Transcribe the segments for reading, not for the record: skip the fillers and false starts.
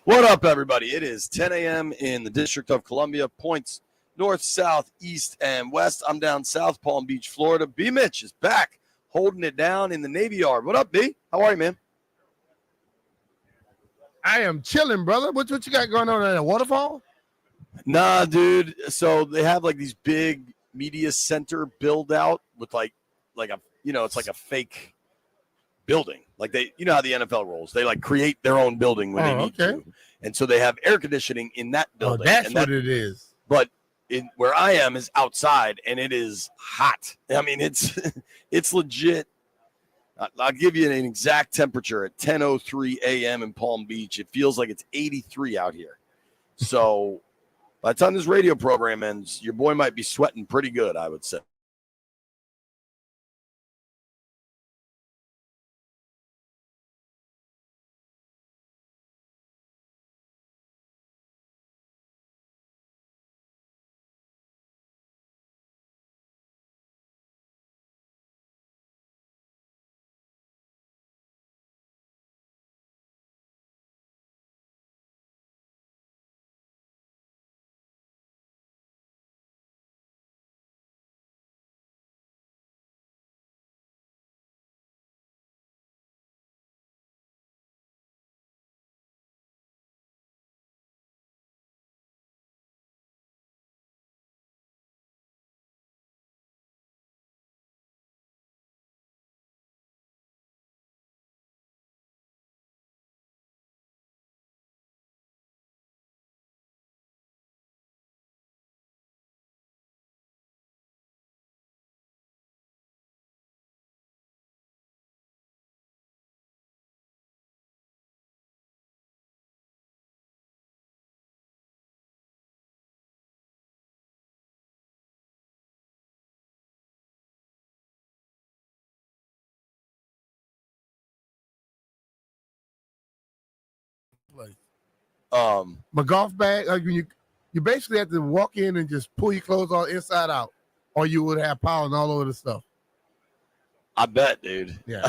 What up, everybody? It is 10 a.m. in the District of Columbia. Points north, south, east, and west. I'm down south, Palm Beach, Florida. B. Mitch is back, holding it down in the Navy Yard. What up, B? How are you, man? I am chilling, brother. What you got going on at a waterfall? Nah, dude. So they have like these big media center build out with like a it's like a fake building. Like how the NFL rolls. They like create their own building when they need to. And so they have air conditioning in that building. Oh, that's what it is. But where I am is outside and it is hot. I mean, it's legit. I'll give you an exact temperature at 10:03 a.m. in Palm Beach. It feels like it's 83 out here. So by the time this radio program ends, your boy might be sweating pretty good, I would say. My golf bag, you basically have to walk in and just pull your clothes all inside out, or you would have pollen all over the stuff. I bet, dude. Yeah.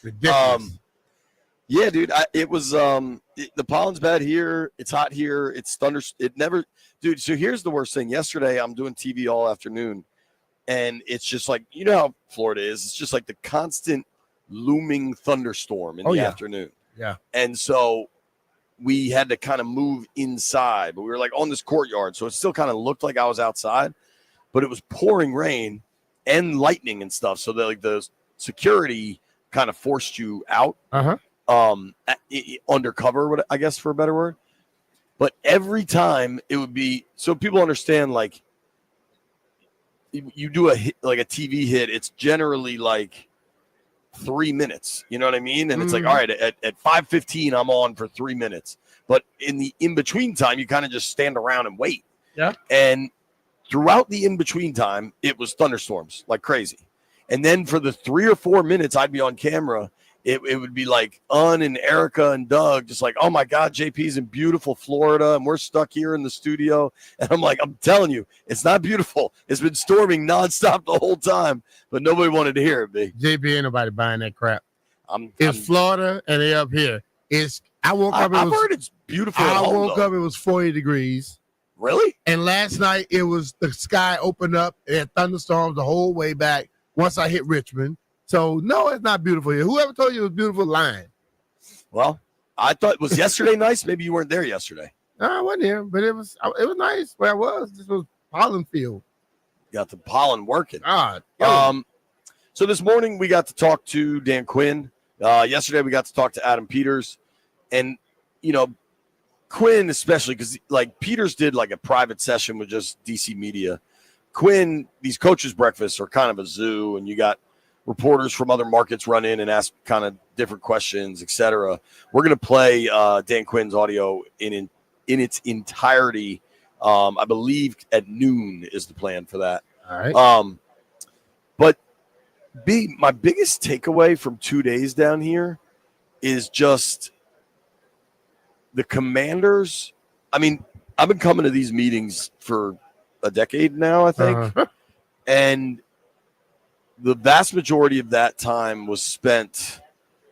Ridiculous. Yeah, dude. It was the pollen's bad here. It's hot here. It's thunder. It never, dude. So here's the worst thing. Yesterday, I'm doing TV all afternoon, and it's just like how Florida is. It's just like the constant looming thunderstorm in the afternoon. Yeah. And so we had to kind of move inside, but we were like on this courtyard, so it still kind of looked like I was outside, but it was pouring rain and lightning and stuff. So that like the security kind of forced you out, undercover, I guess for a better word. But every time it would be, so people understand, like you do a hit, like a TV hit, it's generally like 3 minutes, you know what I mean? And it's like, all right, at 5:15 I'm on for 3 minutes, but in the in-between time you kind of just stand around and wait. Yeah. And throughout the in-between time it was thunderstorms like crazy, and then for the 3 or 4 minutes I'd be on camera, it would be like and Erica and Doug just like, oh my God, JP's in beautiful Florida and we're stuck here in the studio. And I'm like, I'm telling you, it's not beautiful. It's been storming nonstop the whole time, but nobody wanted to hear it, B. JP, ain't nobody buying that crap. It's Florida and they up here. I've heard it's beautiful. I woke up, it was 40 degrees. Really? And last night it was, the sky opened up. It had thunderstorms the whole way back once I hit Richmond. So, no, it's not beautiful here. Whoever told you it was beautiful, lying. Well, I thought it was yesterday nice. Maybe you weren't there yesterday. No, I wasn't here, but it was nice where I was. This was pollen field. Got the pollen working. God. So this morning we got to talk to Dan Quinn. Yesterday we got to talk to Adam Peters. And, Quinn especially, because, like, Peters did, like, a private session with just DC Media. Quinn, these coaches' breakfasts are kind of a zoo, and you got reporters from other markets run in and ask kind of different questions, etc. We're going to play Dan Quinn's audio in its entirety. I believe at noon is the plan for that. All right. But my biggest takeaway from 2 days down here is just the Commanders. I mean, I've been coming to these meetings for a decade now, I think. And the vast majority of that time was spent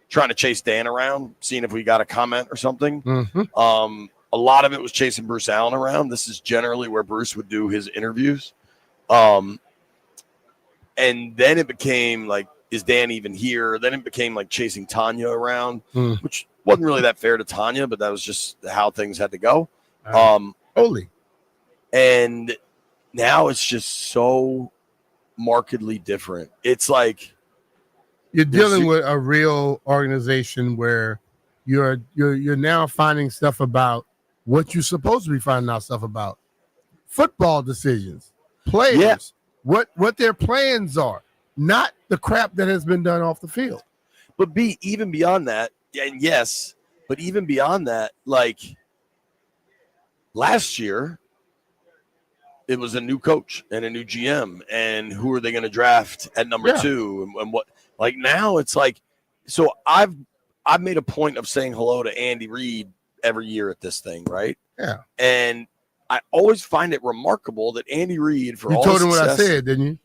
trying to chase Dan around, seeing if we got a comment or something. Mm-hmm. A lot of it was chasing Bruce Allen around. This is generally where Bruce would do his interviews. And then it became like, is Dan even here? Then it became like chasing Tanya around, which wasn't really that fair to Tanya, but that was just how things had to go. Holy. And now it's just so markedly different. It's like you're dealing with a real organization where you're now finding stuff about what you're supposed to be finding out stuff about. Football decisions, players, what their plans are, not the crap that has been done off the field. But even beyond that, and yes, but even beyond that, like last year, it was a new coach and a new GM, and who are they going to draft at number 2, and what? Like now, it's like, so I've made a point of saying hello to Andy Reid every year at this thing, right? Yeah, and I always find it remarkable that Andy Reid, for all you told him success, what I said, didn't you?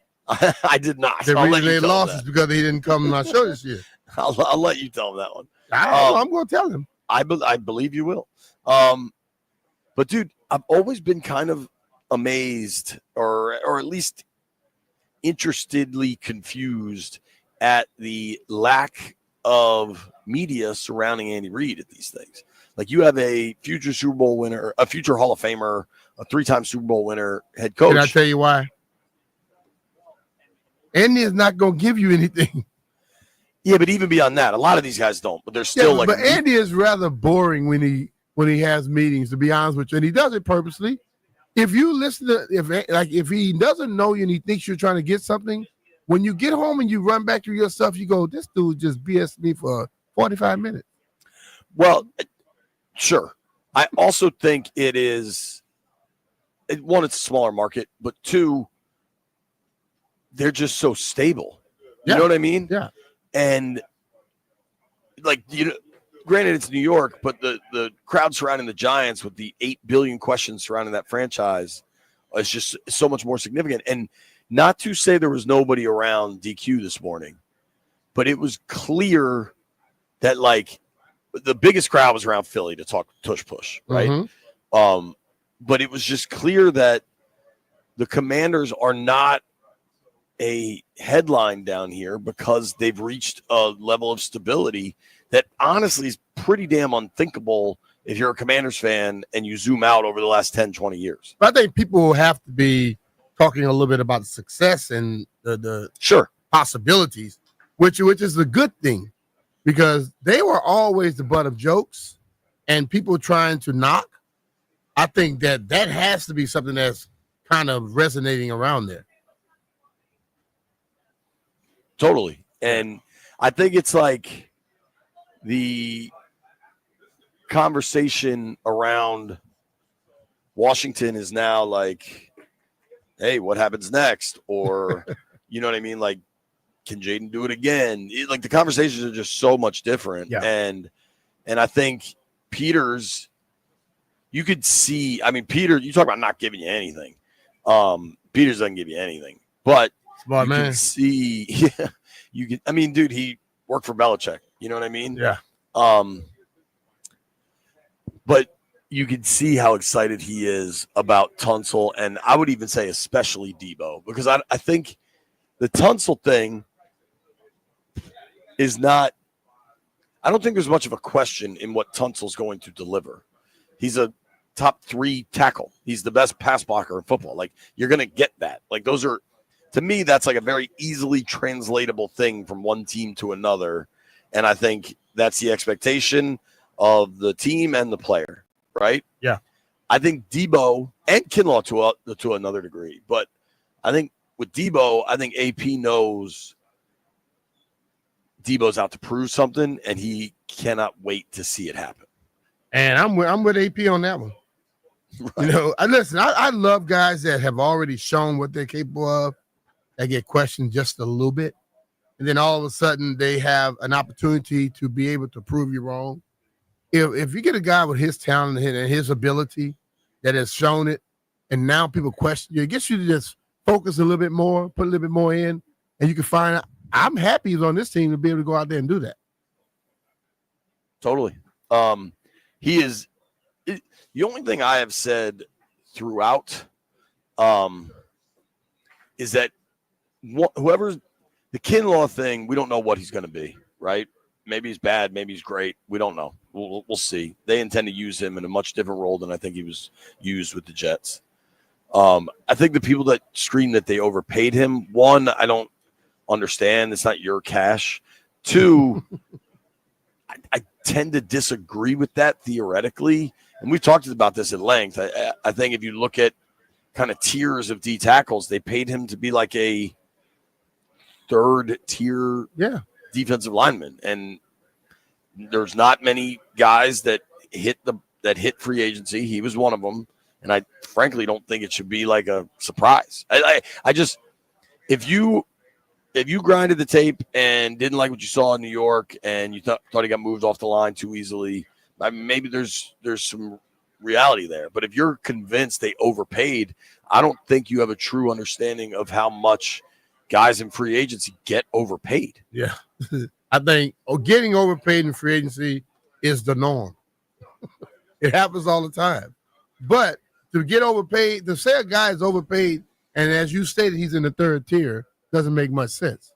I did not. The reason they lost is because he didn't come to my show this year. I'll let you tell him that one. I'm going to tell him. I believe you will. But dude, I've always been kind of amazed, or at least interestedly confused at the lack of media surrounding Andy Reid at these things. Like, you have a future Super Bowl winner, a future Hall of Famer, a 3-time Super Bowl winner head coach. Can I tell you why? Andy is not going to give you anything. Yeah, but even beyond that, a lot of these guys don't. But they're still But Andy is rather boring when he has meetings, to be honest with you, and he does it purposely. If you listen to if he doesn't know you and he thinks you're trying to get something, when you get home and you run back to your stuff, you go, this dude just BS me for 45 minutes. Well, sure. I also think it is, one, it's a smaller market, but 2, they're just so stable. You know what I mean? Yeah. And like, granted it's New York, but the crowd surrounding the Giants with the 8 billion questions surrounding that franchise is just so much more significant. And not to say there was nobody around DQ this morning, but it was clear that like the biggest crowd was around Philly to talk Tush Push, right? Mm-hmm. But it was just clear that the Commanders are not a headline down here because they've reached a level of stability that honestly is pretty damn unthinkable if you're a Commanders fan and you zoom out over the last 10, 20 years. But I think people will have to be talking a little bit about the success and the possibilities, which is a good thing, because they were always the butt of jokes and people trying to knock. I think that has to be something that's kind of resonating around there. Totally. And I think it's like the conversation around Washington is now like, hey, what happens next? Or, you know what I mean? Like, can Jaden do it again? Like, the conversations are just so much different. Yeah. And I think Peters, you could see, I mean, Peter, you talk about not giving you anything. Peters doesn't give you anything, but Smart man. can see, you can, I mean, dude, he worked for Belichick. You know what I mean? Yeah. But you can see how excited he is about Tunsil, and I would even say especially Debo, because I think the Tunsil thing is not – I don't think there's much of a question in what Tunsil's going to deliver. He's a top 3 tackle. He's the best pass blocker in football. Like, you're going to get that. Like, those are – to me, that's like a very easily translatable thing from one team to another, and I think that's the expectation of the team and the player. Right? Yeah. I think Debo and Kinlaw to another degree, but I think with Debo, I think AP knows Debo's out to prove something, and he cannot wait to see it happen. And I'm with AP on that one. Right. You know, I love guys that have already shown what they're capable of, that get questioned just a little bit, and then all of a sudden they have an opportunity to be able to prove you wrong. If you get a guy with his talent and his ability that has shown it, and now people question you, it gets you to just focus a little bit more, put a little bit more in, and you can find out. I'm happy he's on this team to be able to go out there and do that. Totally. He is the only thing I have said throughout is that whoever's the Kinlaw thing, we don't know what he's going to be, right? Maybe he's bad, maybe he's great. We don't know. We'll see. They intend to use him in a much different role than I think he was used with the Jets. I think the people that scream that they overpaid him, one, I don't understand. It's not your cash. Two, I tend to disagree with that theoretically. And we've talked about this at length. I think if you look at kind of tiers of D tackles, they paid him to be like a third tier defensive lineman. And there's not many guys that hit free agency. He was one of them. And I frankly don't think it should be like a surprise. I just, if you grinded the tape and didn't like what you saw in New York and you thought he got moved off the line too easily, maybe there's some reality there. But if you're convinced they overpaid, I don't think you have a true understanding of how much guys in free agency get overpaid. Yeah. I think getting overpaid in free agency is the norm. It happens all the time. But to get overpaid, to say a guy is overpaid, and as you stated, he's in the third tier, doesn't make much sense.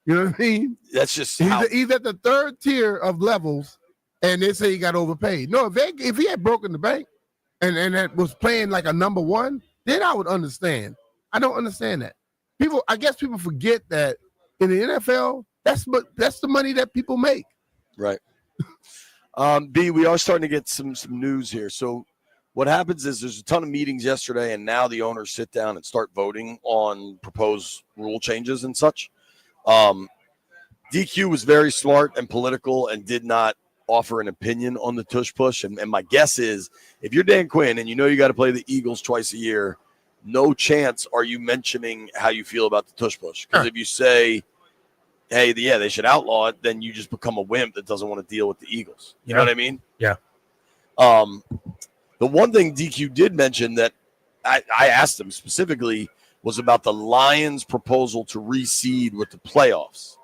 You know what I mean? That's just he's at the third tier of levels, and they say he got overpaid. No, if he had broken the bank and was playing like a number one, then I would understand. I don't understand that. I guess people forget that in the NFL, that's the money that people make. Right. B, we are starting to get some news here. So what happens is there's a ton of meetings yesterday, and now the owners sit down and start voting on proposed rule changes and such. DQ was very smart and political and did not offer an opinion on the tush push. And my guess is if you're Dan Quinn and you know you got to play the Eagles twice a year, no chance are you mentioning how you feel about the tush push. Because if you say, hey, they should outlaw it, then you just become a wimp that doesn't want to deal with the Eagles. You know what I mean? Yeah. The one thing DQ did mention that I asked him specifically was about the Lions' proposal to reseed with the playoffs.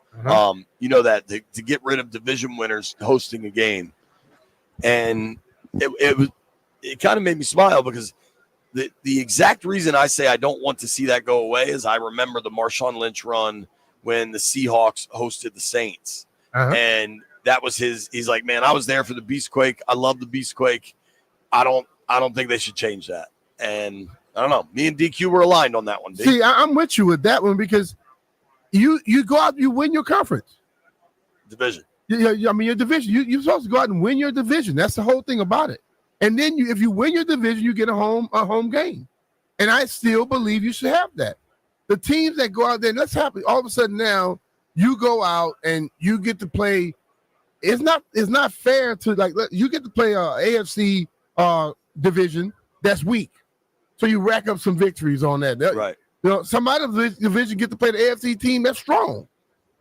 You know that to get rid of division winners hosting a game. And it kind of made me smile because the exact reason I say I don't want to see that go away is I remember the Marshawn Lynch run when the Seahawks hosted the Saints. And that was he's like, man, I was there for the Beastquake. I love the Beastquake. I don't think they should change that. And I don't know. Me and DQ were aligned on that one. Dude. See, I'm with you with that one because you go out, you win your conference division. I mean, your division. You're supposed to go out and win your division. That's the whole thing about it. And then if you win your division, you get a home game. And I still believe you should have that. The teams that go out there, let's happen. All of a sudden now you go out and you get to play. It's not fair to you get to play a AFC division that's weak. So you rack up some victories on that. Right. You know, some out of the division get to play the AFC team that's strong.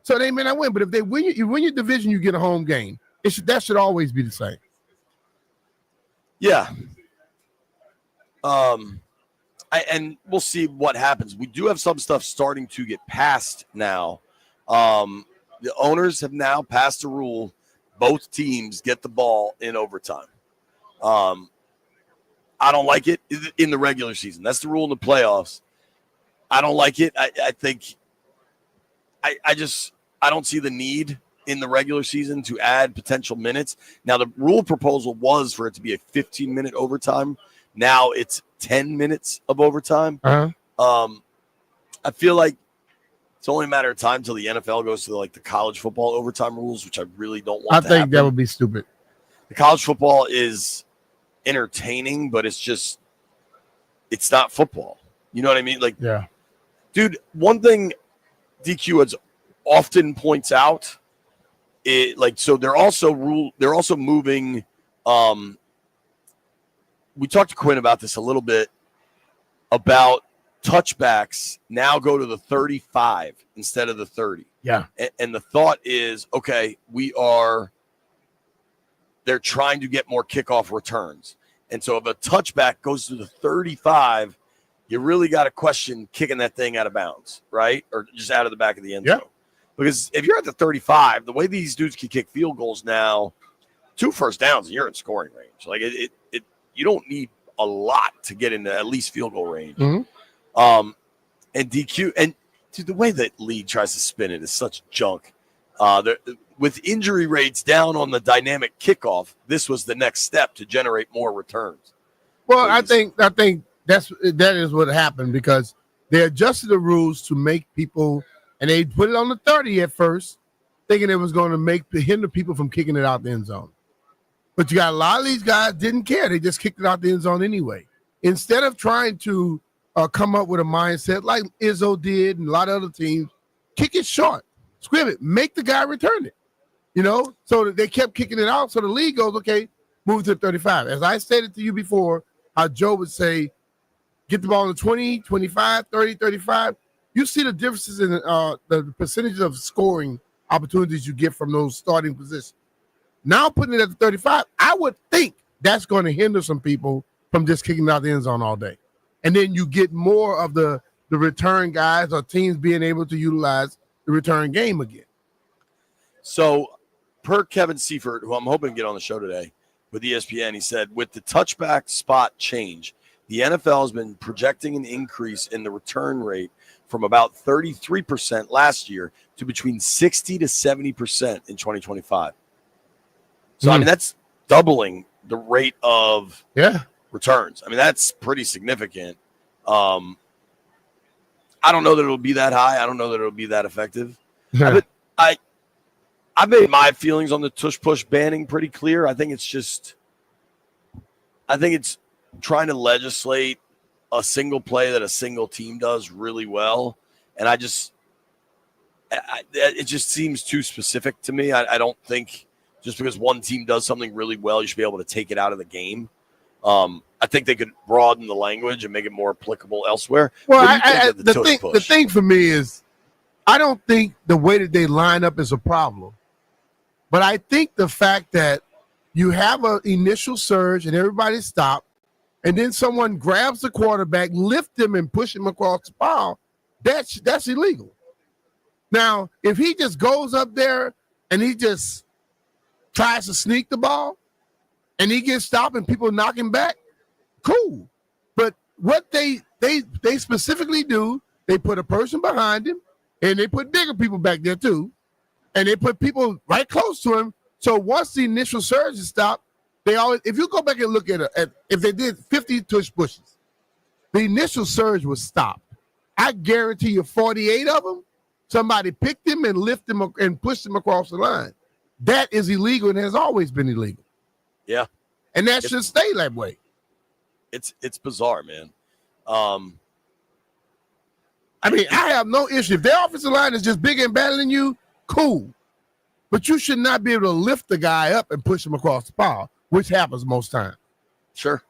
So they may not win, but if they win, you win your division, you get a home game. That should always be the same. Yeah. And we'll see what happens. We do have some stuff starting to get passed now. The owners have now passed a rule. Both teams get the ball in overtime. I don't like it in the regular season. That's the rule in the playoffs. I don't like it. I think I don't see the need in the regular season to add potential minutes. Now, the rule proposal was for it to be a 15-minute overtime. Now it's 10 minutes of overtime. I feel like it's only a matter of time till the NFL goes to the college football overtime rules, which I really don't want to happen. I think that would be stupid. The college football is entertaining, but it's not football. You know what I mean? Yeah. Dude, one thing DQ often points out, so they're also moving. We talked to Quinn about this a little bit about touchbacks now go to the 35 instead of the 30. Yeah. And the thought is, okay, they're trying to get more kickoff returns. And so if a touchback goes to the 35, you really got to question kicking that thing out of bounds, right? Or just out of the back of the end zone. Because if you're at the 35, the way these dudes can kick field goals now 2 first downs and you're in scoring range. Like you don't need a lot to get into at least field goal range. Mm-hmm. And DQ, and dude, the way that Lee tries to spin it is such junk. With injury rates down on the dynamic kickoff, this was the next step to generate more returns. Well, I think that is what happened because they adjusted the rules to make people, and they put it on the 30 at first, thinking it was going to hinder people from kicking it out the end zone. But you got a lot of these guys didn't care. They just kicked it out the end zone anyway. Instead of trying to come up with a mindset like Izzo did and a lot of other teams, kick it short, scrib it, make the guy return it. So they kept kicking it out. So the league goes, okay, move to the 35. As I stated to you before, how Joe would say, get the ball in the 20, 25, 30, 35. You see the differences in the percentage of scoring opportunities you get from those starting positions. Now putting it at the 35, I would think that's going to hinder some people from just kicking out the end zone all day. And then you get more of the return guys or teams being able to utilize the return game again. So per Kevin Seifert, who I'm hoping to get on the show today with ESPN, he said, with the touchback spot change, the NFL has been projecting an increase in the return rate from about 33% last year to between 60 to 70% in 2025. So, I mean, that's doubling the rate of returns. I mean, that's pretty significant. I don't know that it'll be that high. I don't know that it'll be that effective. Yeah. I made my feelings on the tush push banning pretty clear. I think it's trying to legislate a single play that a single team does really well. And it just seems too specific to me. I don't think just because one team does something really well, you should be able to take it out of the game. I think they could broaden the language and make it more applicable elsewhere. Well, the thing for me is I don't think the way that they line up is a problem. But I think the fact that you have an initial surge and everybody stopped, and then someone grabs the quarterback, lift him, and push him across the pile, that's illegal. Now, if he just goes up there and he just tries to sneak the ball and he gets stopped and people knock him back, cool. But what they specifically do, they put a person behind him, and they put bigger people back there too, and they put people right close to him. So once the initial surge is stopped, they always, if you go back and look at if they did 50 tush pushes, the initial surge was stopped. I guarantee you 48 of them, somebody picked him and lifted him and pushed him across the line. That is illegal and has always been illegal. Yeah. And that should stay that way. It's bizarre, man. I mean, I have no issue. If their offensive line is just bigger and better than you, cool. But you should not be able to lift the guy up and push him across the pile, which happens most times. Sure.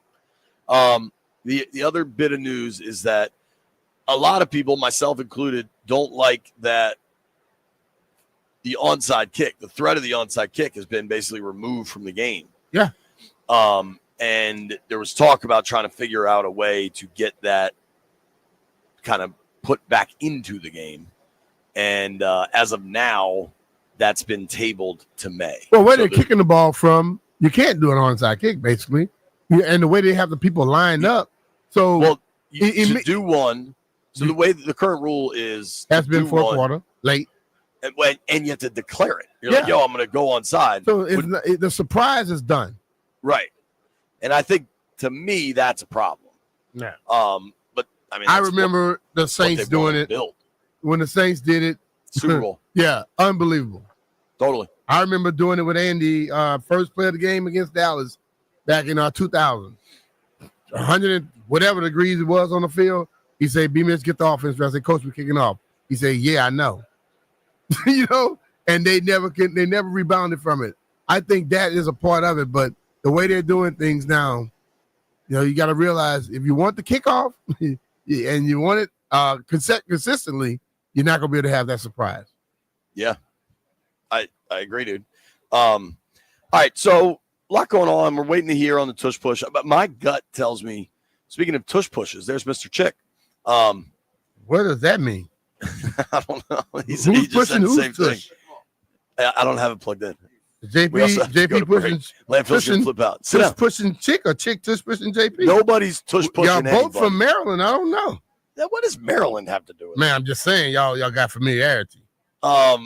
The other bit of news is that a lot of people, myself included, don't like that the onside kick, the threat of the onside kick has been basically removed from the game. Yeah. And there was talk about trying to figure out a way to get that kind of put back into the game. And as of now, that's been tabled to May. Well, where they're kicking the ball from, you can't do an onside kick, basically. And the way they have the people lined up. So, well, to do one. So the way that the current rule is has been fourth quarter, late. And you have to declare it. You're like, yo, I'm going to go onside. So the surprise is done. Right. And I think, to me, that's a problem. Yeah. But, I mean, I remember the Saints doing it. When the Saints did it. Super Bowl. Yeah, unbelievable. Totally. I remember doing it with Andy, first play of the game against Dallas back in 2000. 100 and whatever degrees it was on the field. He said, B-Mitch, get the offense. I said, Coach, we're kicking off. He said, yeah, I know. And they never rebounded from it. I think that is a part of it, but the way they're doing things now, you got to realize if you want the kickoff and you want it consistently, you're not going to be able to have that surprise. Yeah, I agree, dude. All right, so a lot going on. We're waiting to hear on the tush push, but my gut tells me, speaking of tush pushes, there's Mr. Chick. What does that mean? I don't know. He just said the same thing. I don't have it plugged in. We also have to go JP to break. pushing, Landfill's gonna flip out. Sit Tush down. pushing Chick or Chick Tush pushing JP. Nobody's Tush pushing Y'all anybody. both from Maryland. I don't know. Now, what does Maryland have to do with it? Man, I'm just saying, y'all got familiarity. I'll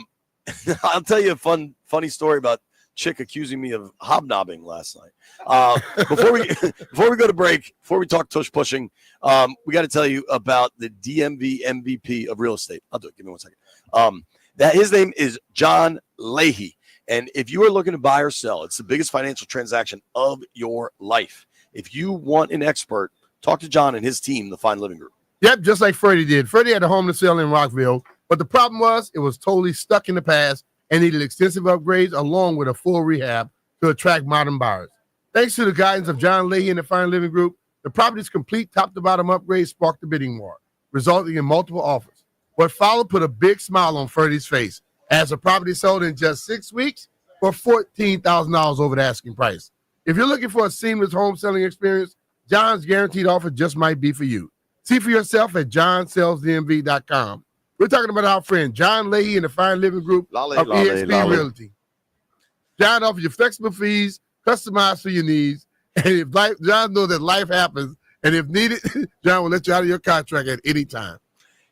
tell you a funny story about Chick accusing me of hobnobbing last night. Before we go to break, before we talk tush pushing, we got to tell you about the DMV MVP of real estate. I'll do it. Give me 1 second. That his name is John Leahy, and if you are looking to buy or sell, it's the biggest financial transaction of your life. If you want an expert, talk to John and his team, the Fine Living Group. Yep, just like Freddie did. Freddie had a home to sell in Rockville, but the problem was it was totally stuck in the past and needed extensive upgrades along with a full rehab to attract modern buyers. Thanks to the guidance of John Leahy and the Fine Living Group, the property's complete top-to-bottom upgrades sparked the bidding war, resulting in multiple offers. What followed put a big smile on Freddie's face as the property sold in just 6 weeks for $14,000 over the asking price. If you're looking for a seamless home selling experience, John's guaranteed offer just might be for you. See for yourself at johnsellsdmv.com. We're talking about our friend John Leahy and the Fine Living Group of EXP Realty. John offers you flexible fees, customized for your needs, and if John knows that life happens, and if needed, John will let you out of your contract at any time.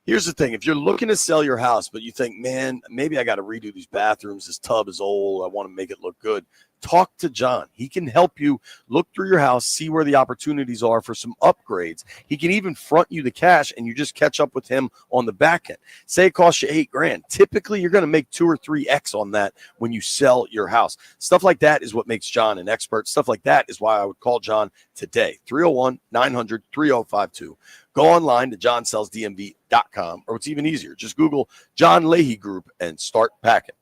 Here's the thing. If you're looking to sell your house, but you think, man, maybe I got to redo these bathrooms. This tub is old. I want to make it look good. Talk to John. He can help you look through your house, see where the opportunities are for some upgrades. He can even front you the cash, and you just catch up with him on the back end. Say it costs you $8,000. Typically, you're going to make 2 or 3x on that when you sell your house. Stuff like that is what makes John an expert. Stuff like that is why I would call John today. 301-900-3052. Go online to johnsellsdmv.com, or what's even easier, just Google John Leahy Group and start packing.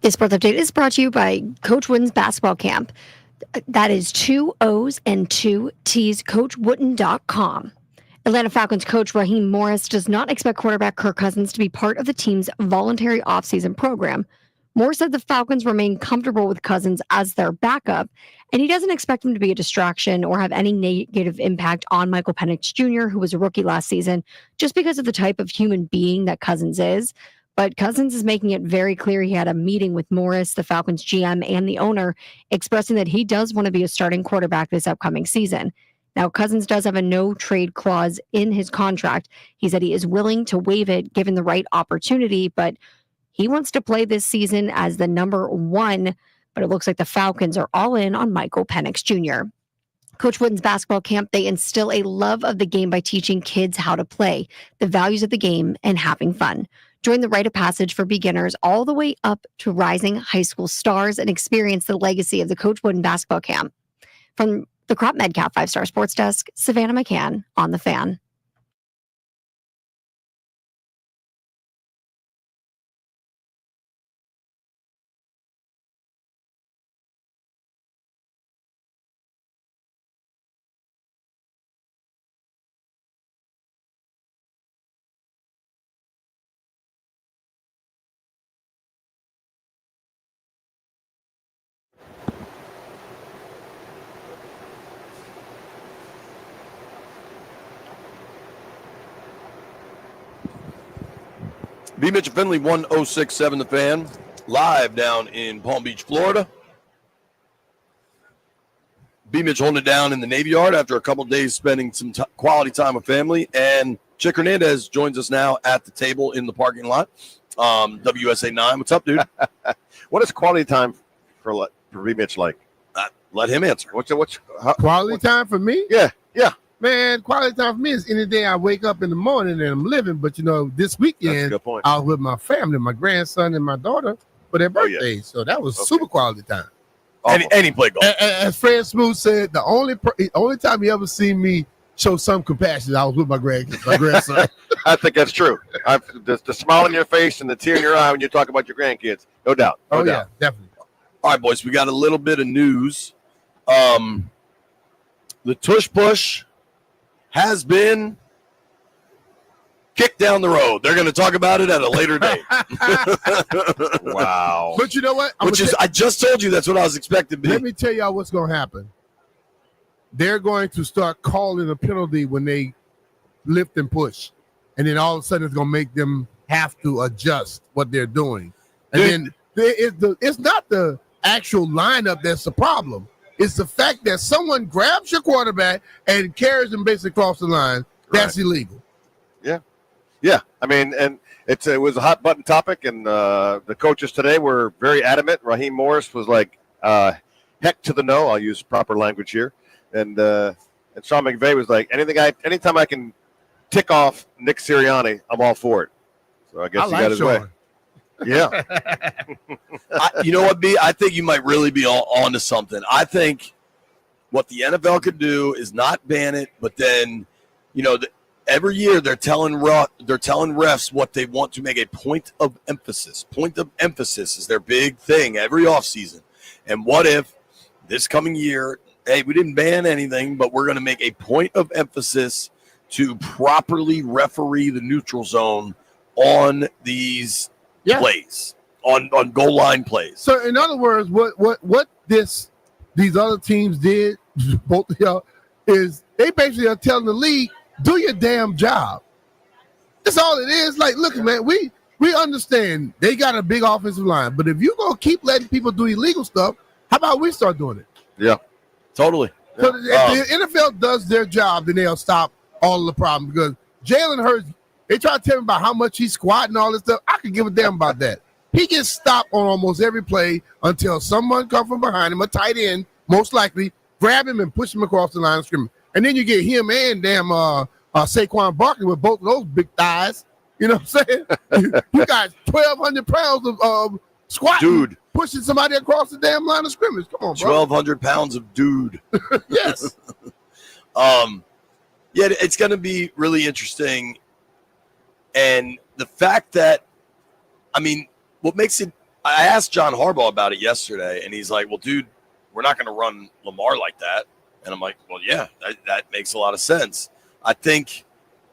This sports update is brought to you by Coach Wooden's basketball camp. That is 2 O's and 2 T's, CoachWooden.com. Atlanta Falcons coach Raheem Morris does not expect quarterback Kirk Cousins to be part of the team's voluntary offseason program. Morris said the Falcons remain comfortable with Cousins as their backup, and he doesn't expect him to be a distraction or have any negative impact on Michael Penix Jr., who was a rookie last season, just because of the type of human being that Cousins is. But Cousins is making it very clear he had a meeting with Morris, the Falcons GM, and the owner, expressing that he does want to be a starting quarterback this upcoming season. Now, Cousins does have a no-trade clause in his contract. He said he is willing to waive it given the right opportunity, but he wants to play this season as the number 1, but it looks like the Falcons are all in on Michael Penix Jr. Coach Wooden's basketball camp, they instill a love of the game by teaching kids how to play, the values of the game, and having fun. Join the rite of passage for beginners all the way up to rising high school stars and experience the legacy of the Coach Wooden basketball camp. From the Crop Medcalf 5-Star Sports Desk, Savannah McCann on The Fan. B. Mitchell Finley, 1067 The Fan, live down in Palm Beach, Florida. B. Mitch holding it down in the Navy Yard after a couple of days spending some quality time with family. And Chick Hernandez joins us now at the table in the parking lot. WSA 9. What's up, dude? What is quality time for B. Mitch like? Let him answer. Quality time for me? Yeah. Man, quality time for me is any day I wake up in the morning and I'm living. But, this That's a weekend, good point. I was with my family, my grandson and my daughter for their birthday. Yeah. So that was super quality time. And he played golf. As Fred Smoot said, the only time he ever seen me show some compassion, I was with my grandson. I think that's true. The smile on your face and the tear in your eye when you talk about your grandkids. No doubt. No doubt. Yeah, definitely. All right, boys, we got a little bit of news. The Tush push has been kicked down the road. They're going to talk about it at a later date. Wow. But you know what? I just told you that's what I was expecting. Let me tell y'all what's going to happen. They're going to start calling a penalty when they lift and push. And then all of a sudden it's going to make them have to adjust what they're doing. And then it's not the actual lineup that's the problem. It's the fact that someone grabs your quarterback and carries him basically across the line. That's illegal. Yeah. I mean, and it was a hot button topic, and the coaches today were very adamant. Raheem Morris was like, heck to the no. I'll use proper language here. And Sean McVay was like, anytime I can tick off Nick Sirianni, I'm all for it. So I guess he got his way. Yeah. You know what, B? I think you might really be on to something. I think what the NFL could do is not ban it, but then, every year they're telling refs what they want to make a point of emphasis. Point of emphasis is their big thing every offseason. And what if this coming year, hey, we didn't ban anything, but we're going to make a point of emphasis to properly referee the neutral zone on these plays, on goal line plays. So, in other words, what these other teams did, both of y'all, is they basically are telling the league, do your damn job. That's all it is. Like, look, man, we understand they got a big offensive line, but if you're going to keep letting people do illegal stuff, how about we start doing it? Yeah, totally. So if the NFL does their job, then they'll stop all of the problems. Because Jalen Hurts, they try to tell him about how much he's squatting and all this stuff. I could give a damn about that. He gets stopped on almost every play until someone comes from behind him, a tight end, most likely, grab him and push him across the line of scrimmage. And then you get him and damn Saquon Barkley with both of those big thighs. You know what I'm saying? You got 1,200 pounds of squatting, dude, pushing somebody across the damn line of scrimmage. Come on, bro. 1,200 pounds of dude. Yes. Yeah, it's going to be really interesting. And the fact that, what makes it, I asked John Harbaugh about it yesterday, and he's like, well, dude, we're not going to run Lamar like that. And I'm like, well, yeah, that makes a lot of sense. I think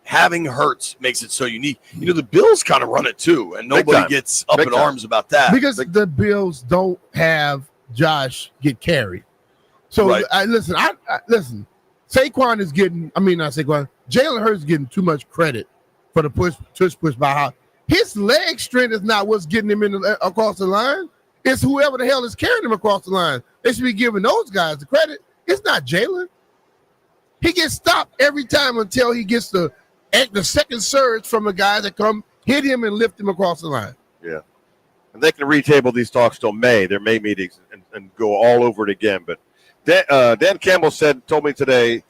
having Hurts makes it so unique. You know, the Bills kind of run it too, and nobody gets up in arms about that. Because the Bills don't have Josh get carried. So listen, Saquon is getting, not Saquon, Jalen Hurts is getting too much credit for the push by how his leg strength is not what's getting him across the line. It's whoever the hell is carrying him across the line. They should be giving those guys the credit. It's not Jalen. He gets stopped every time until he gets the second surge from the guys that come hit him and lift him across the line. Yeah. And they can retable these talks till May, their May meetings, and go all over it again. But Dan Campbell told me today,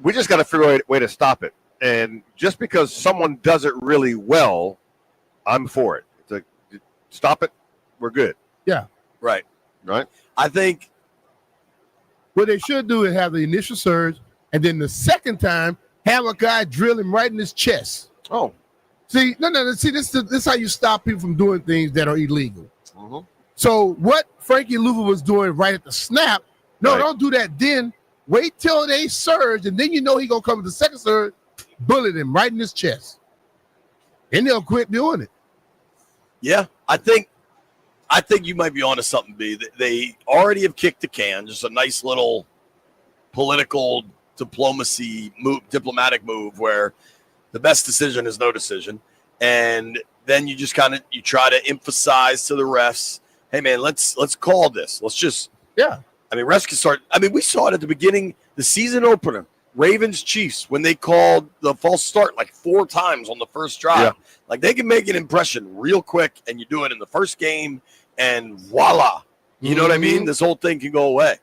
we just got to figure out a way to stop it. And just because someone does it really well, I'm for it. It's like, stop it, we're good. Yeah. Right. I think what they should do is have the initial surge, and then the second time, have a guy drill him right in his chest. Oh. See, see, this is how you stop people from doing things that are illegal. Mm-hmm. So what Frankie Louva was doing right at the snap, don't do that then. Wait till they surge, and then you know he's going to come with the second surge, bullet him right in his chest. And they'll quit doing it. Yeah, I think you might be onto something, B. They already have kicked the can, just a nice little political diplomatic move where the best decision is no decision. And then you just you try to emphasize to the refs, hey, man, let's call this. Let's just – refs can start – we saw it at the beginning, the season opener, Ravens-Chiefs, when they called the false start like 4 times on the first drive. Yeah. Like, they can make an impression real quick, and you do it in the first game, and voila. You know what I mean? This whole thing can go away.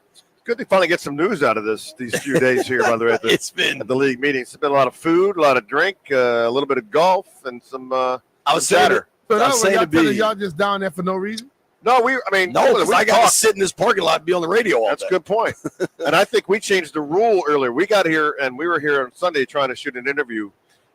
Good to finally get some news out of these few days here, by the way, at the league meetings. It's been a lot of food, a lot of drink, a little bit of golf, and some I was saying y'all just down there for no reason? No, I got to sit in this parking lot and be on the radio all day. That's a good point. And I think we changed the rule earlier. We got here, and we were here on Sunday trying to shoot an interview,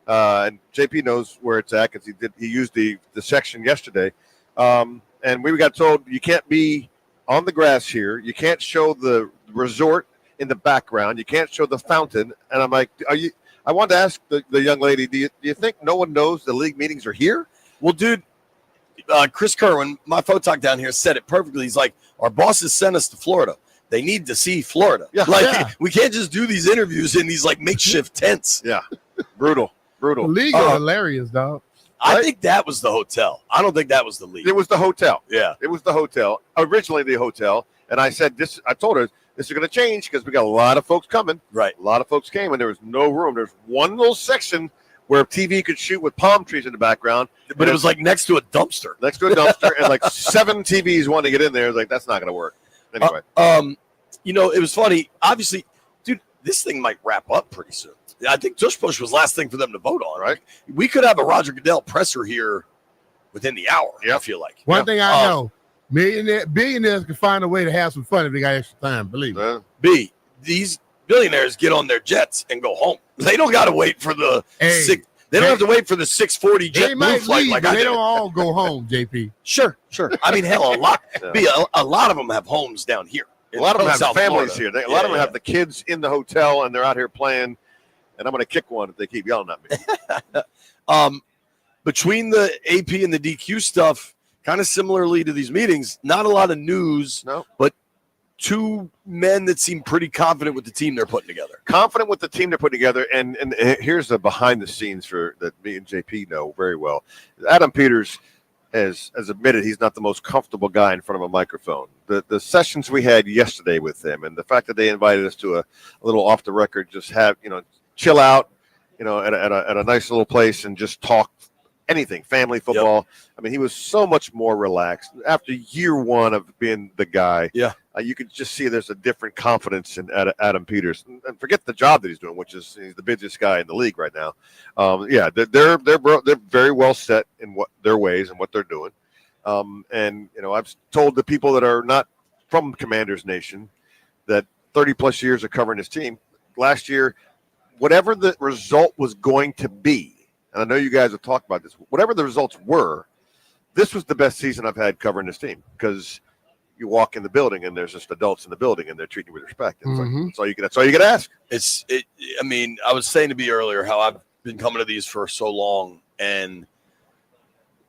and JP knows where it's at because he used the section yesterday. And we got told you can't be on the grass here. You can't show the resort in the background. You can't show the fountain. And I'm like, I wanted to ask the young lady, do you think no one knows the league meetings are here? Well, dude, Chris Kerwin, my photog down here, said it perfectly. He's like, our bosses sent us to Florida. They need to see Florida. We can't just do these interviews in these makeshift tents. Yeah, brutal. The league is hilarious, dog. I think that was the hotel. I don't think that was the league. It was the hotel. Yeah. It was the hotel. Originally the hotel. And I said this. I told her this is going to change because we got a lot of folks coming. Right. A lot of folks came, and there was no room. There's one little section where TV could shoot with palm trees in the background. But it was next to a dumpster. And 7 TVs wanted to get in there. I was like, that's not going to work. Anyway. It was funny. Obviously, dude, this thing might wrap up pretty soon. I think Tush Push was last thing for them to vote on, right? We could have a Roger Goodell presser here within the hour, I feel like. One thing I know, billionaires can find a way to have some fun if they got extra time, believe me. B, these billionaires get on their jets and go home. They don't got to wait for the They don't have to wait for the 6:40 jet blue flight like I did. They don't all go home, JP. Sure. Hell, a lot. A lot of them have homes down here. A lot of them have families here. A lot of them have the kids in the hotel, and they're out here playing. And I'm going to kick one if they keep yelling at me. Between the AP and the DQ stuff, kind of similarly to these meetings, not a lot of news, but 2 men that seem pretty confident with the team they're putting together. And here's the behind the scenes that me and JP know very well. Adam Peters has admitted he's not the most comfortable guy in front of a microphone. The sessions we had yesterday with him and the fact that they invited us to a little off the record, just have, chill out, at a nice little place and just talk anything, family, football. Yep. He was so much more relaxed. After year 1 of being the guy, you could just see there's a different confidence in Adam Peters. And forget the job that he's doing, which is he's the busiest guy in the league right now. They're very well set in what their ways and what they're doing. I've told the people that are not from Commanders Nation that 30-plus years of covering this team, last year, whatever the result was going to be, and I know you guys have talked about this, whatever the results were, this was the best season I've had covering this team because you walk in the building and there's just adults in the building and they're treating you with respect. It's like, that's all you can ask. I mean, I was saying to B earlier how I've been coming to these for so long, and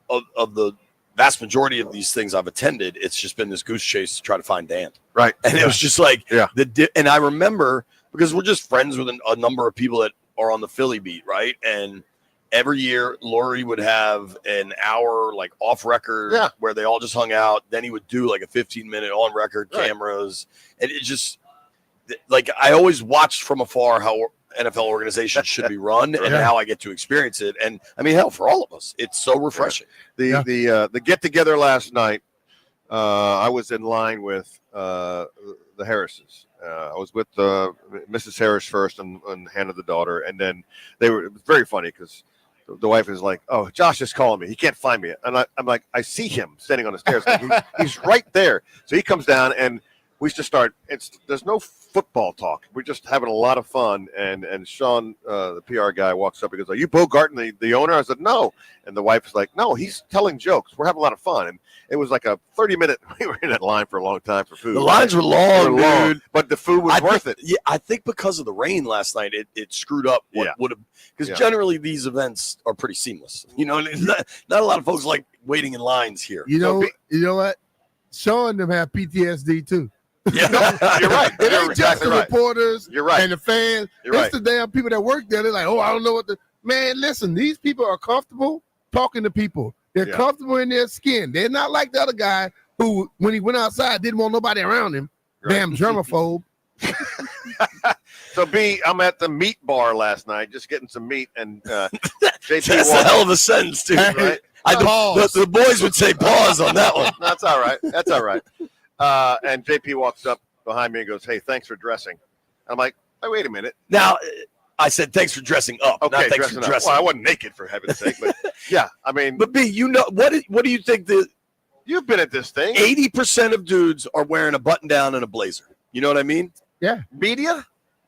of the vast majority of these things I've attended, it's just been this goose chase to try to find Dan. Right. And it was just like, and I remember because we're just friends with a number of people that are on the Philly beat, right? And every year, Laurie would have an hour like off record where they all just hung out. Then he would do like a 15-minute on record cameras. And it just like I always watched from afar how NFL organizations should be run and how I get to experience it. And I mean, hell, for all of us, it's so refreshing. The get together last night, I was in line with the Harrises. I was with Mrs. Harris first and Hannah, the daughter. And then it was very funny because the wife is like, "Oh, Josh is calling me. He can't find me." And I'm like, I see him standing on the stairs. He's right there. So he comes down and we just start. There's no football talk. We're just having a lot of fun. And Sean, the PR guy, walks up and goes, "Are you Bogarting the owner?" I said, "No." And the wife is like, "No, he's telling jokes. We're having a lot of fun." And it was like a 30-minute. We were in that line for a long time for food. The lines were long, dude. But the food was worth it. Yeah, I think because of the rain last night, it screwed up what would have. Because generally these events are pretty seamless. You know, not a lot of folks like waiting in lines here. You know what? Sean and them have PTSD too. Yeah, you're right. It ain't just the reporters and the fans. It's the damn people that work there. They're like, oh, I don't know what the man. Listen, these people are comfortable talking to people. They're comfortable in their skin. They're not like the other guy who, when he went outside, didn't want nobody around him. Damn germaphobe. So B, I'm at the meat bar last night, just getting some meat, and JP that's a hell of a sentence, too. Right? The boys would say pause on that one. That's all right. That's all right. And JP walks up behind me and goes, "Hey, thanks for dressing." I'm like, "Oh, wait a minute." Now, I said thanks for dressing up, not thanks for dressing. Well, I wasn't naked for heaven's sake, but yeah, I mean. But B, you know what do you think you've been at this thing? 80% of dudes are wearing a button down and a blazer. You know what I mean? Yeah. Media?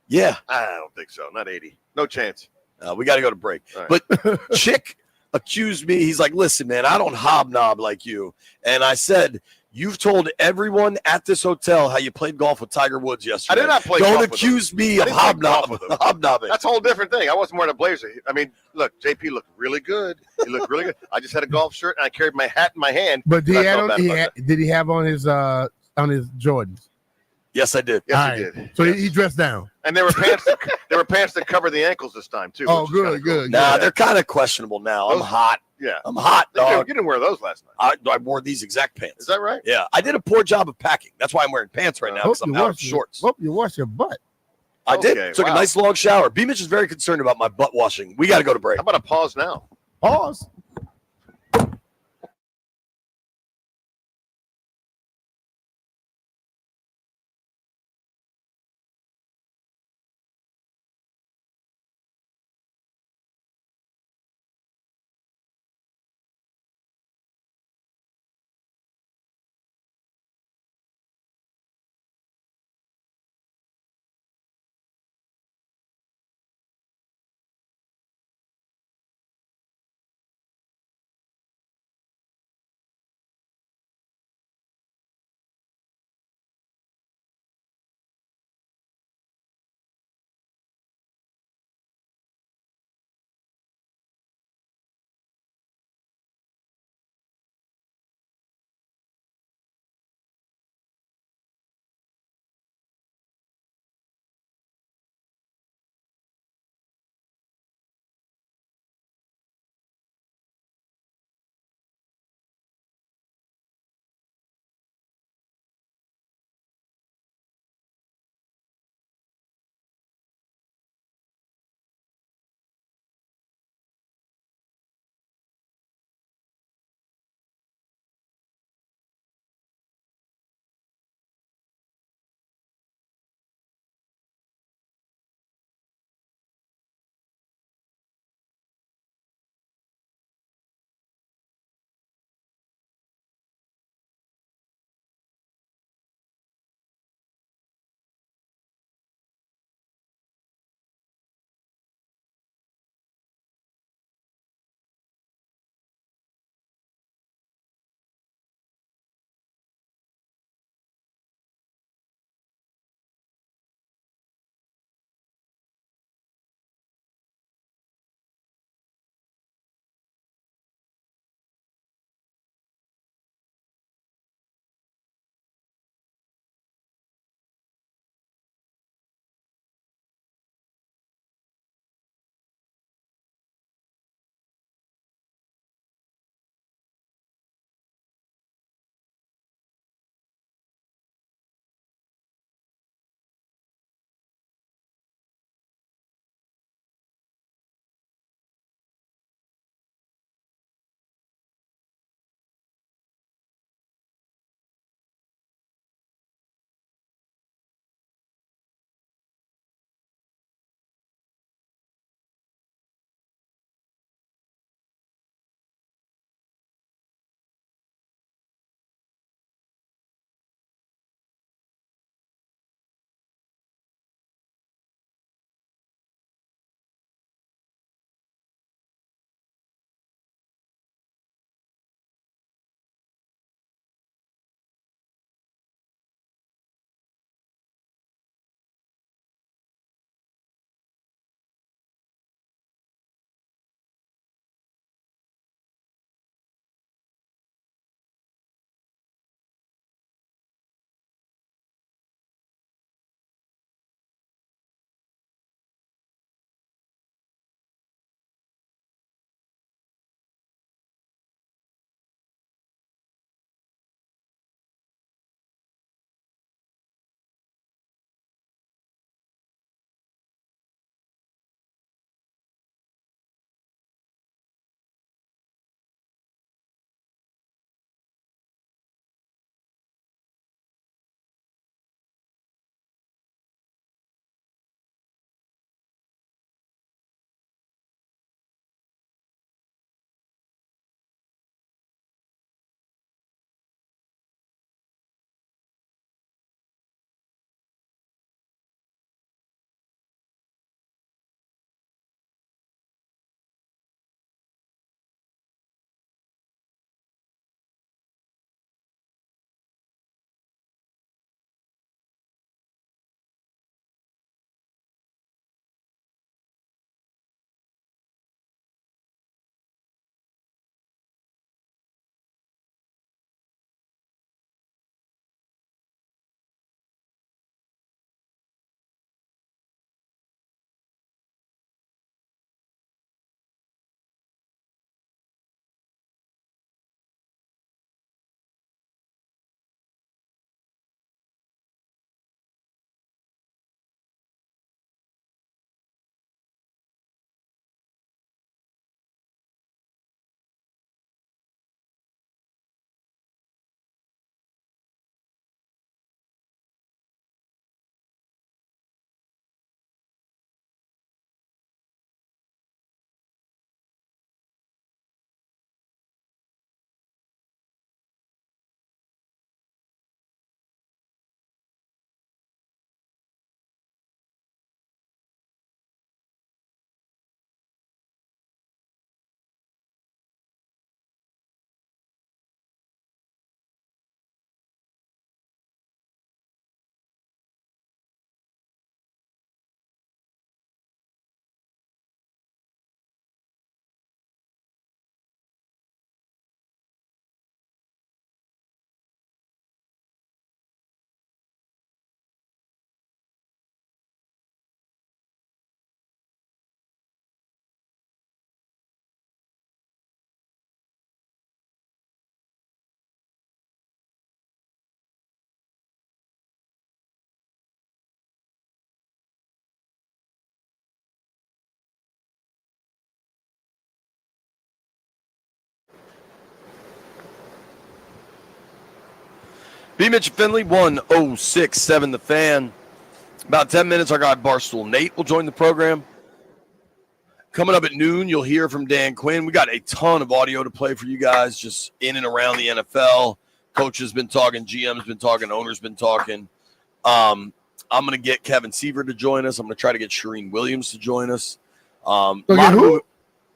Yeah. I don't think so. Not 80. No chance. We got to go to break. Right. But Chick accused me. He's like, "Listen, man, I don't hobnob like you." And I said, "You've told everyone at this hotel how you played golf with Tiger Woods yesterday. I did not play golf with him. Don't accuse me of hobnobbing. That's a whole different thing. I wasn't wearing a blazer. I mean, look, JP looked really good. He looked really good. I just had a golf shirt and I carried my hat in my hand. But did he have on his Jordans? Yes, I did. Yes, he did. So he dressed down. And there were pants. There were pants that covered the ankles this time too. Oh, good. Nah, they're kind of questionable now. I'm hot. Yeah, I'm hot, dog. You didn't wear those last night. I wore these exact pants. Is that right? Yeah, I did a poor job of packing. That's why I'm wearing pants right now because I'm out of shorts. Hope you wash your butt. I did. Took a nice long shower. B. Mitch is very concerned about my butt washing. We got to go to break. How about a pause now? Pause. B. Mitch Finley, 1067 The Fan. About 10 minutes, our guy Barstool Nate will join the program. Coming up at noon, you'll hear from Dan Quinn. We got a ton of audio to play for you guys just in and around the NFL. Coach has been talking, GM's been talking, owner's been talking. I'm going to get Kevin Seaver to join us. I'm going to try to get Shireen Williams to join us. Who?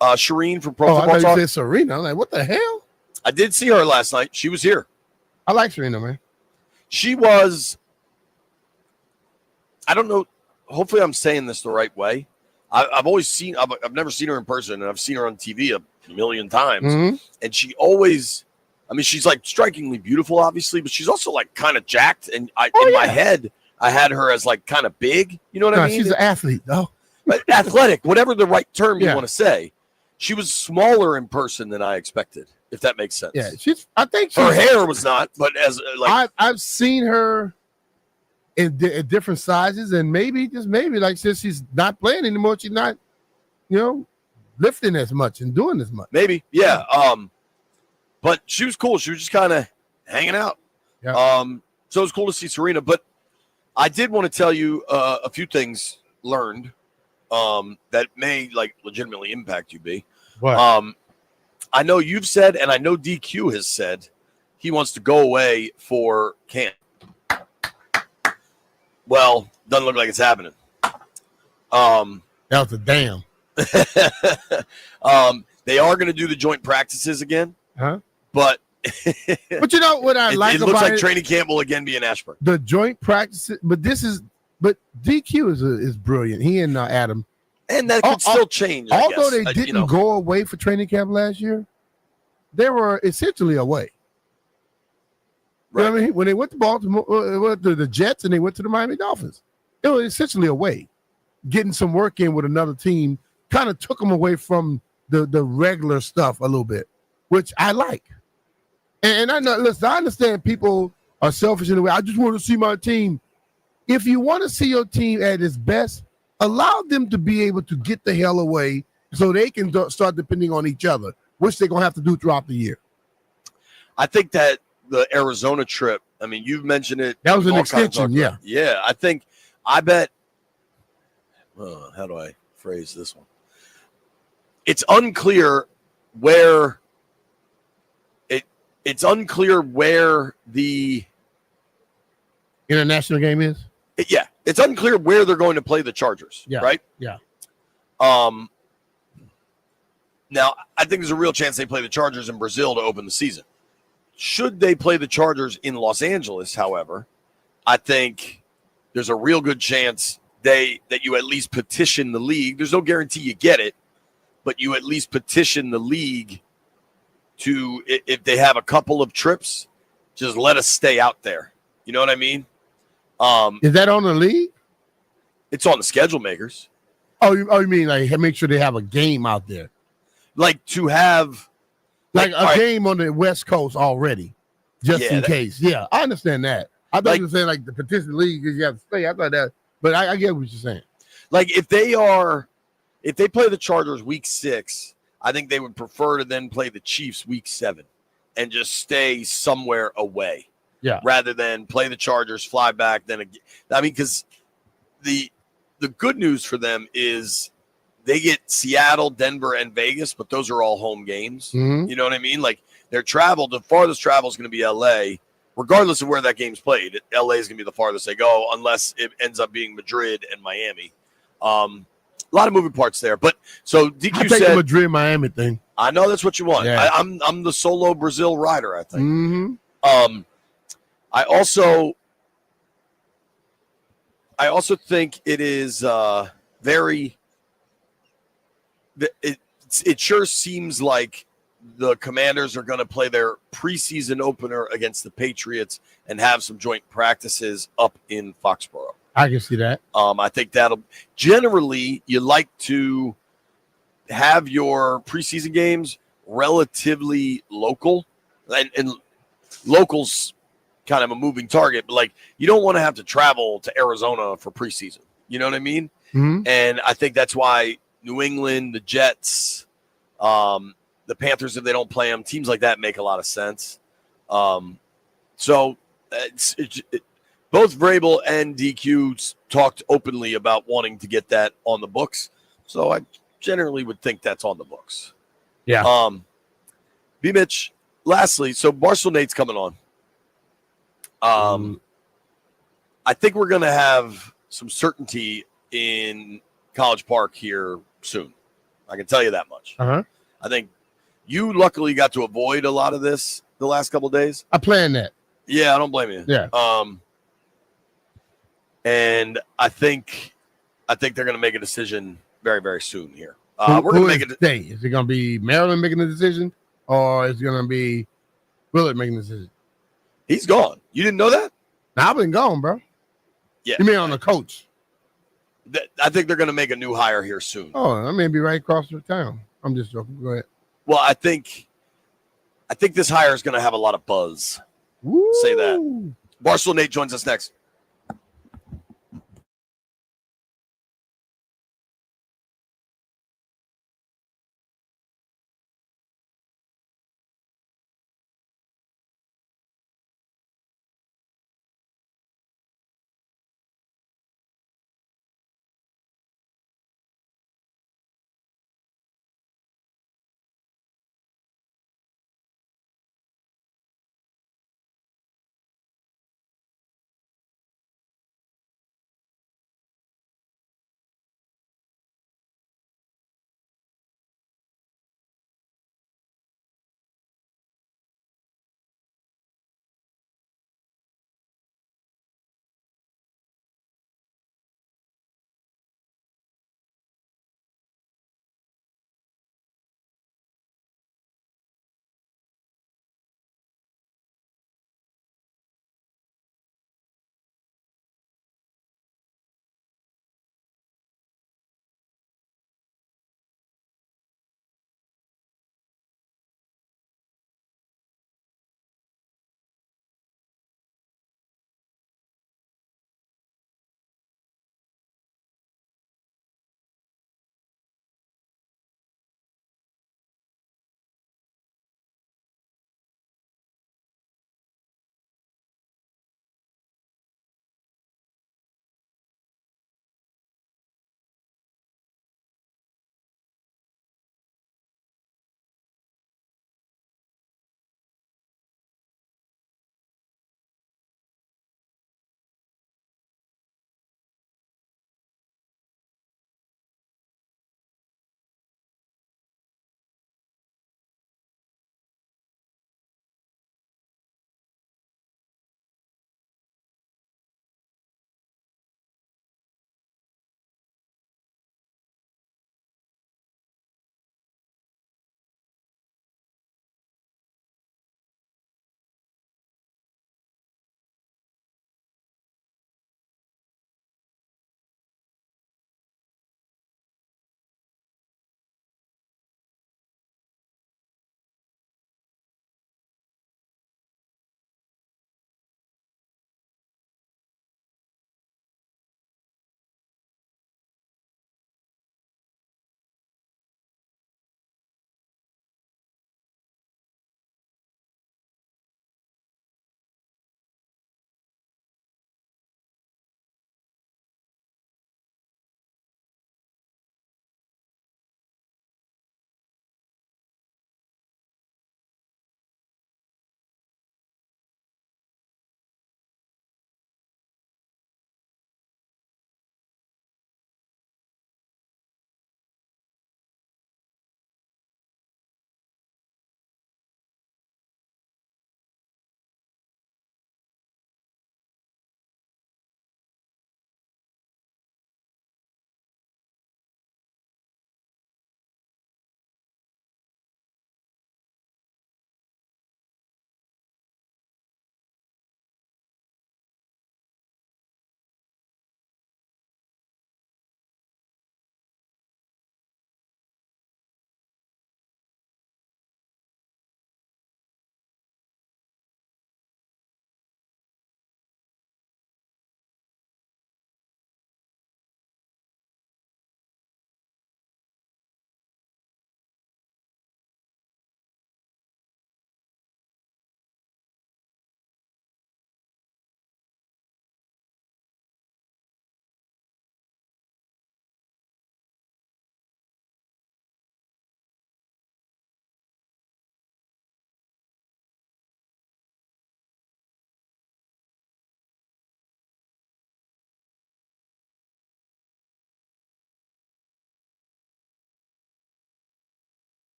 Shireen from Pro I Football thought Talk. you said Serena. I'm like, what the hell? I did see her last night. She was here. I like Serena, man. She was, I don't know, hopefully I'm saying this the right way. I've never seen her in person, and I've seen her on TV a million times. Mm-hmm. And she always, I mean, she's like strikingly beautiful, obviously, but she's also like kind of jacked. And my head, I had her as like kind of big. You know what I mean? She's an athlete, though. But athletic, whatever the right term you want to say. She was smaller in person than I expected, if that makes sense. Yeah, I think her hair was not, but as like I've seen her in different sizes, and maybe like since she's not playing anymore, she's not, lifting as much and doing as much. Maybe, yeah. But she was cool. She was just kind of hanging out. Yeah. So it was cool to see Serena. But I did want to tell you a few things learned that may like legitimately impact you, B. What? I know you've said, and I know DQ has said, he wants to go away for camp. Well, doesn't look like it's happening. That was a damn. They are going to do the joint practices again, but you know what I like it about looks like training camp will again be in Ashburn. The joint practices, but DQ is brilliant. He and Adam, and that could still change. Although they didn't go away for training camp last year, they were essentially away. Right. You know what I mean? When they went to Baltimore, went to the Jets, and they went to the Miami Dolphins, it was essentially away. Getting some work in with another team kind of took them away from the regular stuff a little bit, which I like. And I know, listen, I understand people are selfish in a way. I just want to see my team. If you want to see your team at its best, allow them to be able to get the hell away so they can start depending on each other, which they're going to have to do throughout the year. I think that the Arizona trip, I mean, you've mentioned it. That was an extension, yeah. Yeah, I bet, how do I phrase this one? It's unclear where the international game is. It's unclear where they're going to play the Chargers. Yeah. Right. Yeah. Now I think there's a real chance they play the Chargers in Brazil to open the season. Should they play the Chargers in Los Angeles, however, I think there's a real good chance that you at least petition the league. There's no guarantee you get it, but you at least petition the league to, if they have a couple of trips, just let us stay out there. You know what I mean? Is that on the league? It's on the schedule makers. Oh, you mean like make sure they have a game out there? Like to have like a game on the West Coast already, just in case. Yeah, I understand that. I thought you were saying like the petition league because you have to stay. I thought that, but I get what you're saying. Like if they play the Chargers week 6, I think they would prefer to then play the Chiefs week 7 and just stay somewhere away. Yeah. Rather than play the Chargers, fly back, then again. I mean, because the good news for them is they get Seattle, Denver, and Vegas, but those are all home games. Mm-hmm. You know what I mean? Like their travel, the farthest travel is going to be LA, regardless of where that game's played. LA is going to be the farthest they go, unless it ends up being Madrid and Miami. A lot of moving parts there, but so DQ said the Madrid Miami thing. I know that's what you want. Yeah. I'm the solo Brazil rider. I think. Mm-hmm. I also think it is very. It sure seems like the Commanders are going to play their preseason opener against the Patriots and have some joint practices up in Foxborough. I can see that. I think that'll generally you like to have your preseason games relatively local, and locals kind of a moving target, but like you don't want to have to travel to Arizona for preseason. You know what I mean? Mm-hmm. And I think that's why New England, the Jets, the Panthers, if they don't play them, teams like that make a lot of sense. So Both Vrabel and DQ talked openly about wanting to get that on the books. So I generally would think that's on the books. Yeah. B. Mitch, lastly, so Barstool Nate's coming on. I think we're going to have some certainty in College Park here soon. I can tell you that much. Uh-huh. I think you luckily got to avoid a lot of this the last couple of days. I planned that. Yeah, I don't blame you. Yeah. And I think they're going to make a decision very, very soon here. We're going to make it. Is it going to be Maryland making the decision, or is it going to be Willard making the decision? He's gone. You didn't know that? Now, I've been gone, bro. Yeah. You mean on the coach? I think they're going to make a new hire here soon. Oh, I may be right across the town. I'm just joking. Go ahead. Well, I think this hire is going to have a lot of buzz. Woo. Say that. Barstool Nate joins us next.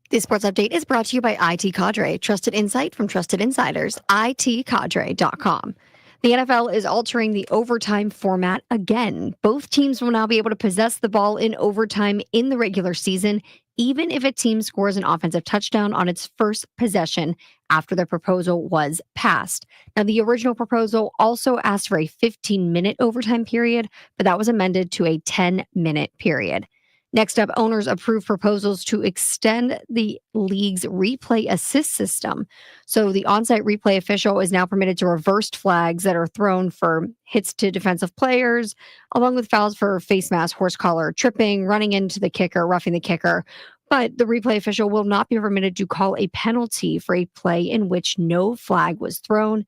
This sports update is brought to you by IT Cadre, trusted insight from trusted insiders, itcadre.com. The NFL is altering the overtime format again. Both teams will now be able to possess the ball in overtime in the regular season, even if a team scores an offensive touchdown on its first possession after the proposal was passed. Now, the original proposal also asked for a 15-minute overtime period, but that was amended to a 10-minute period. Next up, owners approved proposals to extend the league's replay assist system. So the on-site replay official is now permitted to reverse flags that are thrown for hits to defensive players, along with fouls for face mask, horse collar, tripping, running into the kicker, roughing the kicker. But the replay official will not be permitted to call a penalty for a play in which no flag was thrown.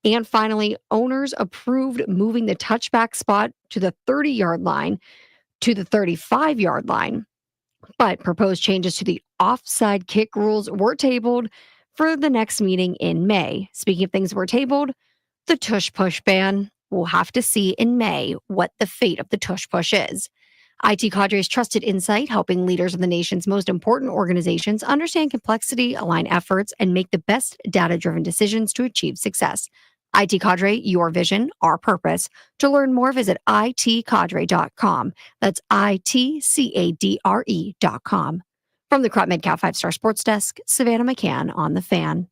And finally, owners approved moving the touchback spot to the 30-yard line to the 35-yard line. But proposed changes to the offside kick rules were tabled for the next meeting in May. Speaking of things were tabled, the Tush Push ban. We'll have to see in May what the fate of the Tush Push is. IT Cadre's trusted insight, helping leaders of the nation's most important organizations understand complexity, align efforts, and make the best data-driven decisions to achieve success. IT Cadre, your vision, our purpose. To learn more, visit itcadre.com. That's itcadre.com. From the Crop Metcalf 5-Star Sports Desk, Savannah McCann on The Fan.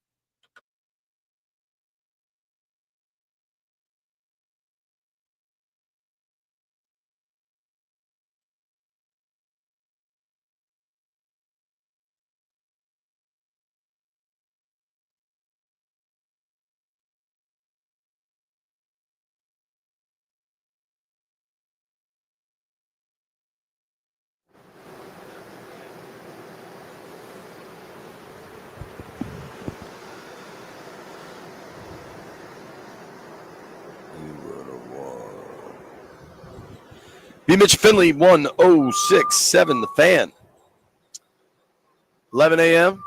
B. Mitch Finley, 1067, The Fan. 11 a.m.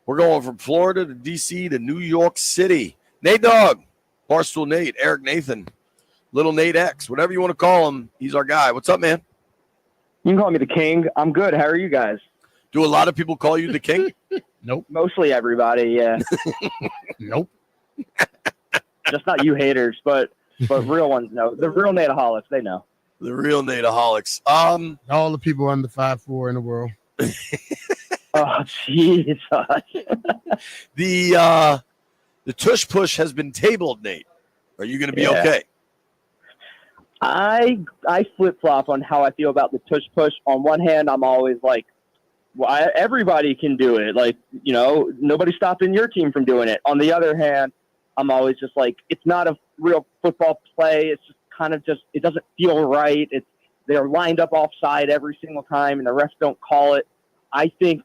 We're going from Florida to D.C. to New York City. Nate Dogg, Barstool Nate, Eric Nathan, Little Nate X, whatever you want to call him. He's our guy. What's up, man? You can call me the King. I'm good. How are you guys? Do a lot of people call you the King? Nope. Mostly everybody, yeah. Nope. Just not you haters, but real ones know. The real Nateaholics, they know. The real Nateaholics. All the people under 5'4" in the world. Oh, Jesus. The Tush Push has been tabled, Nate. Are you going to be okay? I flip-flop on how I feel about the Tush Push. On one hand, I'm always like, well, everybody can do it. Like, you know, nobody's stopping your team from doing it. On the other hand, I'm always just like, it's not a real football play. It's just kind of just, it doesn't feel right. They're lined up offside every single time, and the refs don't call it. I think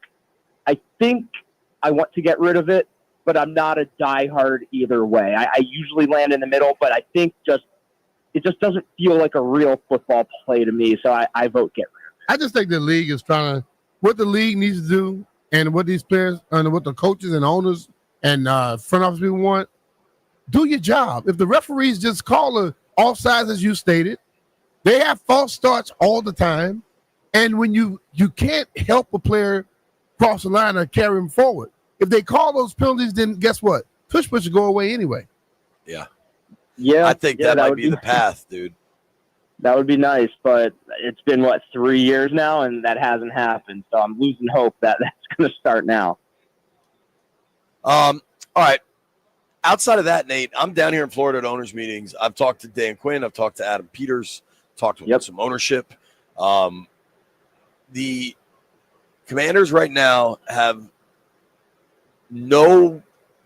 I want to get rid of it, but I'm not a diehard either way. I usually land in the middle, but I think it just doesn't feel like a real football play to me, so I vote get rid of it. I just think the league is trying to, what the league needs to do and what these players and what the coaches and owners and front office people want, do your job. If the referees just call the offsides as you stated, they have false starts all the time, and when you can't help a player cross the line or carry him forward. If they call those penalties, then guess what? Tush Push will go away anyway. Yeah. Yeah, I think that might be the path, dude. That would be nice, but it's been, 3 years now, and that hasn't happened. So I'm losing hope that that's going to start now. All right. Outside of that, Nate, I'm down here in Florida at owners' meetings. I've talked to Dan Quinn. I've talked to Adam Peters. Talked with some ownership. The Commanders right now have no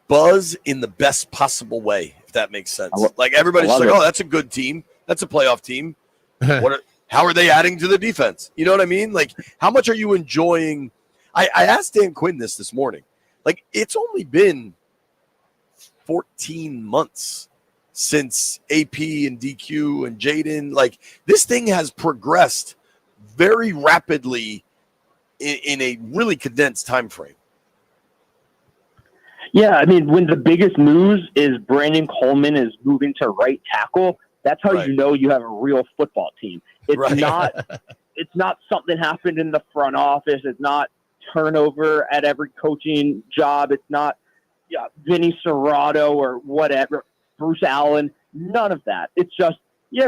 buzz in the best possible way, if that makes sense. Like, everybody's just like, oh, that's a good team. That's a playoff team. How are they adding to the defense? You know what I mean? Like, how much are you enjoying? I asked Dan Quinn this morning. Like, it's only been 14 months since AP and DQ and Jaden. Like, this thing has progressed very rapidly in a really condensed time frame. Yeah, I mean, when the biggest news is Brandon Coleman is moving to right tackle, that's how you know you have a real football team. It's not something happened in the front office. It's not turnover at every coaching job. It's not Vinny Serrato or whatever, Bruce Allen. None of that. It's just,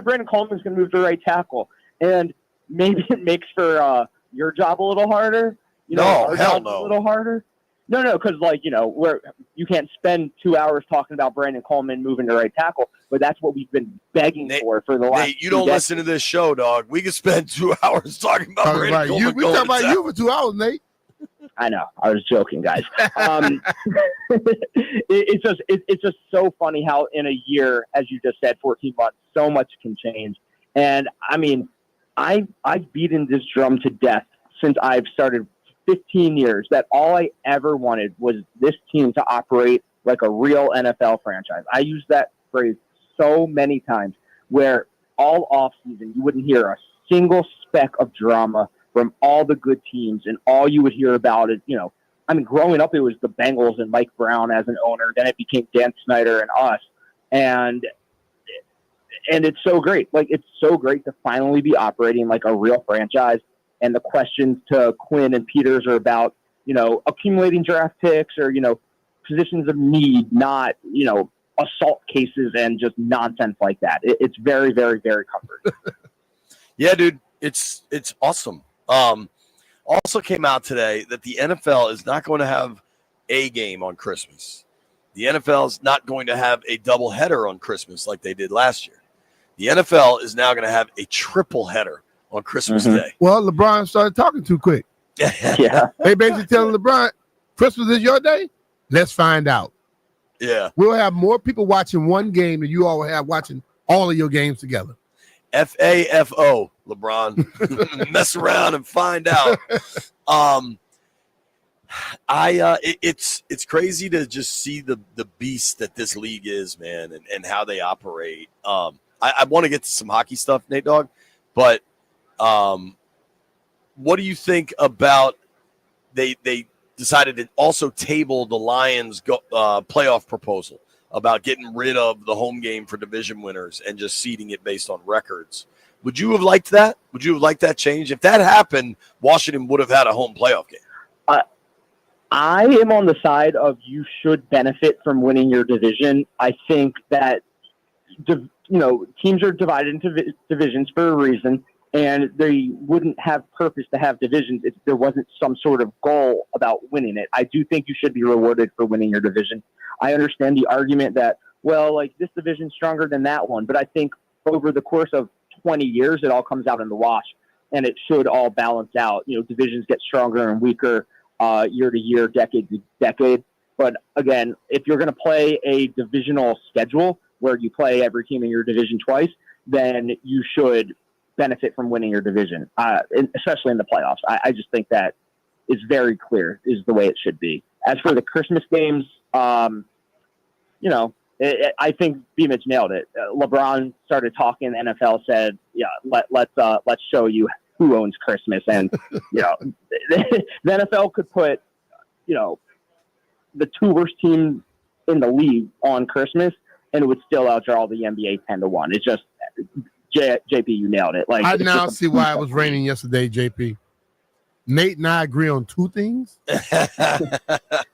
Brandon Coleman's going to move to right tackle. And maybe it makes for your job a little harder. Our hell job's no. A little harder. No, because where you can't spend 2 hours talking about Brandon Coleman moving to right tackle, but that's what we've been begging for the last. Nate, you don't listen to this show, dog. We could spend 2 hours talking about Brandon Coleman. We talking about you for 2 hours, Nate. I know. I was joking, guys. It's just so funny how in a year, as you just said, 14 months, so much can change. And I mean, I've beaten this drum to death since I've started 15 years that all I ever wanted was this team to operate like a real NFL franchise. I used that phrase so many times where all offseason you wouldn't hear a single speck of drama from all the good teams, and all you would hear about is, growing up it was the Bengals and Mike Brown as an owner. Then it became Dan Snyder and us. And it's so great. Like, it's so great to finally be operating like a real franchise. And the questions to Quinn and Peters are about, accumulating draft picks or, positions of need, not, assault cases and just nonsense like that. It's very, very, very comforting. Yeah, dude, it's awesome. Also came out today that the NFL is not going to have a game on Christmas. The NFL is not going to have a doubleheader on Christmas like they did last year. The NFL is now going to have a triple header on Christmas Day. Well, LeBron started talking too quick. Yeah. They basically telling LeBron, Christmas is your day? Let's find out. Yeah. We'll have more people watching one game than you all will have watching all of your games together. FAFO, LeBron. Mess around and find out. It's crazy to just see the beast that this league is, man, and how they operate. I want to get to some hockey stuff, Nate Dogg, but what do you think about they decided to also table the Lions playoff proposal about getting rid of the home game for division winners and just seeding it based on records? Would you have liked that? Would you have liked that change? If that happened, Washington would have had a home playoff game. I am on the side of you should benefit from winning your division. I think that, teams are divided into divisions for a reason, and they wouldn't have purpose to have divisions if there wasn't some sort of goal about winning it. I do think you should be rewarded for winning your division. I understand the argument that, this division's stronger than that one, but I think over the course of 20 years, it all comes out in the wash, and it should all balance out. Divisions get stronger and weaker year to year, decade to decade. But again, if you're going to play a divisional schedule where you play every team in your division twice, then you should benefit from winning your division, especially in the playoffs. I just think that is very clear is the way it should be. As for the Christmas games, I think B-Mitch nailed it. LeBron started talking. The NFL said, let's show you who owns Christmas. And, the NFL could put, the two worst teams in the league on Christmas, and it would still outdraw the NBA 10-1. It's just, JP, you nailed it. I now see why it was raining yesterday, JP. Nate and I agree on two things.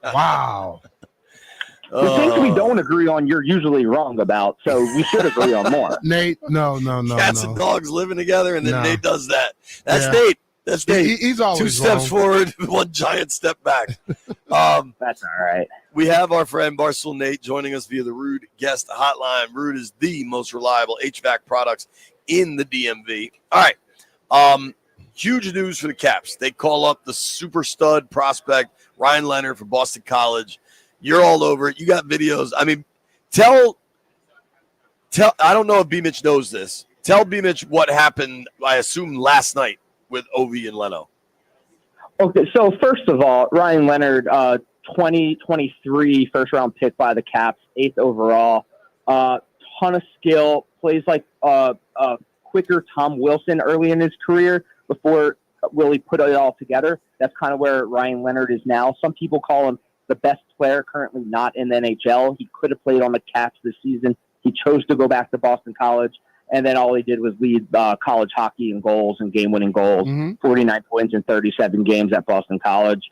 Wow. The things we don't agree on, you're usually wrong about, so we should agree on more. Nate, no. Cats and dogs living together, and then Nate does that. That's Nate. That's Nate. He's always two steps wrong. forward, one giant step back. That's all right. We have our friend Barstool Nate joining us via the Rude guest hotline. Rude is the most reliable HVAC products in the DMV. All right. Huge news for the Caps. They call up the super stud prospect, Ryan Leonard from Boston College. You're all over it. You got videos. I mean, tell. I don't know if B-Mitch knows this. Tell B-Mitch what happened, I assume, last night with Ovi and Leno. Okay, so first of all, Ryan Leonard, 2023 first-round pick by the Caps, 8th overall. Ton of skill, plays like a quicker Tom Wilson early in his career before Willie put it all together. That's kind of where Ryan Leonard is now. Some people call him the best player currently not in the NHL. He could have played on the Caps this season. He chose to go back to Boston College, And then all he did was lead college hockey in goals and game-winning goals, 49 points in 37 games at Boston College.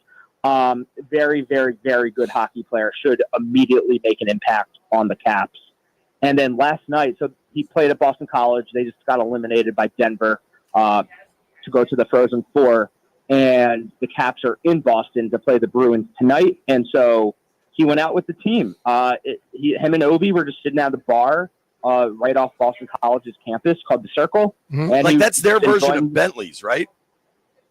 Very, very, very good hockey player. Should immediately make an impact on the Caps. And then last night, so he played at Boston College. They just got eliminated by Denver to go to the Frozen Four. And the Caps are in Boston to play the Bruins tonight. And so he went out with the team. Him and Ovi were just sitting at the bar right off Boston College's campus called The Circle. And like that's their version of Bentley's, right?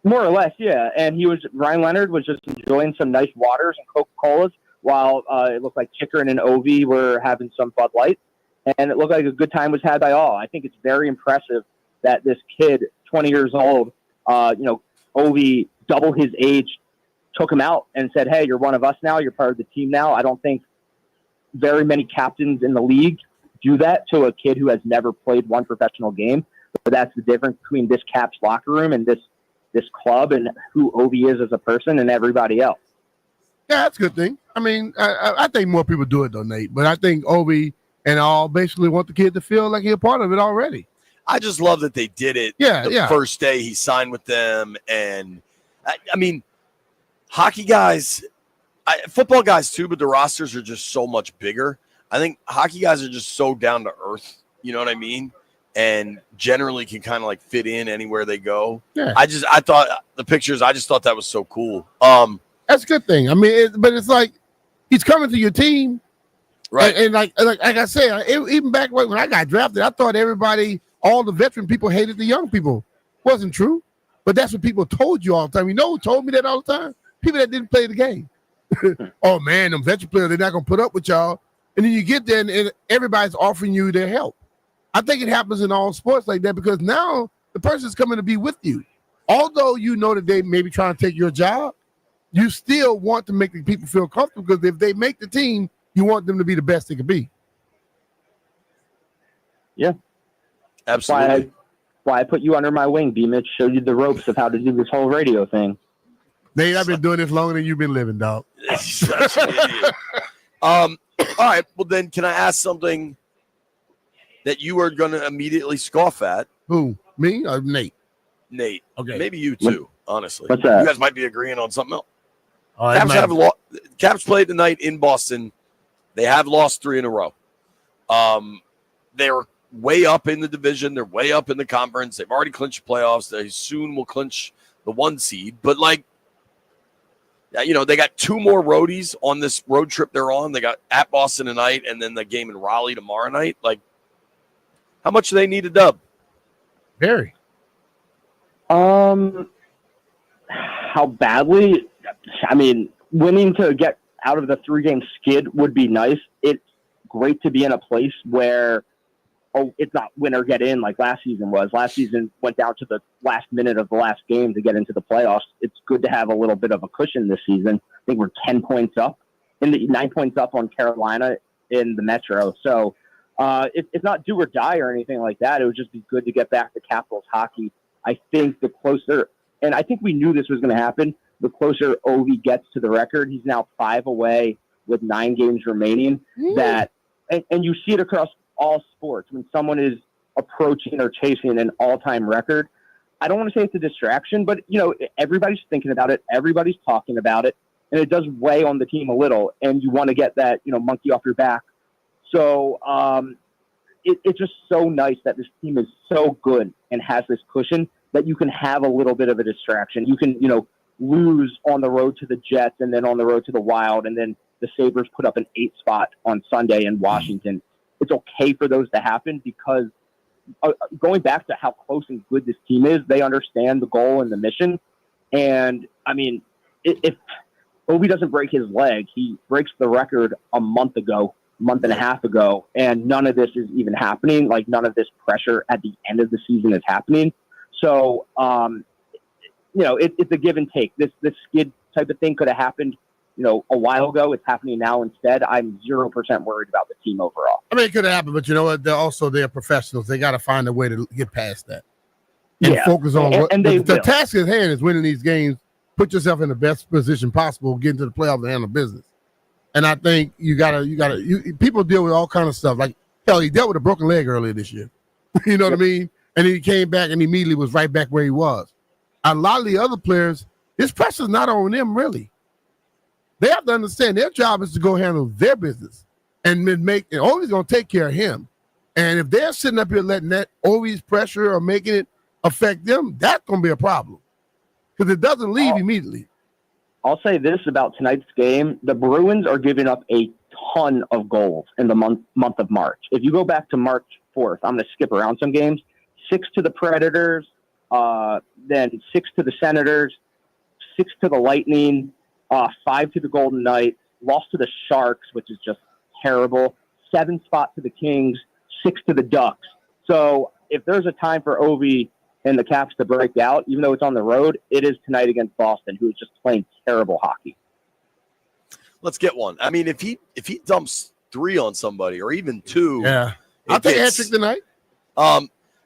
More or less, yeah. And Ryan Leonard was just enjoying some nice waters and Coca-Colas while it looked like Chikrin and Ovi were having some Bud Light. And it looked like a good time was had by all. I think it's very impressive that this kid, 20 years old, Ovi, double his age, took him out and said, hey, you're one of us now. You're part of the team now. I don't think very many captains in the league do that to a kid who has never played one professional game. But that's the difference between this Caps locker room and this club and who Ovi is as a person and everybody else. Yeah, that's a good thing. I mean, I think more people do it though, Nate. But I think Ovi and all basically want the kid to feel like he's a part of it already. I just love that they did it the first day he signed with them. And, I mean, hockey guys, football guys too, but the rosters are just so much bigger. I think hockey guys are just so down to earth, you know what I mean? And generally can kind of like fit in anywhere they go. Yeah. I thought the pictures, I just thought that was so cool. That's a good thing. I mean, but it's like he's coming to your team. Right. And like I said, even back when I got drafted, I thought all the veteran people hated the young people. Wasn't true. But that's what people told you all the time. You know who told me that all the time? People that didn't play the game. Oh, man, them veteran players, they're not going to put up with y'all. And then you get there and everybody's offering you their help. I think it happens in all sports like that because now the person's coming to be with you. Although you know that they may be trying to take your job, you still want to make the people feel comfortable because if they make the team, you want them to be the best they can be. Yeah. Absolutely. Why I put you under my wing, B-Mitch, showed you the ropes of how to do this whole radio thing. Nate, I've been doing this longer than you've been living, dog. Such an idiot. All right. Well, then can I ask something that you are going to immediately scoff at? Who? Me or Nate? Nate. Okay. Maybe you too, honestly. What's that? You guys might be agreeing on something else. Oh, Caps played tonight in Boston. They have lost 3 in a row. They're way up in the division. They're way up in the conference. They've already clinched playoffs. They soon will clinch the 1 seed. But, they got 2 more roadies on this road trip they're on. They got at Boston tonight and then the game in Raleigh tomorrow night. How much do they need a dub? Very. How badly? I mean, winning to get out of the 3-game skid would be nice. It's great to be in a place where, it's not win or get in like last season was. Last season went down to the last minute of the last game to get into the playoffs. It's good to have a little bit of a cushion this season. I think we're 10 points up, 9 points up on Carolina in the Metro. So it's not do or die or anything like that. It would just be good to get back to Capitals hockey. I think the closer, and I think we knew this was going to happen, the closer Ovi gets to the record. He's now 5 away with 9 games remaining. And you see it across all sports. When someone is approaching or chasing an all-time record, I don't want to say it's a distraction, but, everybody's thinking about it. Everybody's talking about it. And it does weigh on the team a little. And you want to get that, monkey off your back. So it's just so nice that this team is so good and has this cushion that you can have a little bit of a distraction. You can, lose on the road to the Jets and then on the road to the Wild. And then the Sabres put up an 8 spot on Sunday in Washington. It's okay for those to happen because going back to how close and good this team is, they understand the goal and the mission. And, I mean, if Ovi doesn't break his leg, he breaks the record a month and a half ago, and none of this is even happening. None of this pressure at the end of the season is happening. So, it's a give and take. This skid type of thing could have happened a while ago. It's happening now instead. I'm 0% worried about the team overall. I mean, it could have happened, but you know what? They're professionals. They got to find a way to get past that and focus on what the task at hand is winning these games. Put yourself in the best position possible, get into the playoffs and handle business. And I think you gotta people deal with all kind of stuff. Like hell, he dealt with a broken leg earlier this year. You know what I mean? And then he came back and immediately was right back where he was. A lot of the other players, this pressure's not on them really. They have to understand their job is to go handle their business and then Ovi's going to take care of him. And if they're sitting up here letting that Ovi's pressure or making it affect them, that's going to be a problem because it doesn't leave immediately. I'll say this about tonight's game. The Bruins are giving up a ton of goals in the month of March. If you go back to March 4th, I'm going to skip around some games. 6 to the Predators, then 6 to the Senators, 6 to the Lightning, 5 to the Golden Knights, lost to the Sharks, which is just terrible, 7 spot to the Kings, 6 to the Ducks. So if there's a time for Ovi and the Caps to break out, even though it's on the road, it is tonight against Boston, who is just playing terrible hockey. Let's get one. I mean, if he dumps 3 on somebody or even 2, I'll take a hat trick tonight.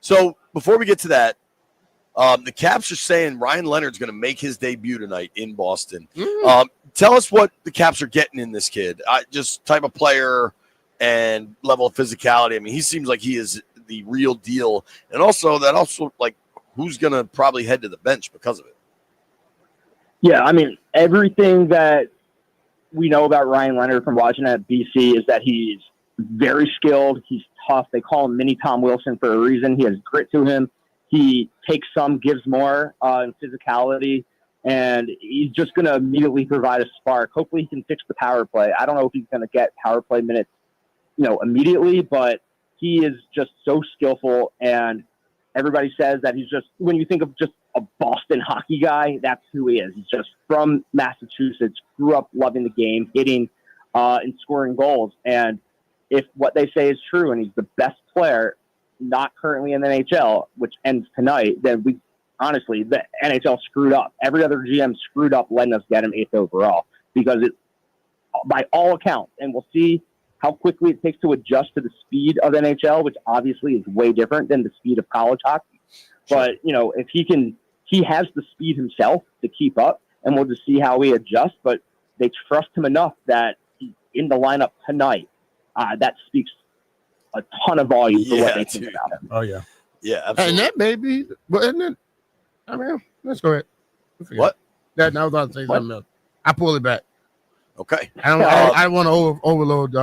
So before we get to that, the Caps are saying Ryan Leonard's going to make his debut tonight in Boston. Tell us what the Caps are getting in this kid. Just type of player and level of physicality. I mean, he seems like he is the real deal. And also like who's going to probably head to the bench because of it. Yeah, I mean, everything that we know about Ryan Leonard from watching at BC is that he's very skilled. He's tough. They call him Mini Tom Wilson for a reason. He has grit to him. He takes some, gives more in physicality, and he's just going to immediately provide a spark. Hopefully he can fix the power play. I don't know if he's going to get power play minutes, immediately, but he is just so skillful, and everybody says that he's just, when you think of just a Boston hockey guy, that's who he is. He's just from Massachusetts, grew up loving the game, hitting and scoring goals, and if what they say is true and he's the best player not currently in the NHL, which ends tonight, then the NHL screwed up. Every other GM screwed up letting us get him 8th overall because it, by all accounts, and we'll see how quickly it takes to adjust to the speed of NHL, which obviously is way different than the speed of college hockey. But, if he has the speed himself to keep up, and we'll just see how he adjusts, but they trust him enough that he's in the lineup tonight. That speaks a ton of volume for what they think about him. Oh, yeah. Yeah, absolutely. And that may be, well, isn't it? I mean, let's go ahead. What? That I was about to say something else. I pull it back. Okay. I don't want to overload,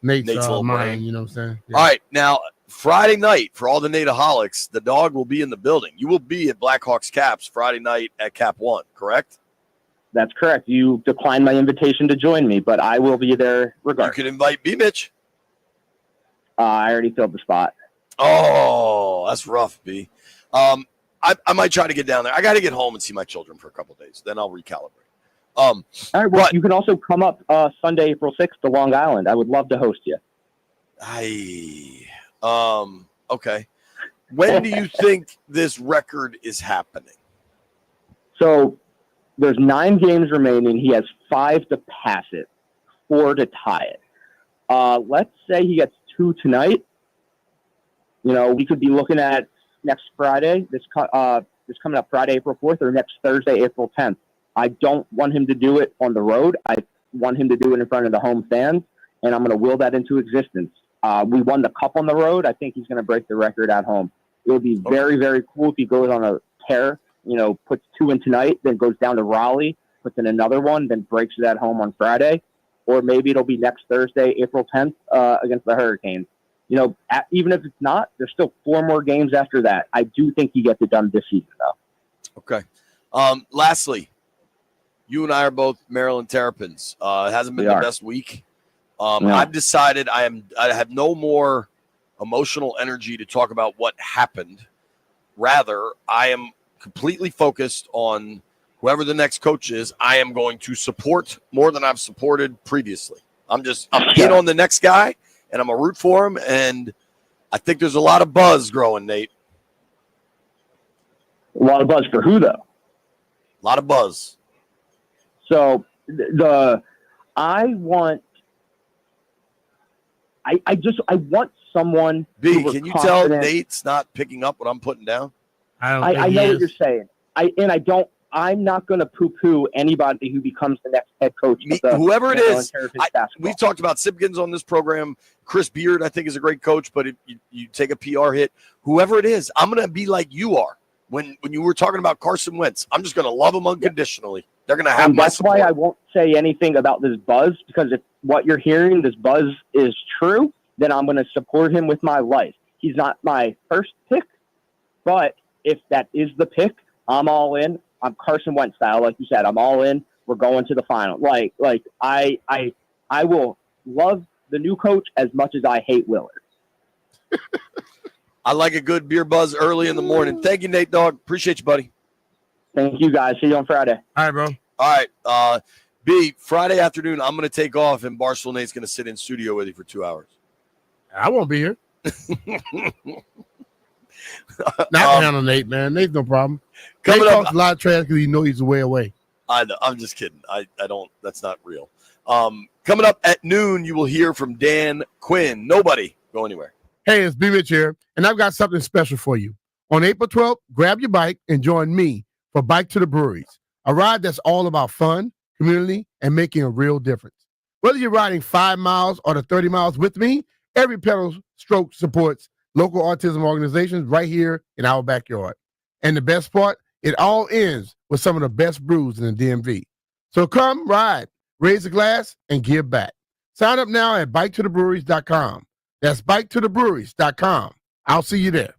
Nate's little mind. brain. You know what I'm saying? Yeah. All right. Now, Friday night, for all the Nateaholics, the dog will be in the building. You will be at Blackhawks Caps Friday night at Cap 1, correct? That's correct. You declined my invitation to join me, but I will be there regardless. You can invite me, Mitch. I already filled the spot. Oh, that's rough, B. I might try to get down there. I got to get home and see my children for a couple of days. Then I'll recalibrate. All right. Well, you can also come up Sunday, April 6th to Long Island. I would love to host you. Okay. When do you think this record is happening? So there's 9 games remaining. He has 5 to pass it, 4 to tie it. Let's say he gets 2 tonight. We could be looking at next Friday, this coming up Friday, April 4th, or next Thursday, April 10th. I don't want him to do it on the road. I want him to do it in front of the home fans, and I'm going to will that into existence. We won the Cup on the road. I think he's going to break the record at home. It would be very, very cool if he goes on a tear, puts 2 in tonight, then goes down to Raleigh, puts in another one, then breaks it at home on Friday. Or maybe it'll be next Thursday, April 10th, against the Hurricanes. Even if it's not, there's still 4 more games after that. I do think he gets it done this season, though. Okay. Lastly, you and I are both Maryland Terrapins. It hasn't been the best week. I've decided I have no more emotional energy to talk about what happened. Rather, I am completely focused on whoever the next coach is. I am going to support more than I've supported previously. I'm in on the next guy, and I'm going to root for him. And I think there's a lot of buzz growing, Nate. A lot of buzz for who, though? A lot of buzz. So I want someone. B, can you tell Nate's not picking up what I'm putting down? I know what you're saying. I'm I'm not going to poo-poo anybody who becomes the next head coach. Whoever it is, we've talked about Simpkins on this program. Chris Beard, I think, is a great coach, but if you take a PR hit, whoever it is, I'm going to be like you are. When you were talking about Carson Wentz, I'm just going to love him unconditionally. They're going to have my support. That's why I won't say anything about this buzz, because if what you're hearing, this buzz, is true, then I'm going to support him with my life. He's not my first pick, but if that is the pick, I'm all in. I'm Carson Wentz style, like you said. I'm all in. We're going to the final. Like I will love the new coach as much as I hate Willard. I like a good beer buzz early in the morning. Thank you, Nate Dogg. Appreciate you, buddy. Thank you, guys. See you on Friday. All right, bro. All right. B, Friday afternoon, I'm going to take off, and Barstool Nate's going to sit in studio with you for 2 hours. I won't be here. Not handle Nate, man. Nate's no problem. Nate talks a lot of trash because he's way away. I'm just kidding. I don't. That's not real. Coming up at noon, you will hear from Dan Quinn. Nobody go anywhere. Hey, it's B. Rich here, and I've got something special for you. On April 12th, grab your bike and join me for Bike to the Breweries, a ride that's all about fun, community, and making a real difference. Whether you're riding 5 miles or the 30 miles with me, every pedal stroke supports local autism organizations right here in our backyard. And the best part, it all ends with some of the best brews in the DMV. So come ride, raise a glass, and give back. Sign up now at biketothebreweries.com. That's biketothebreweries.com. I'll see you there.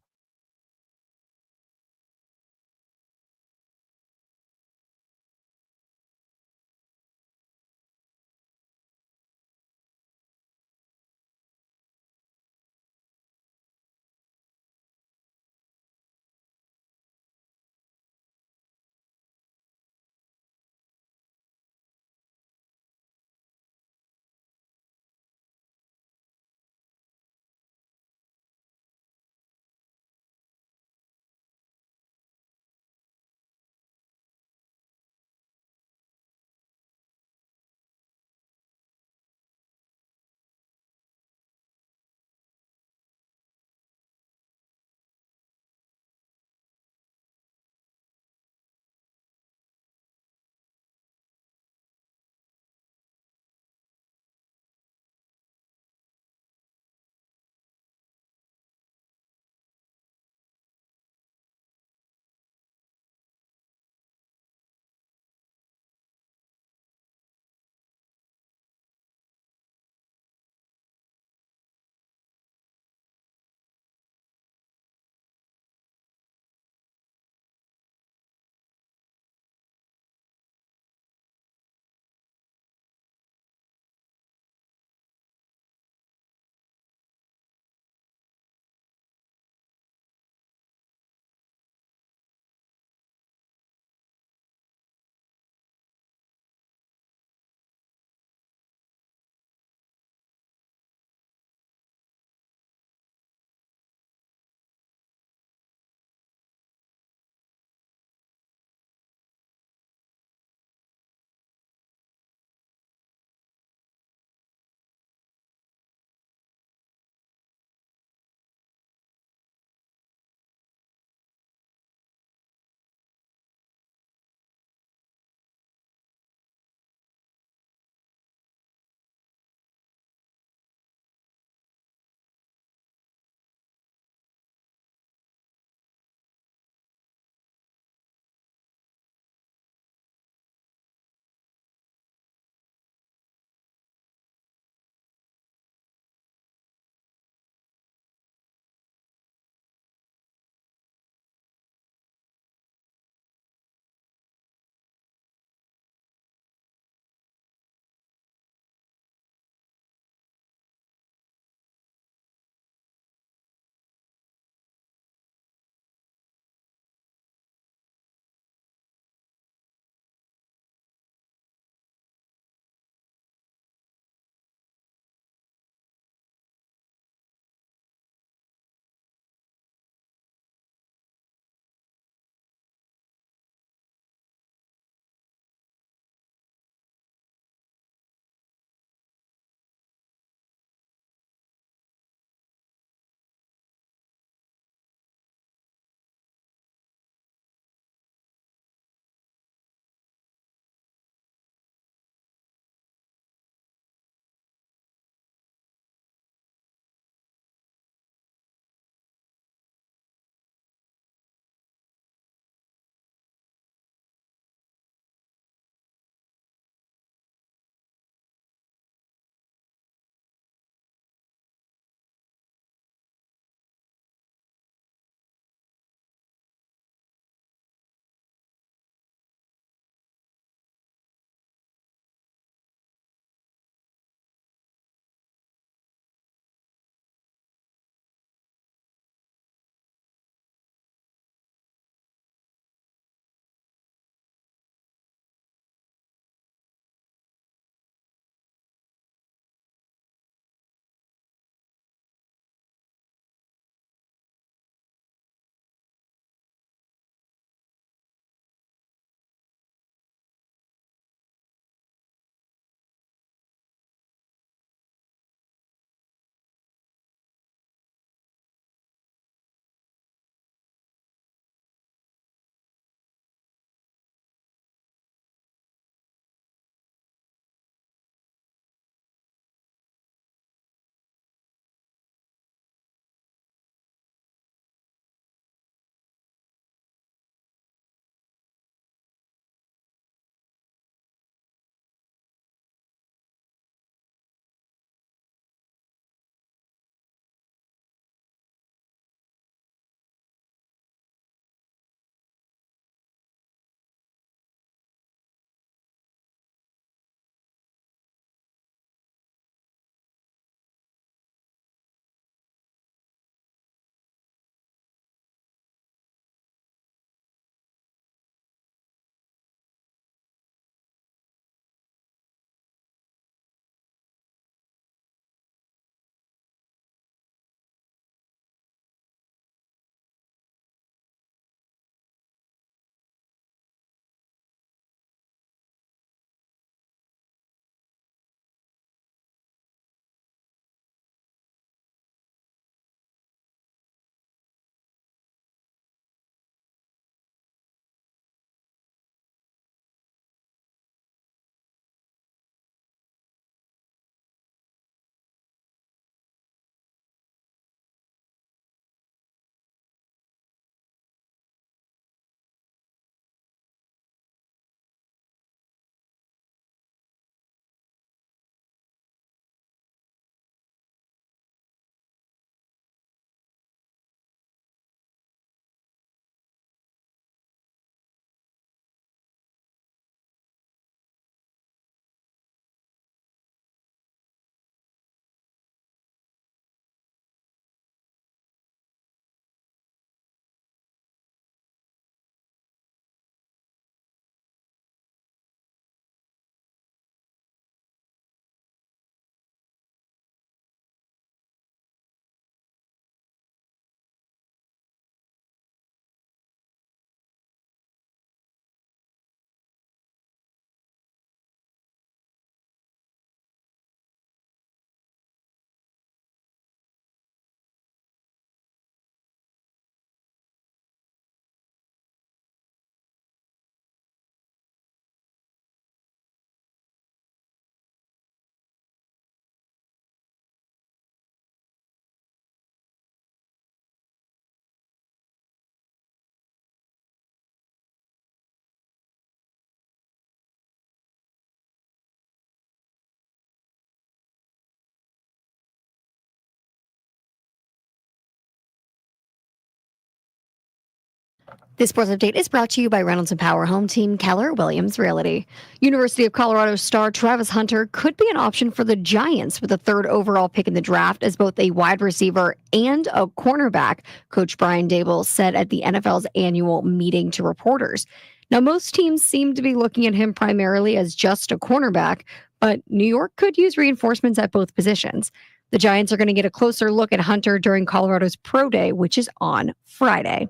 This sports update is brought to you by Reynolds and Power Home Team Keller Williams Realty. University of Colorado star Travis Hunter could be an option for the Giants with the 3rd overall pick in the draft as both a wide receiver and a cornerback, Coach Brian Daboll said at the NFL's annual meeting to reporters. Now, most teams seem to be looking at him primarily as just a cornerback, but New York could use reinforcements at both positions. The Giants are going to get a closer look at Hunter during Colorado's Pro Day, which is on Friday.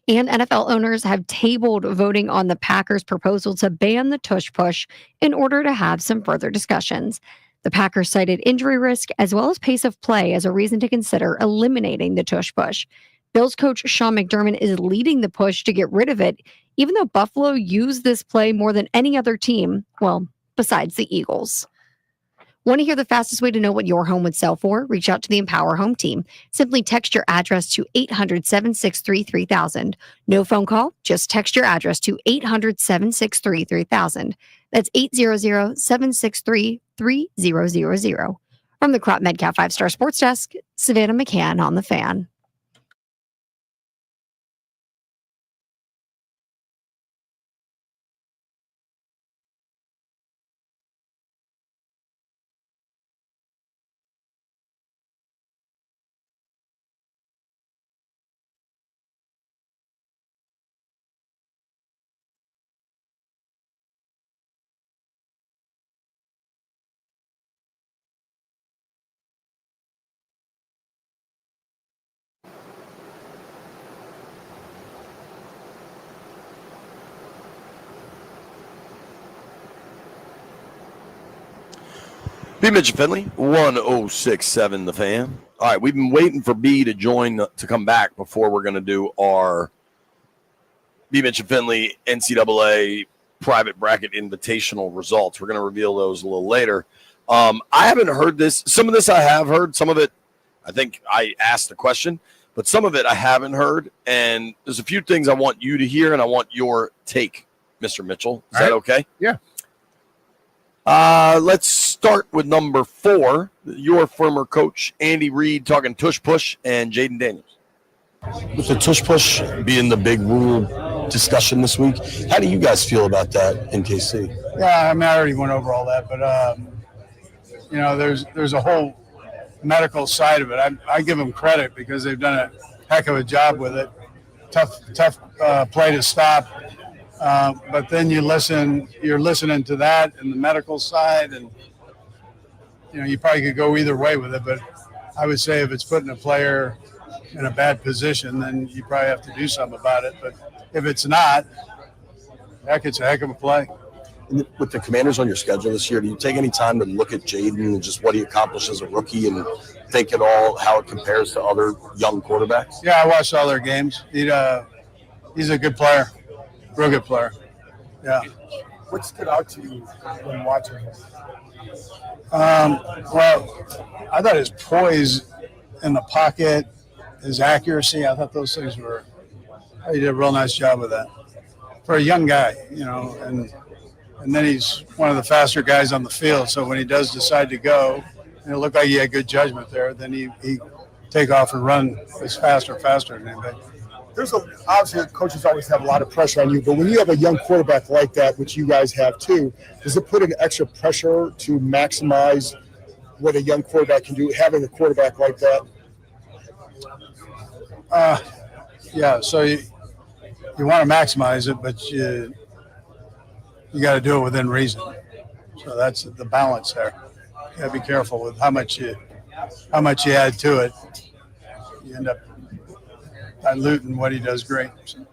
And NFL owners have tabled voting on the Packers' proposal to ban the tush push in order to have some further discussions. The Packers cited injury risk as well as pace of play as a reason to consider eliminating the tush push. Bills coach Sean McDermott is leading the push to get rid of it, even though Buffalo used this play more than any other team, well, besides the Eagles. Want to hear the fastest way to know what your home would sell for? Reach out to the Empower Home Team. Simply text your address to 800-763-3000. No phone call, just text your address to 800-763-3000. That's 800-763-3000. From the Crop Medcalf 5-Star Sports Desk, Savannah McCann on the Fan. B. Mitchell Finley, 1067 The Fan. All right, we've been waiting for B to join to come back before we're going to do our B. Mitchell Finley NCAA private bracket invitational results. We're going to reveal those a little later. I haven't heard this. Some of this I have heard. Some of it, I think I asked the question, but some of it I haven't heard. And there's a few things I want you to hear, and I want your take, Mr. Mitchell. Is that okay? Yeah. Let's start with number 4, your former coach, Andy Reid, talking tush push and Jaden Daniels. With the tush push being the big rule discussion this week, how do you guys feel about that in KC? Yeah, I mean, I already went over all that, but, there's a whole medical side of it. I give them credit because they've done a heck of a job with it. Tough play to stop. But then you're listening to that and the medical side, and you probably could go either way with it. But I would say if it's putting a player in a bad position, then you probably have to do something about it. But if it's not, heck, it's a heck of a play. And with the Commanders on your schedule this year, do you take any time to look at Jaden and just what he accomplished as a rookie and think at all how it compares to other young quarterbacks? Yeah, I watched all their games. He's a good player. Real good player. Yeah. What stood out to you when watching him? Well, I thought his poise in the pocket, his accuracy, I thought those things he did a real nice job with that. For a young guy, and then he's one of the faster guys on the field. So when he does decide to go, and it looked like he had good judgment there, then he take off and run as faster than anybody. Obviously, coaches always have a lot of pressure on you, but when you have a young quarterback like that, which you guys have too, does it put an extra pressure to maximize what a young quarterback can do, having a quarterback like that? Yeah, so you want to maximize it, but you got to do it within reason. So that's the balance there. You got to be careful with how much you add to it. You end up diluting what he does great. So.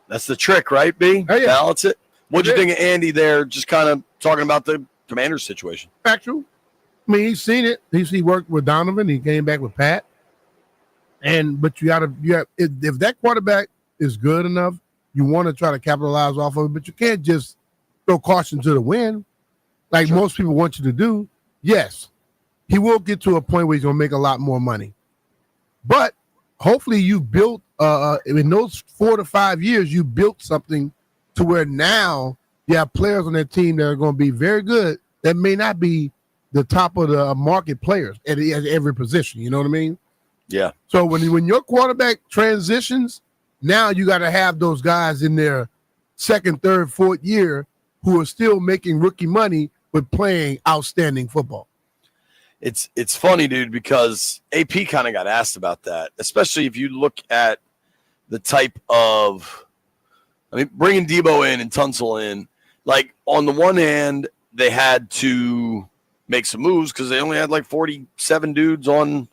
That's the trick, right, B? Oh, yeah. Balance it. What'd you think of Andy there, just kind of talking about the Commanders situation? Factual. I mean, he's seen it. He worked with Donovan. He came back with Pat. But you have if that quarterback is good enough, you want to try to capitalize off of it, but you can't just throw caution to the wind like most people want you to do. Yes, he will get to a point where he's going to make a lot more money. But hopefully you built, in those 4 to 5 years, you built something to where now you have players on that team that are going to be very good that may not be the top of the market players at every position. You know what I mean? Yeah. So when your quarterback transitions, Now you got to have those guys in their second, third, fourth year who are still making rookie money but playing outstanding football. It's funny, dude, because AP kind of got asked about that, especially if you look at the type of, bringing Debo in and Tunsil in. Like, on the one hand, they had to make some moves because they only had like 47 dudes on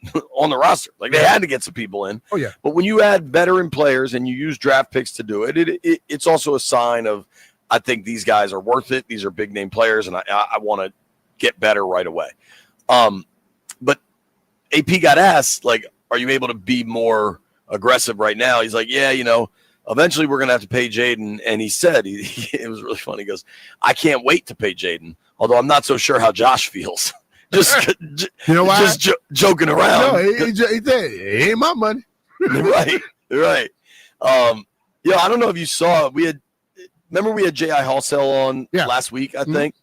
the roster. Like, they had to get some people in. Oh, yeah. But when you add veteran players and you use draft picks to do it, it's also a sign of, I think these guys are worth it. These are big name players, and I want to get better right away. But AP got asked, like, are you able to be more aggressive right now? He's like, yeah, eventually we're going to have to pay Jaden. And he said, it was really funny. He goes, I can't wait to pay Jaden, although I'm not so sure how Josh feels. Just joking around. No, he said, it ain't my money. Right. I don't know if you saw, we had J.I. Halsell on last week, I think.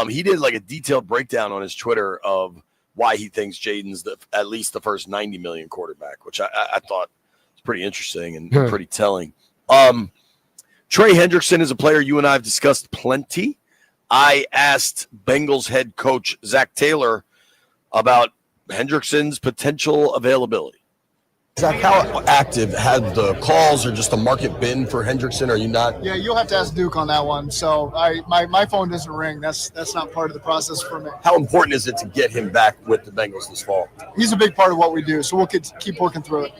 He did like a detailed breakdown on his Twitter of why he thinks Jaden's at least the first 90 million quarterback, which I thought was pretty interesting and pretty telling. Trey Hendrickson is a player you and I have discussed plenty. I asked Bengals head coach Zach Taylor about Hendrickson's potential availability. Zach, how active had the calls or just the market been for Hendrickson? Are you not? Yeah, you'll have to ask Duke on that one. So my phone doesn't ring. That's not part of the process for me. How important is it to get him back with the Bengals this fall? He's a big part of what we do, so we'll keep working through it.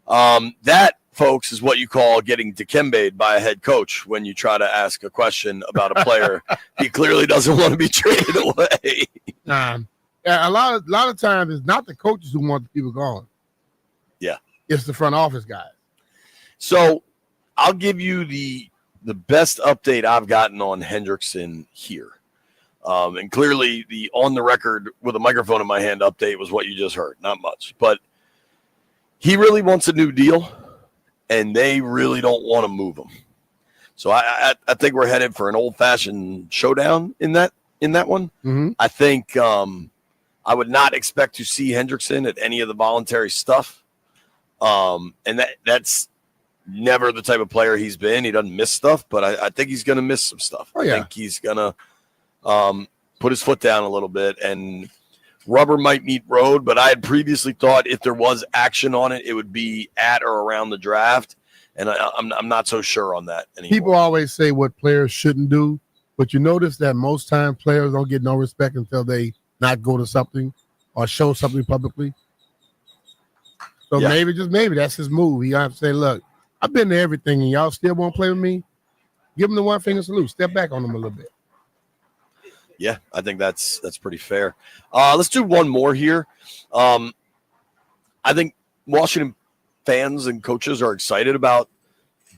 That, folks, is what you call getting dikembe'd by a head coach when you try to ask a question about a player he clearly doesn't want to be traded away. A lot of times it's not the coaches who want the people gone. Yeah. It's the front office guys. So I'll give you the best update I've gotten on Hendrickson here. And clearly the on the record with a microphone in my hand update was what you just heard. Not much. But he really wants a new deal, and they really don't want to move him. So I think we're headed for an old-fashioned showdown in that one. Mm-hmm. I think I would not expect to see Hendrickson at any of the voluntary stuff. And that's never the type of player he's been. He doesn't miss stuff, but I think he's going to miss some stuff. Oh, yeah. I think he's going to put his foot down a little bit, and rubber might meet road. But I had previously thought if there was action on it, it would be at or around the draft. And I'm not so sure on that anymore. People always say what players shouldn't do, but you notice that most times players don't get no respect until they not go to something or show something publicly. So maybe, just maybe, that's his move. He have to say, look, I've been to everything, and y'all still won't play with me. Give him the one finger salute. Step back on him a little bit. Yeah, I think that's pretty fair. Let's do one more here. I think Washington fans and coaches are excited about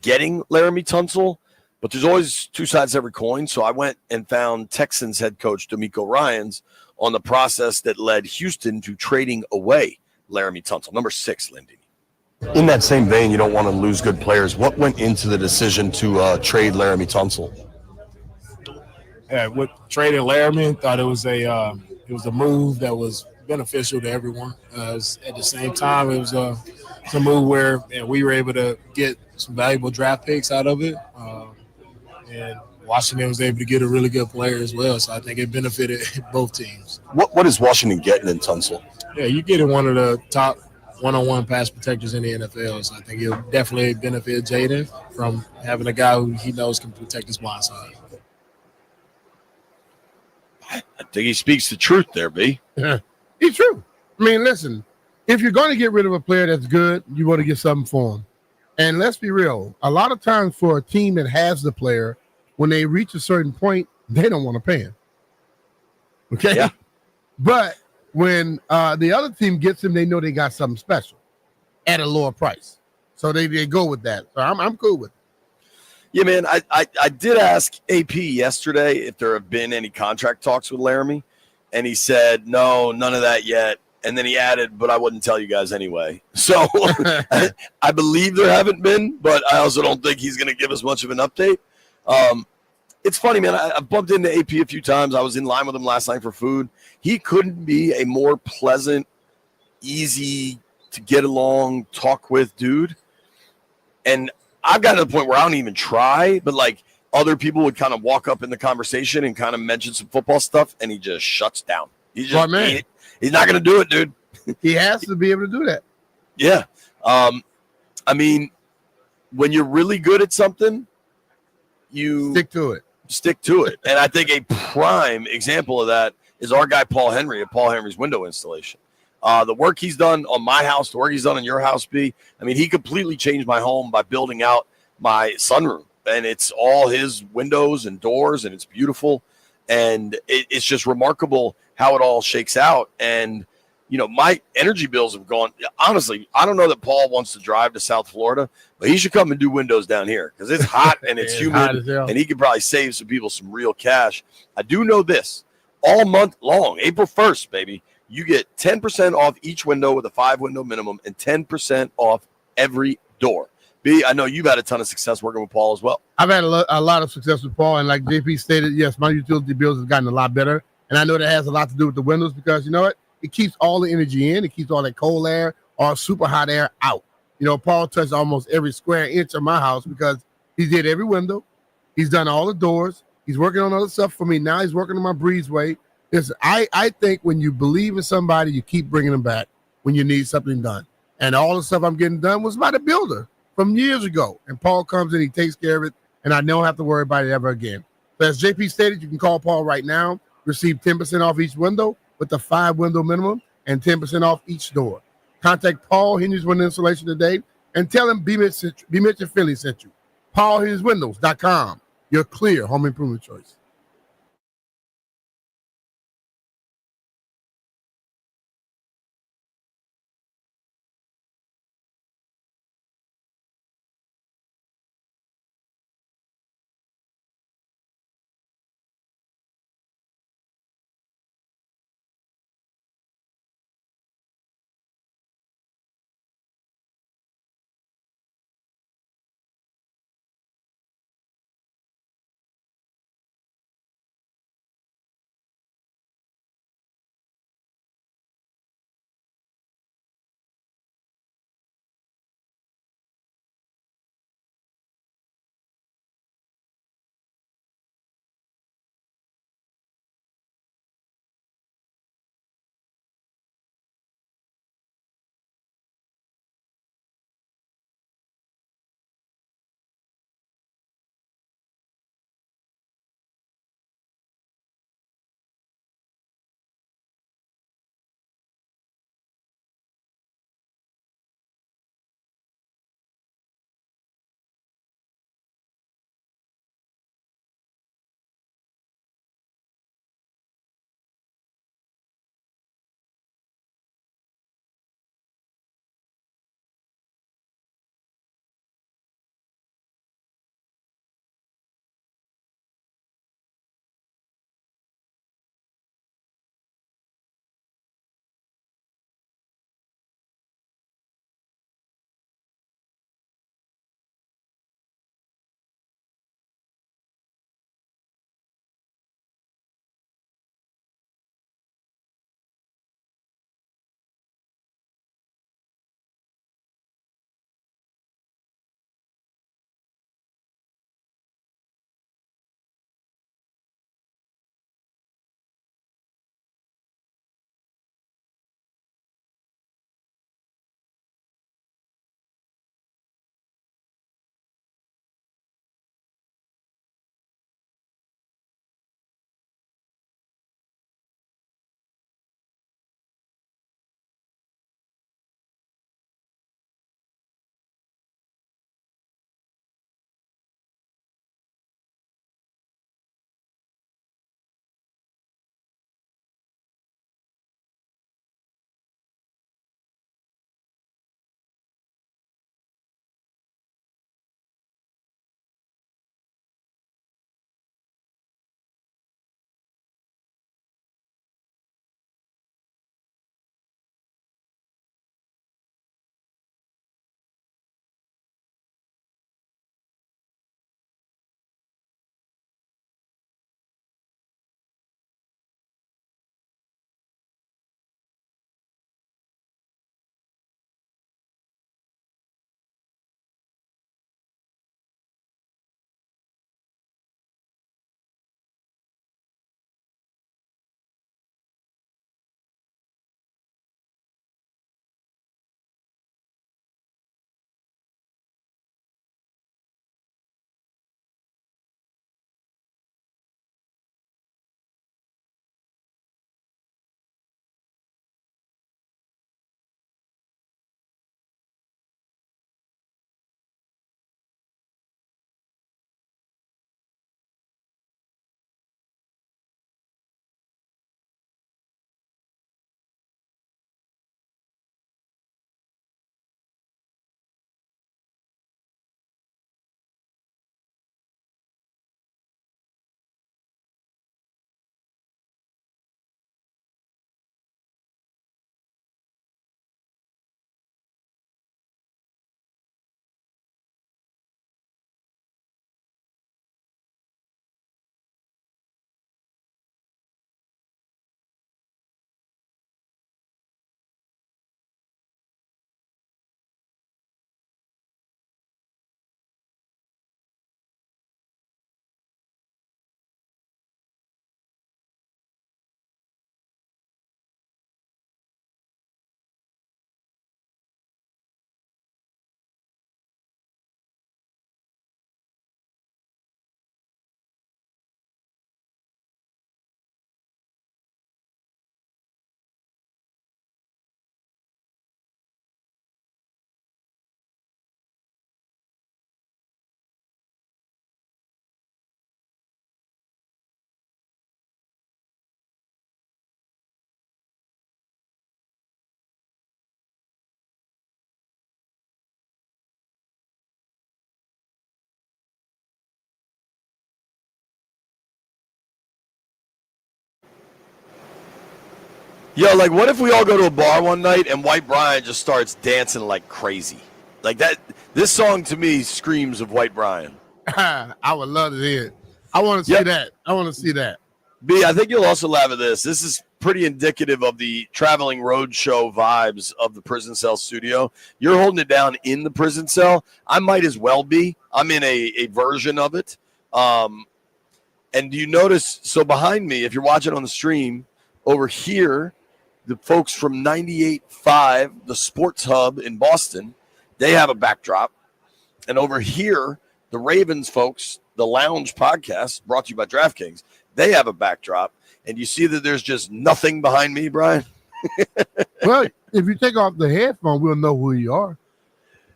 getting Laremy Tunsil, but there's always two sides to every coin. So I went and found Texans head coach DeMeco Ryans on the process that led Houston to trading away Laremy Tunsil, number 6, Lindy. In that same vein, you don't want to lose good players. What went into the decision to trade Laremy Tunsil? Yeah, with trading Laremy, thought it was a move that was beneficial to everyone. At the same time, it was a move where we were able to get some valuable draft picks out of it, and Washington was able to get a really good player as well. So I think it benefited both teams. What is Washington getting in Tunsil? Yeah, you're getting one of the top one-on-one pass protectors in the NFL. So I think it'll definitely benefit Jaden from having a guy who he knows can protect his blind side. I think he speaks the truth there, B. Yeah, he's true. I mean, listen, if you're going to get rid of a player that's good, you want to get something for him. And let's be real. A lot of times for a team that has the player, when they reach a certain point, they don't want to pay him. Okay? Yeah. But when the other team gets him, they know they got something special at a lower price. So they go with that. So I'm cool with it. Yeah, man, I did ask AP yesterday if there have been any contract talks with Laremy, and he said, no, none of that yet. And then he added, but I wouldn't tell you guys anyway. So I believe there haven't been, but I also don't think he's going to give us much of an update. It's funny, man. I've bumped into AP a few times. I was in line with him last night for food. He couldn't be a more pleasant, easy to get along, talk with dude. And I've gotten to the point where I don't even try, but like other people would kind of walk up in the conversation and kind of mention some football stuff, and he just shuts down. He's just he's not going to do it, dude. He has to be able to do that. Yeah. I mean, when you're really good at something, you stick to it. And I think a prime example of that is our guy Paul Henry at Paul Henry's window installation. The work he's done on my house, the work he's done on your house, B. I mean, he completely changed my home by building out my sunroom, and it's all his windows and doors, and it's beautiful, and it's just remarkable how it all shakes out. And you know, my energy bills have gone. Honestly, I don't know that Paul wants to drive to South Florida, but he should come and do windows down here because it's hot and it's humid, and he could probably save some people some real cash. I do know this: all month long, April 1st, baby, you get 10% off each window with a 5-window minimum and 10% off every door. B, I know you've had a ton of success working with Paul as well. I've had a lot of success with Paul, and like JP stated, yes, my utility bills have gotten a lot better, and I know that has a lot to do with the windows because you know what? It keeps all the energy in. It keeps all that cold air or super hot air out. You know, Paul touched almost every square inch of my house because he did every window. He's done all the doors. He's working on other stuff for me. Now he's working on my breezeway. Listen, I think when you believe in somebody, you keep bringing them back when you need something done. And all the stuff I'm getting done was by the builder from years ago. And Paul comes in, he takes care of it, and I don't have to worry about it ever again. But as JP stated, you can call Paul right now, receive 10% off each window with the 5-window minimum and 10% off each door. Contact Paul Henry's Window Installation today and tell him B-Mitch and Philly sent you. PaulHenry'sWindows.com, your clear home improvement choice. Yo, like, what if we all go to a bar one night and White Brian just starts dancing like crazy? Like that. This song to me screams of White Brian. I would love to hear it. I want to see that. I want to see that. B, I think you'll also laugh at this. This is pretty indicative of the traveling road show vibes of the prison cell studio. You're holding it down in the prison cell. I might as well be. I'm in a version of it. And do you notice, so behind me, if you're watching on the stream, over here, the folks from 98.5, the Sports Hub in Boston, they have a backdrop. And over here, the Ravens folks, the Lounge podcast, brought to you by DraftKings, they have a backdrop. And you see that there's just nothing behind me, Brian? Well, if you take off the headphone, we'll know who you are.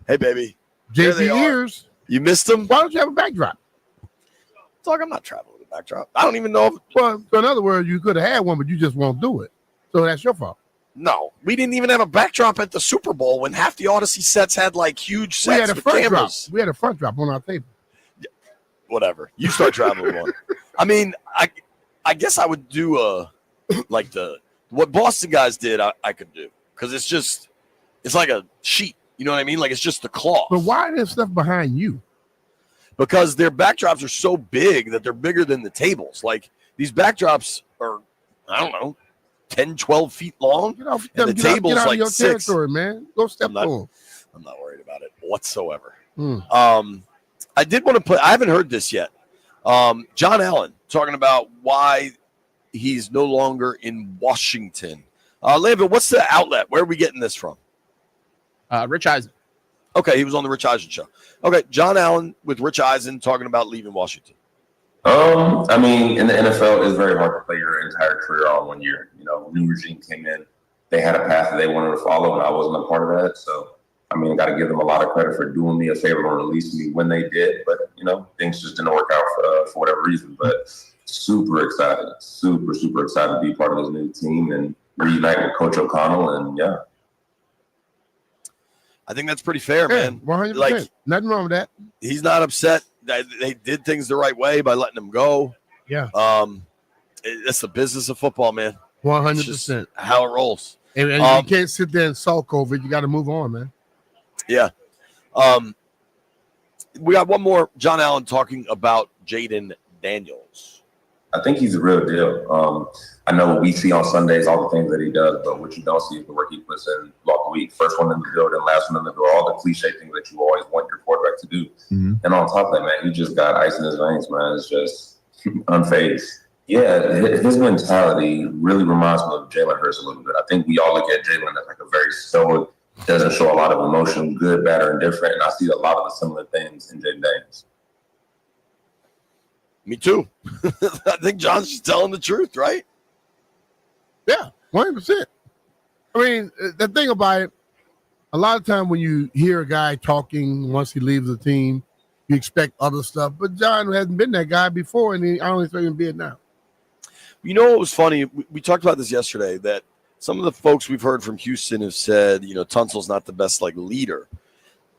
Hey, baby. JC Ears. You missed them? Why don't you have a backdrop? Dog, I'm not traveling with a backdrop. I don't even know if... Well, so in other words, you could have had one, but you just won't do it. So that's your fault. No, we didn't even have a backdrop at the Super Bowl when half the Odyssey sets had like huge sets. We had a with front cameras. drop. We had a front drop on our table. Whatever. You start traveling one. I mean, I guess I would do what Boston guys did. I could do because it's like a sheet. You know what I mean? Like it's just the cloth. But why is there stuff behind you? Because their backdrops are so big that they're bigger than the tables. Like these backdrops are, I don't know, 10, 12 feet long. Get off, and the table's get out like of your 6. territory, man. Go step on. I'm not worried about it whatsoever. I did want to play. I haven't heard this yet. John Allen talking about why he's no longer in Washington. Landon, what's the outlet? Where are we getting this from? Rich Eisen. Okay, he was on the Rich Eisen show. Okay, John Allen with Rich Eisen talking about leaving Washington. I mean, in the NFL, it's very hard to play your entire career all in 1 year. You know, new regime came in. They had a path that they wanted to follow, and I wasn't a part of that. So, I mean, I got to give them a lot of credit for doing me a favor and releasing me when they did. But, you know, things just didn't work out for whatever reason. But super excited, super excited to be part of this new team and reunite with Coach O'Connell. And, yeah. I think that's pretty fair, man. 100%. Like, nothing wrong with that. He's not upset. They did things the right way by letting him go. Yeah. It's the business of football, man. 100%. How it rolls. And you can't sit there and sulk over it. You got to move on, man. Yeah. We got one more. John Allen talking about Jaden Daniels. I think he's a real deal. I know what we see on Sundays, all the things that he does, but what you don't see is the work he puts in throughout the week. First one in the building, last one in the door, all the cliche things that you always want your quarterback to do. Mm-hmm. And on top of that, man, he just got ice in his veins, man. It's just unfazed. Yeah, his mentality really reminds me of Jalen Hurts a little bit. I think we all look at Jalen as like a very stoic, doesn't show a lot of emotion, good, bad, or indifferent. And I see a lot of the similar things in Jaden Daniels. Me too. I think John's just telling the truth, right? Yeah, 100%. I mean, the thing about it, a lot of time when you hear a guy talking once he leaves the team, you expect other stuff. But John hasn't been that guy before, and I don't expect him to be it now. You know what was funny? We talked about this yesterday, that some of the folks we've heard from Houston have said, you know, Tunsil's not the best, like, leader.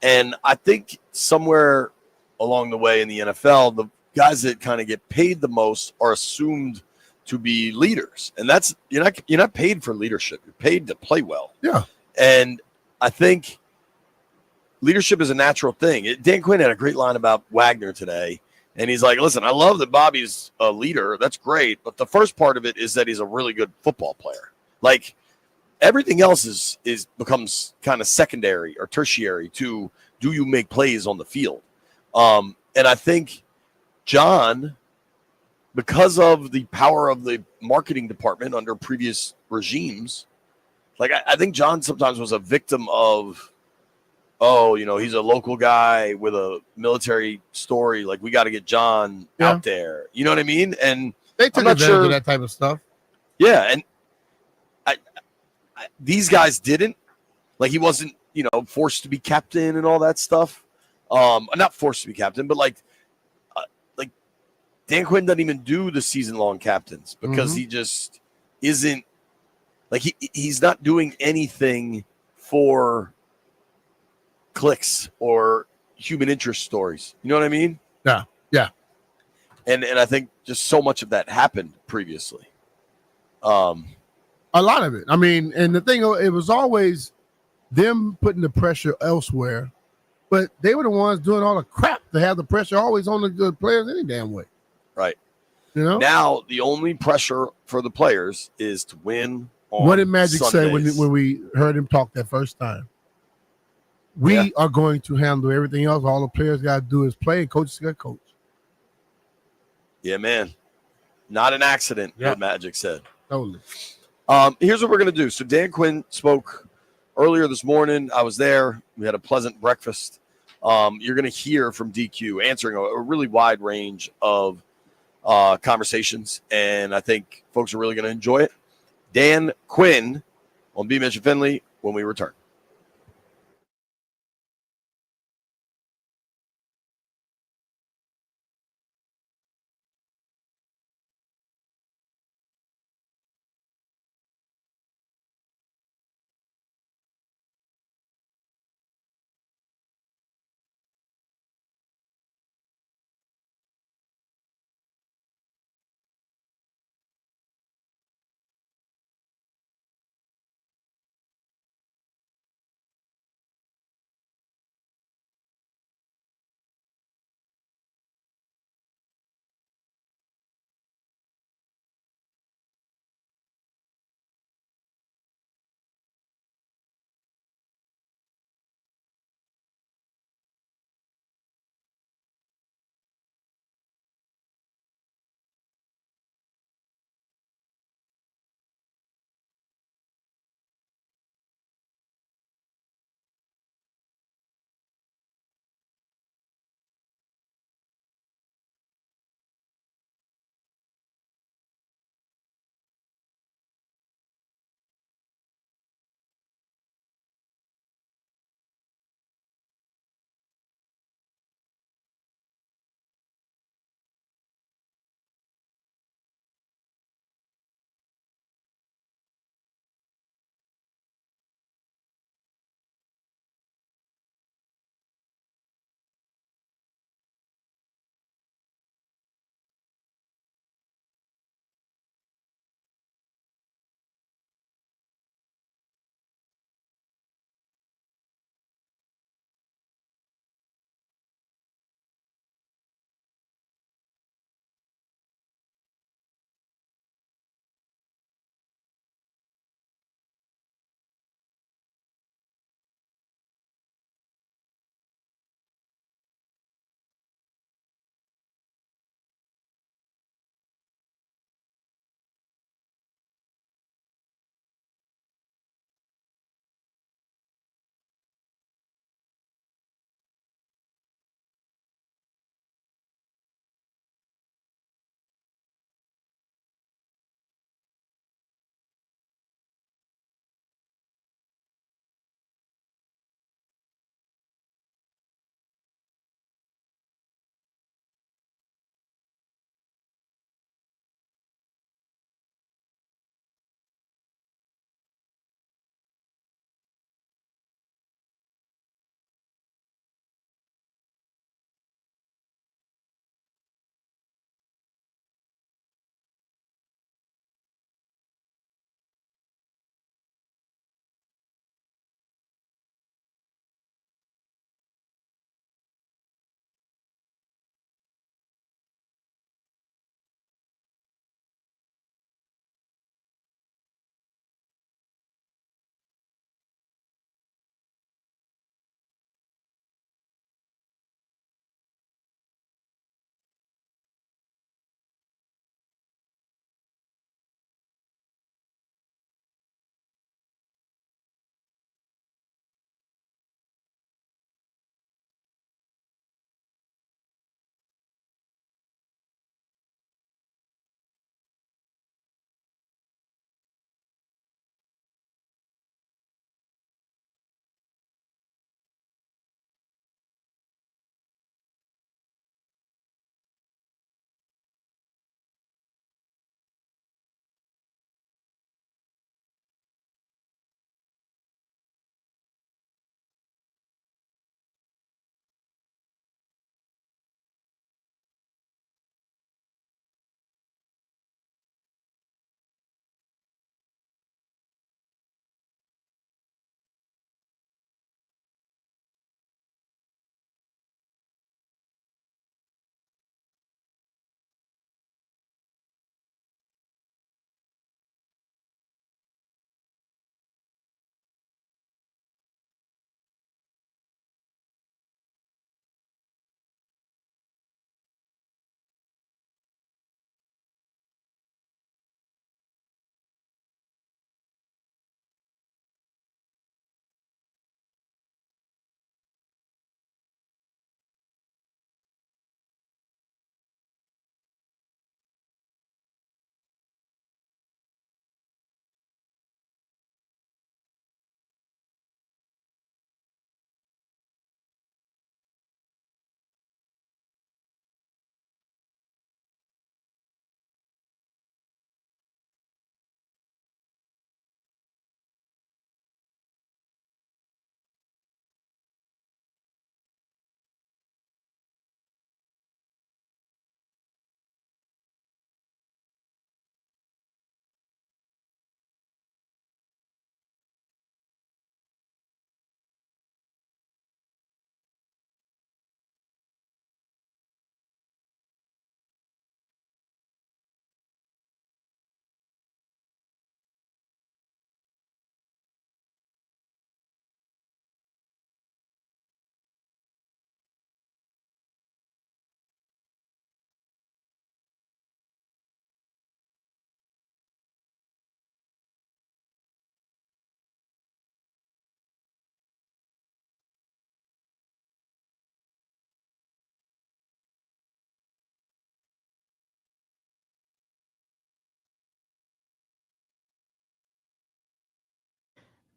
And I think somewhere along the way in the NFL, the guys that kind of get paid the most are assumed to be leaders, and that's you're not paid for leadership. You're paid to play well. Yeah, and I think leadership is a natural thing. Dan Quinn had a great line about Wagner today, and he's like, "Listen, I love that Bobby's a leader. That's great, but the first part of it is that he's a really good football player. Like everything else is becomes kind of secondary or tertiary to do you make plays on the field." And I think John, because of the power of the marketing department under previous regimes, like I think John sometimes was a victim of, you know, he's a local guy with a military story. Like we got to get John out there. You know what I mean? And they took advantage of that type of stuff. Yeah, and I these guys didn't. Like he wasn't, you know, forced to be captain and all that stuff. Not forced to be captain, but like Dan Quinn doesn't even do the season-long captains because he just isn't like he's not doing anything for clicks or human interest stories. You know what I mean? Yeah, yeah. And I think just so much of that happened previously. A lot of it. I mean, and the thing, it was always them putting the pressure elsewhere, but they were the ones doing all the crap to have the pressure always on the good players any damn way. Right. You know? Now, the only pressure for the players is to win on What did Magic say Sundays. when we heard him talk that first time? We are going to handle everything else. All the players got to do is play, and coaches got to coach. Yeah, man. Not an accident, what Magic said. Totally. Here's what we're going to do. So Dan Quinn spoke earlier this morning. I was there. We had a pleasant breakfast. You're going to hear from DQ answering a really wide range of conversations, and I think folks are really going to enjoy it. Dan Quinn on B. Mitch and Finley when we return.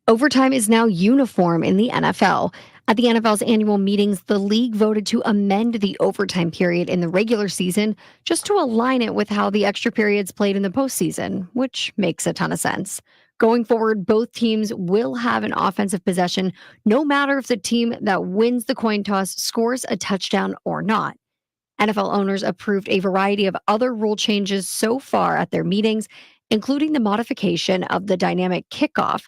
Overtime is now uniform in the NFL. At the NFL's annual meetings, the league voted to amend the overtime period in the regular season just to align it with how the extra periods played in the postseason, which makes a ton of sense. Going forward, both teams will have an offensive possession, no matter if the team that wins the coin toss scores a touchdown or not. NFL owners approved a variety of other rule changes so far at their meetings, including the modification of the dynamic kickoff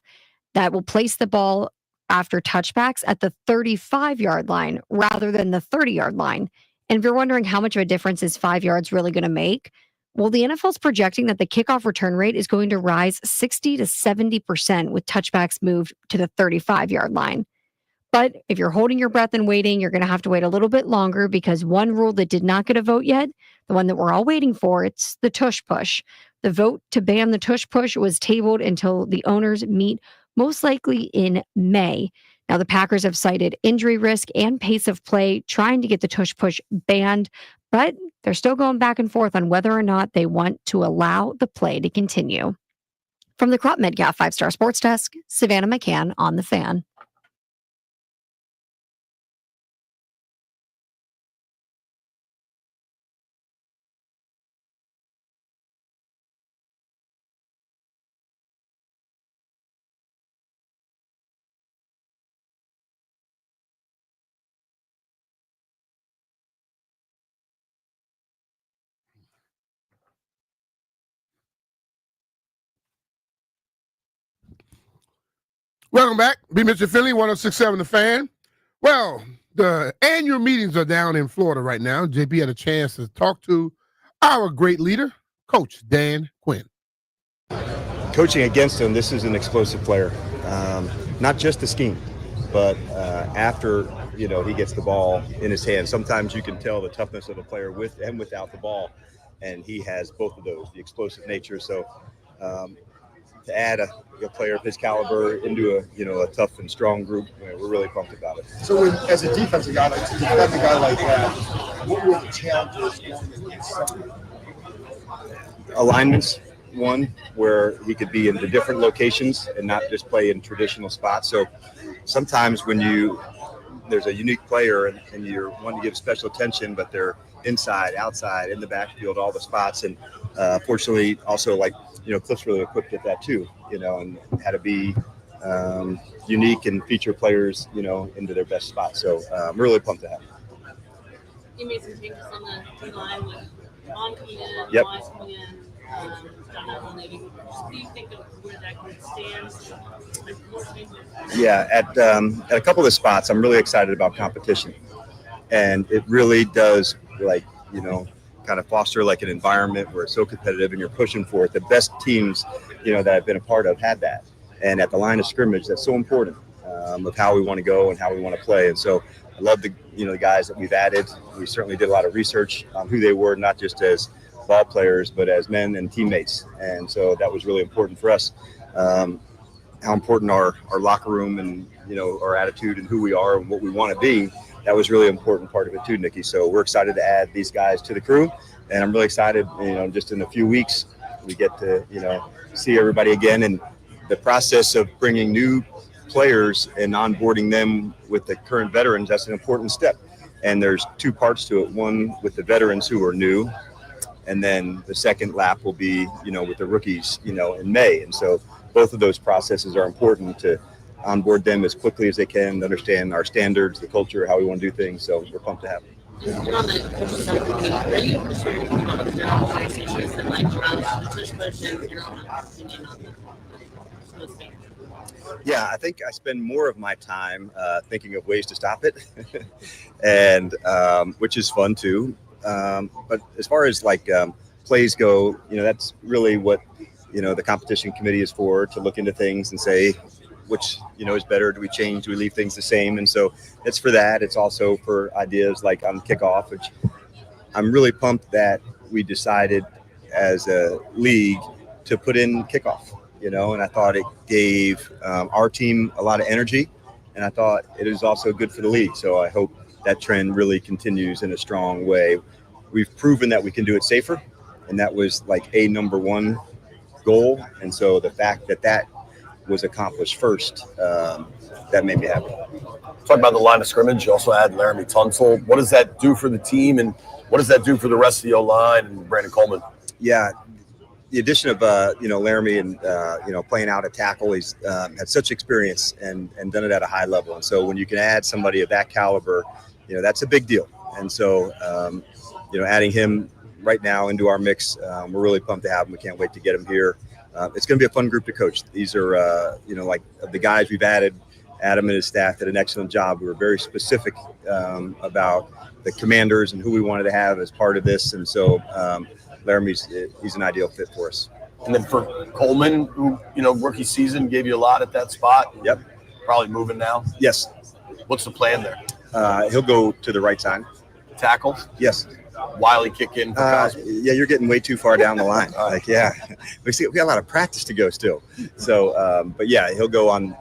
that will place the ball after touchbacks at the 35-yard line rather than the 30-yard line. And if you're wondering how much of a difference is 5 yards really going to make, well, the NFL is projecting that the kickoff return rate is going to rise 60 to 70% with touchbacks moved to the 35-yard line. But if you're holding your breath and waiting, you're going to have to wait a little bit longer because one rule that did not get a vote yet, the one that we're all waiting for, it's the tush push. The vote to ban the tush push was tabled until the owners meet most likely in May. Now, the Packers have cited injury risk and pace of play trying to get the tush push banned, but they're still going back and forth on whether or not they want to allow the play to continue. From the Crop Metcalf 5-Star Sports Desk, Savannah McCann on The Fan. Welcome back. Be Mr. Philly, 106.7 The Fan. Well, the annual meetings are down in Florida right now. JP had a chance to talk to our great leader, Coach Dan Quinn. Coaching against him, this is an explosive player. Not just the scheme, but after he gets the ball in his hand, sometimes you can tell the toughness of a player with and without the ball, and he has both of those, the explosive nature. So to add a player of his caliber into a tough and strong group, we're really pumped about it. So as a defensive guy, like that, what were the challenges going against somebody? Alignments, one, where he could be in the different locations and not just play in traditional spots. So sometimes when there's a unique player and you're wanting to give special attention, but they're inside, outside, in the backfield, all the spots. And fortunately, also Cliff's really equipped at that too, and how to be unique and feature players, into their best spot. So I'm really pumped to have him. You made some changes on the line with Vaughn coming in, Yep. Wise coming in, John Evelyn leaving. What do you think of where that group stands? More changes? Yeah, at a couple of the spots, I'm really excited about competition, and it really does kind of foster an environment where it's so competitive and you're pushing for it. The best teams, that I've been a part of had that. And at the line of scrimmage, that's so important of how we want to go and how we want to play. And so I love the guys that we've added. We certainly did a lot of research on who they were, not just as ball players, but as men and teammates. And so that was really important for us. How important our locker room and, our attitude and who we are and what we want to be. That was really an important part of it too, Nikki. So we're excited to add these guys to the crew, and I'm really excited. Just in a few weeks, we get to see everybody again, and the process of bringing new players and onboarding them with the current veterans. That's an important step, and there's two parts to it. One with the veterans who are new, and then the second lap will be with the rookies in May. And so both of those processes are important to onboard them as quickly as they can, understand our standards, the culture, how we want to do things. So we're pumped to have them. And on the coaching side of the team, are you concerned with one of the conversations that around the tush push and your own opinion on those things? Yeah, I think I spend more of my time thinking of ways to stop it, and which is fun too. But as far as plays go, that's really what the competition committee is for, to look into things and say which is better. Do we change? Do we leave things the same? And so it's for that. It's also for ideas like on kickoff, which I'm really pumped that we decided as a league to put in kickoff. And I thought it gave our team a lot of energy, and I thought it is also good for the league. So I hope that trend really continues in a strong way. We've proven that we can do it safer, and that was a number one goal. And so the fact that was accomplished first, that made me happy. Talk about the line of scrimmage. You also had Laremy Tunsil. What does that do for the team, and what does that do for the rest of the O-line and Brandon Coleman? Yeah, the addition of Laremy and playing out at tackle, he's had such experience and done it at a high level. And so when you can add somebody of that caliber, that's a big deal. And so adding him right now into our mix, we're really pumped to have him. We can't wait to get him here. It's going to be a fun group to coach. These are like the guys we've added. Adam and his staff did an excellent job. We were very specific about the commanders and who we wanted to have as part of this. And so he's an ideal fit for us. And then for Coleman, who, rookie season gave you a lot at that spot. Yep. Probably moving now. Yes. What's the plan there? He'll go to the right side. Tackle? Yes. Wiley kick in for Cosby? Yeah, you're getting way too far down the line. We got a lot of practice to go still. So, but yeah, he'll go on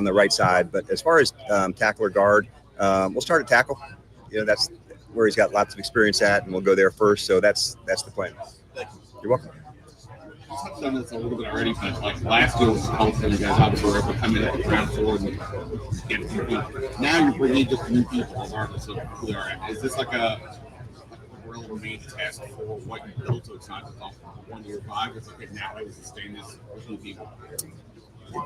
the right side. But as far as tackle or guard, we'll start at tackle. That's where he's got lots of experience at, and we'll go there first. So that's the plan. You're welcome. You touched on this a little bit already, but like last year was helpful. You guys obviously were able to come in at the ground floor and get people. Now you're bringing just new people, regardless of who they are. Is this like a real main test for what you built? So it's not just off 1 year vibe. It's like now I was sustain this with new people.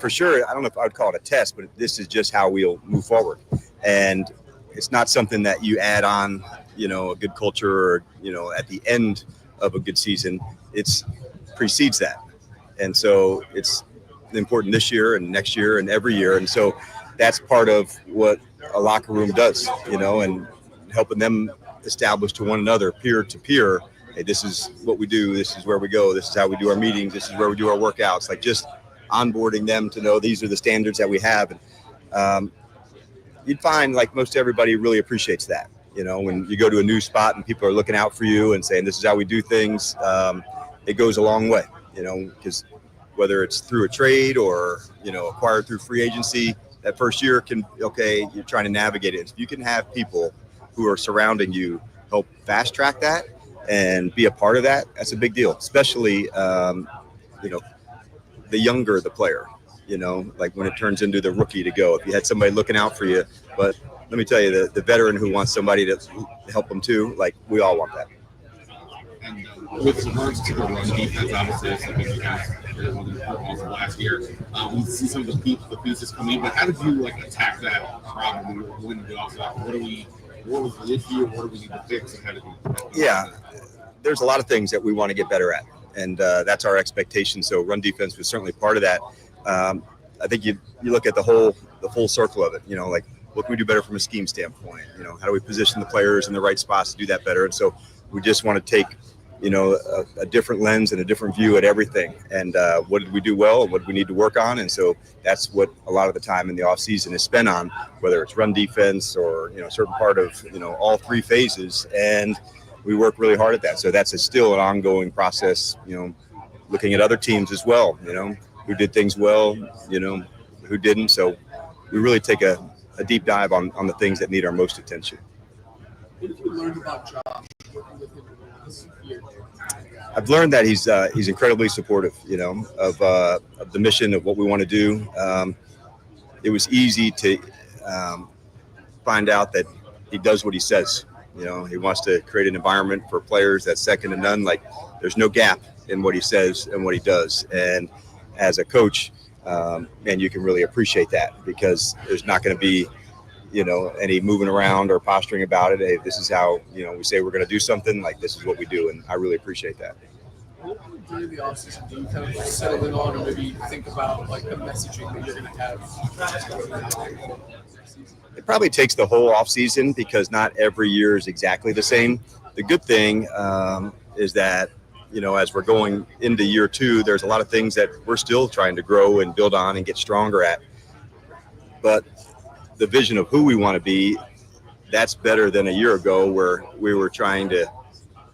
For sure, I don't know if I would call it a test, but this is just how we'll move forward. And it's not something that you add on, a good culture or, at the end of a good season. It's precedes that. And so it's important this year and next year and every year. And so that's part of what a locker room does, and helping them establish to one another, peer to peer, hey, this is what we do, this is where we go, this is how we do our meetings, this is where we do our workouts, like just onboarding them to know these are the standards that we have. And you'd find like most everybody really appreciates that. When you go to a new spot and people are looking out for you and saying, this is how we do things, it goes a long way, because whether it's through a trade or, acquired through free agency, that first year you're trying to navigate it. If you can have people who are surrounding you help fast track that and be a part of that, that's a big deal, especially, the younger the player, like when it turns into the rookie to go. If you had somebody looking out for you, but let me tell you, the veteran who wants somebody to help them too, like we all want that. And with regards to the run defense, obviously, it's something you guys also last year. We see some of the pieces coming in, but how did you attack that problem when you also what was the issue? What do we need to fix? And how did Yeah, there's a lot of things that we want to get better at, and that's our expectation. So run defense was certainly part of that. I think you look at the full circle of it. What can we do better from a scheme standpoint? How do we position the players in the right spots to do that better? And so we just want to take a different lens and a different view at everything. And what did we do well and what do we need to work on? And so that's what a lot of the time in the off season is spent on, whether it's run defense or, a certain part of, all three phases. And we work really hard at that. So that's still an ongoing process, looking at other teams as well, who did things well, who didn't. So we really take a deep dive on the things that need our most attention. What have you learned about Josh working with him this year? I've learned that he's incredibly supportive, of the mission of what we want to do. It was easy to find out that he does what he says. He wants to create an environment for players that's second to none. Like there's no gap in what he says and what he does. And as a coach, man, you can really appreciate that because there's not going to be, any moving around or posturing about it. Hey, this is how, we say we're going to do something, like this is what we do. And I really appreciate that. What during the offseason do you kind of settle in on or maybe think about the messaging that you're going to have? It probably takes the whole offseason because not every year is exactly the same. The good thing is that, as we're going into year two, there's a lot of things that we're still trying to grow and build on and get stronger at. But the vision of who we want to be, that's better than a year ago where we were trying to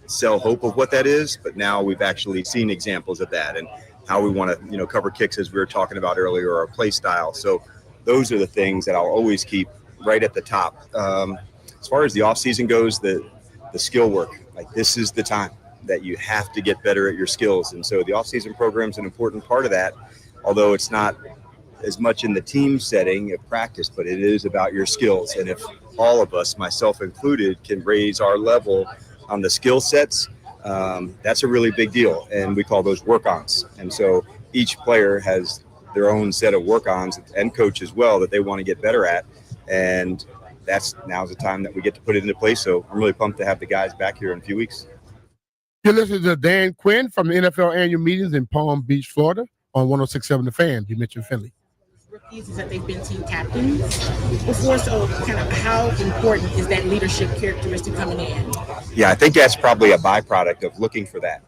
sell hope of what that is. But now we've actually seen examples of that and how we want to, cover kicks as we were talking about earlier, our play style. So those are the things that I'll always keep right at the top. As far as the offseason goes, the skill work, this is the time that you have to get better at your skills. And so the offseason program is an important part of that, although it's not, as much in the team setting of practice, but it is about your skills. And if all of us, myself included, can raise our level on the skill sets, that's a really big deal. And we call those work-ons. And so each player has their own set of work-ons, and coach as well, that they want to get better at. And now's the time that we get to put it into place. So I'm really pumped to have the guys back here in a few weeks. You're listening to Dan Quinn from the NFL annual meetings in Palm Beach, Florida on 106.7 The Fan. You mentioned Finley. Rookies is that they've been team captains before, so kind of how important is that leadership characteristic coming in? Yeah, I think that's probably a byproduct of looking for that,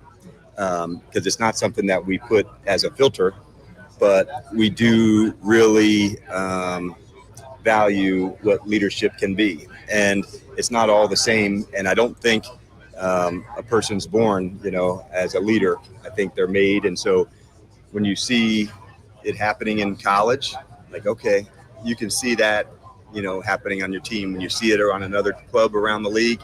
because it's not something that we put as a filter, but we do really value what leadership can be. And it's not all the same, and I don't think a person's born, as a leader. I think they're made. And so when you see it happening in college, like, okay, you can see that, happening on your team. When you see it on another club around the league,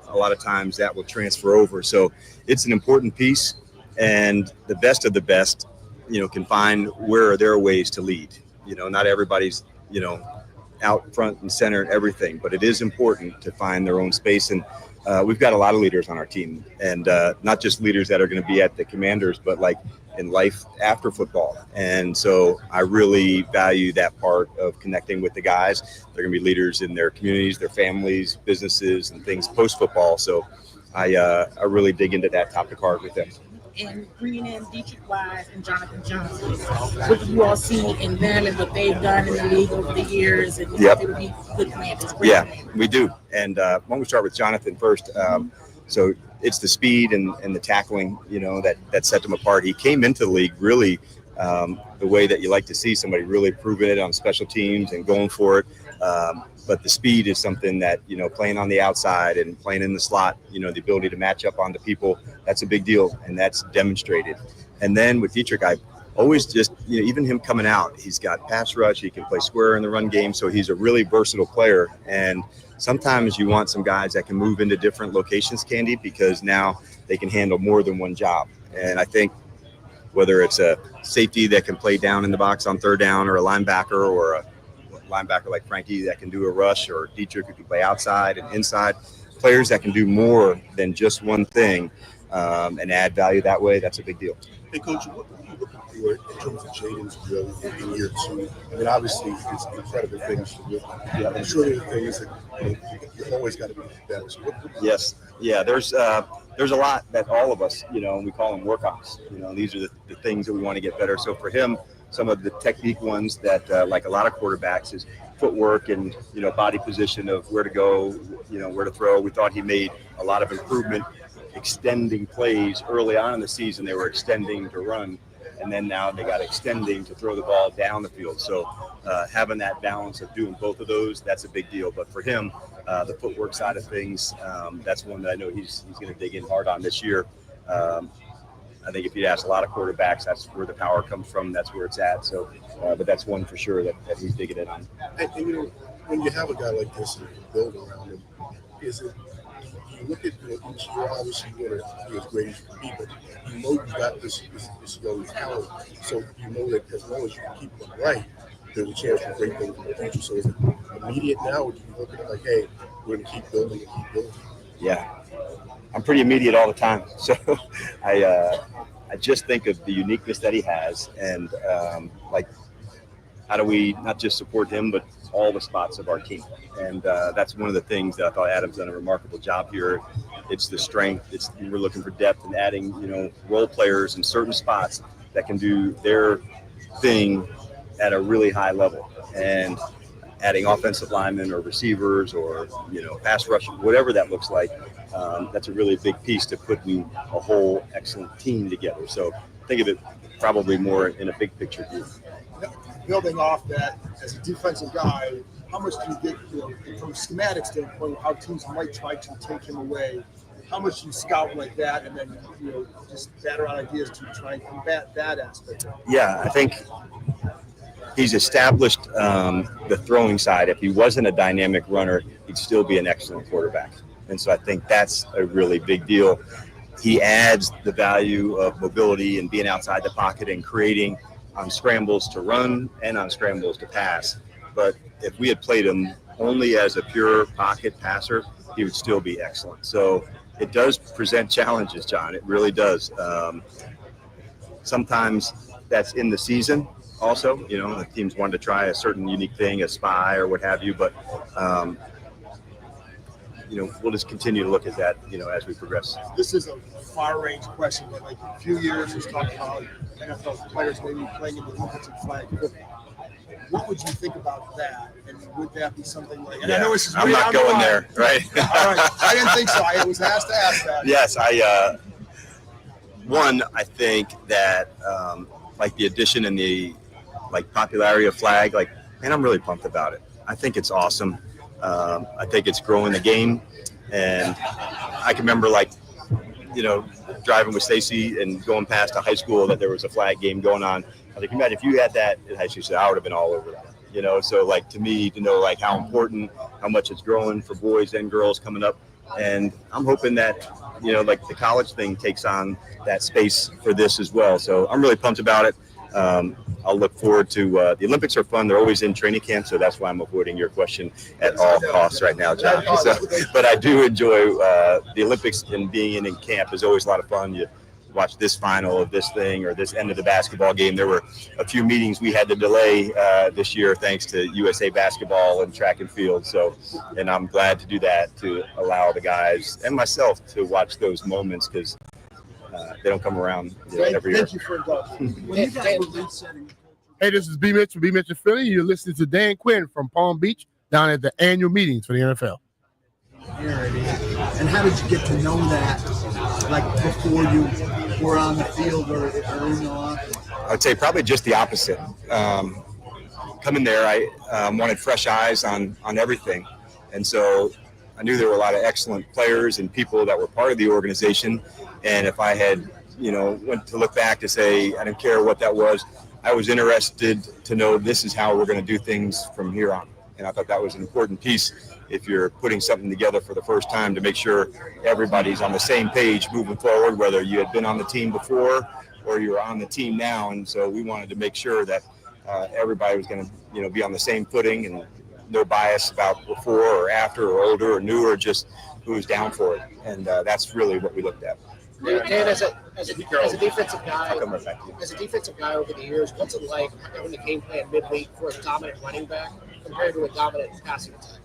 a lot of times that will transfer over. So it's an important piece, and the best of the best, can find where are their ways to lead. Not everybody's, out front and center and everything, but it is important to find their own space. And we've got a lot of leaders on our team, and not just leaders that are going to be at the Commanders, but like in life after football. And so I really value that part of connecting with the guys. They're going to be leaders in their communities, their families, businesses, and things post-football. So I really dig into that topic hard with them. And bringing in Dietrich Wise and Jonathan Johnson, what do you all see in them and what they've done in the league over the years? And Yep. they would be good Commanders. Yeah, we do. And why don't we start with Jonathan first? So it's the speed and the tackling, that set them apart. He came into the league really the way that you like to see somebody really proving it on special teams and going for it. But the speed is something that, playing on the outside and playing in the slot, the ability to match up onto people, that's a big deal, and that's demonstrated. And then with Dietrich, I always just, even him coming out, he's got pass rush, he can play square in the run game, so he's a really versatile player. And sometimes you want some guys that can move into different locations, Candy, because now they can handle more than one job. And I think whether it's a safety that can play down in the box on third down, or a linebacker, or a linebacker like Frankie that can do a rush, or Dietrich who can play outside and inside, players that can do more than just one thing and add value that way, that's a big deal. Hey, Coach, what are you looking for in terms of Jaden's growth in year two? I mean, obviously, it's incredible things to look at. I'm sure the thing is that you've always got to be better. So Yes. Yeah, there's a lot that all of us, we call them work-ons. These are the things that we want to get better. So for him, some of the technique ones that, like a lot of quarterbacks, is footwork and, body position of where to go, where to throw. We thought he made a lot of improvement extending plays early on in the season. They were extending to run, and then now they got extending to throw the ball down the field. So having that balance of doing both of those, that's a big deal. But for him, the footwork side of things, that's one that I know he's going to dig in hard on this year. I think if you ask a lot of quarterbacks, that's where the power comes from. That's where it's at. So, but that's one for sure that he's digging in on. And when you have a guy like this and you can build around him, is it, you look at each year, obviously you want to be as great as you can be, but you've got this young talent. So you know that as long as you can keep them right, there's a chance for great things in the future. So is it immediate now, or do you look at it like, hey, we're going to keep building and keep building? Yeah. I'm pretty immediate all the time. So I just think of the uniqueness that he has, and how do we not just support him, but all the spots of our team. And that's one of the things that I thought Adam's done a remarkable job here. It's the strength. We're looking for depth and adding, role players in certain spots that can do their thing at a really high level. And adding offensive linemen or receivers or, pass rush, whatever that looks like, that's a really big piece to putting a whole excellent team together. So think of it probably more in a big picture view. Building off that, as a defensive guy, how much do you get, from a schematic standpoint, how teams might try to take him away? How much do you scout like that, and then just batter out ideas to try and combat that aspect? Yeah, I think he's established the throwing side. If he wasn't a dynamic runner, he'd still be an excellent quarterback. And so I think that's a really big deal. He adds the value of mobility and being outside the pocket and creating on scrambles to run and on scrambles to pass. But if we had played him only as a pure pocket passer, he would still be excellent. So it does present challenges, John. It really does. Sometimes that's in the season also. The teams wanted to try a certain unique thing, a spy or what have you. But, we'll just continue to look at that, as we progress. This is a far-range question, but like a few years, was talking about NFL players maybe playing in the offensive flag football. What would you think about that? And would that be something like? And I know this is I'm not going there, right? All right, I didn't think so. I was asked to ask that. Yes, I think that like the addition and the popularity of flag, man, I'm really pumped about it. I think it's awesome. I think it's growing the game, and I can remember driving with Stacy and going past a high school that there was a flag game going on. I think, imagine if you had that in high school, I would have been all over that. So to me, to know how important, how much it's growing for boys and girls coming up, and I'm hoping that the college thing takes on that space for this as well. So I'm really pumped about it. I'll look forward to the Olympics are fun. They're always in training camp, so that's why I'm avoiding your question at all costs right now, John. But I do enjoy the Olympics, and being in camp is always a lot of fun. You watch this final of this thing or this end of the basketball game. There were a few meetings we had to delay this year thanks to USA basketball and track and field. And I'm glad to do that to allow the guys and myself to watch those moments because they don't come around every year. Thank you for indulging. Hey, this is B. Mitch from B. Mitch and Philly. You're listening to Dan Quinn from Palm Beach down at the annual meetings for the NFL. And how did you get to know that, before you were on the field or in the office? I'd say probably just the opposite. Coming there, I wanted fresh eyes on everything. And so I knew there were a lot of excellent players and people that were part of the organization. And if I had, went to look back to say, I didn't care what that was, I was interested to know this is how we're going to do things from here on. And I thought that was an important piece if you're putting something together for the first time to make sure everybody's on the same page moving forward, whether you had been on the team before or you're on the team now. And so we wanted to make sure that everybody was going to, be on the same footing and no bias about before or after or older or new or just who's down for it. And that's really what we looked at. Dan, as a defensive guy, over the years, what's it like having the game plan midweek for a dominant running back compared to a dominant passing attack,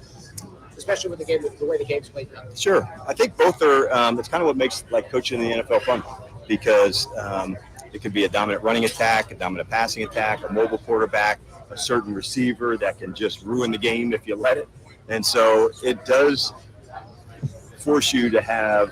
especially with the way the game's played now? Sure, I think both are. That's kind of what makes coaching in the NFL fun, because it could be a dominant running attack, a dominant passing attack, a mobile quarterback, a certain receiver that can just ruin the game if you let it, and so it does force you to have.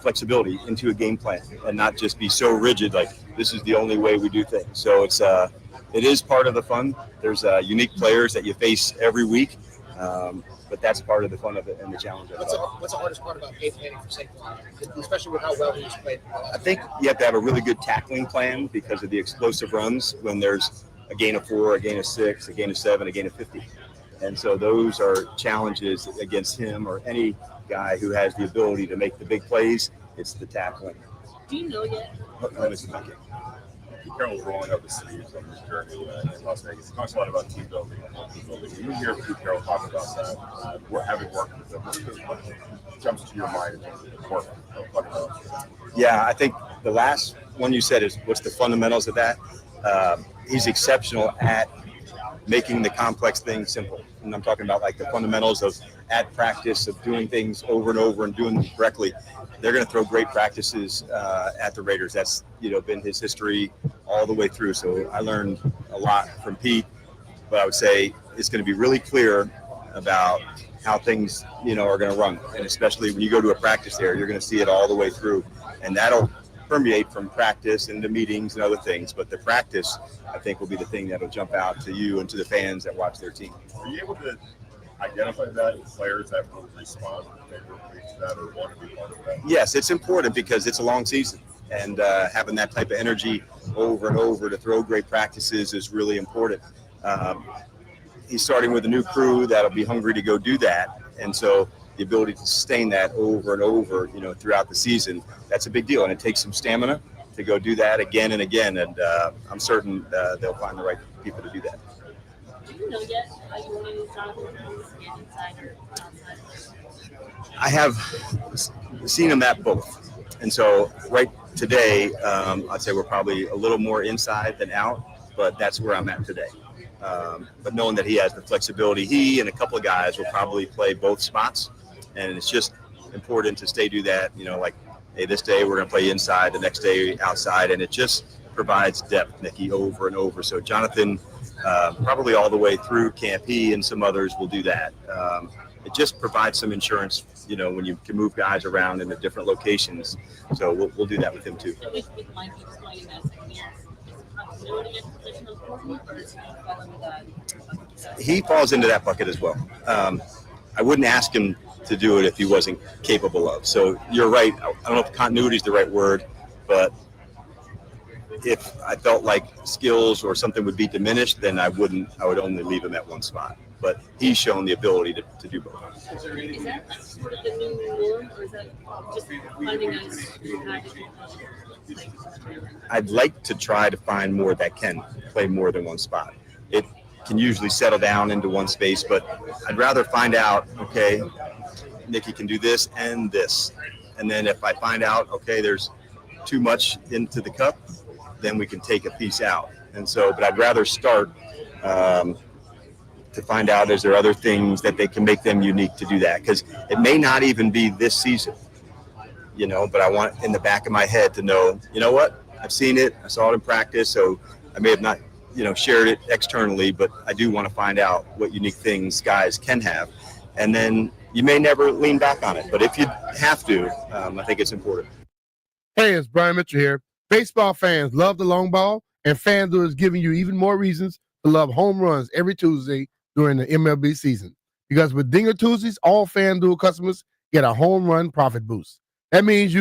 Flexibility into a game plan and not just be so rigid this is the only way we do things. So it is part of the fun. There's unique players that you face every week, but that's part of the fun of it and the challenge of it. What's the hardest part about game planning for Saquon, especially with how well he's played? I think you have to have a really good tackling plan because of the explosive runs when there's a gain of 4, a gain of 6, a gain of 7, a gain of 50. And so those are challenges against him or any guy who has the ability to make the big plays. It's the tackling. Do you know yet? Pete Carroll's rolling up the sleeves on this journey in Las Vegas. He talks a lot about team building. When you hear Pete Carroll talk about that, having worked with them, what jumps to your mind in terms of the work of Yeah, I think the last one you said is what's the fundamentals of that? He's exceptional at making the complex things simple. And I'm talking about the fundamentals of at practice of doing things over and over and doing them correctly. They're going to throw great practices at the Raiders. That's been his history all the way through. So I learned a lot from Pete, but I would say it's going to be really clear about how things are going to run, and especially when you go to a practice there, you're going to see it all the way through, and that'll permeate from practice into meetings and other things. But the practice, I think, will be the thing that'll jump out to you and to the fans that watch their team. Are you able to identify that in players that will respond favorably to that or want to be part of that? Yes, it's important because it's a long season, and having that type of energy over and over to throw great practices is really important. He's starting with a new crew that'll be hungry to go do that, and so the ability to sustain that over and over, throughout the season, that's a big deal, and it takes some stamina. to go do that again and again. And I'm certain they'll find the right people to do that. Do you know yet how you want to use Jonathan Jones inside or outside? I have seen him at both. And so right today, I'd say we're probably a little more inside than out, but that's where I'm at today. But knowing that he has the flexibility, he and a couple of guys will probably play both spots. And it's just important to do that, like, hey, this day we're going to play inside, the next day outside. And it just provides depth, Nikki, over and over. So Jonathan, probably all the way through camp, he and some others will do that. It just provides some insurance, when you can move guys around into different locations. So we'll do that with him too. He falls into that bucket as well. I wouldn't ask him to do it if he wasn't capable of. So you're right. I don't know if continuity is the right word, but if I felt like skills or something would be diminished, then I would only leave him at one spot. But he's shown the ability to do both. Is that like sort of the new norm, or is that just finding I'd like to try to find more that can play more than one spot. It can usually settle down into one space, but I'd rather find out, okay, Nikki can do this and this. And then if I find out, okay, there's too much into the cup, then we can take a piece out. And so, but I'd rather start to find out, is there other things that they can make them unique to do that? Because it may not even be this season, but I want in the back of my head to know, what? I've seen it. I saw it in practice. So I may have not, shared it externally, but I do want to find out what unique things guys can have. And then you may never lean back on it. But if you have to, I think it's important. Hey, it's Brian Mitchell here. Baseball fans love the long ball, and FanDuel is giving you even more reasons to love home runs every Tuesday during the MLB season. Because with Dinger Tuesdays, all FanDuel customers get a home run profit boost. That means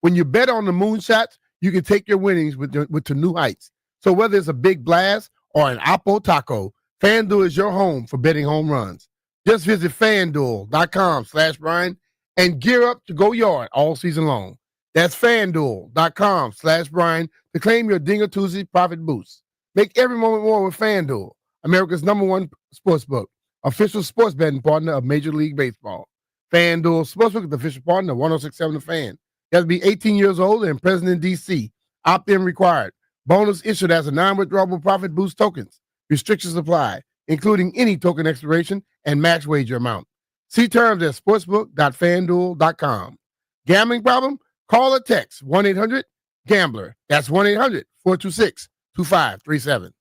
when you bet on the moonshots, you can take your winnings to new heights. So whether it's a big blast or an Apple Taco, FanDuel is your home for betting home runs. Just visit FanDuel.com/Brian and gear up to go yard all season long. That's FanDuel.com/Brian to claim your Dinger Tuesday profit boost. Make every moment more with FanDuel, America's #1 sportsbook, official sports betting partner of Major League Baseball. FanDuel Sportsbook is the official partner of 106.7 The Fan. You have to be 18 years old and present in D.C. Opt-in required. Bonus issued as a non-withdrawable profit boost tokens. Restrictions apply, including any token expiration and max wager amount. See terms at sportsbook.fanduel.com. Gambling problem? Call or text 1-800-GAMBLER. That's 1-800-426-2537.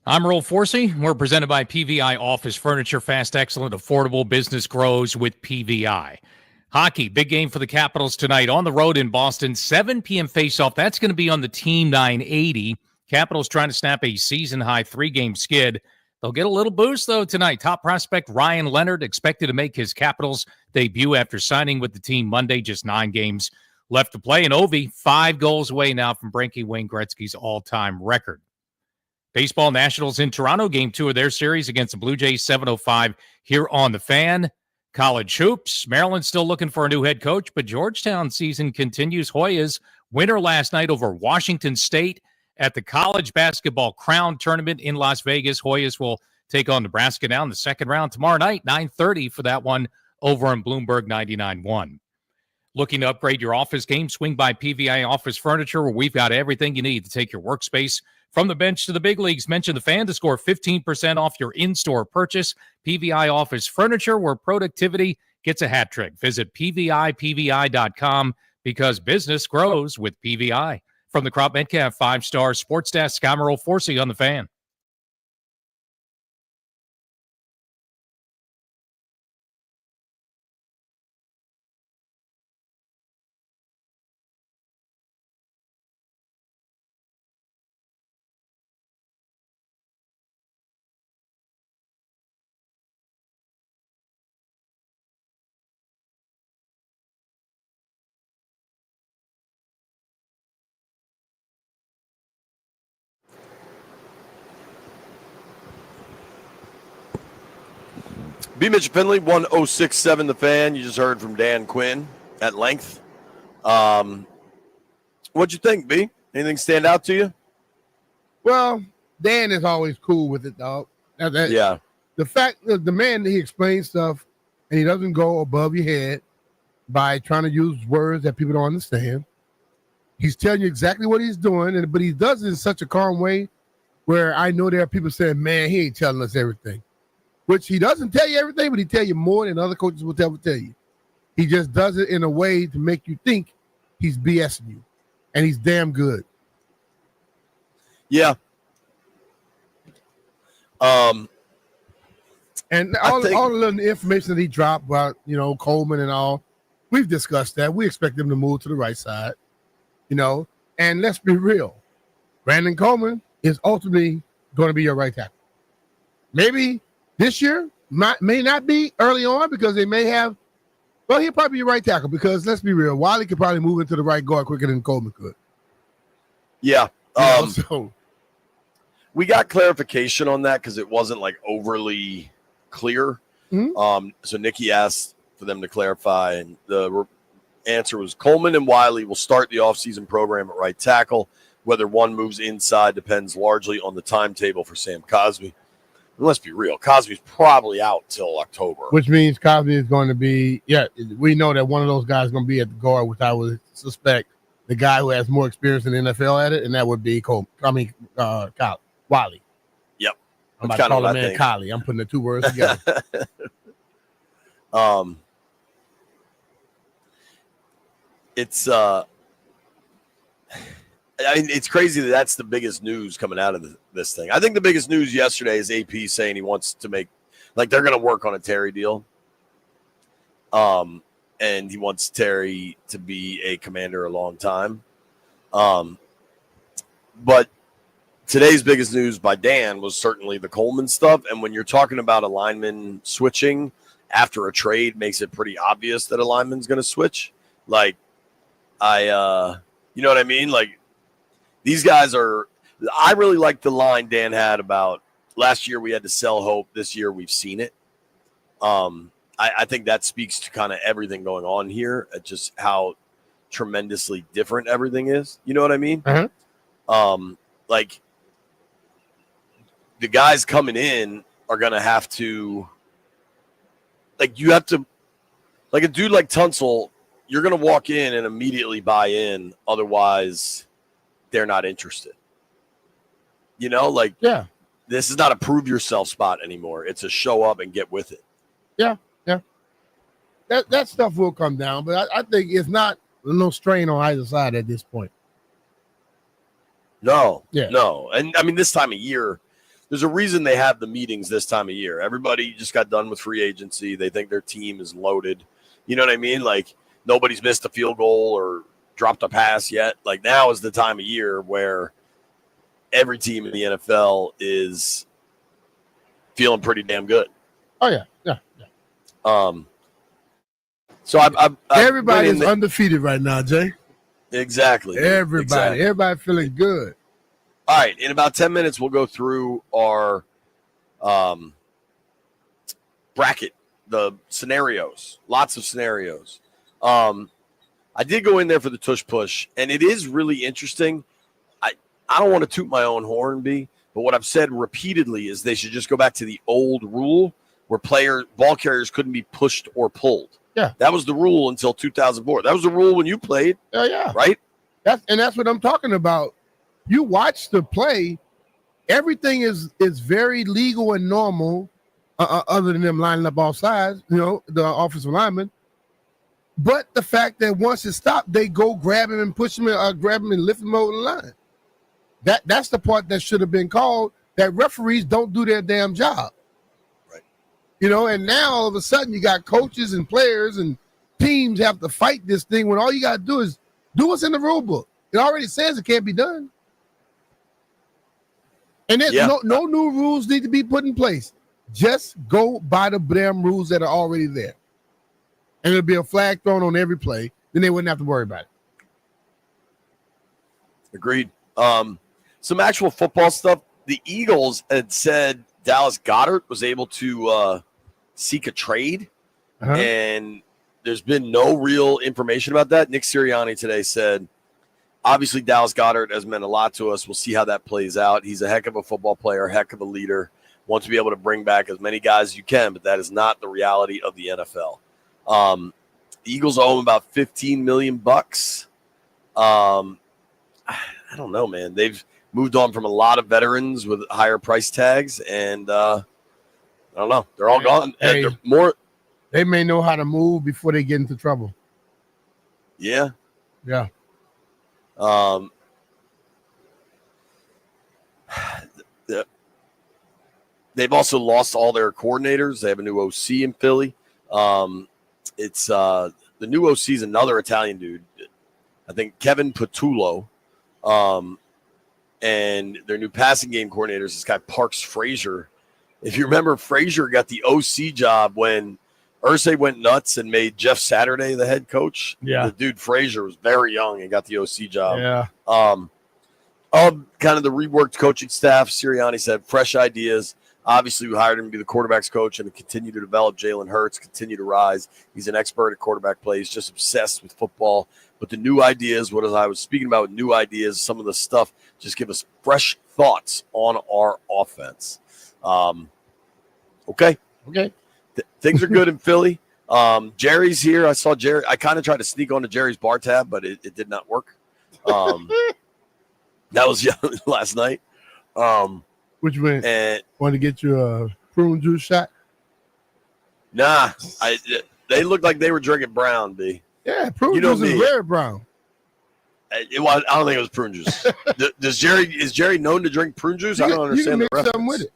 I'm Earl Forsey. We're presented by PVI Office Furniture. Fast, excellent, affordable business grows with PVI. Hockey, big game for the Capitals tonight on the road in Boston. 7 p.m. faceoff. That's going to be on the Team 980. Capitals trying to snap a season-high 3-game skid. They'll get a little boost, though, tonight. Top prospect Ryan Leonard expected to make his Capitals debut after signing with the team Monday. Just 9 games left to play. And Ovi, 5 goals away now from breaking Wayne Gretzky's all-time record. Baseball Nationals in Toronto, game 2 of their series against the Blue Jays, 7:05 here on the Fan. College hoops, Maryland's still looking for a new head coach, but Georgetown season continues. Hoyas winner last night over Washington State at the College Basketball Crown Tournament in Las Vegas. Hoyas will take on Nebraska now in the second round tomorrow night, 9:30 for that one over in Bloomberg 99.1. Looking to upgrade your office game? Swing by PVI Office Furniture, where we've got everything you need to take your workspace from the bench to the big leagues. Mention the Fan to score 15% off your in-store purchase. PVI Office Furniture, where productivity gets a hat trick. Visit PVI.com because business grows with PVI. From the Crop Metcalf 5-star sports desk, I'm Earl Forsey on the Fan. B. Mitchell Finley, 1067 The Fan. You just heard from Dan Quinn at length. What'd you think, B? Anything stand out to you? Well, Dan is always cool with it, dog. Yeah. The fact that the man, he explains stuff and he doesn't go above your head by trying to use words that people don't understand. He's telling you exactly what he's doing, but he does it in such a calm way where I know there are people saying, man, he ain't telling us everything. Which he doesn't tell you everything, but he tell you more than other coaches will ever tell you. He just does it in a way to make you think he's BSing you. And he's damn good. Yeah. And all the little information that he dropped about, Coleman and all, we've discussed that. We expect him to move to the right side, and let's be real. Brandon Coleman is ultimately going to be your right tackle. Maybe this year may not be early on because they may have, well, he'll probably be right tackle because let's be real. Wiley could probably move into the right guard quicker than Coleman could. Yeah. So we got clarification on that because it wasn't like overly clear. Mm-hmm. So Nikki asked for them to clarify, and the answer was Coleman and Wiley will start the offseason program at right tackle. Whether one moves inside depends largely on the timetable for Sam Cosby. And let's be real, Cosby's probably out till October. Which means Cosby is going to be, we know that one of those guys is going to be at the guard, which I would suspect the guy who has more experience in the NFL at it, and that would be Wiley. Yep. I'm about to call him man Collie. I'm putting the two words together. It's crazy that's the biggest news coming out of this thing. I think the biggest news yesterday is AP saying he wants to make, they're going to work on a Terry deal. And he wants Terry to be a Commander a long time. But today's biggest news by Dan was certainly the Coleman stuff. And when you're talking about a lineman switching after a trade, makes it pretty obvious that a lineman's going to switch. You know what I mean? These guys are – I really like the line Dan had about last year we had to sell hope. This year we've seen it. I think that speaks to kind of everything going on here, just how tremendously different everything is. You know what I mean? Uh-huh. The guys coming in are going to have to – you have to – a dude like Tunsil, you're going to walk in and immediately buy in. Otherwise – they're not interested. Yeah. This is not a prove yourself spot anymore. It's a show up and get with it. Yeah. That stuff will come down, but I think it's not no strain on either side at this point. No. Yeah. No. And I mean, this time of year, there's a reason they have the meetings this time of year. Everybody just got done with free agency. They think their team is loaded. You know what I mean? Like nobody's missed a field goal or dropped a pass yet. Like now is the time of year where every team in the NFL is feeling pretty damn good. Oh yeah. So everybody's undefeated right now, Jay. Exactly. Everybody feeling good. All right, in about 10 minutes, we'll go through our bracket, the scenarios, lots of scenarios. I did go in there for the tush push, and it is really interesting. I don't want to toot my own horn, but what I've said repeatedly is they should just go back to the old rule where ball carriers couldn't be pushed or pulled. Yeah. That was the rule until 2004. That was the rule when you played. Yeah. Right? That's what I'm talking about. You watch the play, everything is very legal and normal, other than them lining up all sides, the offensive linemen. But the fact that once it stopped, they go grab him and push him, grab him and lift him over the line. That's the part that should have been called, that referees don't do their damn job. Right. And now all of a sudden you got coaches and players and teams have to fight this thing when all you got to do is do what's in the rule book. It already says it can't be done. And there's no new rules need to be put in place. Just go by the damn rules that are already there. And there'll be a flag thrown on every play. Then they wouldn't have to worry about it. Agreed. Some actual football stuff. The Eagles had said Dallas Goedert was able to seek a trade. And there's been no real information about that. Nick Sirianni today said, obviously, Dallas Goedert has meant a lot to us. We'll see how that plays out. He's a heck of a football player, heck of a leader. Wants to be able to bring back as many guys as you can, but that is not the reality of the NFL. The Eagles owe him about $15 million. I don't know, man. They've moved on from a lot of veterans with higher price tags, and I don't know. They're all gone. Hey, and they're more. They may know how to move before they get into trouble. Yeah. Yeah. They've also lost all their coordinators. They have a new OC in Philly. It's the new OC is another Italian dude. I think Kevin Patullo. And their new passing game coordinator is this guy Parks Frazier. If you remember, Frazier got the OC job when Irsay went nuts and made Jeff Saturday the head coach. Yeah. The dude Frazier was very young and got the OC job. Yeah. Of kind of the reworked coaching staff, Sirianni said fresh ideas. Obviously, we hired him to be the quarterback's coach and to continue to develop Jalen Hurts, continue to rise. He's an expert at quarterback play. He's just obsessed with football. But the new ideas, what I was speaking about with new ideas, some of the stuff, just give us fresh thoughts on our offense. Okay. Things are good in Philly. Jerry's here. I saw Jerry. I kind of tried to sneak onto Jerry's bar tab, but it did not work. That was last night. Which went? Want to get you a prune juice shot? Nah, they looked like they were drinking brown, B. Yeah, prune juice is very brown. I don't think it was prune juice. Is Jerry known to drink prune juice? I don't understand the reference. Something with it.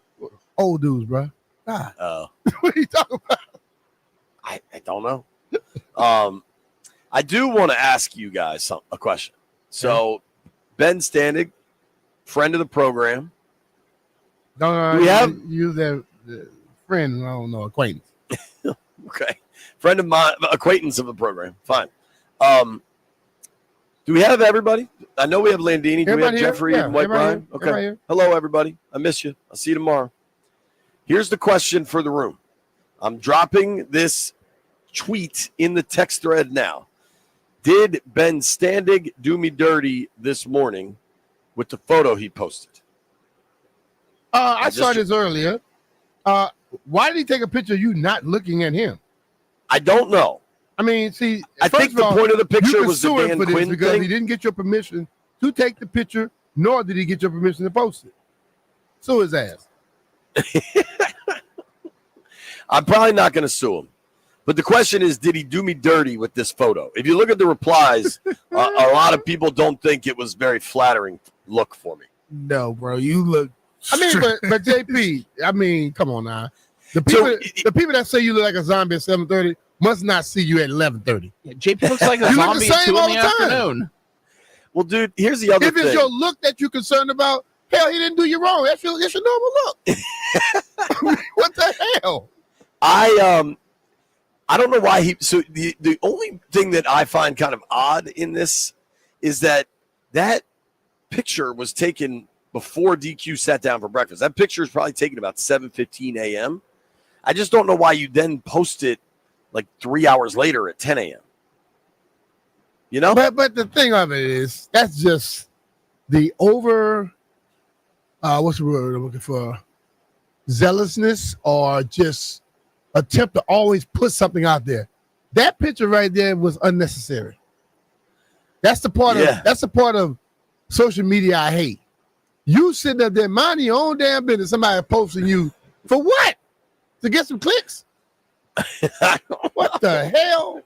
Old dudes, bro. Nah. Oh. What are you talking about? I don't know. I do want to ask you guys a question. So, Ben Standig, friend of the program. No, we have use that friend. I don't know, acquaintance. Okay, friend of mine, acquaintance of the program. Fine. Do we have everybody? I know we have Landini. Do we have Jeffrey and White Brian? Okay. Hello, everybody. I miss you. I'll see you tomorrow. Here's the question for the room. I'm dropping this tweet in the text thread now. Did Ben Standig do me dirty this morning with the photo he posted? I saw this earlier. Why did he take a picture of you not looking at him? I don't know. I mean, see, I think the point of the picture was the Dan Quinn because thing. he didn't get your permission to take the picture, nor did he get your permission to post it. Sue his ass. I'm probably not going to sue him. But the question is, did he do me dirty with this photo? If you look at the replies, a lot of people don't think it was very flattering look for me. No, bro, you look I mean, but JP, I mean, come on now. The people that say you look like a zombie at 7:30 must not see you at 11:30. Yeah, JP looks like a You look zombie the at same 2 all in the the time. afternoon. Well, dude, here's the other If it's thing. your look that you're concerned about, hell, he didn't do you wrong. That's your normal look. What the hell? I don't know why he. So the only thing that I find kind of odd in this is that picture was taken before DQ sat down for breakfast. That picture is probably taken about 7:15 a.m. I just don't know why you then post it like 3 hours later at 10 a.m. You know? But the thing of it is, that's just the over, what's the word I'm looking for? Zealousness, or just attempt to always put something out there. That picture right there was unnecessary. That's the part of social media I hate. You sitting up there minding your own damn business, somebody posting you for what? To get some clicks? What the hell?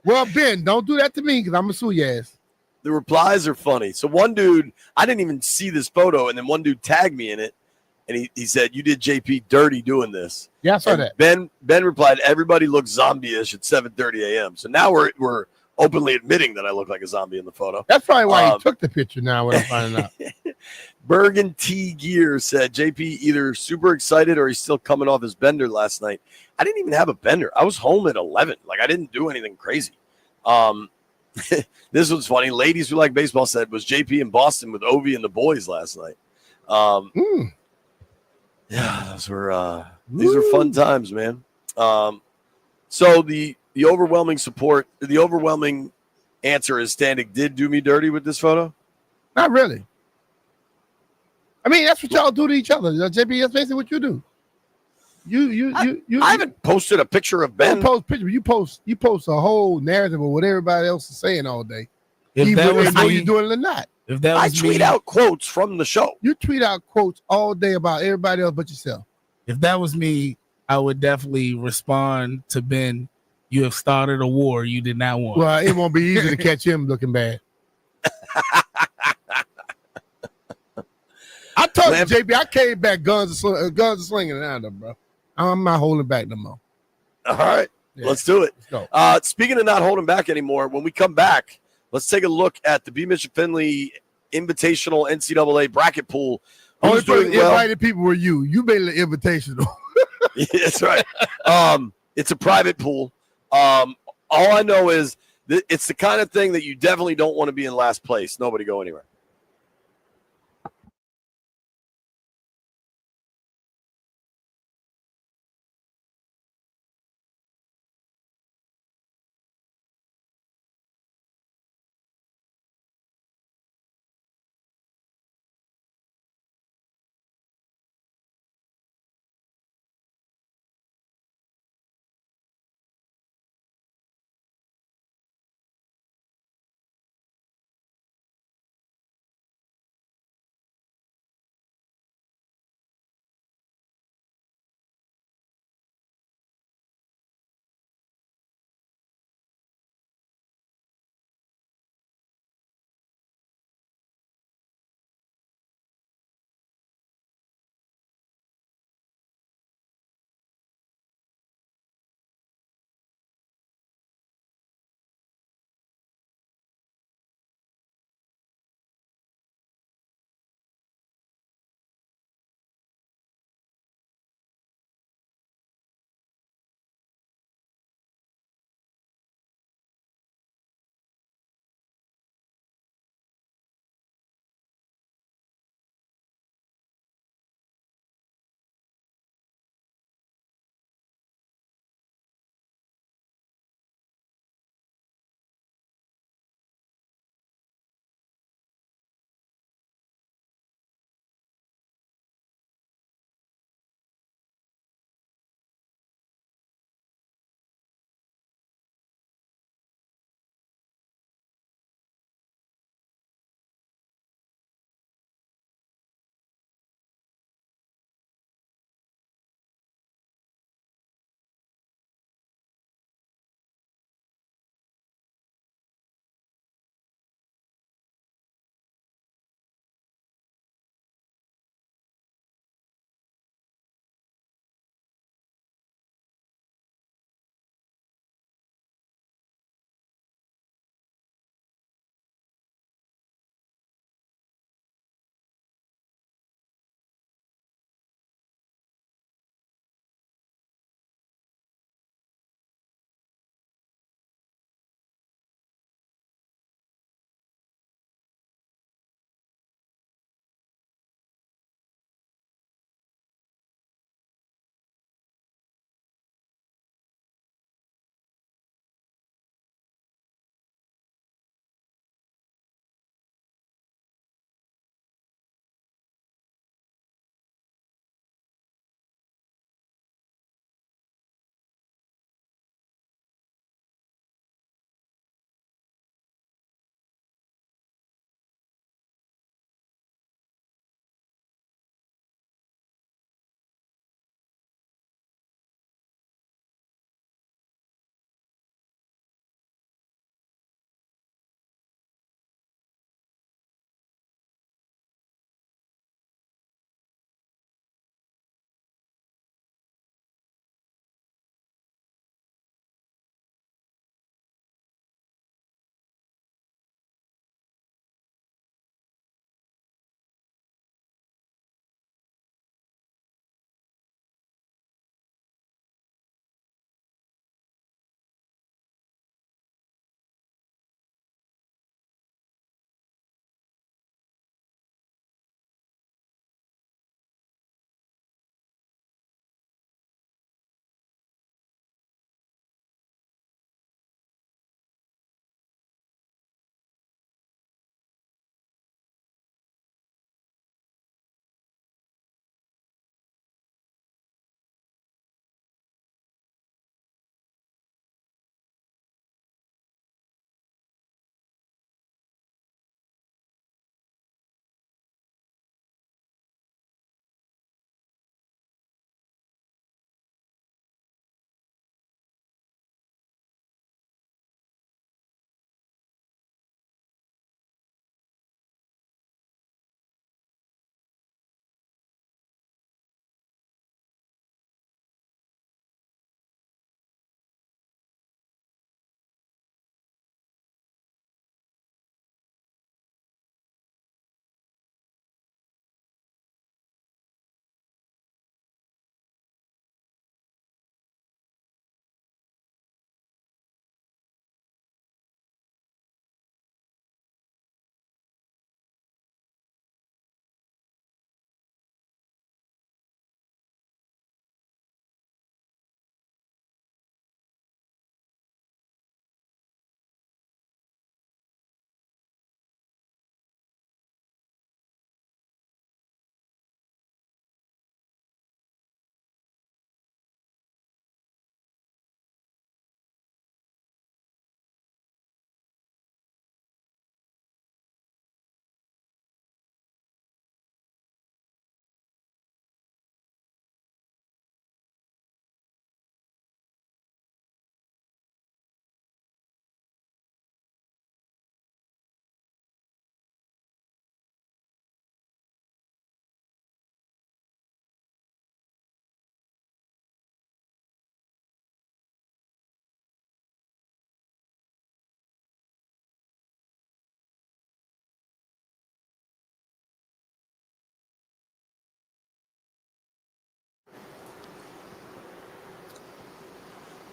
Well, Ben, don't do that to me because I'm going to sue your ass. The replies are funny. So one dude, I didn't even see this photo, and then one dude tagged me in it, and he said, "You did JP dirty doing this." Yeah, I saw and that. Ben replied, "Everybody looks zombie-ish at 7:30 a.m." So now we're openly admitting that I look like a zombie in the photo. That's probably why he took the picture now, what I'm finding out. Bergen T Gear said, JP either super excited or he's still coming off his bender last night. I didn't even have a bender. I was home at 11. Like, I didn't do anything crazy. This was funny. Ladies Who Like Baseball said, was JP in Boston with Ovi and the boys last night. Yeah, these are fun times, man. So the overwhelming support, the overwhelming answer is Standing did do me dirty with this photo? Not really. I mean, that's what y'all do to each other. JP, that's basically what you do. I haven't posted a picture of Ben. You don't post picture. You post a whole narrative of what everybody else is saying all day. If that was know me- you're doing it or not. If that I was tweet me, out quotes from the show. You tweet out quotes all day about everybody else but yourself. if that was me, I would definitely respond to Ben. You have started a war you did not want. Well, it won't be easy to catch him looking bad. I told you, JB, I came back guns are slinging now, bro. I'm not holding back no more. All right, let's do it. Let's go. Speaking of not holding back anymore, when we come back, let's take a look at the B. Mitchell Finley Invitational NCAA bracket pool. Only Who's doing well? invited people were you. You made it invitational. Yeah, that's right. It's a private pool. All I know is that it's the kind of thing that you definitely don't want to be in last place. Nobody go anywhere.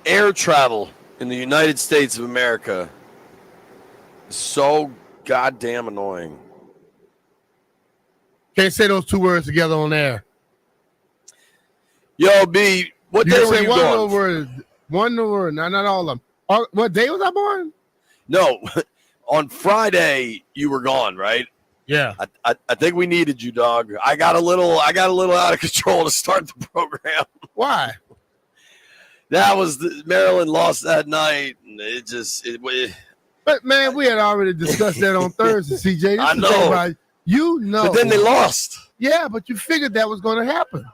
Air travel in the United States of America is so goddamn annoying. Can't say those two words together on air. Yo, B, what day were you one born? word. One word. Not all of them. What day was I born? No, on Friday you were gone, right? Yeah. I think we needed you, dog. I got a little out of control to start the program. Why? That was Maryland lost that night, and But man, we had already discussed that on Thursday, CJ. I know. But then they lost. Yeah, but you figured that was going to happen.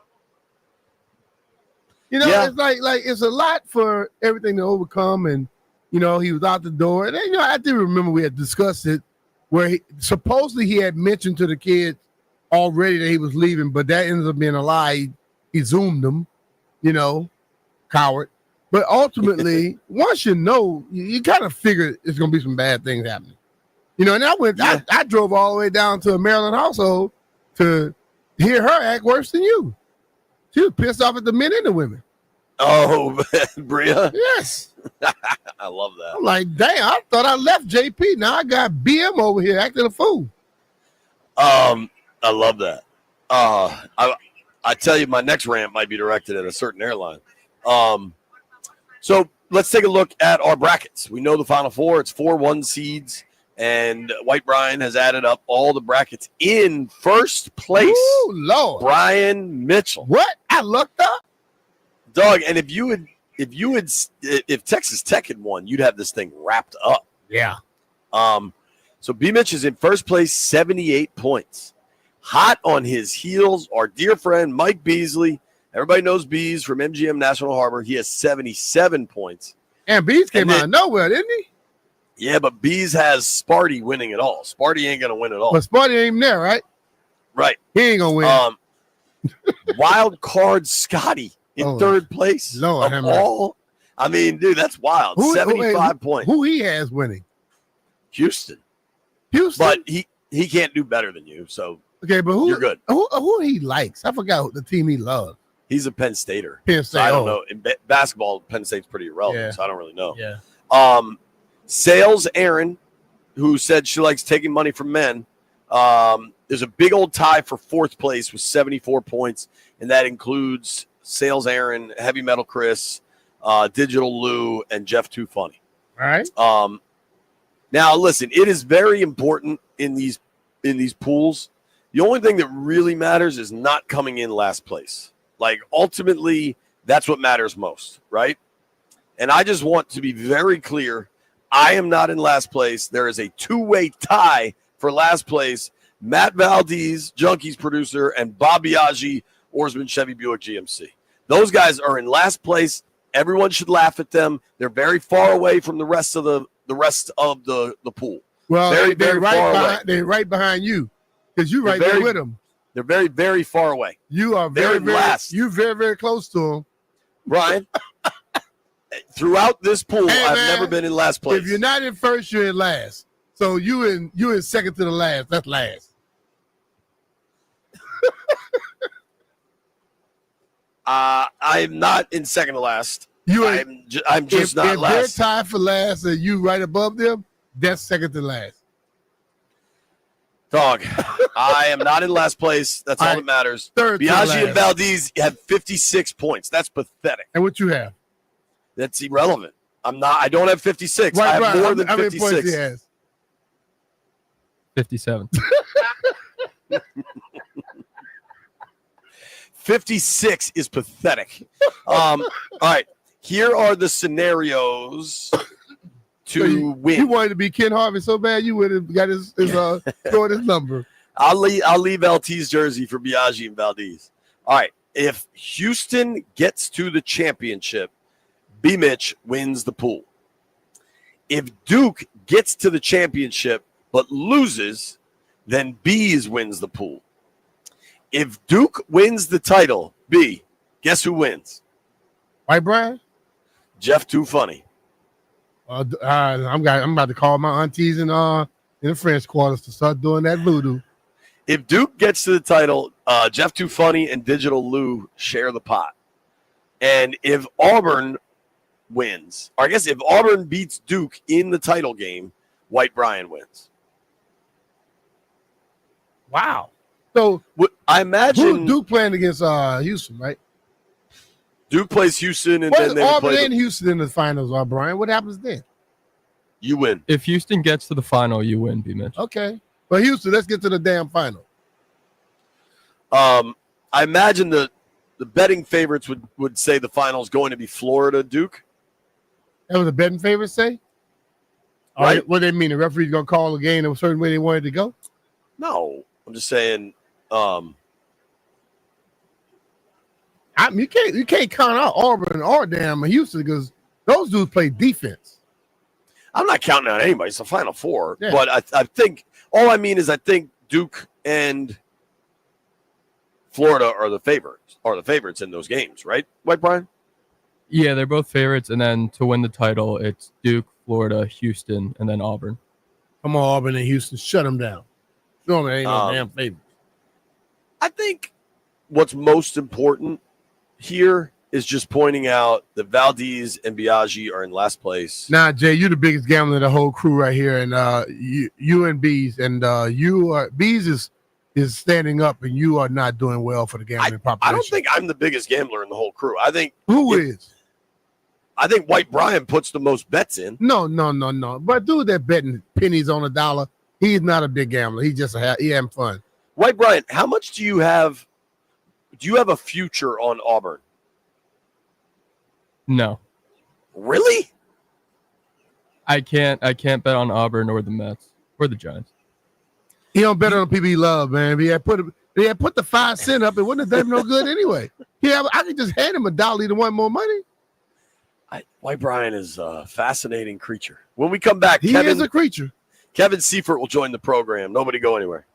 It's like it's a lot for everything to overcome, and he was out the door. And I do remember we had discussed it, where supposedly he had mentioned to the kids already that he was leaving, but that ends up being a lie. He zoomed them, coward. But ultimately, once you kind of figure it's going to be some bad things happening. And I drove all the way down to a Maryland household to hear her act worse than you. She was pissed off at the men and the women. Oh, Bria? Yes. I love that. I'm like, damn, I thought I left JP. Now I got BM over here acting a fool. I love that. I tell you, my next rant might be directed at a certain airline. So let's take a look at our brackets. We know the Final Four. It's 4-1 seeds, and White Brian has added up all the brackets in first place. Ooh, Lord. Brian Mitchell. What? I looked up? Dog, and if Texas Tech had won, you'd have this thing wrapped up. Yeah. So B Mitch is in first place, 78 points. Hot on his heels, our dear friend Mike Beasley. Everybody knows Bees from MGM National Harbor. He has 77 points. And Bees came out of nowhere, didn't he? Yeah, but Bees has Sparty winning it all. Sparty ain't going to win it all. But Sparty ain't even there, right? Right. He ain't going to win. Wild card Scotty in third place. Lord, of all. I mean, dude, that's wild. 75 points. Who he has winning? Houston. But he can't do better than you, so okay, but you're good. Who he likes? I forgot the team he loves. He's a Penn Stater. Penn State. So I don't know. In basketball, Penn State's pretty irrelevant, so I don't really know. Yeah. Sales Aaron, who said she likes taking money from men. There's a big old tie for fourth place with 74 points, and that includes Sales Aaron, Heavy Metal Chris, Digital Lou, and Jeff Too Funny. All right. Now, listen, it is very important in these pools. The only thing that really matters is not coming in last place. Like, ultimately, that's what matters most, right? And I just want to be very clear. I am not in last place. There is a two-way tie for last place. Matt Valdez, Junkies producer, and Bob Biaggi, Oarsman Chevy Buick GMC. Those guys are in last place. Everyone should laugh at them. They're very far away from the rest of the the pool. Well, very, they're very far away. They're right behind you because you're right there with them. They're very, very far away. You are They're very last. You're very, very close to them. Brian, throughout this pool, I've never been in last place. If you're not in first, you're in last. So you in second to the last. That's last. I'm not in second to last. I'm just not if last. If they're tied for last and you right above them, that's second to last. Dog, I am not in last place. That's all that matters. Third to Biaggi last. and Valdez have 56 points. That's pathetic. And what you have? That's irrelevant. I don't have 56. I have more than 56. How many points he has? 57. 56 is pathetic. All right. Here are the scenarios to win. You wanted to be Ken Harvey so bad you would have got his scored his number. I'll leave LT's jersey for Biaggi and Valdez. All right. If Houston gets to the championship, B. Mitch wins the pool. If Duke gets to the championship but loses, then Bees wins the pool. If Duke wins the title, B, guess who wins? White Brian? Jeff Too Funny. I'm about to call my aunties in the French quarters to start doing that voodoo. If Duke gets to the title, Jeff Too Funny and Digital Lou share the pot. And if Auburn wins, or I guess if Auburn beats Duke in the title game, White Bryan wins. Wow. So I imagine Duke playing against Houston, right? Duke plays Houston, and What then is they would Auburn play and Houston in the finals, Brian? What happens then? You win. If Houston gets to the final, you win, B. Mitch. Okay. But Houston, let's get to the damn final. I imagine the betting favorites would say the final is going to be Florida Duke. That was the betting favorites say? Right. What they mean? The referee's gonna call a game a certain way they wanted to go? No, I'm just saying. You can't count out Auburn or damn Houston because those dudes play defense. I'm not counting out anybody. It's the Final Four. Yeah. But I think all I mean is I think Duke and Florida are the favorites in those games, right, White Brian? Yeah, they're both favorites, and then to win the title, it's Duke, Florida, Houston, and then Auburn. Come on, Auburn and Houston, shut them down. No, they ain't no damn favorites. I think what's most important here is just pointing out that Valdez and Biaggi are in last place. Nah, Jay, you're the biggest gambler of the whole crew right here, and you and Bees, and Bees is standing up, and you are not doing well for the gambling population. I don't think I'm the biggest gambler in the whole crew. I think Who is? I think White Brian puts the most bets in. No. But dude, that betting pennies on a dollar, he's not a big gambler. He just he having fun. White Brian, how much do you have? Do you have a future on Auburn? No, Really? I can't bet on Auburn or the Mets or the Giants. He don't bet on people he love, man. If he had put the 5 cent up, it wouldn't have done him no good anyway. Yeah, I could just hand him a dollar to want more money. White Brian is a fascinating creature. When we come back, He is a creature. Kevin Seifert will join the program. Nobody go anywhere.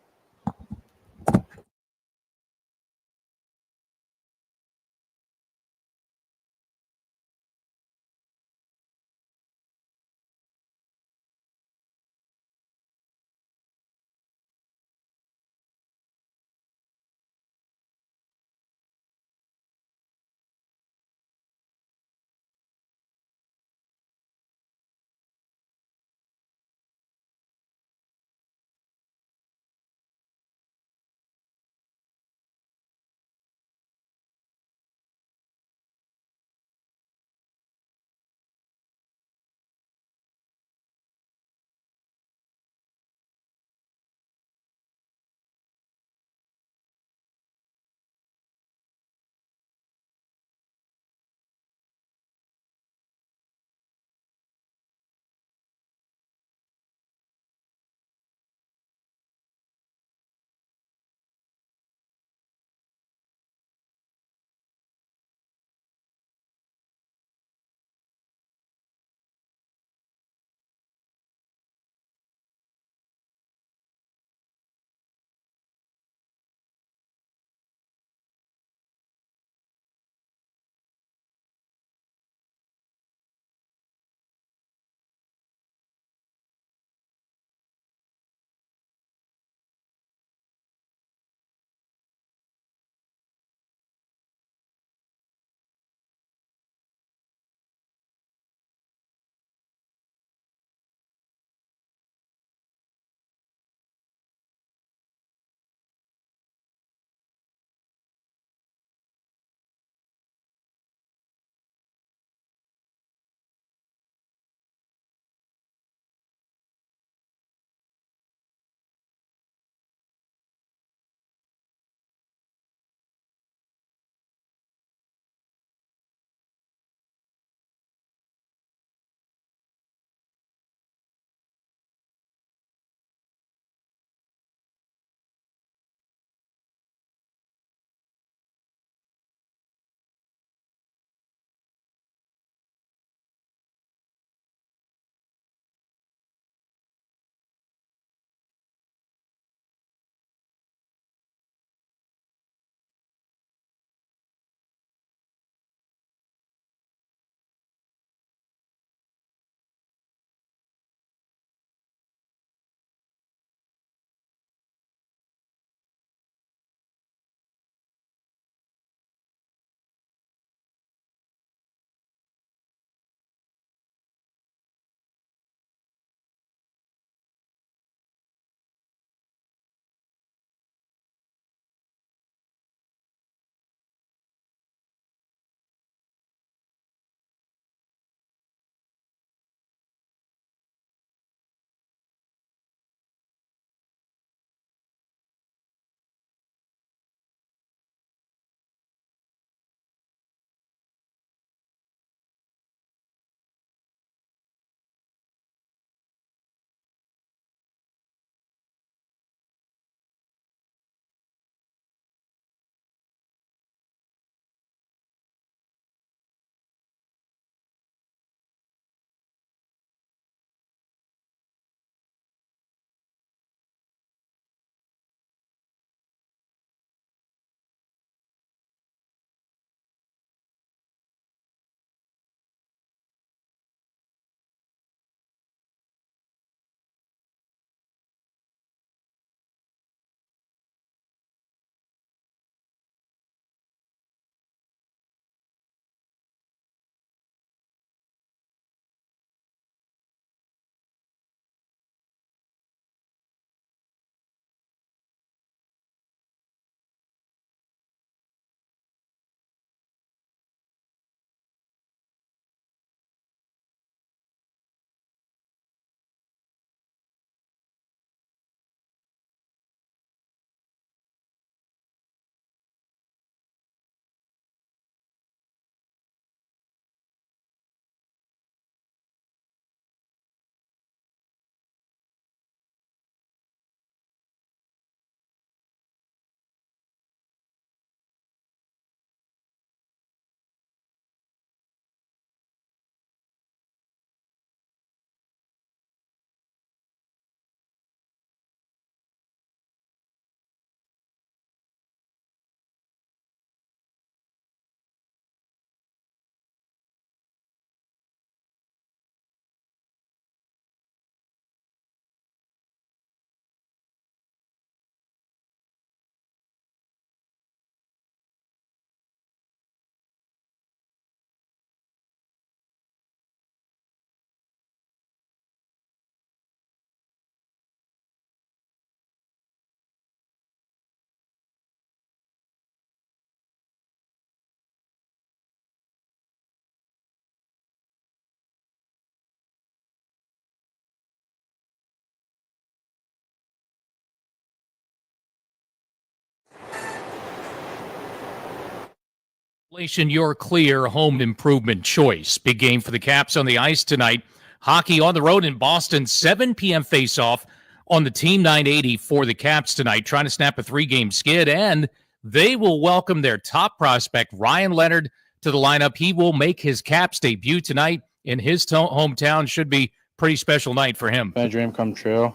Your clear home improvement choice. Big game for the Caps on the ice tonight. Hockey on the road in Boston, 7 p.m. face-off on the Team 980 for the Caps tonight, trying to snap a 3-game skid, and they will welcome their top prospect, Ryan Leonard, to the lineup. He will make his Caps debut tonight in his hometown. Should be a pretty special night for him. My dream come true.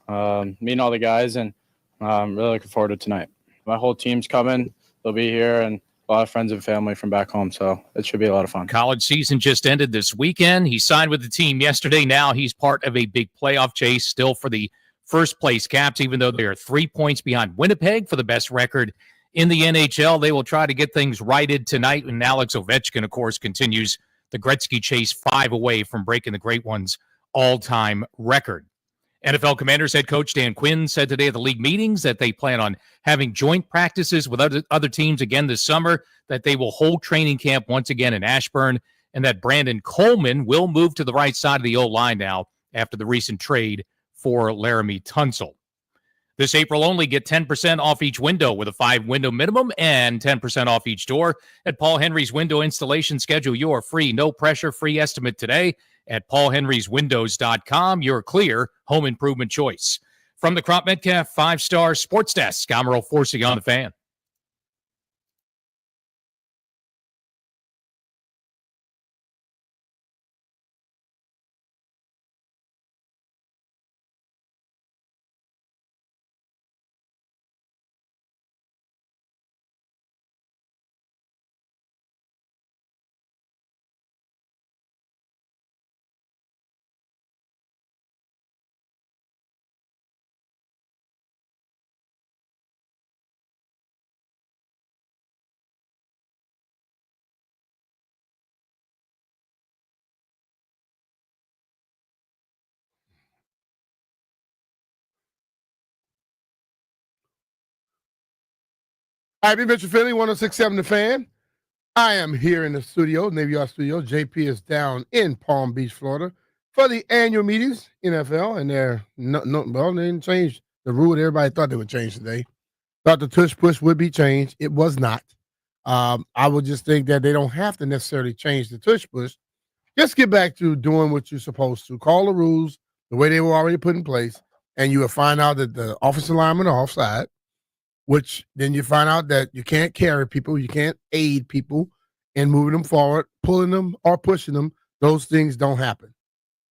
Meeting all the guys, and I'm really looking forward to tonight. My whole team's coming. They'll be here, and a lot of friends and family from back home, so it should be a lot of fun. College season just ended this weekend. He signed with the team yesterday. Now he's part of a big playoff chase still for the first-place Caps, even though they are 3 points behind Winnipeg for the best record in the NHL. They will try to get things righted tonight, and Alex Ovechkin, of course, continues the Gretzky chase, 5 away from breaking the Great One's all-time record. NFL Commanders head coach Dan Quinn said today at the league meetings that they plan on having joint practices with other teams again this summer, that they will hold training camp once again in Ashburn, and that Brandon Coleman will move to the right side of the O-line now after the recent trade for Laremy Tunsil. This April only, get 10% off each window with a 5-window minimum and 10% off each door at Paul Henry's Window Installation. Schedule your free, no-pressure, free estimate today at paulhenryswindows.com, your clear home improvement choice. From the Crop Metcalf 5-Star Sports Desk, I'm Earl Forsey on the Fan. All right, Mitchell Philly, 106.7 The Fan. I am here in the studio, Navy Yard Studio. JP is down in Palm Beach, Florida, for the annual meetings, NFL, and they didn't change the rule that everybody thought they would change today. Thought the tush push would be changed. It was not. I would just think that they don't have to necessarily change the tush push. Just get back to doing what you're supposed to. Call the rules the way they were already put in place, and you will find out that the offensive linemen are offside, which then you find out that you can't carry people, you can't aid people in moving them forward, pulling them or pushing them. Those things don't happen.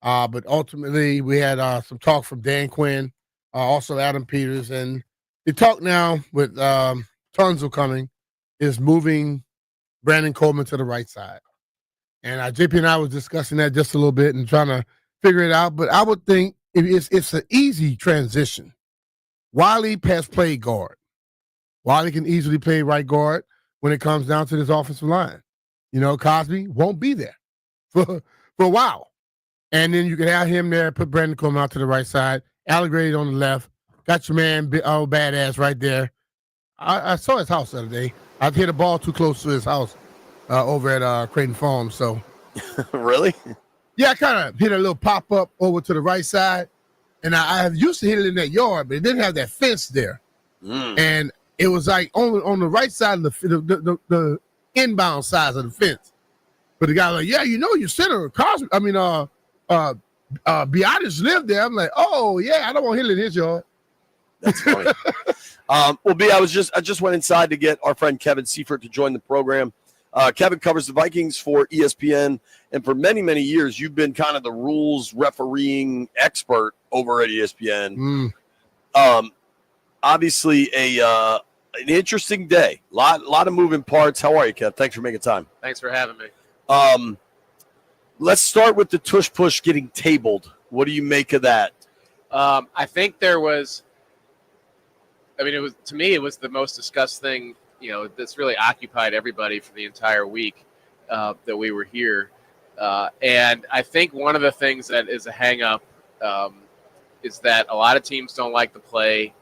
But ultimately, we had some talk from Dan Quinn, also Adam Peters, and the talk now with Tunsil coming is moving Brandon Coleman to the right side. And JP and I was discussing that just a little bit and trying to figure it out. But I would think it's an easy transition. Wiley has played guard. Wiley can easily play right guard when it comes down to this offensive line. You know, Cosby won't be there for a while. And then you can have him there, put Brandon Coleman out to the right side, Allegretti on the left, got your man, badass right there. I saw his house the other day. I hit a ball too close to his house over at Creighton Farms. So, really? Yeah, I kind of hit a little pop up over to the right side, and I have used to hit it in that yard, but it didn't have that fence there, and it was like on the right side of the inbound side of the fence. But the guy was like, yeah, you know, your center, Cosby. I mean, Biotis lived there. I'm like, oh yeah, I don't want to hit it in his yard. That's funny. Well, B, I just went inside to get our friend Kevin Seifert to join the program. Kevin covers the Vikings for ESPN, and for many, many years, you've been kind of the rules refereeing expert over at ESPN. Obviously, an interesting day. Lot of moving parts. How are you, Kev? Thanks for making time. Thanks for having me. Let's start with the tush push getting tabled. What do you make of that? I think there was. I mean, it was the most discussed thing. You know, that's really occupied everybody for the entire week that we were here. And I think one of the things that is a hang-up is that a lot of teams don't like the play,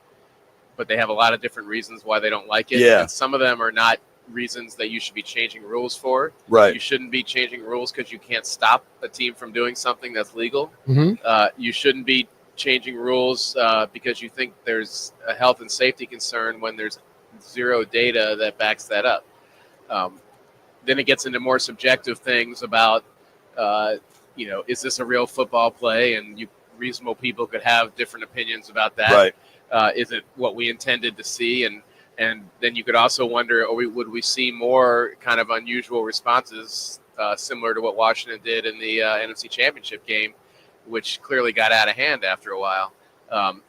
but they have a lot of different reasons why they don't like it. Yeah. And some of them are not reasons that you should be changing rules for. Right. You shouldn't be changing rules because you can't stop a team from doing something that's legal. You shouldn't be changing rules because you think there's a health and safety concern when there's zero data that backs that up. then it gets into more subjective things about, is this a real football play? And reasonable people could have different opinions about that. Right. Is it what we intended to see? And then you could also wonder, would we see more kind of unusual responses similar to what Washington did in the NFC Championship game, which clearly got out of hand after a while.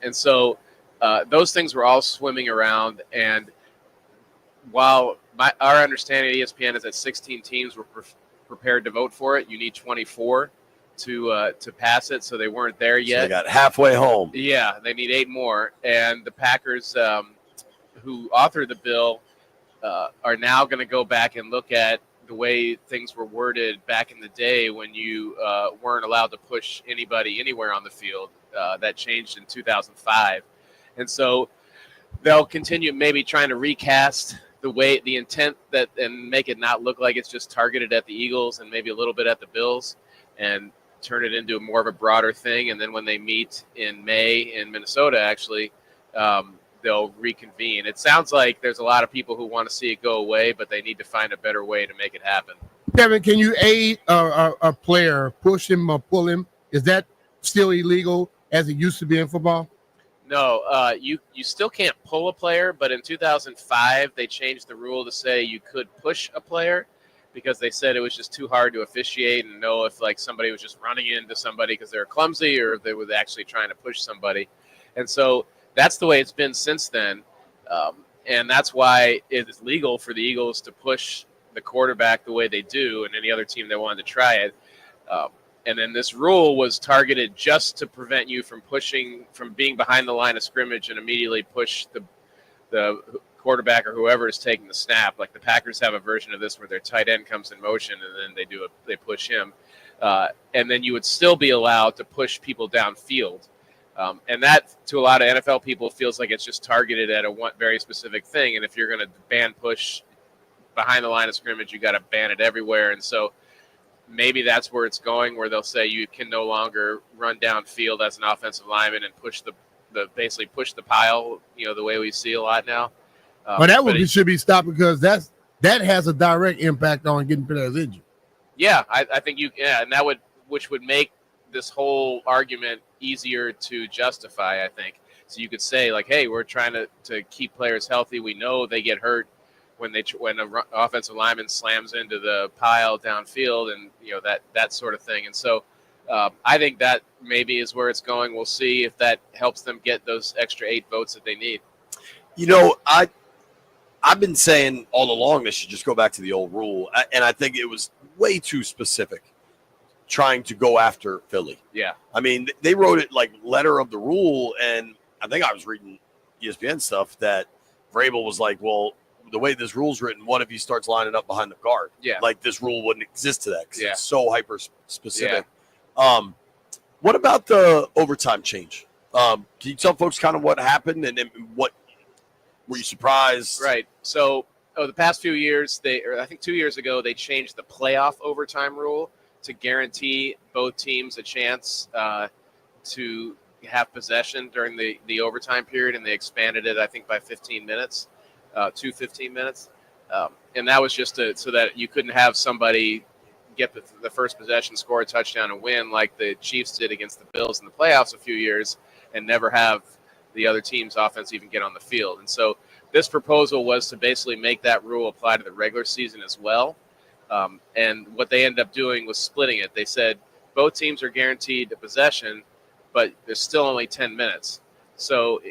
And so those things were all swimming around. And while our understanding at ESPN is that 16 teams were prepared to vote for it, you need 24 to pass it. So they weren't there yet. So they got halfway home. Yeah, they need 8 more. And the Packers, who authored the bill, are now going to go back and look at the way things were worded back in the day when you weren't allowed to push anybody anywhere on the field. That changed in 2005. And so they'll continue maybe trying to recast the intent and make it not look like it's just targeted at the Eagles and maybe a little bit at the Bills, and turn it into more of a broader thing. And then when they meet in May in Minnesota, actually, they'll reconvene. It sounds like there's a lot of people who want to see it go away, but they need to find a better way to make it happen. Kevin, can you aid a player, push him or pull him? Is that still illegal as it used to be in football? No, you still can't pull a player, but in 2005 they changed the rule to say you could push a player because they said it was just too hard to officiate and know if like somebody was just running into somebody because they were clumsy or if they were actually trying to push somebody. And so that's the way it's been since then. And that's why it is legal for the Eagles to push the quarterback the way they do and any other team that wanted to try it. And then this rule was targeted just to prevent you from being behind the line of scrimmage and immediately push the quarterback or whoever is taking the snap. Like the Packers have a version of this where their tight end comes in motion and then they push him. And then you would still be allowed to push people downfield. And that, to a lot of NFL people, feels like it's just targeted at a very specific thing. And if you're going to ban push behind the line of scrimmage, you got to ban it everywhere. And so maybe that's where it's going, where they'll say you can no longer run downfield as an offensive lineman and push basically push the pile, the way we see a lot now. But that should be stopped because that has a direct impact on getting players injured. Yeah, I think and which would make this whole argument easier to justify, I think. So you could say like, hey, we're trying to keep players healthy. We know they get hurt when an offensive lineman slams into the pile downfield and that sort of thing. And so I think that maybe is where it's going. We'll see if that helps them get those extra 8 votes that they need. I've been saying all along they should just go back to the old rule, and I think it was way too specific trying to go after Philly. Yeah. I mean, they wrote it like letter of the rule, and I think I was reading ESPN stuff that Vrabel was like, well, the way this rule's written, what if he starts lining up behind the guard? Yeah. Like this rule wouldn't exist to that because Yeah. it's so hyper specific. What about the overtime change? Can you tell folks kind of what happened and what were you surprised? Right. So the past few years, I think 2 years ago, they changed the playoff overtime rule to guarantee both teams a chance to have possession during the overtime period, and they expanded it, I think, by 15 minutes. To 15 minutes. And that was just so that you couldn't have somebody get the first possession, score a touchdown, and win like the Chiefs did against the Bills in the playoffs a few years and never have the other team's offense even get on the field. And so this proposal was to basically make that rule apply to the regular season as well. And what they ended up doing was splitting it. They said both teams are guaranteed a possession, but there's still only 10 minutes. So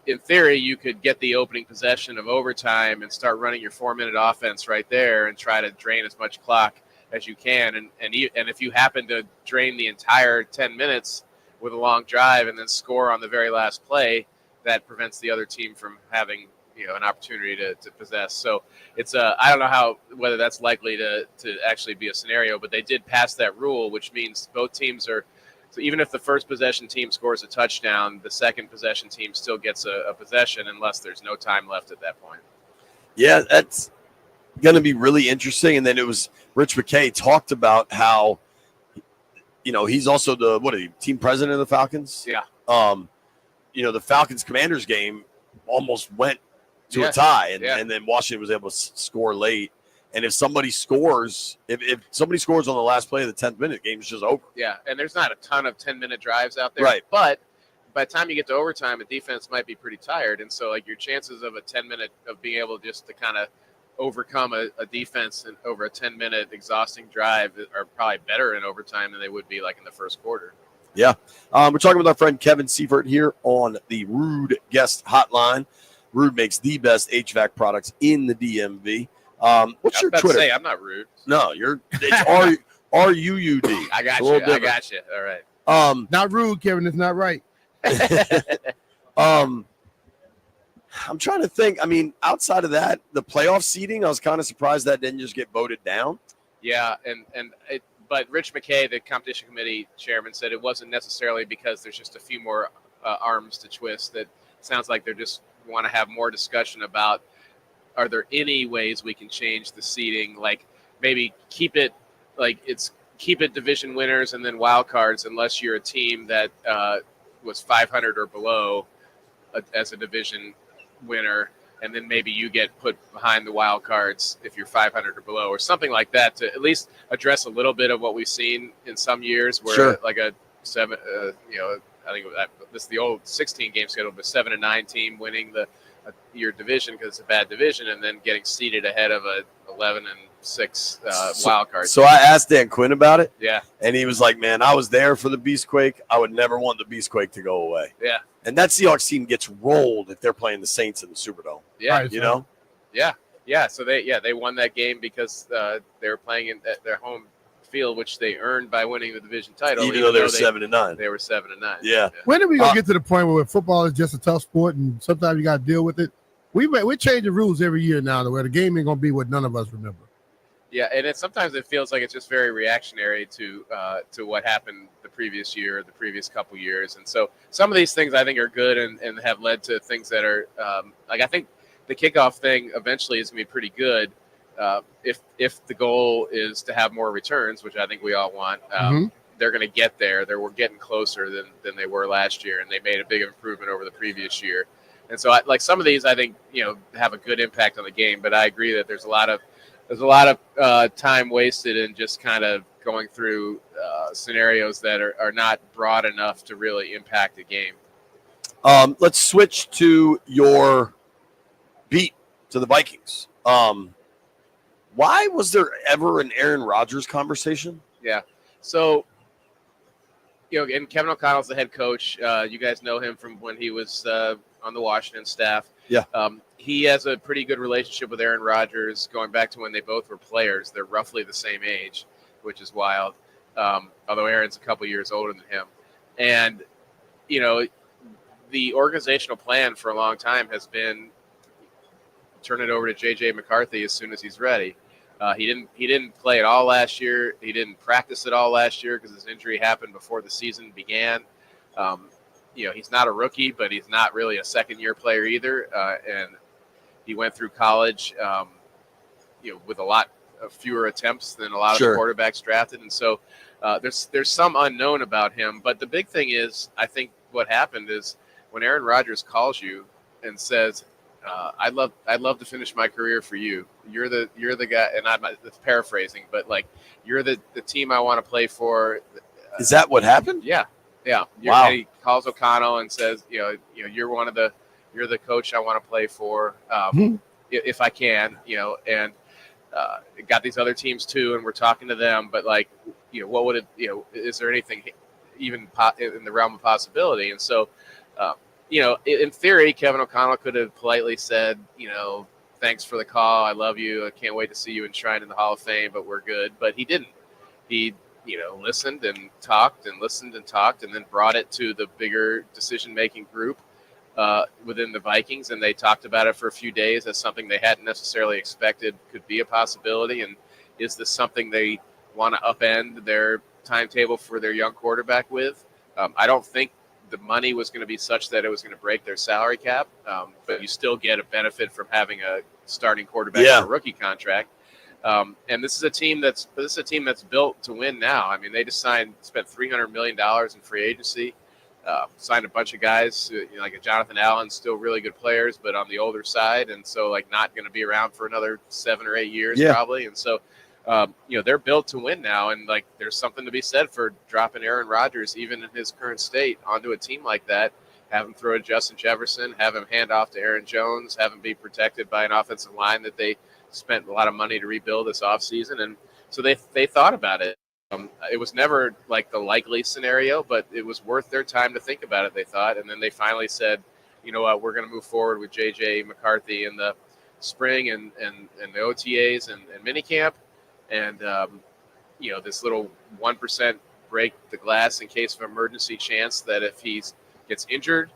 in theory, you could get the opening possession of overtime and start running your 4-minute offense right there and try to drain as much clock as you can. And if you happen to drain the entire 10 minutes with a long drive and then score on the very last play, that prevents the other team from having an opportunity to possess. So it's I don't know whether that's likely to actually be a scenario, but they did pass that rule, which means both teams are. So even if the first possession team scores a touchdown, the second possession team still gets a possession unless there's no time left at that point. Yeah, that's going to be really interesting. And then it was Rich McKay talked about how, he's also the team president of the Falcons? Yeah. The Falcons Commanders game almost went to a tie, and then Washington was able to score late. And if somebody scores, if somebody scores on the last play of the 10th minute, the game's just over. Yeah, and there's not a ton of 10-minute drives out there. Right. But by the time you get to overtime, the defense might be pretty tired. And so, like, your chances of a 10-minute of being able just to kind of overcome a defense and over a 10-minute exhausting drive are probably better in overtime than they would be, like, in the first quarter. Yeah. We're talking with our friend Kevin Seifert here on the Reid Guest Hotline. Reid makes the best HVAC products in the DMV. What's your Twitter? Say, I'm not rude. No, it's R-U-U-D. I got It's a you. little I different. got you. All right. Not rude, Kevin. It's not right. I'm trying to think. I mean, outside of that, the playoff seeding, I was kind of surprised that didn't just get voted down. Yeah, but Rich McKay, the competition committee chairman, said it wasn't necessarily because there's just a few more arms to twist. That sounds like they just want to have more discussion about, are there any ways we can change the seeding? Like maybe keep it division winners and then wild cards, unless you're a team that was 500 or below as a division winner, and then maybe you get put behind the wild cards if you're 500 or below, or something like that, to at least address a little bit of what we've seen in some years, where Sure. like a 7, I think this is the old 16 game schedule, but 7-9 team winning your division because it's a bad division, and then getting seeded ahead of a 11-6 wild card. So I asked Dan Quinn about it. Yeah. And he was like, man, I was there for the Beastquake. I would never want the Beastquake to go away. Yeah. And that Seahawks team gets rolled if they're playing the Saints in the Superdome. Yeah. You know? Yeah. So they won that game because they were playing in their home field, which they earned by winning the division title. Even though they were 7-9. They were 7-9. Yeah. When are we gonna get to the point where football is just a tough sport and sometimes you got to deal with it? We're changing rules every year now, where the game ain't gonna be what none of us remember. Yeah, and sometimes it feels like it's just very reactionary to what happened the previous year or the previous couple years. And so some of these things I think are good and have led to things that are I think the kickoff thing eventually is going to be pretty good if the goal is to have more returns, which I think we all want. They're going to get there. We're getting closer than they were last year, and they made a big improvement over the previous year. And so like some of these I think have a good impact on the game, but I agree that there's a lot of time wasted in just kind of going through scenarios that are not broad enough to really impact the game. Let's switch to your beat to the Vikings. Why was there ever an Aaron Rodgers conversation? Yeah. So, and Kevin O'Connell's the head coach. You guys know him from when he was on the Washington staff. Yeah. He has a pretty good relationship with Aaron Rodgers going back to when they both were players. They're roughly the same age, which is wild. Although Aaron's a couple years older than him. And, the organizational plan for a long time has been turn it over to J.J. McCarthy as soon as he's ready. He didn't play at all last year. He didn't practice at all last year because his injury happened before the season began. He's not a rookie, but he's not really a second-year player either. And he went through college, with a lot of fewer attempts than a lot of the quarterbacks drafted. And so there's some unknown about him. But the big thing is, I think what happened is when Aaron Rodgers calls you and says, I'd love to finish my career for you. You're the guy, and I'm paraphrasing, but like you're the team I want to play for. Is that what happened? Yeah. Wow. He calls O'Connell and says, you're the coach I want to play for, if I can, and got these other teams too, and we're talking to them. But like, what would it, is there anything even in the realm of possibility? And so, in theory, Kevin O'Connell could have politely said, thanks for the call. I love you. I can't wait to see you enshrined in the Hall of Fame, but we're good. But he didn't. He, listened and talked and listened and talked, and then brought it to the bigger decision-making group within the Vikings. And they talked about it for a few days as something they hadn't necessarily expected could be a possibility. And is this something they want to upend their timetable for their young quarterback with? I don't think the money was going to be such that it was going to break their salary cap, but you still get a benefit from having a starting quarterback on a rookie contract. And this is a team that's built to win now. I mean, they just spent $300 million in free agency. Signed a bunch of guys, like a Jonathan Allen, still really good players, but on the older side, and so like not going to be around for another 7 or 8 years probably. And so, they're built to win now, and like there's something to be said for dropping Aaron Rodgers, even in his current state, onto a team like that. Have him throw to Justin Jefferson, have him hand off to Aaron Jones, have him be protected by an offensive line that they spent a lot of money to rebuild this offseason. And so they thought about it. It was never like the likely scenario, but it was worth their time to think about it, they thought. And then they finally said, you know what, we're going to move forward with J.J. McCarthy in the spring and the OTAs and minicamp. And, this little 1% break the glass in case of emergency chance that if he gets injured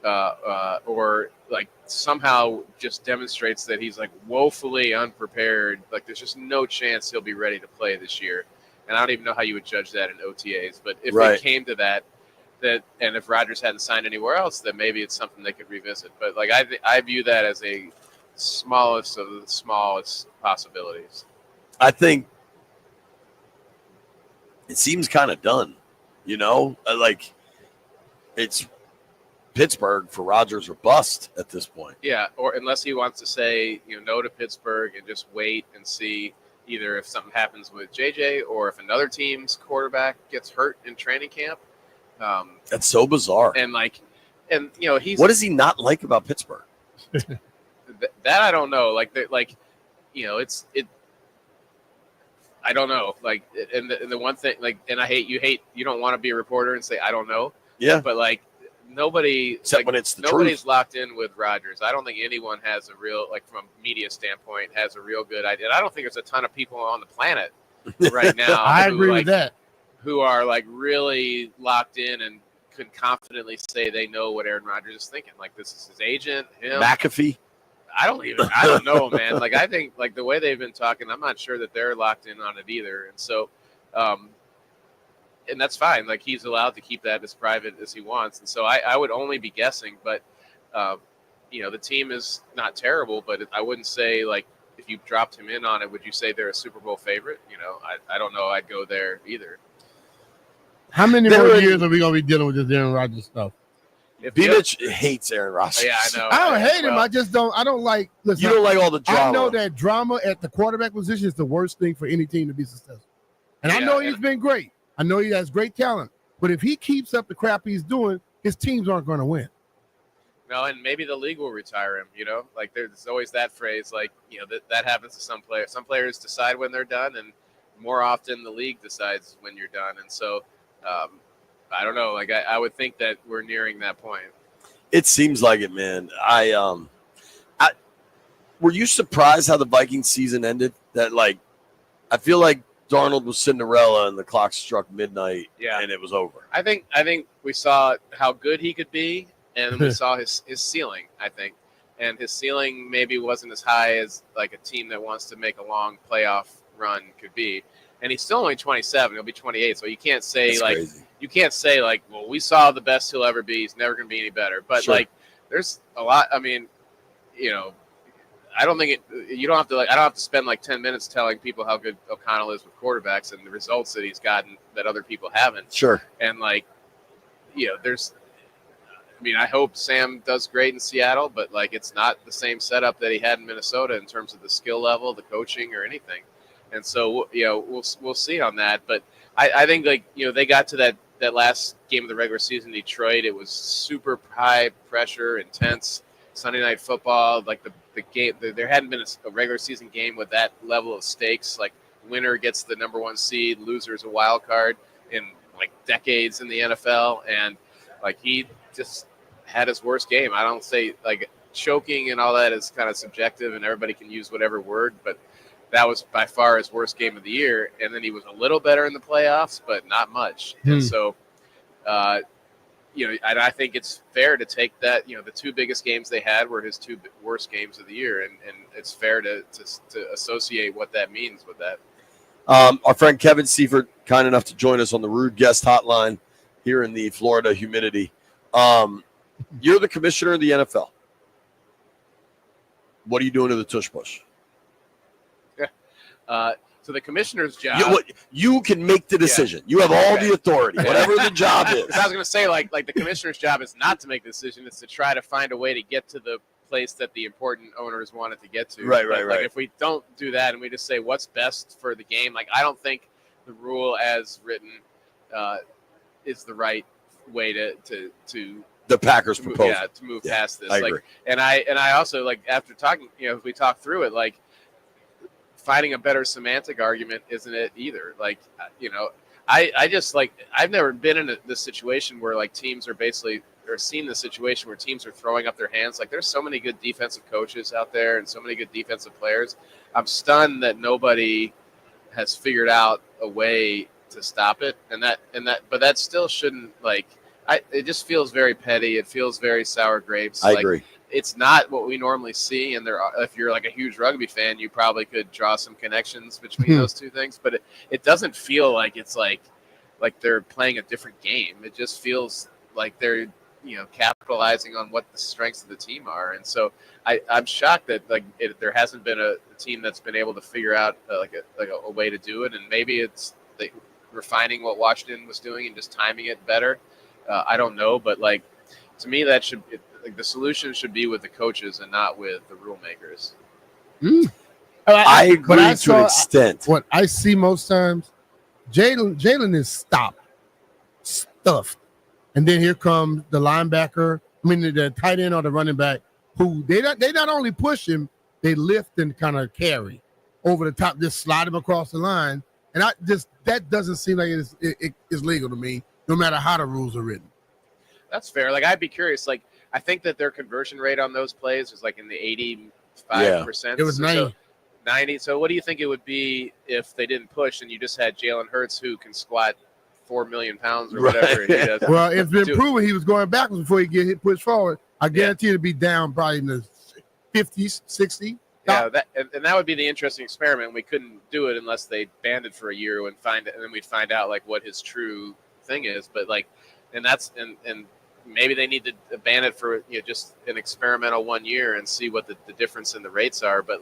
or like somehow just demonstrates that he's like woefully unprepared, like there's just no chance he'll be ready to play this year. And I don't even know how you would judge that in OTAs. But if it came to that, and if Rodgers hadn't signed anywhere else, then maybe it's something they could revisit. But like I view that as a smallest of the smallest possibilities. I think it seems kind of done, like it's Pittsburgh for Rodgers or bust at this point. Yeah, or unless he wants to say, no to Pittsburgh and just wait and see either if something happens with JJ or if another team's quarterback gets hurt in training camp. That's so bizarre. And he's what does he not like about Pittsburgh? that I don't know. I don't know. And the one thing, and you don't want to be a reporter and say I don't know. Yeah. But nobody, except when it's the nobody's truth. locked in with Rodgers. I don't think anyone has a real, from a media standpoint, has a real good idea. And I don't think there's a ton of people on the planet right now. I agree with that. Who are really locked in and can confidently say they know what Aaron Rodgers is thinking. This is his agent, him. McAfee. I don't know, man. I think the way they've been talking, I'm not sure that they're locked in on it either. And so, and that's fine. He's allowed to keep that as private as he wants. And so I would only be guessing, but the team is not terrible, but I wouldn't say if you dropped him in on it, would you say they're a Super Bowl favorite? I don't know. I'd go there either. How many more years are we going to be dealing with this Aaron Rodgers stuff? B-Mitch hates Aaron Rodgers. Yeah, I know. I don't hate him. I just don't. I don't like. Listen, you don't like all the drama. I know that drama at the quarterback position is the worst thing for any team to be successful. And I know he's been great. I know he has great talent. But if he keeps up the crap he's doing, his teams aren't going to win. No, and maybe the league will retire him. There's always that phrase. That happens to some players. Some players decide when they're done, and more often the league decides when you're done. And so. I don't know. I would think that we're nearing that point. It seems like it, man. Were you surprised how the Vikings season ended? That I feel like Darnold was Cinderella and the clock struck midnight and it was over. I think we saw how good he could be, and we saw his ceiling, I think. And his ceiling maybe wasn't as high as a team that wants to make a long playoff run could be. And he's still only 27. He'll be 28. So you can't say crazy. You can't say well, we saw the best he'll ever be. He's never going to be any better. But sure. There's a lot. I mean, I don't think you don't have to I don't have to spend 10 minutes telling people how good O'Connell is with quarterbacks and the results that he's gotten that other people haven't. Sure. And there's. I mean, I hope Sam does great in Seattle, but it's not the same setup that he had in Minnesota in terms of the skill level, the coaching, or anything. And so, we'll see on that. But I think they got to that last game of the regular season in Detroit. It was super high pressure, intense Sunday night football. The game, there hadn't been a regular season game with that level of stakes. Winner gets the number 1 seed, loser's a wild card in decades in the NFL. And he just had his worst game. I don't say choking and all that is kind of subjective and everybody can use whatever word, but that was by far his worst game of the year. And then he was a little better in the playoffs, but not much. And so, and I think it's fair to take that, the 2 biggest games they had were his 2 worst games of the year. And it's fair to associate what that means with that. Our friend Kevin Seifert, kind enough to join us on the Rude Guest Hotline here in the Florida humidity. You're the commissioner of the NFL. What are you doing to the tush push? So the commissioner's job. You can make the decision. You have all the authority, whatever the job is. 'Cause I was going to say, like the commissioner's job is not to make the decision; it's to try to find a way to get to the place that the important owners want it to get to. Right. Like if we don't do that and we just say what's best for the game, like I don't think the rule as written is the right way to the Packers to move, proposal. to move past this. I like, agree. And I also like after talking, if we talk through it, like finding a better semantic argument isn't it either. Like, I just like I've never been in this situation where like teams are basically or seen the situation where teams are throwing up their hands. Like there's so many good defensive coaches out there and so many good defensive players. I'm stunned that nobody has figured out a way to stop it. But that still shouldn't it just feels very petty. It feels very sour grapes. I agree. It's not what we normally see. And if you're like a huge rugby fan, you probably could draw some connections between those two things, but it doesn't feel like it's like they're playing a different game. It just feels like they're, capitalizing on what the strengths of the team are. And so I'm shocked that there hasn't been a team that's been able to figure out a way to do it. And maybe it's refining what Washington was doing and just timing it better. I don't know, but to me, that should the solution should be with the coaches and not with the rule makers. I agree to an extent. What I see most times, Jalen is stuffed. And then here comes the linebacker, the tight end or the running back, who they not only push him, they lift and kind of carry over the top, just slide him across the line. And that doesn't seem like it is legal to me, no matter how the rules are written. That's fair. I'd be curious. I think that their conversion rate on those plays was in the 85%. It was 90. So 90. So what do you think it would be if they didn't push and you just had Jalen Hurts who can squat 4 million pounds or whatever he does? Well, it's been proven he was going backwards before he get hit pushed forward. I guarantee it'll be down probably in the 50s, 60. Yeah, and that would be the interesting experiment. We couldn't do it unless they banned it for a year and then we'd find out what his true thing is. But and maybe they need to ban it for just an experimental 1 year and see what the difference in the rates are. But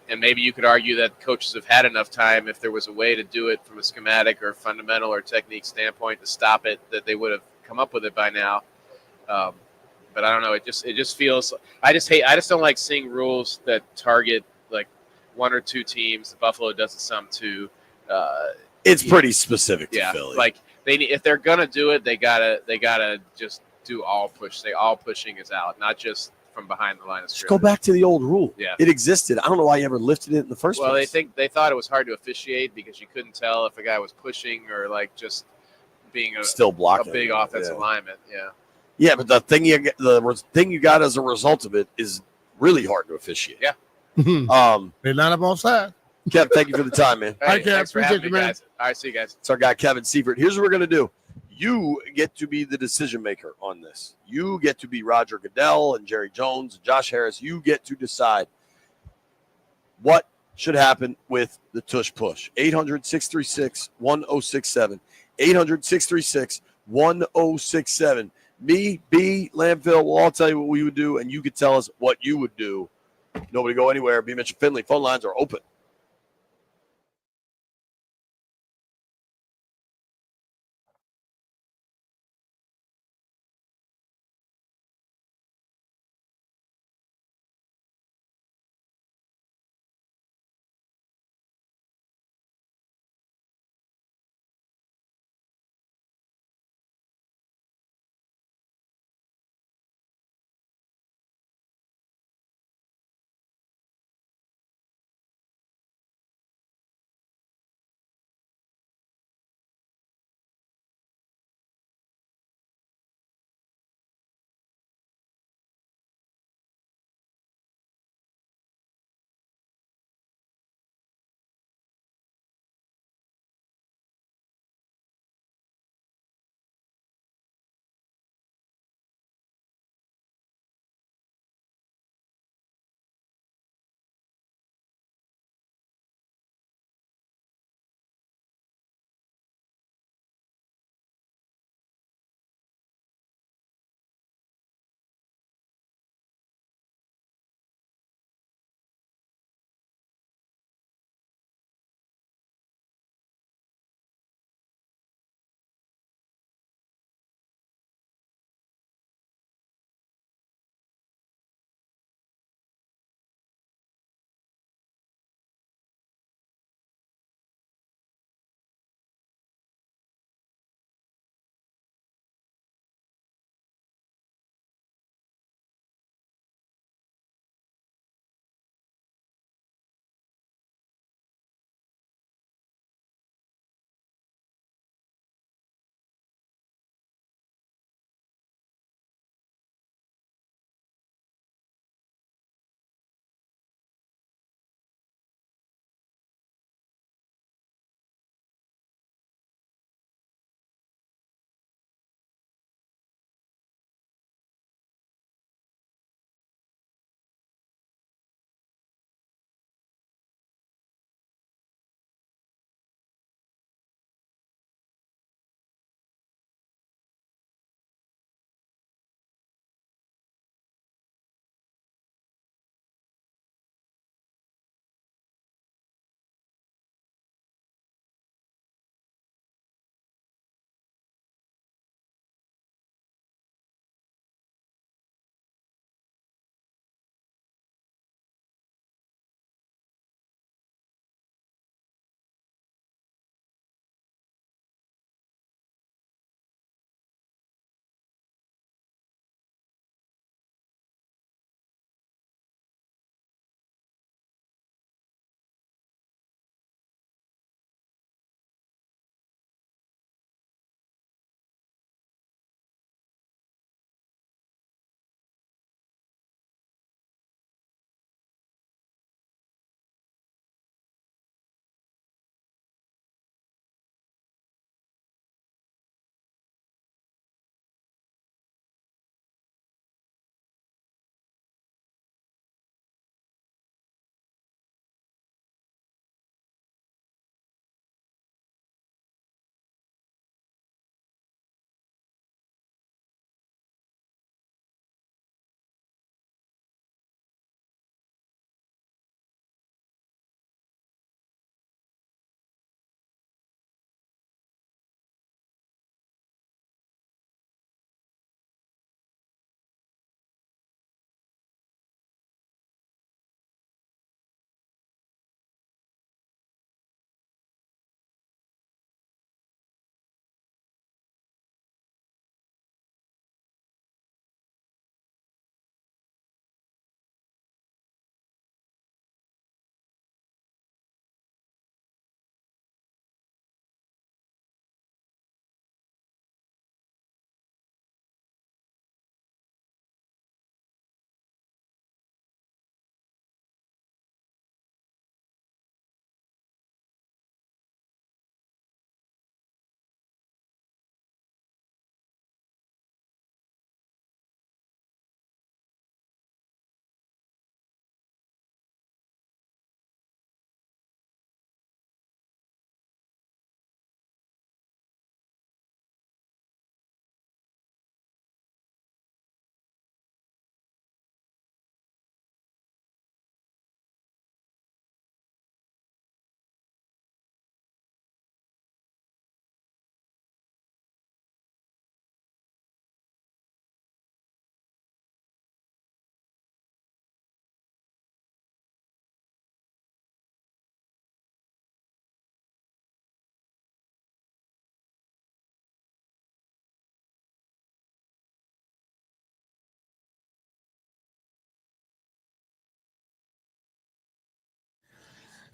and maybe you could argue that coaches have had enough time, if there was a way to do it from a schematic or fundamental or technique standpoint to stop it, that they would have come up with it by now. But I don't know. It just feels. I just don't like seeing rules that target one or two teams. Buffalo does it some too. It's pretty specific to Philly. If they're gonna do it, they gotta just do all push. All pushing is out, not just from behind the line of Just scrimmage. go back to the old rule. Yeah. It existed. I don't know why you ever lifted it in the first Well, place. they thought it was hard to officiate because you couldn't tell if a guy was pushing or just being Still blocking a big it, offensive yeah. lineman. Yeah. Yeah, but the thing you got as a result of it is really hard to officiate. Yeah. They line up on side. Kev, thank you for the time, man. All right, Kev. thanks for having Appreciate me, you, man. guys. All right, see you guys. It's our guy, Kevin Seifert. Here's what we're going to do. You get to be the decision maker on this. You get to be Roger Goodell and Jerry Jones and Josh Harris. You get to decide what should happen with the Tush push. 800-636-1067. 800-636-1067. Me, B, Landfill, we'll all tell you what we would do, and you could tell us what you would do. Nobody go anywhere. B. Mitchell Finley. Phone lines are open.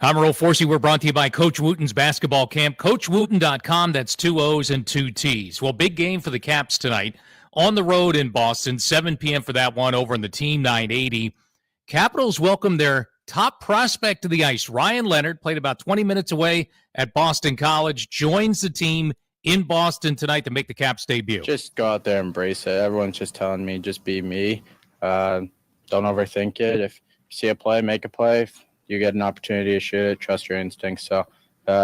I'm Earl Forsey. We're brought to you by Coach Wooten's basketball camp. CoachWooten.com. That's 2 O's and 2 T's. Well, big game for the Caps tonight on the road in Boston. 7 p.m. for that one over in the Team 980. Capitals welcome their top prospect to the ice. Ryan Leonard played about 20 minutes away at Boston College. Joins the team in Boston tonight to make the Caps debut. Just go out there, embrace it. Everyone's just telling me, just be me. Don't overthink it. If you see a play, make a play. If you get an opportunity to shoot it, trust your instincts. So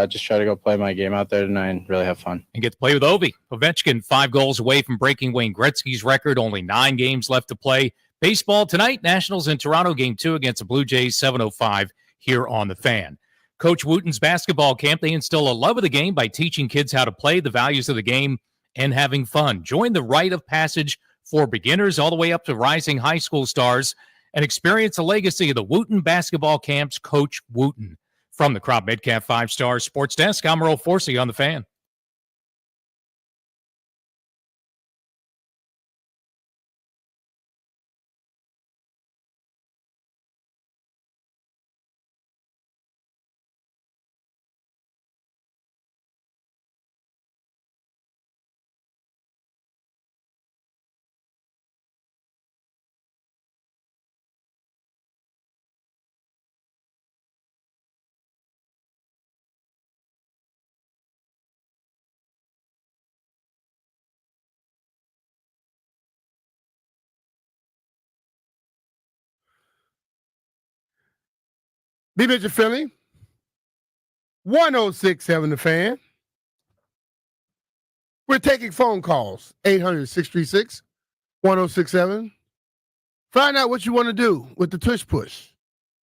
just try to go play my game out there tonight and really have fun. And get to play with Ovi. Ovechkin 5 goals away from breaking Wayne Gretzky's record. Only 9 games left to play. Baseball tonight, Nationals in Toronto, Game 2 against the Blue Jays, 7:05 here on The Fan. Coach Wooten's basketball camp, they instill a love of the game by teaching kids how to play, the values of the game, and having fun. Join the rite of passage for beginners all the way up to rising high school stars and experience the legacy of the Wooten basketball camp's Coach Wooten. From the Crop Midcap 5-Star Sports Desk, I'm Earl Forsey on The Fan. Be Mitchell Philly. 1067 The Fan. We're taking phone calls. 800-636-1067. Find out what you want to do with the Tush Push,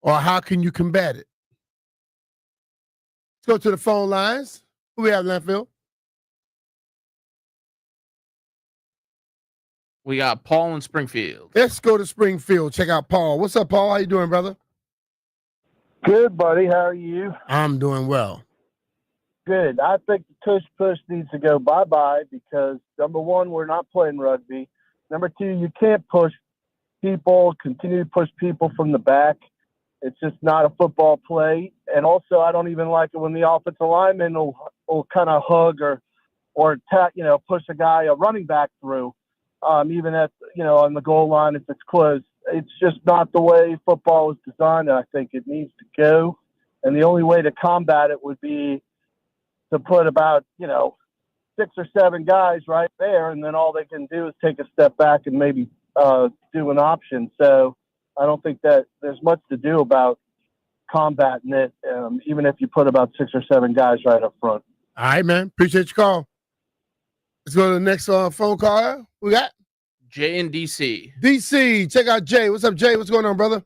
or how can you combat it. Let's go to the phone lines. Who we have, Landfill? We got Paul in Springfield. Let's go to Springfield. Check out Paul. What's up, Paul? How you doing, brother? Good, buddy. How are you? I'm doing well. Good. I think the Tush Push needs to go bye-bye because, number one, we're not playing rugby. Number two, you can't push people, continue to push people from the back. It's just not a football play. And also, I don't even like it when the offensive lineman will kind of hug or push a running back through, even at, on the goal line if it's close. It's just not the way football is designed, and I think it needs to go. And the only way to combat it would be to put about, 6 or 7 guys right there, and then all they can do is take a step back and maybe do an option. So I don't think that there's much to do about combating it, even if you put about 6 or 7 guys right up front. All right, man. Appreciate your call. Let's go to the next phone call. We got Jay in DC. DC, check out Jay. What's up, Jay? What's going on, brother?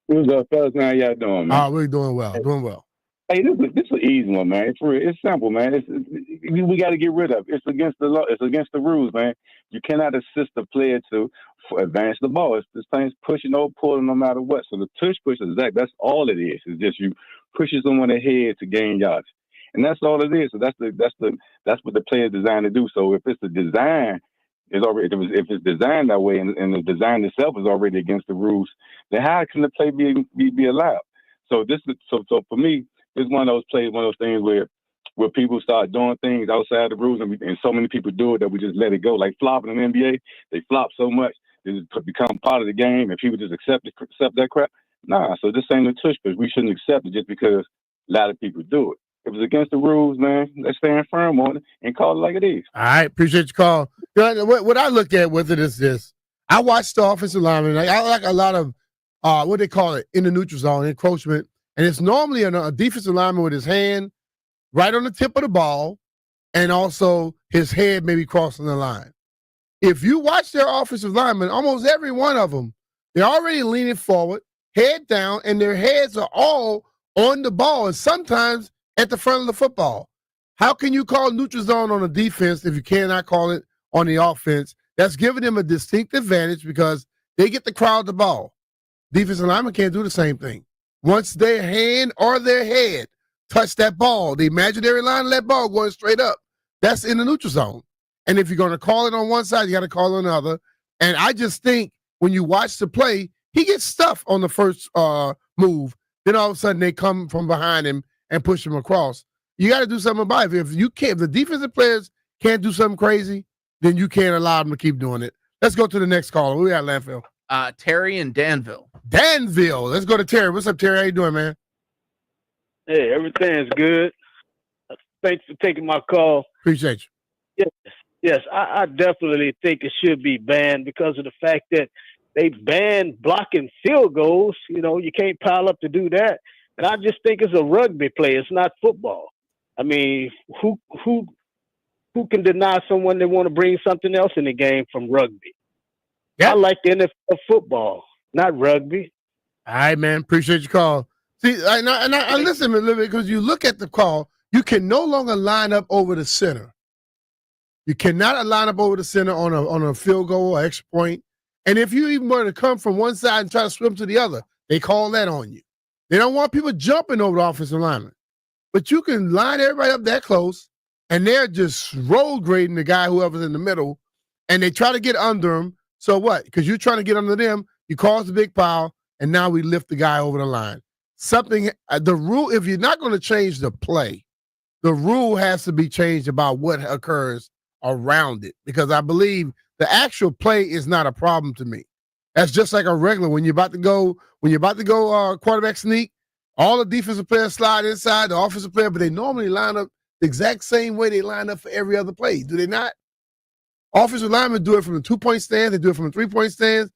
What's up, fellas? How y'all doing, man? We're doing well. Doing well. Hey, this is an easy one, man. It's real. It's simple, man. We got to get rid of it. It's against the law. It's against the rules, man. You cannot assist the player to advance the ball. This thing's pushing or pulling no matter what. So the tush push is that's all it is. It's just you pushing someone ahead to gain yards, and that's all it is. So that's what the player is designed to do. So if it's a design. If it's designed that way and the design itself is already against the rules, then how can the play be allowed? So for me, it's one of those plays, one of those things where people start doing things outside the rules, and so many people do it that we just let it go. Like flopping in the NBA, they flop so much it become part of the game, and people just accept that crap. Nah, so this ain't a tush push. We shouldn't accept it just because a lot of people do it. If it's against the rules, man, let's stand firm on it and call it like it is. All right, appreciate your call. What I look at with it is this. I watched the offensive lineman. I like a lot of what they call it in the neutral zone, encroachment. And it's normally a defensive lineman with his hand right on the tip of the ball and also his head maybe crossing the line. If you watch their offensive linemen, almost every one of them, they're already leaning forward, head down, and their heads are all on the ball. And sometimes at the front of the football. How can you call neutral zone on a defense if you cannot call it on the offense? That's giving them a distinct advantage because they get to crowd the ball. Defensive linemen can't do the same thing. Once their hand or their head touch that ball, the imaginary line of that ball going straight up, that's in the neutral zone. And if you're going to call it on one side, you got to call it on the other. And I just think when you watch the play, he gets stuffed on the first move. Then all of a sudden they come from behind him and push him across. You got to do something about it. If you can't, if the defensive players can't do something crazy, then you can't allow them to keep doing it. Let's go to the next caller. We got Landfill. Terry in Danville. Danville. Let's go to Terry. What's up, Terry? How you doing, man? Hey, everything's good. Thanks for taking my call. Appreciate you. Yes, I definitely think it should be banned because of the fact that they banned blocking field goals. You know, you can't pile up to do that. And I just think it's a rugby play. It's not football. I mean, who can deny someone they want to bring something else in the game from rugby? I like the NFL football, not rugby. All right, man. Appreciate your call. See, I listen a little bit because you look at the call, you can no longer line up over the center. You cannot line up over the center on a field goal or extra point. And if you even want to come from one side and try to swim to the other, they call that on you. They don't want people jumping over the offensive lineman. But you can line everybody up that close, and they're just road grading the guy, whoever's in the middle, and they try to get under him. So what? Because you're trying to get under them, you cause a big pile, and now we lift the guy over the line. The rule, if you're not going to change the play, the rule has to be changed about what occurs around it. Because I believe the actual play is not a problem to me. That's just like a regular, when you're about to go quarterback sneak, all the defensive players slide inside the offensive player, but they normally line up the exact same way they line up for every other play. Do they not? Offensive linemen do it from the 2-point stand. They do it from the 3-point stands.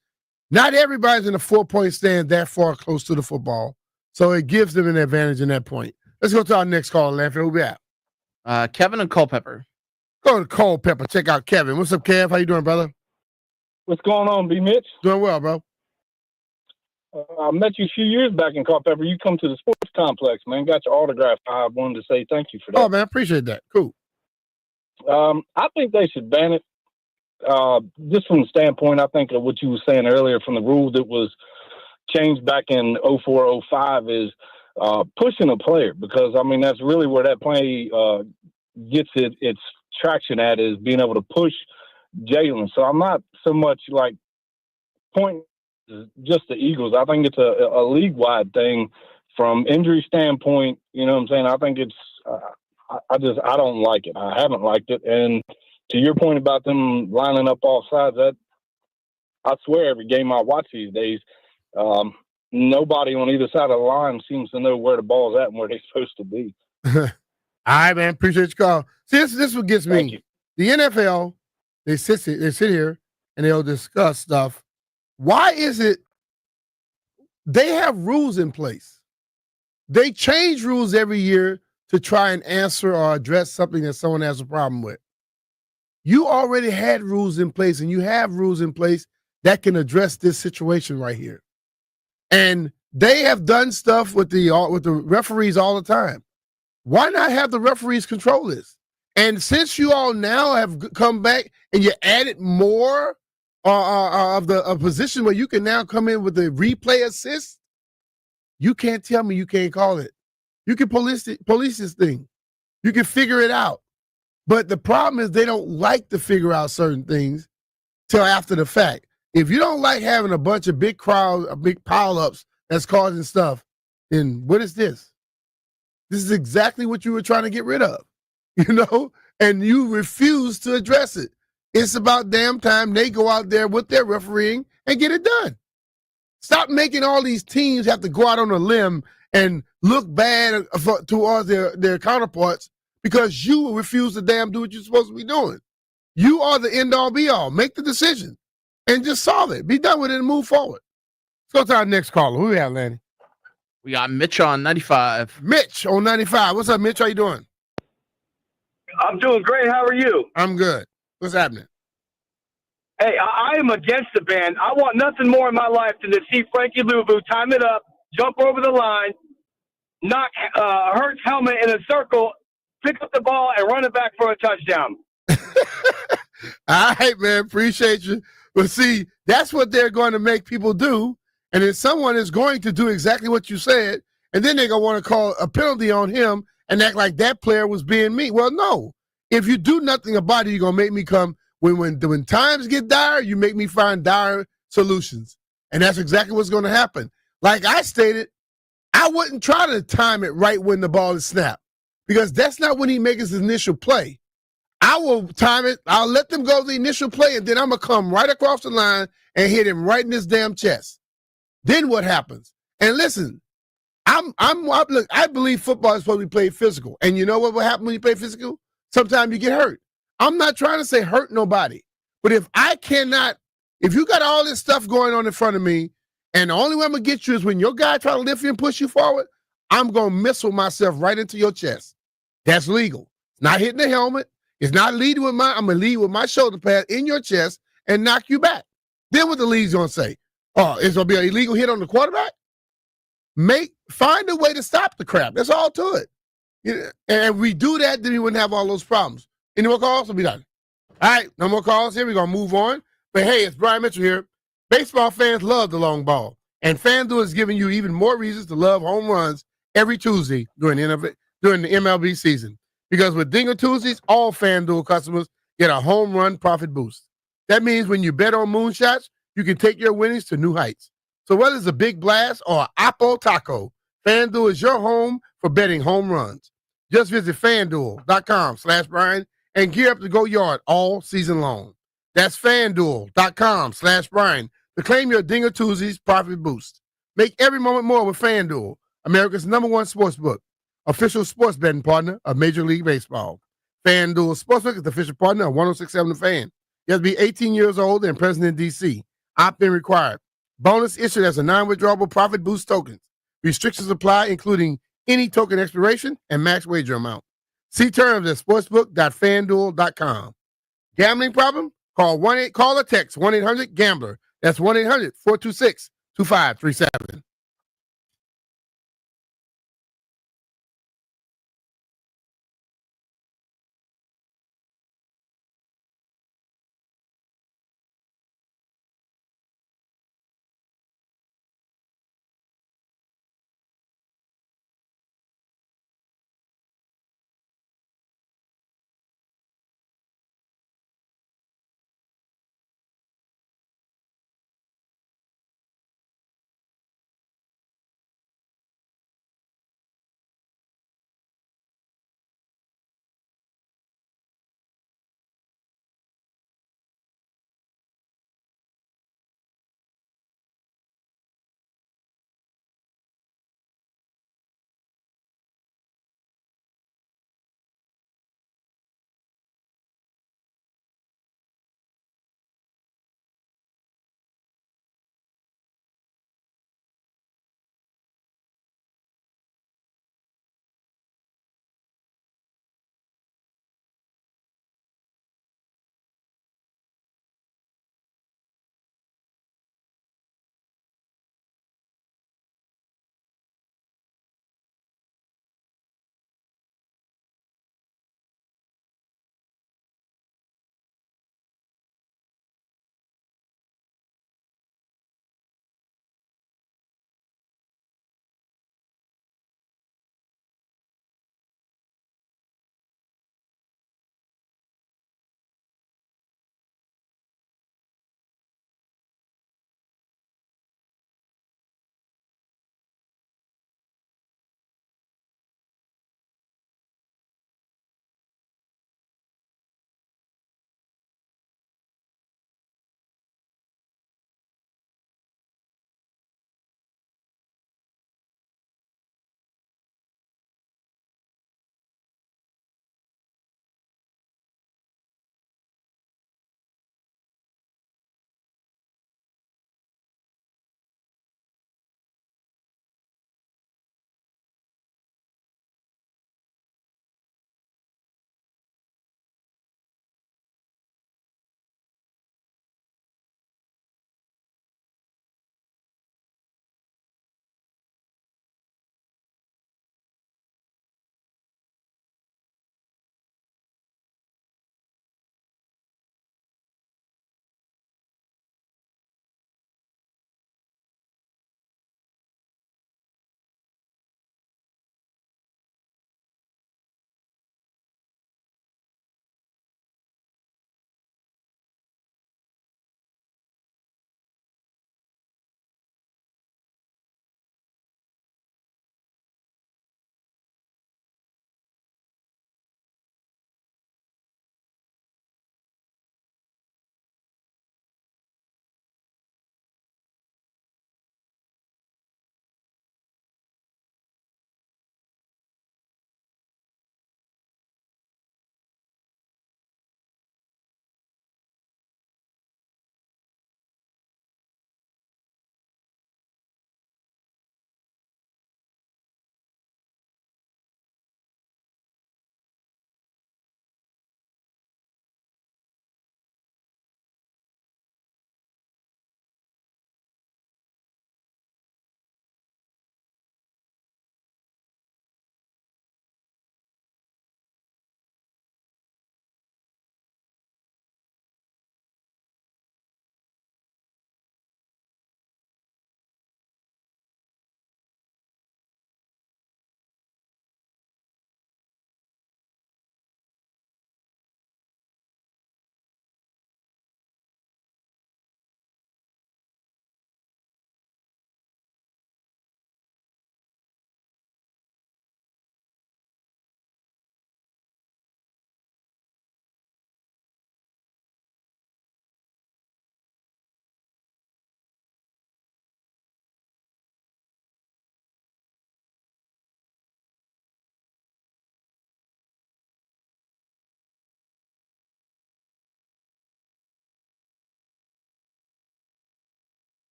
Not everybody's in a 4-point stand that far close to the football. So it gives them an advantage in that point. Let's go to our next call, Landfill. Who we at? Kevin and Culpeper. Go to Culpeper. Check out Kevin. What's up, Kev? How you doing, brother? What's going on, B. Mitch? Doing well, bro. I met you a few years back in Culpeper. You come to the sports complex, man. Got your autograph. I wanted to say thank you for that. Oh, man, appreciate that. Cool. I think they should ban it. Just from the standpoint, I think of what you were saying earlier from the rule that was changed back in 04, 05 is pushing a player, because, I mean, that's really where that play gets its traction at, is being able to push Jalen. So I'm not so much like pointing just the Eagles. I think it's a league-wide thing from injury standpoint. You know what I'm saying? I think it's I don't like it. I haven't liked it. And to your point about them lining up off sides, that I swear every game I watch these days, nobody on either side of the line seems to know where the ball's at and where they're supposed to be. All right, man. Appreciate your call. See, this is what gets me. The NFL, they sit here and they'll discuss stuff. Why is it they have rules in place? They change rules every year to try and answer or address something that someone has a problem with. You already had rules in place, and you have rules in place that can address this situation right here. And they have done stuff with the referees all the time. Why not have the referees control this? And since you all now have come back and you added more of a position where you can now come in with the replay assist, you can't tell me you can't call it. You can police this thing. You can figure it out. But the problem is they don't like to figure out certain things till after the fact. If you don't like having a bunch of big pile-ups that's causing stuff, then what is this? This is exactly what you were trying to get rid of, and you refuse to address it. It's about damn time they go out there with their refereeing and get it done. Stop making all these teams have to go out on a limb and look bad towards their counterparts because you refuse to damn do what you're supposed to be doing. You are the end-all, be-all. Make the decision and just solve it. Be done with it and move forward. Let's go to our next caller. Who we have, Lanny? We got Mitch on 95. Mitch on 95. What's up, Mitch? How you doing? I'm doing great. How are you? I'm good. What's happening? Hey, I am against the ban. I want nothing more in my life than to see Frankie Louvu time it up, jump over the line, knock Hurt's helmet in a circle, pick up the ball, and run it back for a touchdown. All right, man. Appreciate you. But see, that's what they're going to make people do. And then someone is going to do exactly what you said, and then they're going to want to call a penalty on him and act like that player was being mean. Well, no. If you do nothing about it, you're going to make me come. When times get dire, you make me find dire solutions. And that's exactly what's going to happen. Like I stated, I wouldn't try to time it right when the ball is snapped because that's not when he makes his initial play. I will time it. I'll let them go the initial play, and then I'm going to come right across the line and hit him right in his damn chest. Then what happens? And listen, look, I believe football is supposed to be played physical. And you know what will happen when you play physical? Sometimes you get hurt. I'm not trying to say hurt nobody. But if you got all this stuff going on in front of me, and the only way I'm going to get you is when your guy try to lift you and push you forward, I'm going to missile myself right into your chest. That's legal. It's not hitting the helmet. It's not leading with I'm going to lead with my shoulder pad in your chest and knock you back. Then what the league's going to say? Oh, it's going to be an illegal hit on the quarterback? Find a way to stop the crap. That's all to it. And if we do that, then we wouldn't have all those problems. Any more calls? We'll be done. All right, no more calls here. We're going to move on. But hey, it's Brian Mitchell here. Baseball fans love the long ball. And FanDuel is giving you even more reasons to love home runs every Tuesday during the MLB season. Because with Dinger Tuesdays, all FanDuel customers get a home run profit boost. That means when you bet on moonshots, you can take your winnings to new heights. So whether it's a big blast or an Apple Taco, FanDuel is your home for betting home runs. Just visit FanDuel.com/Brian and gear up to go yard all season long. That's FanDuel.com/Brian to claim your Dinger Tuesdays profit boost. Make every moment more with FanDuel, America's #1 sportsbook, official sports betting partner of Major League Baseball. FanDuel Sportsbook is the official partner of 106.7 The Fan. You have to be 18 years old and present in D.C. Opt-in required. Bonus issued as a non-withdrawable profit boost tokens. Restrictions apply, including any token expiration and max wager amount. See terms at sportsbook.fanduel.com. Gambling problem? Call or text 1-800-GAMBLER. That's 1-800-426-2537.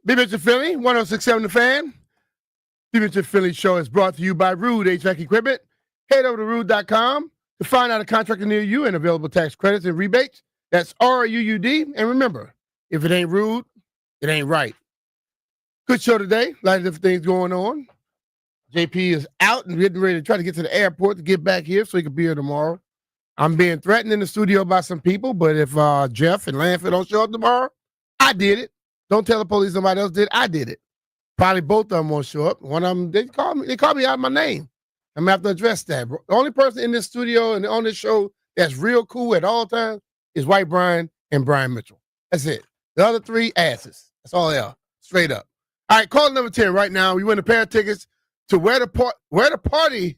Big Mr. Philly, 106.7 The Fan. Big Mr. Philly show is brought to you by Reid HVAC Equipment. Head over to Reid.com to find out a contractor near you and available tax credits and rebates. That's RUUD. And remember, if it ain't rude, it ain't right. Good show today. A lot of different things going on. JP is out and getting ready to try to get to the airport to get back here so he can be here tomorrow. I'm being threatened in the studio by some people, but if Jeff and Lanford don't show up tomorrow, I did it. Don't tell the police somebody else did. I did it. Probably both of them won't show up. One of them, they call me out of my name. I'm gonna have to address that. The only person in this studio and on this show that's real cool at all times is White Brian and Brian Mitchell. That's it. The other three asses. That's all they are. Straight up. All right, call number 10 right now. We win a pair of tickets to Where the Party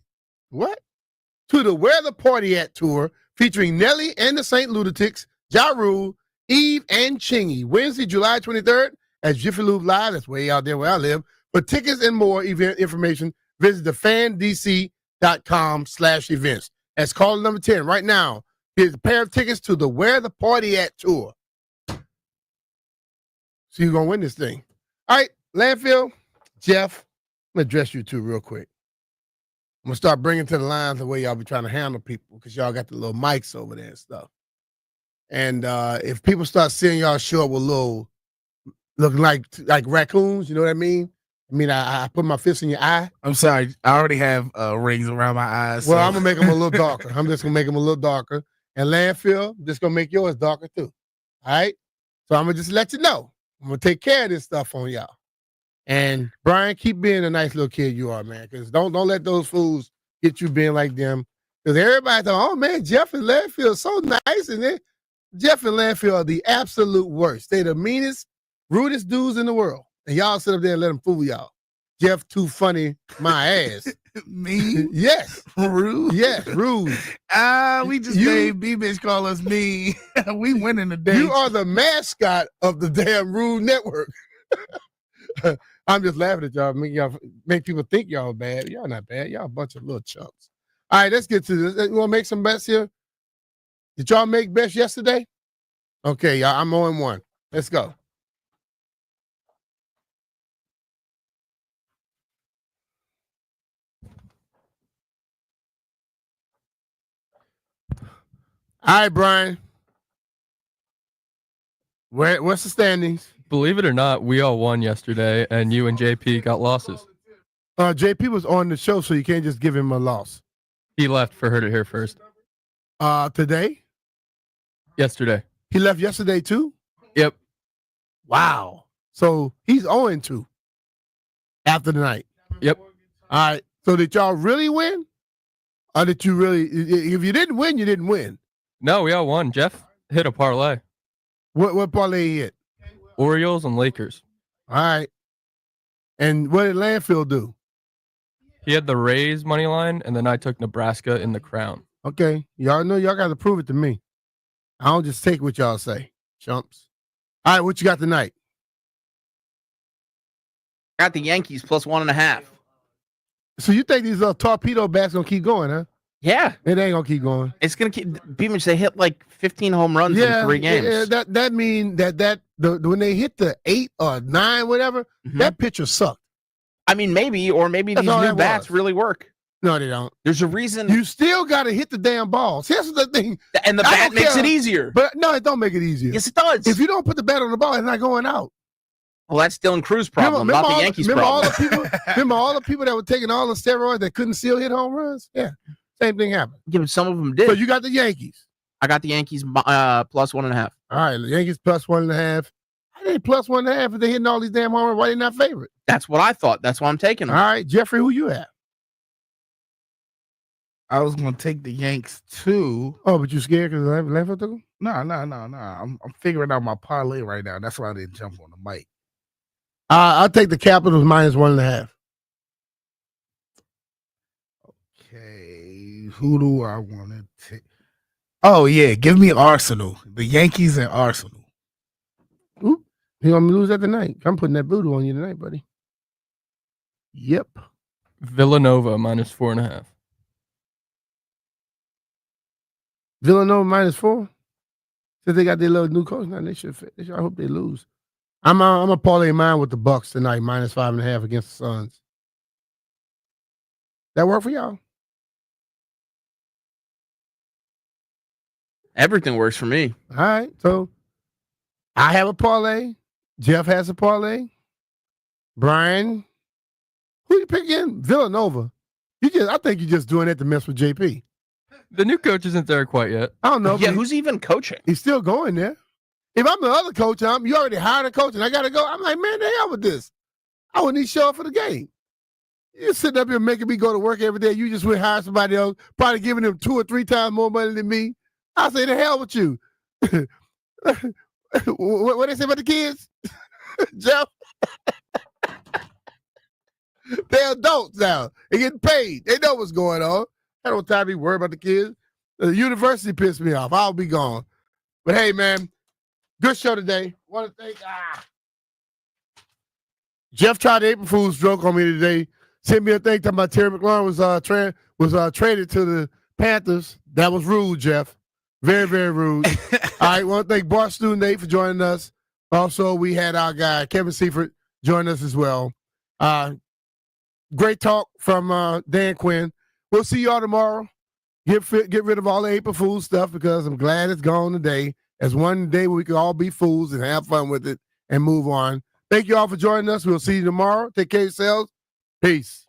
At tour featuring Nelly and the St. Lunatics, Ja Rule, Eve, and Chingy. Wednesday, July 23rd at Jiffy Lube Live. That's way out there where I live. For tickets and more event information, visit thefandc.com/events. That's call number 10 right now. Here's a pair of tickets to the Where the Party At tour. So you're going to win this thing. All right, Landfill, Jeff, I'm going to address you two real quick. I'm going to start bringing to the lines the way y'all be trying to handle people because y'all got the little mics over there and stuff. And if people start seeing y'all show up with little, looking like raccoons, you know what I mean? I put my fist in your eye. I'm sorry. I already have rings around my eyes. Well, I'm going to make them a little darker. I'm just going to make them a little darker. And Landfill, I'm just going to make yours darker too. All right? So I'm going to just let you know. I'm going to take care of this stuff on y'all. And Brian, keep being a nice little kid you are, man. Because don't let those fools get you being like them. Because everybody thought, oh man, Jeff and Landfill are so nice. And then Jeff and Landfill are the absolute worst. They're the meanest, rudest dudes in the world. And y'all sit up there and let them fool y'all. Jeff too funny, my ass. Mean? Yes. Rude? Yes, rude. We just made B-Bitch call us mean. We winning today. You are the mascot of the damn Rude Network. I'm just laughing at y'all. Make people think y'all bad. Y'all not bad. Y'all a bunch of little chumps. All right, let's get to this. You want to make some bets here? Did y'all make bets yesterday? Okay, y'all. I'm 0-1. Let's go. All right, Brian. What's the standings? Believe it or not, we all won yesterday, and you and JP got losses. JP was on the show, so you can't just give him a loss. He left for her to hear first. Today? Yesterday. He left yesterday too? Yep. Wow. So he's 0-2 after the night. Yep. All right. So did y'all really win? Or did you really? If you didn't win, you didn't win. No, we all won. Jeff hit a parlay. What parlay he hit? Orioles and Lakers. All right. And what did Landfill do? He had the Rays money line, and then I took Nebraska in the crown. Okay. Y'all know y'all got to prove it to me. I don't just take what y'all say, chumps. All right, what you got tonight? Got the Yankees plus 1.5. So you think these little torpedo bats gonna keep going, huh? Yeah. It ain't gonna keep going. It's gonna keep Beamish. They hit like 15 home runs in 3 games. Yeah, that mean that when they hit the 8 or 9, whatever, that pitcher sucked. I mean, maybe these new bats really work. No, they don't. There's a reason. You still got to hit the damn balls. Here's the thing. And the bat makes it easier. But no, it don't make it easier. Yes, it does. If you don't put the bat on the ball, it's not going out. Well, that's Dylan Cruz's problem, not the Yankees' problem. Remember all the people that were taking all the steroids that couldn't still hit home runs? Yeah, same thing happened. Yeah, but some of them did. So you got the Yankees. I got the Yankees plus 1.5. All right, the Yankees plus 1.5. How they plus 1.5 if they hitting all these damn home runs? Why they not favorite? That's what I thought. That's why I'm taking them. All right, Jeffrey, who you at? I was gonna take the Yanks too. Oh, but you scared because Landfill took them? No. I'm figuring out my parlay right now. That's why I didn't jump on the mic. I'll take the Capitals minus 1.5. Okay, who do I want to take? Oh yeah, give me Arsenal. The Yankees and Arsenal. Ooh, you gonna lose that tonight? I'm putting that voodoo on you tonight, buddy. Yep. Villanova minus 4.5. Villanova minus 4. Since they got their little new coach now, they should. I hope they lose. I'm a parlay mine with the Bucks tonight, -5.5 against the Suns. That work for y'all? Everything works for me. All right. So I have a parlay. Jeff has a parlay. Brian, who you picking? Villanova. I think you're just doing that to mess with JP. The new coach isn't there quite yet. I don't know. Yeah, who's even coaching? He's still going there. If I'm the other coach, you already hired a coach and I got to go. I'm like, man, the hell with this. I wouldn't even show up for the game. You're sitting up here making me go to work every day. You just went hire somebody else, probably giving them 2 or 3 times more money than me. I say, the hell with you. What they say about the kids? Jeff? They're adults now. They're getting paid. They know what's going on. I don't have time to be worried about the kids. The university pissed me off. I'll be gone. But hey, man, good show today. Want to thank Jeff tried the April Fool's joke on me today. Sent me a thing talking about Terry McLaurin was traded to the Panthers. That was rude, Jeff. Very, very rude. All right, want to thank Barstool Nate for joining us. Also, we had our guy Kevin Seifert join us as well. Great talk from Dan Quinn. We'll see y'all tomorrow. Get rid of all the April Fool's stuff because I'm glad it's gone today. As one day we can all be fools and have fun with it and move on. Thank you all for joining us. We'll see you tomorrow. Take care of yourselves. Peace.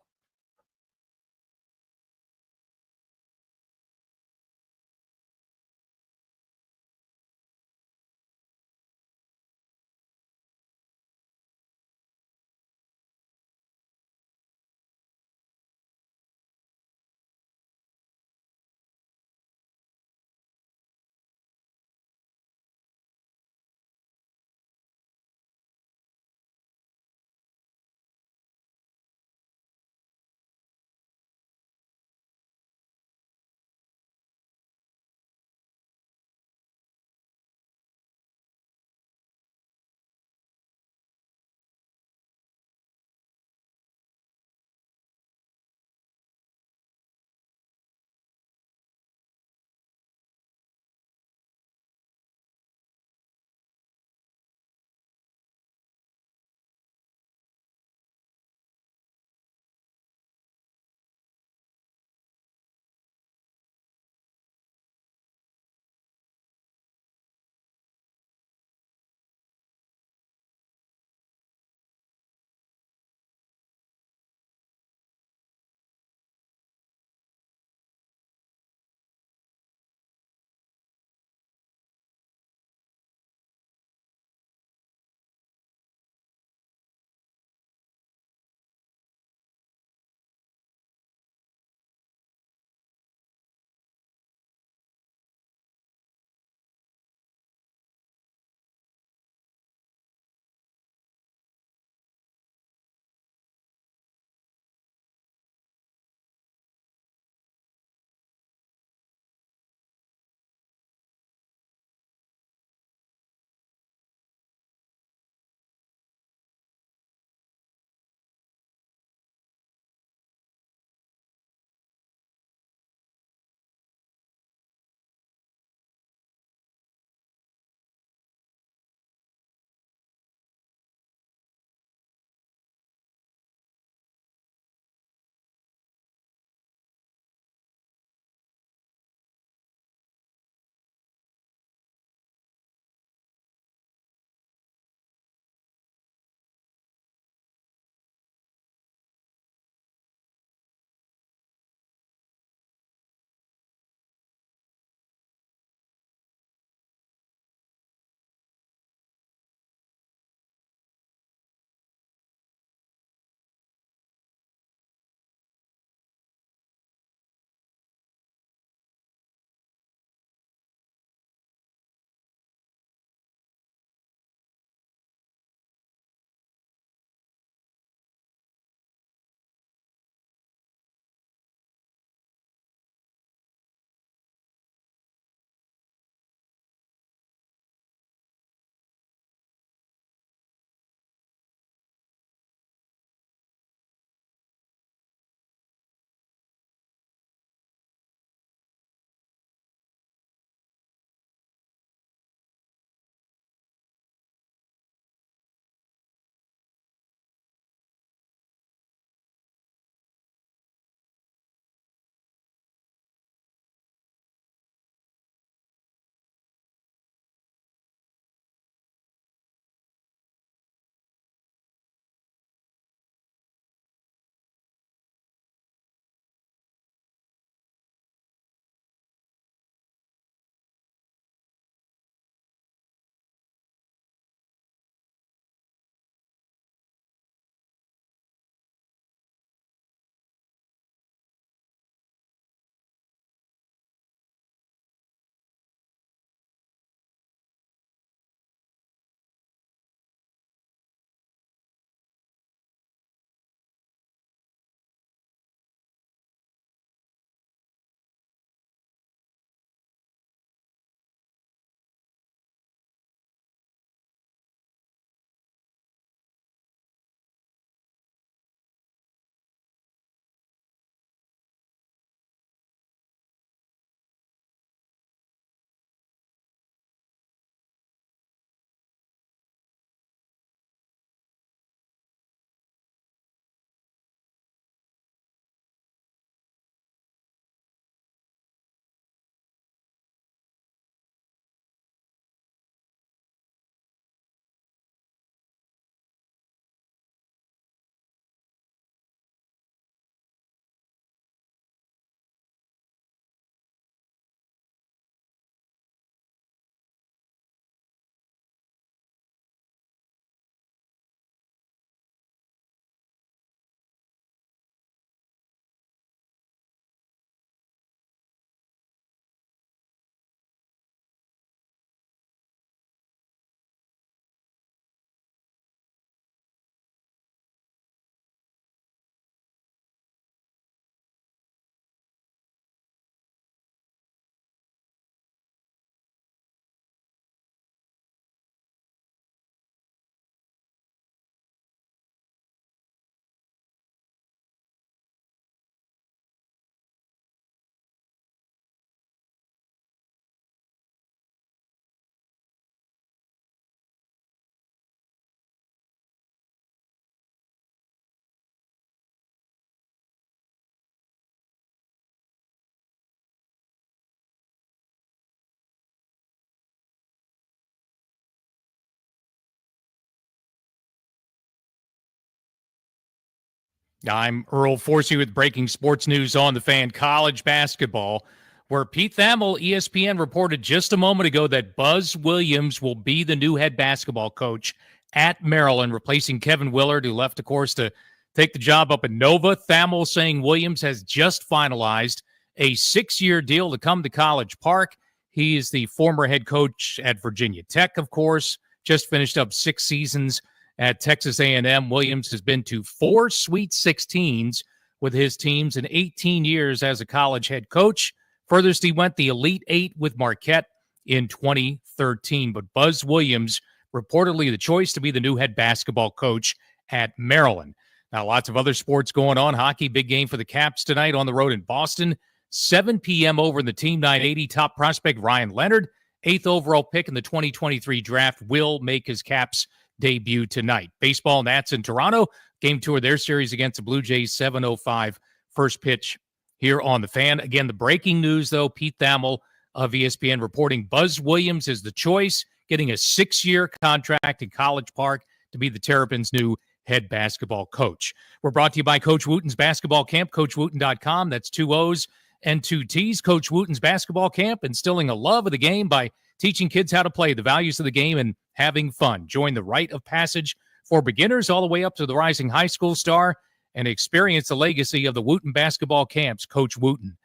I'm Earl Forsey with breaking sports news on the Fan. College basketball, where Pete Thamel, ESPN, reported just a moment ago that Buzz Williams will be the new head basketball coach at Maryland, replacing Kevin Willard, who left, of course, to take the job up in Nova. Thamel saying Williams has just finalized a 6-year deal to come to College Park. He is the former head coach at Virginia Tech, of course, just finished up 6 seasons at Texas A&M. Williams has been to 4 Sweet 16s with his teams in 18 years as a college head coach. Furthest he went, the Elite 8 with Marquette in 2013. But Buzz Williams, reportedly the choice to be the new head basketball coach at Maryland. Now, lots of other sports going on. Hockey, big game for the Caps tonight on the road in Boston. 7 p.m. over in the Team 980. Top prospect Ryan Leonard, 8th overall pick in the 2023 draft, will make his Caps debut tonight. Baseball, Nats in Toronto. Game 2 of their series against the Blue Jays, 7:05 first pitch here on the Fan. Again, the breaking news, though, Pete Thamel of ESPN reporting Buzz Williams is the choice, getting a 6-year contract in College Park to be the Terrapins' new head basketball coach. We're brought to you by Coach Wooten's Basketball Camp, CoachWooten.com. That's 2 O's and 2 T's. Coach Wooten's Basketball Camp, instilling a love of the game by teaching kids how to play, the values of the game, and having fun. Join the rite of passage for beginners all the way up to the rising high school star and experience the legacy of the Wooten basketball camps. Coach Wooten.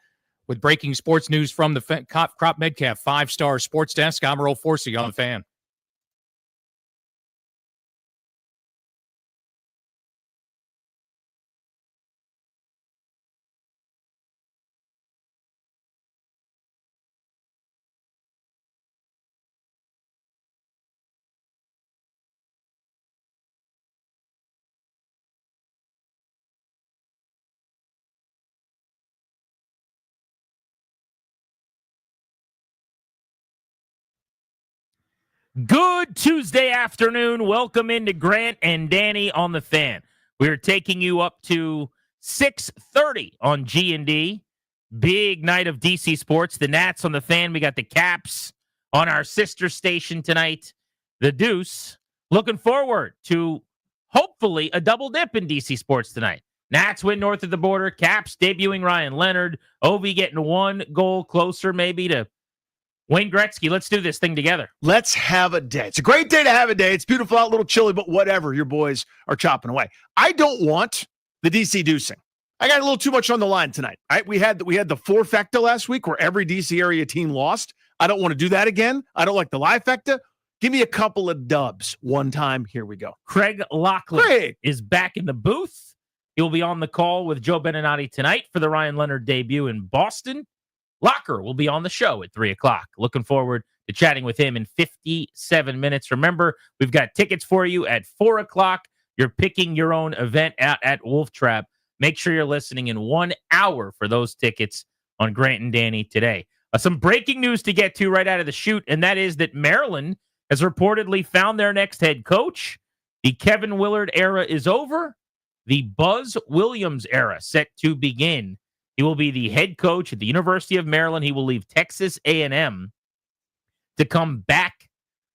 With breaking sports news from the Crop Metcalf 5-star sports desk, I'm Earl Forsey on the Fan. Good Tuesday afternoon. Welcome into Grant and Danny on the Fan. We're taking you up to 6:30 on G&D. Big night of DC sports. The Nats on the Fan. We got the Caps on our sister station tonight. The Deuce. Looking forward to hopefully a double dip in DC sports tonight. Nats win north of the border. Caps debuting Ryan Leonard. Ovi getting 1 goal closer maybe to Wayne Gretzky. Let's do this thing together. Let's have a day. It's a great day to have a day. It's beautiful out, a little chilly, but whatever. Your boys are chopping away. I don't want the DC deucing. I got a little too much on the line tonight. Right? We had the four-fecta last week where every DC area team lost. I don't want to do that again. I don't like the live-fecta. Give me a couple of dubs one time. Here we go. Craig Laughlin is back in the booth. He'll be on the call with Joe Beninati tonight for the Ryan Leonard debut in Boston. Locker will be on the show at 3 o'clock. Looking forward to chatting with him in 57 minutes. Remember, we've got tickets for you at 4 o'clock. You're picking your own event out at Wolf Trap. Make sure you're listening in 1 hour for those tickets on Grant and Danny today. Some breaking news to get to right out of the chute, and that is that Maryland has reportedly found their next head coach. The Kevin Willard era is over. The Buzz Williams era set to begin. He will be the head coach at the University of Maryland. He will leave Texas A&M to come back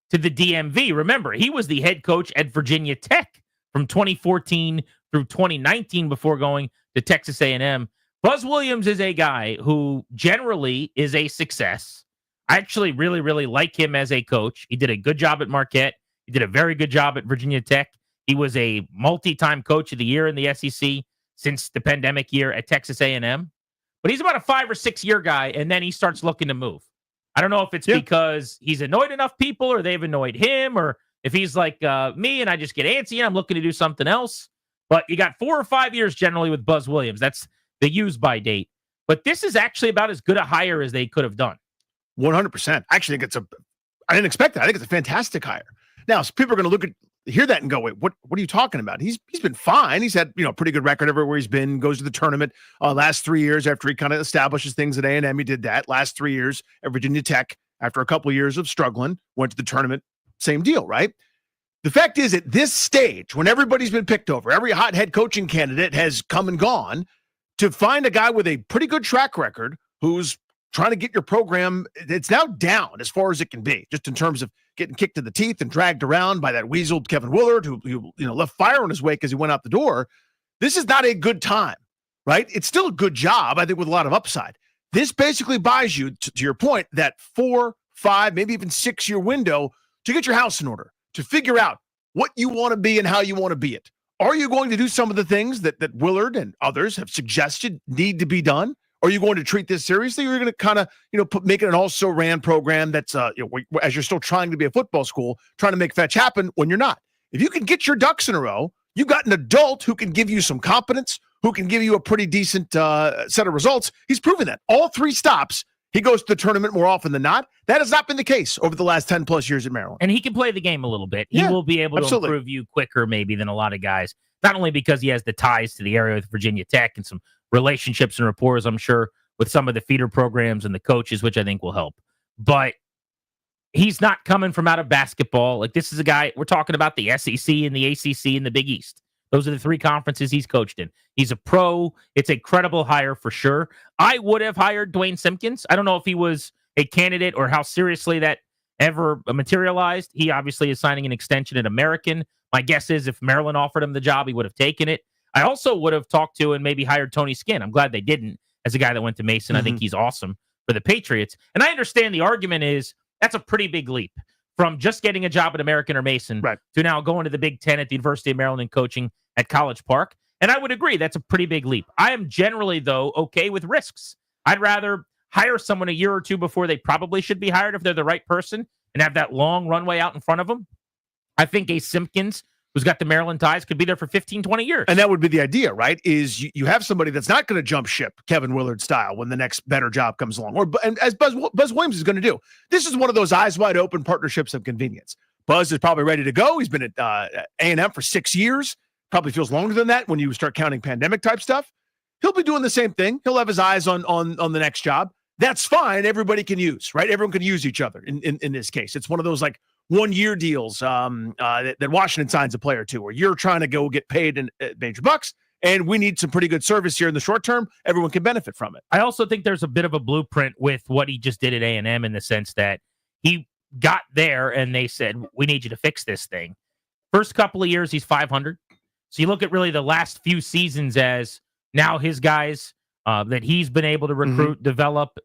to the DMV. Remember, he was the head coach at Virginia Tech from 2014 through 2019 before going to Texas A&M. Buzz Williams is a guy who generally is a success. I actually really, really like him as a coach. He did a good job at Marquette. He did a very good job at Virginia Tech. He was a multi-time coach of the year in the SEC since the pandemic year at Texas A&M. But he's about a 5 or 6 year guy, and then he starts looking to move. I don't know if it's because he's annoyed enough people or they've annoyed him, or if he's like me and I just get antsy and I'm looking to do something else. But you got 4 or 5 years generally with Buzz Williams. That's the use-by date. But this is actually about as good a hire as they could have done. 100%. I actually think I didn't expect that. I think it's a fantastic hire. Now, so people are going to hear that and go, wait, what are you talking about? He's been fine. He's had, a pretty good record everywhere he's been, goes to the tournament last 3 years after he kind of establishes things at A&M. He did that last 3 years at Virginia Tech after a couple of years of struggling, went to the tournament, same deal, right? The fact is, at this stage, when everybody's been picked over, every hot head coaching candidate has come and gone, to find a guy with a pretty good track record who's trying to get your program, it's now down as far as it can be, just in terms of getting kicked in the teeth and dragged around by that weaseled Kevin Willard, who left fire in his wake as he went out the door. This is not a good time, right? It's still a good job, I think, with a lot of upside. This basically buys you, to your point, that 4, 5, maybe even 6-year window to get your house in order, to figure out what you want to be and how you want to be it. Are you going to do some of the things that Willard and others have suggested need to be done? Are you going to treat this seriously? Or are you going to kind of, make it an also-ran program that's, as you're still trying to be a football school, trying to make fetch happen when you're not? If you can get your ducks in a row, you've got an adult who can give you some competence, who can give you a pretty decent set of results. He's proven that. All 3 stops, he goes to the tournament more often than not. That has not been the case over the last 10-plus years at Maryland. And he can play the game a little bit. He will be able to improve you quicker maybe than a lot of guys, not only because he has the ties to the area with Virginia Tech and some relationships and rapport, I'm sure, with some of the feeder programs and the coaches, which I think will help. But he's not coming from out of basketball. Like, this is a guy, we're talking about the SEC and the ACC and the Big East. Those are the 3 conferences he's coached in. He's a pro. It's a credible hire for sure. I would have hired Dwayne Simpkins. I don't know if he was a candidate or how seriously that ever materialized. He obviously is signing an extension at American. My guess is if Maryland offered him the job, he would have taken it. I also would have talked to and maybe hired Tony Skinn. I'm glad they didn't, as a guy that went to Mason. I think he's awesome for the Patriots. And I understand the argument is that's a pretty big leap from just getting a job at American or Mason to now going to the Big Ten at the University of Maryland and coaching at College Park. And I would agree that's a pretty big leap. I am generally, though, okay with risks. I'd rather hire someone a year or 2 before they probably should be hired if they're the right person and have that long runway out in front of them. I think a Simpkins, who's got the Maryland ties, could be there for 15, 20 years. And that would be the idea, right? Is you have somebody that's not going to jump ship Kevin Willard style when the next better job comes along, and as Buzz Williams is going to do. This is one of those eyes wide open partnerships of convenience. Buzz is probably ready to go. He's been at A&M for 6 years. Probably feels longer than that when you start counting pandemic type stuff. He'll be doing the same thing. He'll have his eyes on the next job. That's fine. Everybody can use, right? Everyone can use each other in this case. It's one of those like 1-year deals that Washington signs a player to, where you're trying to go get paid in major bucks, and we need some pretty good service here in the short term. Everyone can benefit from it. I also think there's a bit of a blueprint with what he just did at A&M in the sense that he got there and they said, we need you to fix this thing. First couple of years, he's 500. So you look at really the last few seasons as now his guys that he's been able to recruit, develop,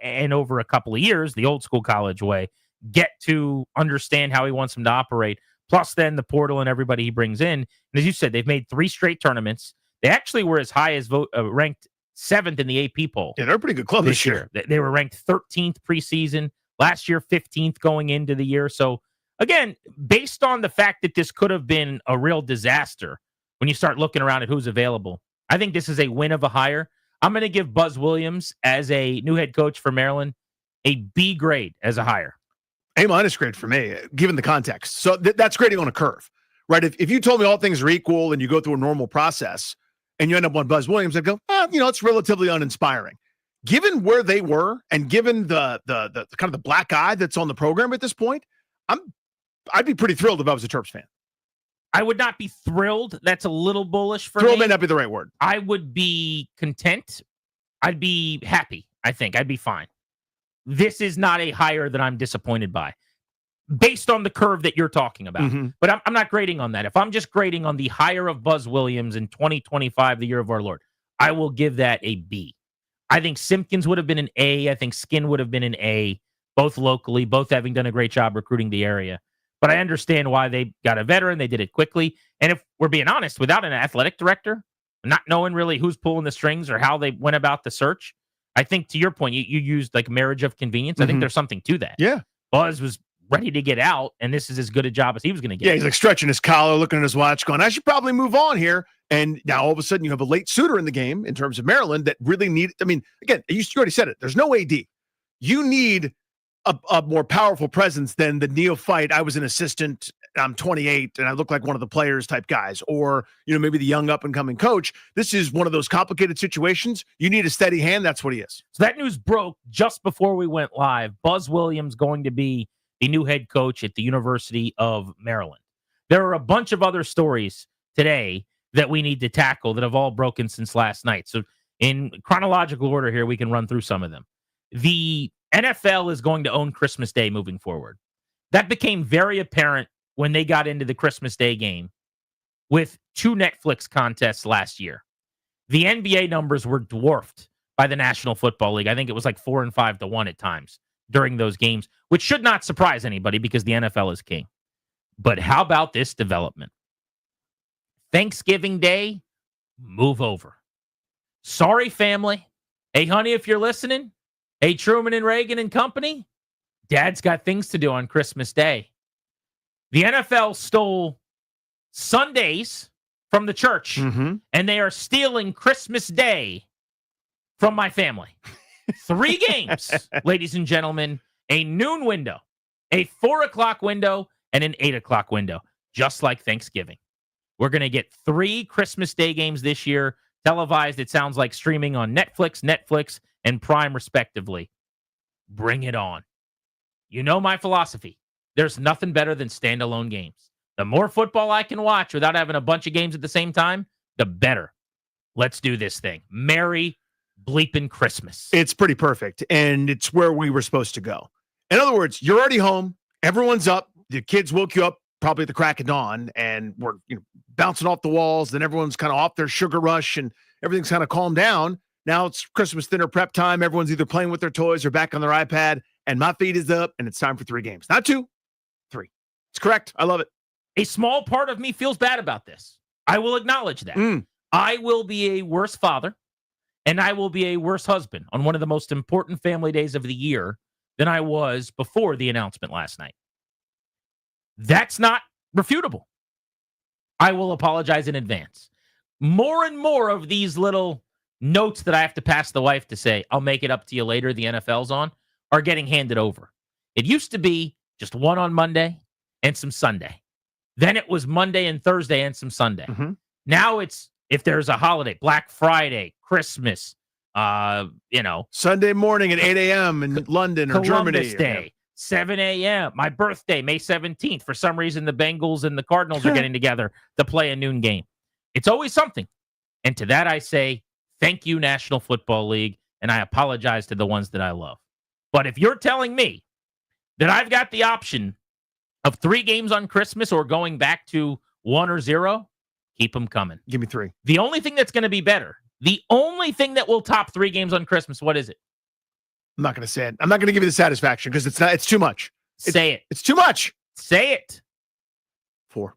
and over a couple of years, the old school college way, get to understand how he wants them to operate. Plus then the portal and everybody he brings in. And as you said, they've made 3 straight tournaments. They actually were as high as ranked 7th in the AP poll. Yeah, they're a pretty good club this year. They were ranked 13th preseason. Last year, 15th going into the year. So again, based on the fact that this could have been a real disaster when you start looking around at who's available, I think this is a win of a hire. I'm going to give Buzz Williams, as a new head coach for Maryland, a B grade as a hire. A- grade for me, given the context. So that's grading on a curve, right? If you told me all things are equal and you go through a normal process and you end up on Buzz Williams, I'd go, it's relatively uninspiring. Given where they were and given the kind of the black eye that's on the program at this point, I'd be pretty thrilled if I was a Terps fan. I would not be thrilled. That's a little bullish for me. Thrilled may not be the right word. I would be content. I'd be happy, I think. I'd be fine. This is not a hire that I'm disappointed by, based on the curve that you're talking about. But I'm not grading on that. If I'm just grading on the hire of Buzz Williams in 2025, the year of our Lord, I will give that a B. I think Simpkins would have been an A. I think Skinn would have been an A, both locally, both having done a great job recruiting the area. But I understand why they got a veteran. They did it quickly. And if we're being honest, without an athletic director, not knowing really who's pulling the strings or how they went about the search, I think to your point, you used like marriage of convenience. I think there's something to that. Yeah. Buzz was ready to get out, and this is as good a job as he was going to get. Yeah, he's like stretching his collar, looking at his watch, going, I should probably move on here. And now all of a sudden you have a late suitor in the game in terms of Maryland that really need, again, you already said it. There's no AD. You need a more powerful presence than the neophyte. I was an assistant, I'm 28, and I look like one of the players type guys, or, maybe the young up and coming coach. This is one of those complicated situations. You need a steady hand. That's what he is. So that news broke just before we went live. Buzz Williams going to be the new head coach at the University of Maryland. There are a bunch of other stories today that we need to tackle that have all broken since last night. So in chronological order here, we can run through some of them. The NFL is going to own Christmas Day moving forward. That became very apparent when they got into the Christmas Day game with 2 Netflix contests last year. The NBA numbers were dwarfed by the National Football League. I think it was like 4 and 5 to 1 at times during those games, which should not surprise anybody because the NFL is king. But how about this development? Thanksgiving Day, move over. Sorry, family. Hey, honey, if you're listening, hey, Truman and Reagan and company, Dad's got things to do on Christmas Day. The NFL stole Sundays from the church, and they are stealing Christmas Day from my family. 3 games, ladies and gentlemen, a noon window, a 4 o'clock window, and an 8 o'clock window, just like Thanksgiving. We're going to get 3 Christmas Day games this year, televised, it sounds like, streaming on Netflix, and Prime, respectively. Bring it on. You know my philosophy. There's nothing better than standalone games. The more football I can watch without having a bunch of games at the same time, the better. Let's do this thing. Merry bleeping Christmas. It's pretty perfect, and it's where we were supposed to go. In other words, you're already home. Everyone's up. The kids woke you up probably at the crack of dawn, and we're bouncing off the walls. Then everyone's kind of off their sugar rush, and everything's kind of calmed down. Now it's Christmas dinner prep time. Everyone's either playing with their toys or back on their iPad, and my feed is up, and it's time for 3 games. Not 2, 3. It's correct. I love it. A small part of me feels bad about this. I will acknowledge that. I will be a worse father, and I will be a worse husband on one of the most important family days of the year than I was before the announcement last night. That's not refutable. I will apologize in advance. More and more of these little notes that I have to pass the wife to say, I'll make it up to you later, the NFL's on, are getting handed over. It used to be just one on Monday and some Sunday. Then it was Monday and Thursday and some Sunday. Now it's, if there's a holiday, Black Friday, Christmas, Sunday morning at 8 a.m. in London or Columbus Germany. Day, 7 a.m., my birthday, May 17th. For some reason, the Bengals and the Cardinals are getting together to play a noon game. It's always something. And to that I say, thank you, National Football League, and I apologize to the ones that I love. But if you're telling me that I've got the option of 3 games on Christmas or going back to 1 or 0, keep them coming. Give me 3. The only thing that's going to be better, the only thing that will top 3 games on Christmas, what is it? I'm not going to say it. I'm not going to give you the satisfaction because it's too much. Say it. It's too much. Say it. 4.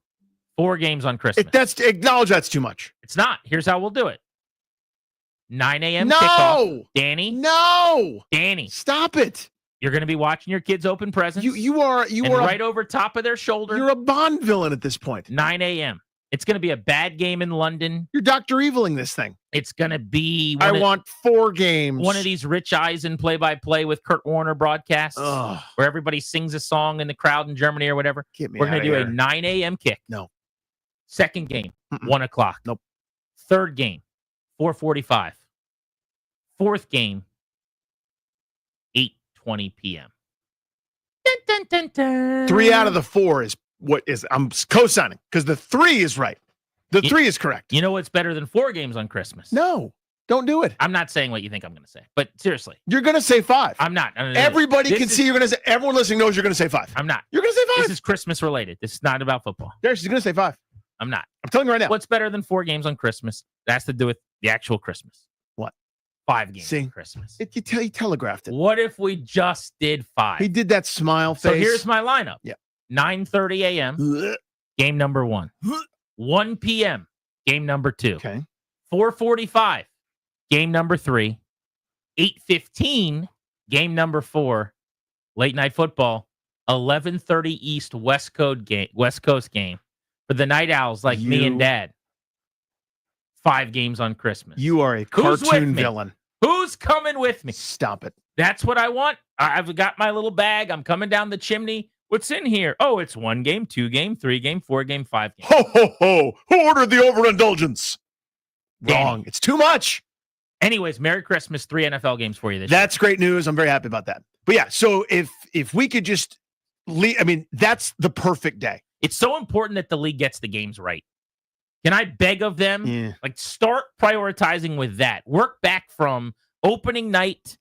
4 games on Christmas. Acknowledge that's too much. It's not. Here's how we'll do it. 9 a.m. No. kickoff. Danny. No. Danny. Stop it. You're going to be watching your kids open presents. You are right over top of their shoulder. You're a Bond villain at this point. 9 a.m. It's going to be a bad game in London. You're Dr. Eviling this thing. It's going to be... I want 4 games. One of these Rich Eisen play-by-play with Kurt Warner broadcasts where everybody sings a song in the crowd in Germany or whatever. Get me We're going to do here. a 9 a.m. kick. No. Second game, 1 o'clock. Nope. Third game, 4:45. Fourth game, 8:20 p.m. Dun, dun, dun, dun. 3 out of the 4 is what is I'm co-signing because the 3 is right. The 3 is correct. You know what's better than 4 games on Christmas? No, don't do it. I'm not saying what you think I'm going to say, but seriously. You're going to say 5. I'm not. Everybody can see you're going to say, everyone listening knows you're going to say 5. I'm not. You're going to say 5. This is Christmas related. This is not about football. There, she's going to say 5. I'm not. I'm telling you right now. What's better than 4 games on Christmas? That has to do with the actual Christmas. What? 5 games See? on Christmas. He telegraphed it. What if we just did 5? He did that smile face. So here's my lineup. Yeah. 9:30 a.m. game number 1. 1 p.m. game number 2. Okay. 4:45 game number 3. 8:15 game number 4. Late night football. 11:30 East West Coast game for the night owls like me and Dad. 5 games on Christmas. You are a cartoon villain. Who's coming with me? Stop it. That's what I want. I've got my little bag. I'm coming down the chimney. What's in here? Oh, it's 1 game, 2 game, 3 game, 4 game, 5 game. Ho, ho, ho. Who ordered the overindulgence? Wrong. It's too much. Anyways, Merry Christmas. 3 NFL games for you this year. That's great news. I'm very happy about that. But yeah, so if we could just leave, I mean, that's the perfect day. It's so important that the league gets the games right. Can I beg of them? Yeah. Like, start prioritizing with that. Work back from opening night,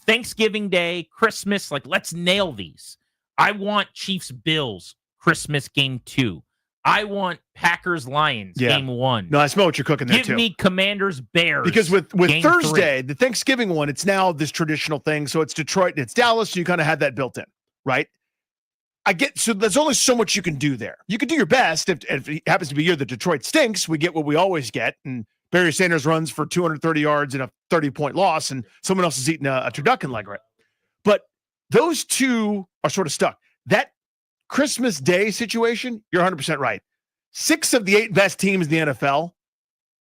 Thanksgiving Day, Christmas. Like, let's nail these. I want Chiefs-Bills Christmas game 2. I want Packers-Lions game 1. No, I smell what you're cooking there, Give too. me Commanders-Bears. Because with game Thursday, 3. the Thanksgiving one, it's now this traditional thing. So it's Detroit and it's Dallas. So you kind of had that built in, right? So there's only so much you can do there. You can do your best. If it happens to be year that Detroit stinks, we get what we always get. And Barry Sanders runs for 230 yards and a 30-point loss, and someone else is eating a turducken leg, right? But those two are sort of stuck. That Christmas Day situation, you're 100% right. 6 of the 8 best teams in the NFL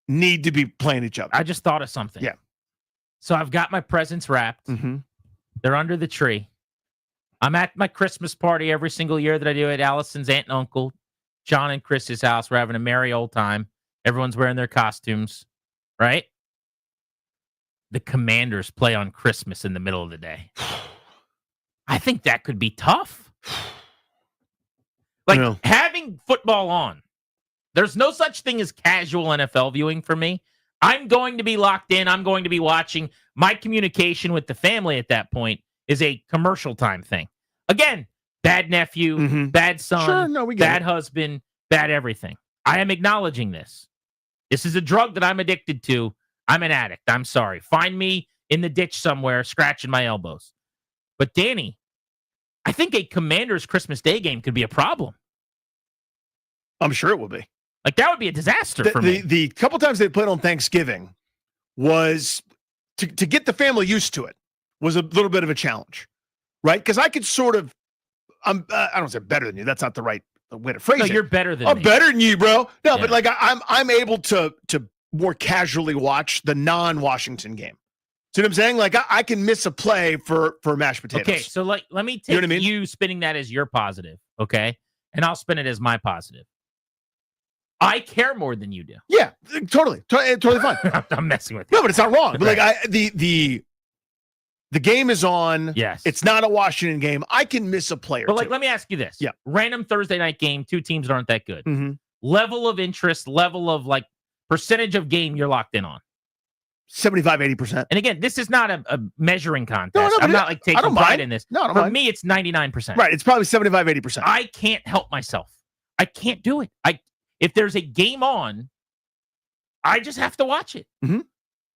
need to be playing each other. I just thought of something. Yeah. So I've got my presents wrapped. Mm-hmm. They're under the tree. I'm at my Christmas party every single year that I do at Allison's aunt and uncle, John and Chris's house. We're having a merry old time. Everyone's wearing their costumes, right? The Commanders play on Christmas in the middle of the day. I think that could be tough. Like having football on. There's no such thing as casual NFL viewing for me. I'm going to be locked in. I'm going to be watching. My communication with the family at that point is a commercial time thing. Again, bad nephew, bad son, bad husband, bad everything. I am acknowledging this. This is a drug that I'm addicted to. I'm an addict. I'm sorry. Find me in the ditch somewhere, scratching my elbows. But Danny, I think a Commanders Christmas Day game could be a problem. I'm sure it will be. Like, that would be a disaster for me. The couple times they played on Thanksgiving was to get the family used to it was a little bit of a challenge, right? Because I could sort of, I don't say better than you. That's not the right way to phrase it. No, you're better than me. me. Better than you, bro. No, but like I'm able to more casually watch the non-Washington game. See what I'm saying? Like I can miss a play for mashed potatoes. Okay, so like let me take you spinning that as your positive, okay? And I'll spin it as my positive. I care more than you do. Yeah, totally fine. I'm messing with you. No, but it's not wrong. But like the game is on. Yes, it's not a Washington game. I can miss a player. But like, let me ask you this: random Thursday night game, 2 teams that aren't that good. Mm-hmm. Level of interest, level of like percentage of game you're locked in on. 75-80%. And again, this is not a measuring contest. I'm not like taking pride in this. No, for me, it's 99%. Right, it's probably 75-80%. I can't help myself. I can't do it. If there's a game on, I just have to watch it. Mm-hmm.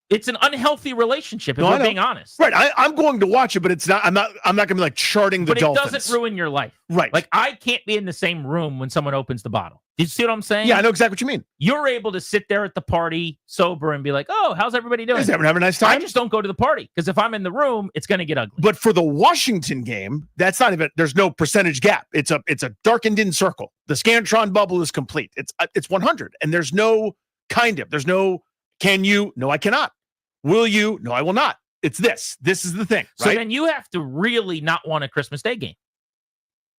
It's an unhealthy relationship, if we're being honest. Right, I'm going to watch it, but it's not. I'm not going to be like charting the Dolphins. But it doesn't ruin your life. Right. Like, I can't be in the same room when someone opens the bottle. Do you see what I'm saying? Yeah, I know exactly what you mean. You're able to sit there at the party sober and be like, "Oh, how's everybody doing? Is everyone having a nice time?" I just don't go to the party because if I'm in the room, it's going to get ugly. But for the Washington game, that's not even. There's no percentage gap. It's a darkened in circle. The Scantron bubble is complete. It's 100, and there's no kind of. There's no. Can you? No, I cannot. Will you? No, I will not. It's this. This is the thing. So right? then you have to really not want a Christmas Day game.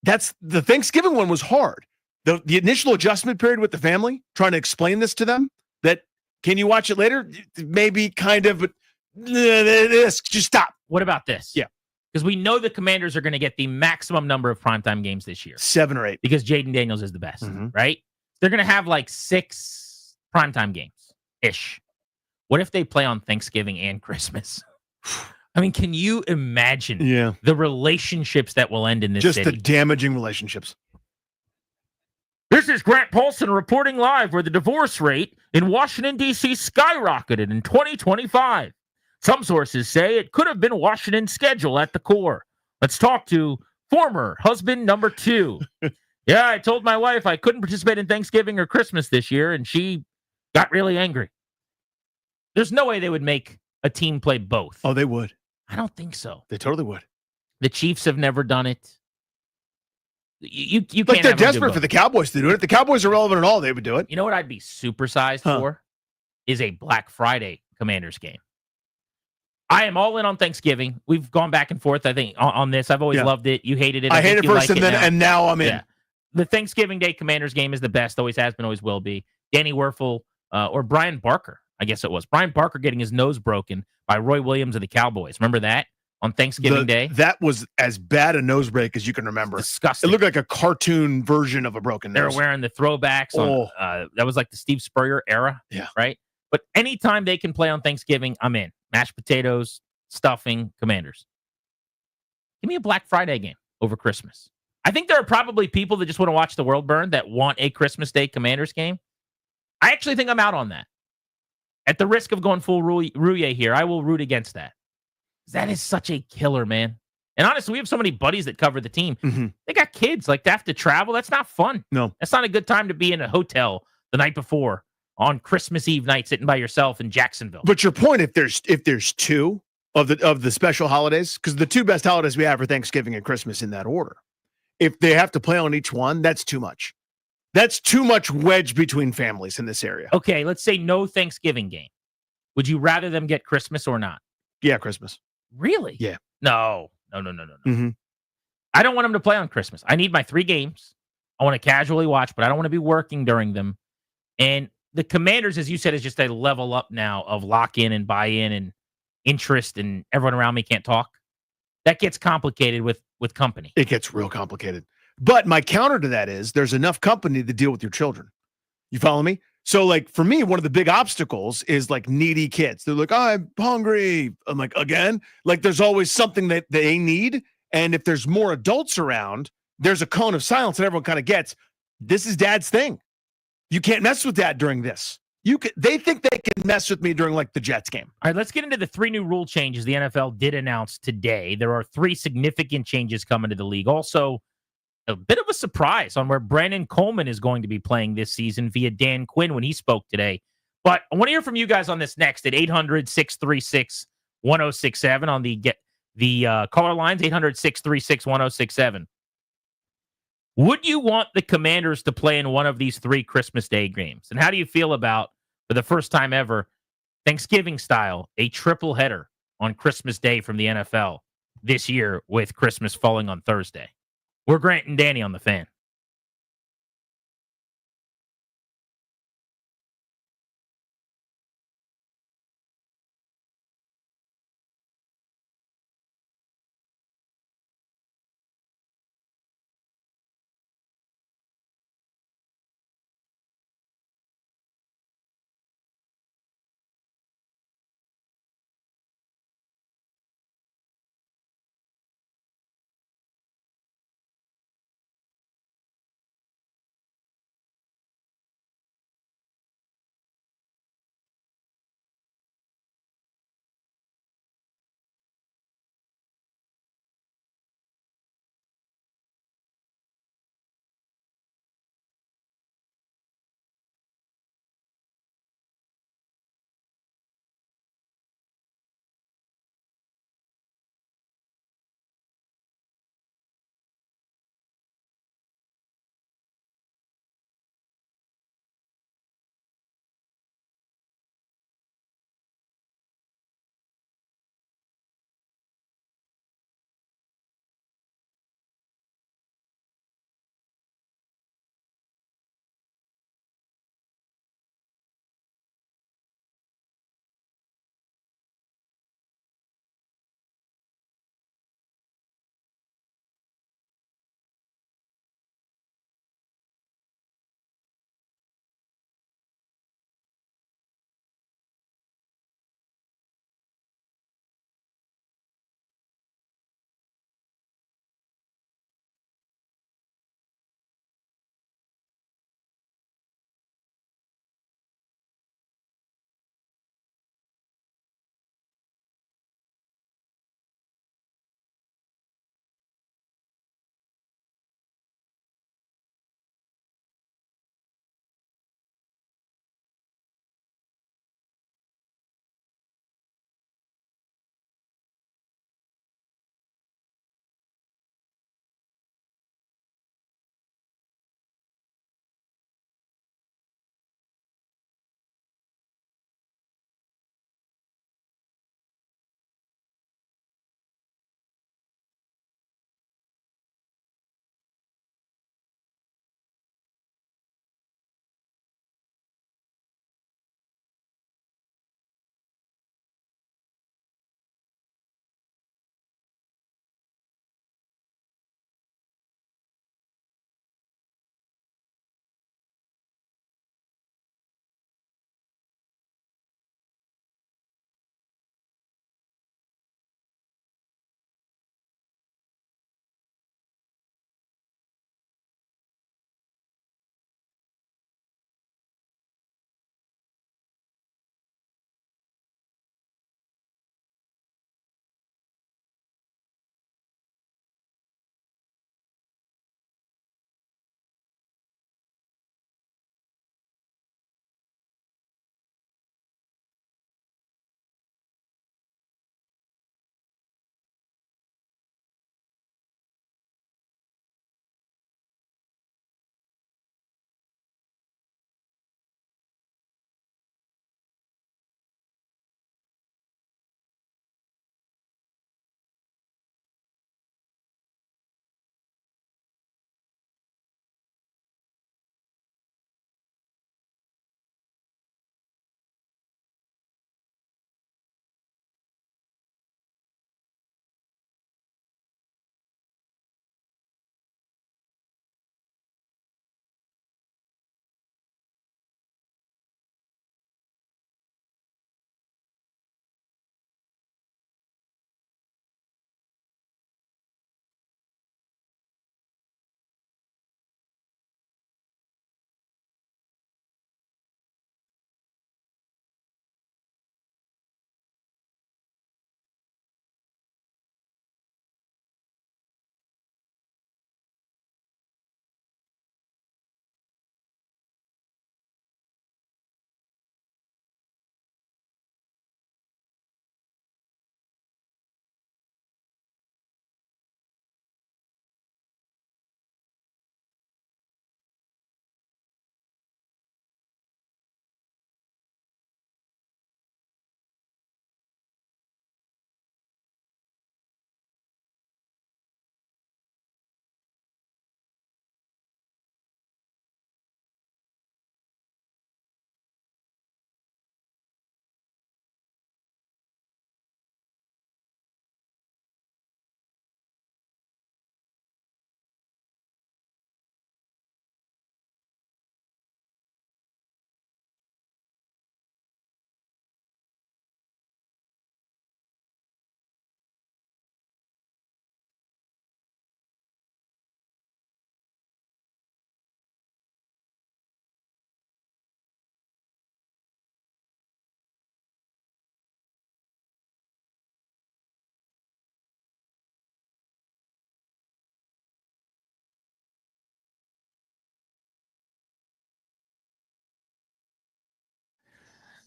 That's the Thanksgiving one was hard. The initial adjustment period with the family, trying to explain this to them, that can you watch it later? Maybe kind of, but this, just stop. What about this? Yeah. Because we know the Commanders are going to get the maximum number of primetime games this year. 7 or 8. Because Jaden Daniels is the best, right? They're going to have like 6 primetime games-ish. What if they play on Thanksgiving and Christmas? I mean, can you imagine the relationships that will end in this just city? The damaging relationships. This is Grant Paulson reporting live where the divorce rate in Washington, D.C. skyrocketed in 2025. Some sources say it could have been Washington's schedule at the core. Let's talk to former husband number 2. Yeah, I told my wife I couldn't participate in Thanksgiving or Christmas this year, and she got really angry. There's no way they would make a team play both. Oh, they would. I don't think so. They totally would. The Chiefs have never done it. You can't. Like they're desperate for the Cowboys to do it. If the Cowboys are relevant at all, they would do it. You know what I'd be supersized for? Is a Black Friday Commanders game. I am all in on Thanksgiving. We've gone back and forth, I think, on this. I've always loved it. You hated it. I hated it first, like and now I'm in. Yeah. The Thanksgiving Day Commanders game is the best. Always has been, always will be. Danny Werfel or Brian Barker, I guess it was. Brian Barker getting his nose broken by Roy Williams of the Cowboys. Remember that? On Thanksgiving Day? That was as bad a nose break as you can remember. Disgusting. It looked like a cartoon version of a broken nose. They were wearing the throwbacks. That was like the Steve Spurrier era. Yeah. Right? But anytime they can play on Thanksgiving, I'm in. Mashed potatoes, stuffing, Commanders. Give me a Black Friday game over Christmas. I think there are probably people that just want to watch the world burn that want a Christmas Day Commanders game. I actually think I'm out on that. At the risk of going full Rouye here, I will root against that. That is such a killer, man. And honestly, we have so many buddies that cover the team. Mm-hmm. They got kids. Like, to have to travel, that's not fun. No. That's not a good time to be in a hotel the night before on Christmas Eve night sitting by yourself in Jacksonville. But your point, if there's two of the special holidays, because the two best holidays we have are Thanksgiving and Christmas in that order. If they have to play on each one, that's too much. That's too much wedge between families in this area. Okay, let's say no Thanksgiving game. Would you rather them get Christmas or not? Yeah, Christmas. Really? Yeah. No. Mm-hmm. I don't want them to play on Christmas. I need my 3 games. I want to casually watch, but I don't want to be working during them. And the Commanders, as you said, is just a level up now of lock-in and buy-in and interest, and everyone around me can't talk. That gets complicated with company. It gets real complicated. But my counter to that is there's enough company to deal with your children. You follow me? So, like, for me, one of the big obstacles is, like, needy kids. They're like, I'm hungry. I'm like, again? Like, there's always something that they need. And if there's more adults around, there's a cone of silence and everyone kind of gets, this is dad's thing. You can't mess with dad during this. They think they can mess with me during, like, the Jets game. All right, let's get into the 3 new rule changes the NFL did announce today. There are 3 significant changes coming to the league. Also, a bit of a surprise on where Brandon Coleman is going to be playing this season via Dan Quinn when he spoke today. But I want to hear from you guys on this next at 800-636-1067 on the caller lines, 800-636-1067. Would you want the Commanders to play in one of these 3 Christmas Day games? And how do you feel about, for the first time ever, Thanksgiving style, a triple header on Christmas Day from the NFL this year with Christmas falling on Thursday? We're Grant and Danny on the Fan.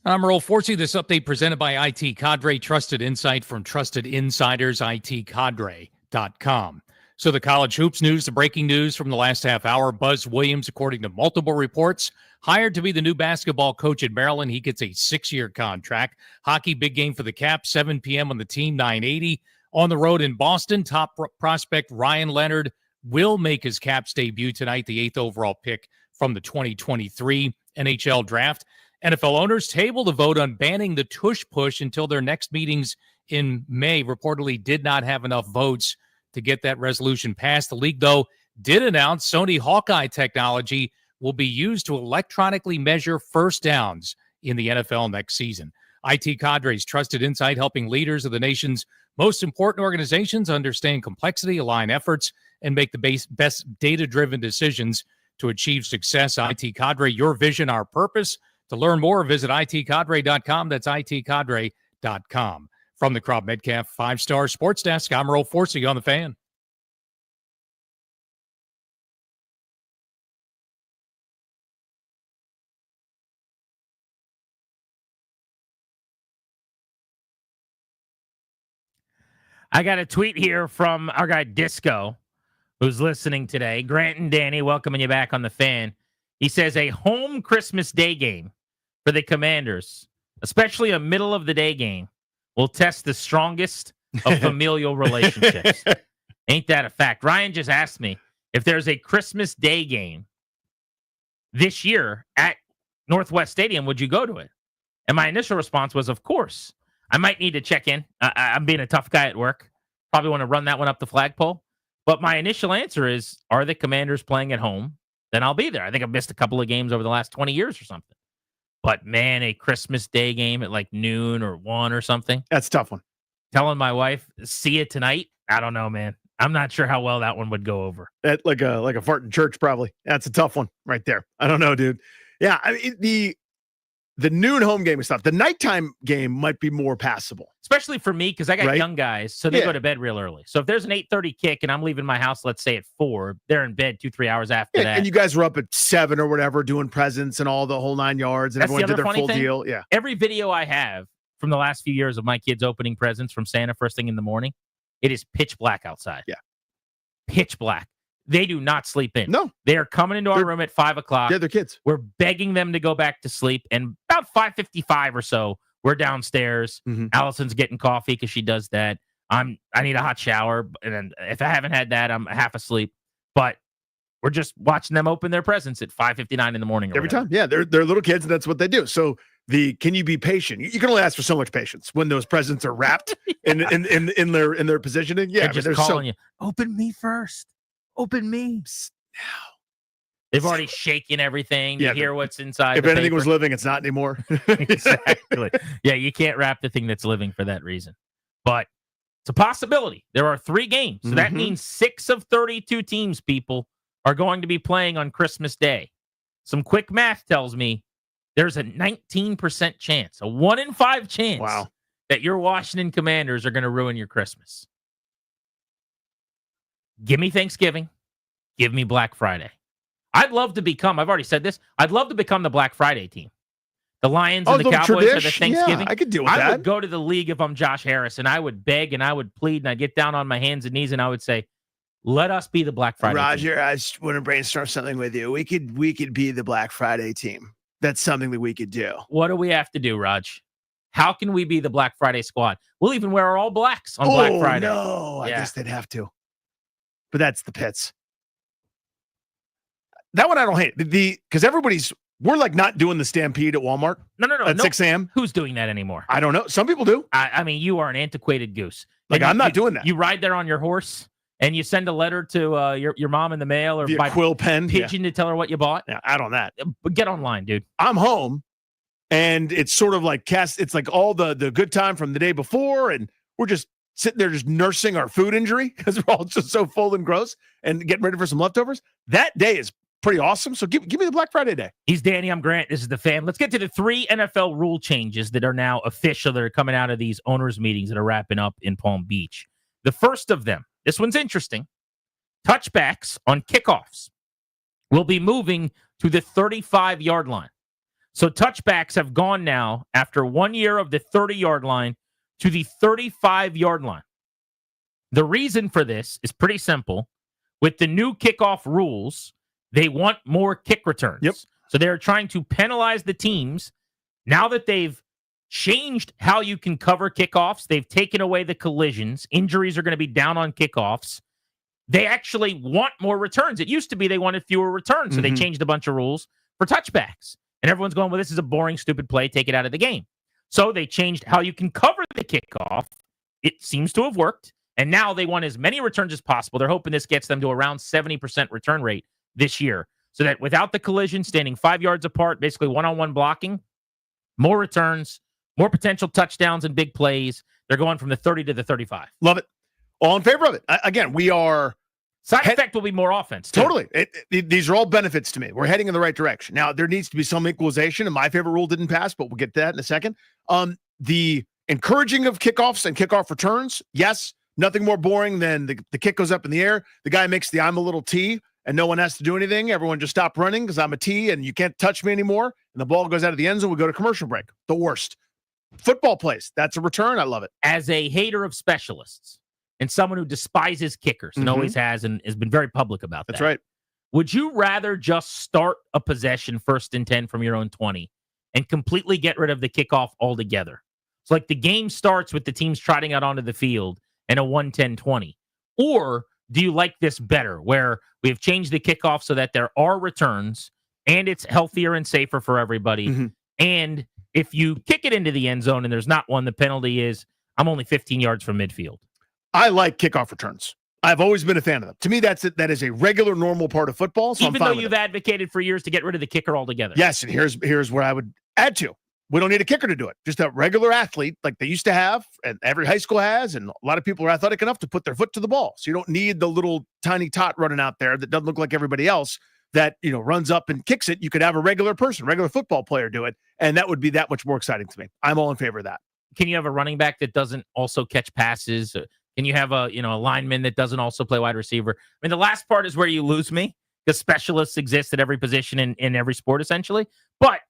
I'm Earl Forsey. This update presented by IT Cadre, trusted insight from trusted insiders, itcadre.com. So the college hoops news, the breaking news from the last half hour. Buzz Williams, according to multiple reports, hired to be the new basketball coach at Maryland. He gets a 6-year contract. Hockey, big game for the Caps, 7 p.m. on the team, 980. On the road in Boston, top prospect Ryan Leonard will make his Caps debut tonight, the 8th overall pick from the 2023 NHL draft. NFL owners table to vote on banning the Tush push until their next meetings in May. Reportedly did not have enough votes to get that resolution passed. The league, though, did announce Sony Hawkeye technology will be used to electronically measure first downs in the NFL next season. IT Cadre's trusted insight helping leaders of the nation's most important organizations understand complexity, align efforts, and make the best data-driven decisions to achieve success. IT Cadre, your vision, our purpose. To learn more, visit itcadre.com. That's itcadre.com. From the Crop Metcalf 5-Star Sports Desk, I'm Earl Forsey on the Fan. I got a tweet here from our guy Disco, who's listening today. Grant and Danny, welcoming you back on the Fan. He says a home Christmas Day game for the Commanders, especially a middle of the day game, will test the strongest of familial relationships. Ain't that a fact? Ryan just asked me if there's a Christmas Day game this year at Northwest Stadium, would you go to it? And my initial response was, of course. I might need to check in. I'm being a tough guy at work. Probably want to run that one up the flagpole. But my initial answer is, are the Commanders playing at home? Then I'll be there. I think I've missed a couple of games over the last 20 years or something. But, man, a Christmas Day game at like noon or 1 or something. That's a tough one. Telling my wife, see it tonight. I don't know, man. I'm not sure how well that one would go over. Like a fart in church, probably. That's a tough one right there. I don't know, dude. Yeah, I mean, the noon home game is tough. The nighttime game might be more passable. Especially for me, because I got young guys, so they go to bed real early. So if there's an 8:30 kick and I'm leaving my house, let's say at 4, they're in bed 2-3 hours after that. And you guys were up at 7 or whatever doing presents and all the whole 9 yards, and everyone did their full deal. Yeah. Every video I have from the last few years of my kids opening presents from Santa first thing in the morning, it is pitch black outside. Yeah. Pitch black. They do not sleep in. No. They are coming into our room at 5 o'clock. Yeah, they're kids. We're begging them to go back to sleep. And about 5:55 or so, we're downstairs. Allison's getting coffee because she does that. I need a hot shower. And then if I haven't had that, I'm half asleep. But we're just watching them open their presents at 5:59 in the morning. Every time. Yeah, they're little kids, and that's what they do. So can you be patient? You can only ask for so much patience when those presents are wrapped in their positioning. Yeah, they're just calling you. Open me first. Open me now. They've already shaken everything to hear what's inside. If anything was living, it's not anymore. Exactly. Yeah, you can't wrap the thing that's living for that reason. But it's a possibility. There are 3 games. So that means 6 of 32 teams, people, are going to be playing on Christmas Day. Some quick math tells me there's a 19% chance, a 1 in 5 chance that your Washington Commanders are going to ruin your Christmas. Give me Thanksgiving. Give me Black Friday. I'd love to become, I've already said this, I'd love to become the Black Friday team. The Lions and the Cowboys for the Thanksgiving. Yeah, I could deal with that. I would go to the league if I'm Josh Harris, and I would beg and I would plead, and I'd get down on my hands and knees, and I would say, let us be the Black Friday team. Roger, I just want to brainstorm something with you. We could be the Black Friday team. That's something that we could do. What do we have to do, Raj? How can we be the Black Friday squad? We'll even wear our all blacks on Black Friday. No, I guess they'd have to. But that's the Pits. That one I don't hate. Because we're like not doing the Stampede at Walmart. No. At 6 a.m. Who's doing that anymore? I don't know. Some people do. I mean, you are an antiquated goose. Like, I'm not doing that. You ride there on your horse and you send a letter to your mom in the mail or via by quill pen pigeon to tell her what you bought. Yeah, out on that. But get online, dude. I'm home, and it's sort of like it's like all the good time from the day before, and we're just sitting there just nursing our food injury because we're all just so full and gross and getting ready for some leftovers. That day is pretty awesome. So give me the Black Friday day. He's Danny. I'm Grant. This is the Fan. Let's get to the 3 NFL rule changes that are now official that are coming out of these owners' meetings that are wrapping up in Palm Beach. The first of them, this one's interesting. Touchbacks on kickoffs will be moving to the 35-yard line. So touchbacks have gone now, after 1 year, of the 30-yard line to the 35-yard line. The reason for this is pretty simple. With the new kickoff rules, they want more kick returns. Yep. So they're trying to penalize the teams. Now that they've changed how you can cover kickoffs, they've taken away the collisions. Injuries are going to be down on kickoffs. They actually want more returns. It used to be they wanted fewer returns, so they changed a bunch of rules for touchbacks. And everyone's going, well, this is a boring, stupid play. Take it out of the game. So they changed how you can cover the kickoff. It seems to have worked. And now they want as many returns as possible. They're hoping this gets them to around 70% return rate this year. So that without the collision, standing 5 yards apart, basically one-on-one blocking, more returns, more potential touchdowns and big plays. They're going from the 30 to the 35. Love it. All in favor of it. Again, we are... Side effect will be more offense, too. Totally. These are all benefits to me. We're heading in the right direction. Now, there needs to be some equalization, and my favorite rule didn't pass, but we'll get to that in a second. The encouraging of kickoffs and kickoff returns, yes, nothing more boring than the kick goes up in the air. The guy makes the I'm a little T, and no one has to do anything. Everyone just stop running because I'm a T, and you can't touch me anymore. And the ball goes out of the end zone. We go to commercial break. The worst. Football plays. That's a return. I love it. As a hater of specialists, and someone who despises kickers and always has and has been very public about that. That's right. Would you rather just start a possession 1st and 10 from your own 20 and completely get rid of the kickoff altogether? So like the game starts with the teams trotting out onto the field and a 1-10-20. Or do you like this better where we have changed the kickoff so that there are returns and it's healthier and safer for everybody? And if you kick it into the end zone and there's not one, the penalty is I'm only 15 yards from midfield. I like kickoff returns. I've always been a fan of them. To me, that is a regular, normal part of football. So even though you've advocated for years to get rid of the kicker altogether. Yes, and here's where I would add to. We don't need a kicker to do it. Just a regular athlete like they used to have, and every high school has, and a lot of people are athletic enough to put their foot to the ball. So you don't need the little tiny tot running out there that doesn't look like everybody else that runs up and kicks it. You could have a regular person, regular football player do it, and that would be that much more exciting to me. I'm all in favor of that. Can you have a running back that doesn't also catch passes? Can you have a lineman that doesn't also play wide receiver? I mean, the last part is where you lose me because specialists exist at every position in every sport, essentially. But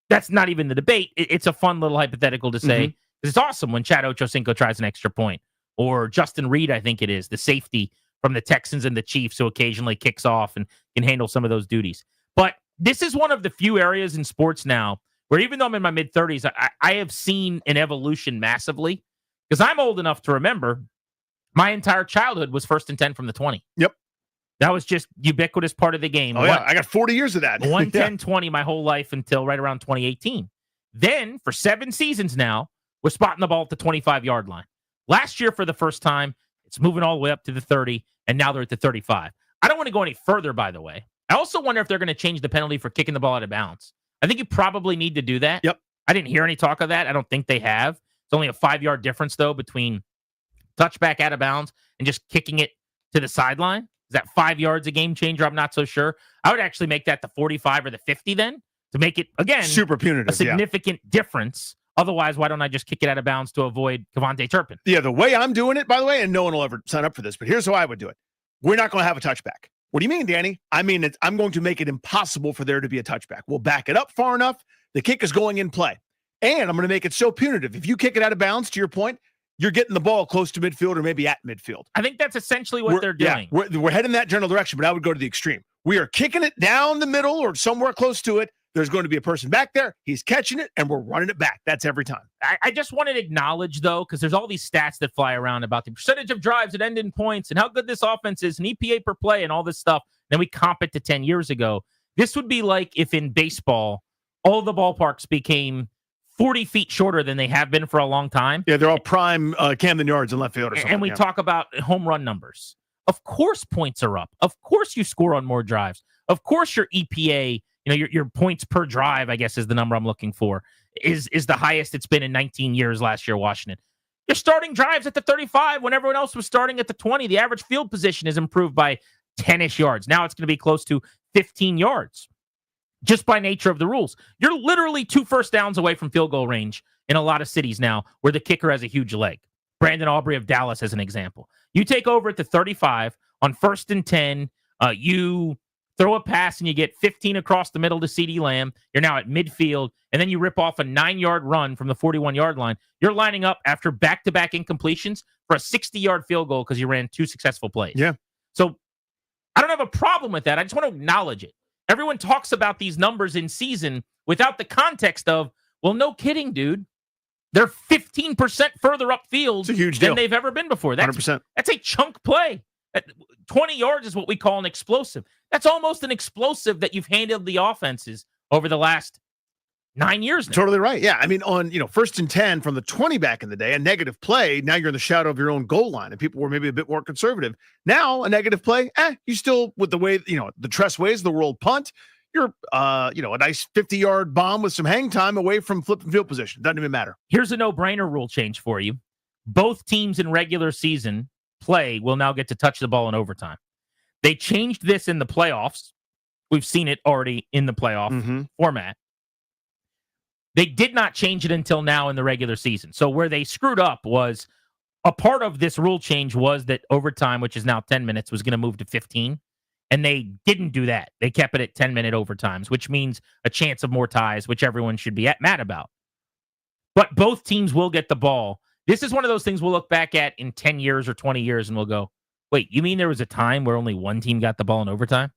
that's not even the debate. It's a fun little hypothetical to say. It's awesome when Chad Ochocinco tries an extra point. Or Justin Reid, I think it is, the safety from the Texans and the Chiefs who occasionally kicks off and can handle some of those duties. But this is one of the few areas in sports now where even though I'm in my mid-30s, I have seen an evolution massively because I'm old enough to remember my entire childhood was 1st and 10 from the 20. Yep. That was just ubiquitous part of the game. Oh, yeah. I got 40 years of that. 1-10-20 my whole life until right around 2018. Then, for 7 seasons now, we're spotting the ball at the 25-yard line. Last year, for the first time, it's moving all the way up to the 30, and now they're at the 35. I don't want to go any further, by the way. I also wonder if they're going to change the penalty for kicking the ball out of bounds. I think you probably need to do that. Yep. I didn't hear any talk of that. I don't think they have. It's only a 5-yard difference, though, between touchback out of bounds and just kicking it to the sideline. Is that 5 yards a game changer? I'm not so sure. I would actually make that the 45 or the 50 then to make it, again, super punitive, a significant difference. Otherwise, why don't I just kick it out of bounds to avoid Kevontae Turpin? Yeah, the way I'm doing it, by the way, and no one will ever sign up for this, but here's how I would do it. We're not going to have a touchback. What do you mean, Danny? I mean, I'm going to make it impossible for there to be a touchback. We'll back it up far enough. The kick is going in play. And I'm going to make it so punitive. If you kick it out of bounds, to your point, you're getting the ball close to midfield or maybe at midfield. I think that's essentially what they're doing. Yeah, we're heading that general direction, but I would go to the extreme. We are kicking it down the middle or somewhere close to it. There's going to be a person back there. He's catching it, and we're running it back. That's every time. I just wanted to acknowledge, though, because there's all these stats that fly around about the percentage of drives that end in points and how good this offense is and EPA per play and all this stuff. Then we comp it to 10 years ago. This would be like if in baseball, all the ballparks became 40 feet shorter than they have been for a long time. Yeah, they're all prime Camden Yards in left field or something. And we talk about home run numbers. Of course points are up. Of course you score on more drives. Of course your EPA, your points per drive, I guess is the number I'm looking for, is the highest it's been in 19 years last year, Washington. You're starting drives at the 35 when everyone else was starting at the 20. The average field position is improved by 10-ish yards. Now it's going to be close to 15 yards. Just by nature of the rules. You're literally 2 first downs away from field goal range in a lot of cities now where the kicker has a huge leg. Brandon Aubrey of Dallas as an example. You take over at the 35 on 1st and 10. You throw a pass and you get 15 across the middle to CeeDee Lamb. You're now at midfield, and then you rip off a 9-yard run from the 41-yard line. You're lining up after back-to-back incompletions for a 60-yard field goal because you ran 2 successful plays. Yeah. So I don't have a problem with that. I just want to acknowledge it. Everyone talks about these numbers in season without the context of, well, no kidding, dude. They're 15% further upfield than they've ever been before. 100%. That's a chunk play. 20 yards is what we call an explosive. That's almost an explosive that you've handled the offenses over the last 9 years now. Totally right. Yeah. I mean, on, 1st and 10 from the 20 back in the day, a negative play, now you're in the shadow of your own goal line, and people were maybe a bit more conservative. Now, a negative play, you still, with the way, the Tress ways, the world punt, you're, a nice 50-yard bomb with some hang time away from flipping field position. Doesn't even matter. Here's a no-brainer rule change for you. Both teams in regular season play will now get to touch the ball in overtime. They changed this in the playoffs. We've seen it already in the playoff format. They did not change it until now in the regular season. So where they screwed up was a part of this rule change was that overtime, which is now 10 minutes, was going to move to 15. And they didn't do that. They kept it at 10-minute overtimes, which means a chance of more ties, which everyone should be mad about. But both teams will get the ball. This is one of those things we'll look back at in 10 years or 20 years and we'll go, wait, you mean there was a time where only one team got the ball in overtime?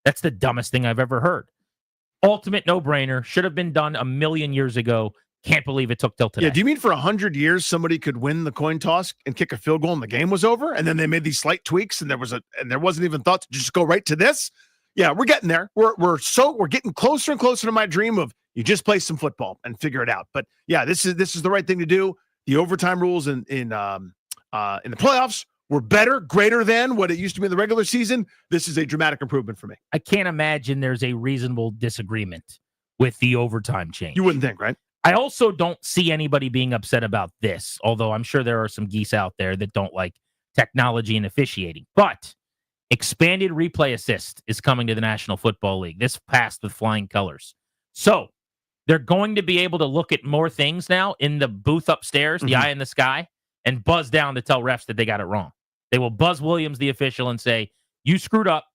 That's the dumbest thing I've ever heard. Ultimate no-brainer. Should have been done a million years ago. Can't believe it took till today. Yeah, do you mean for 100 years somebody could win the coin toss and kick a field goal and the game was over? And then they made these slight tweaks and there wasn't even thought to just go right to this? Yeah, we're getting there. We're getting closer and closer to my dream of you just play some football and figure it out. But yeah, this is the right thing to do. The overtime rules in the playoffs were better, greater than what it used to be in the regular season. This is a dramatic improvement for me. I can't imagine there's a reasonable disagreement with the overtime change. You wouldn't think, right? I also don't see anybody being upset about this, although I'm sure there are some geese out there that don't like technology and officiating. But expanded replay assist is coming to the National Football League. This passed with flying colors. So they're going to be able to look at more things now in the booth upstairs, the eye in the sky, and buzz down to tell refs that they got it wrong. They will buzz Williams, the official, and say, you screwed up.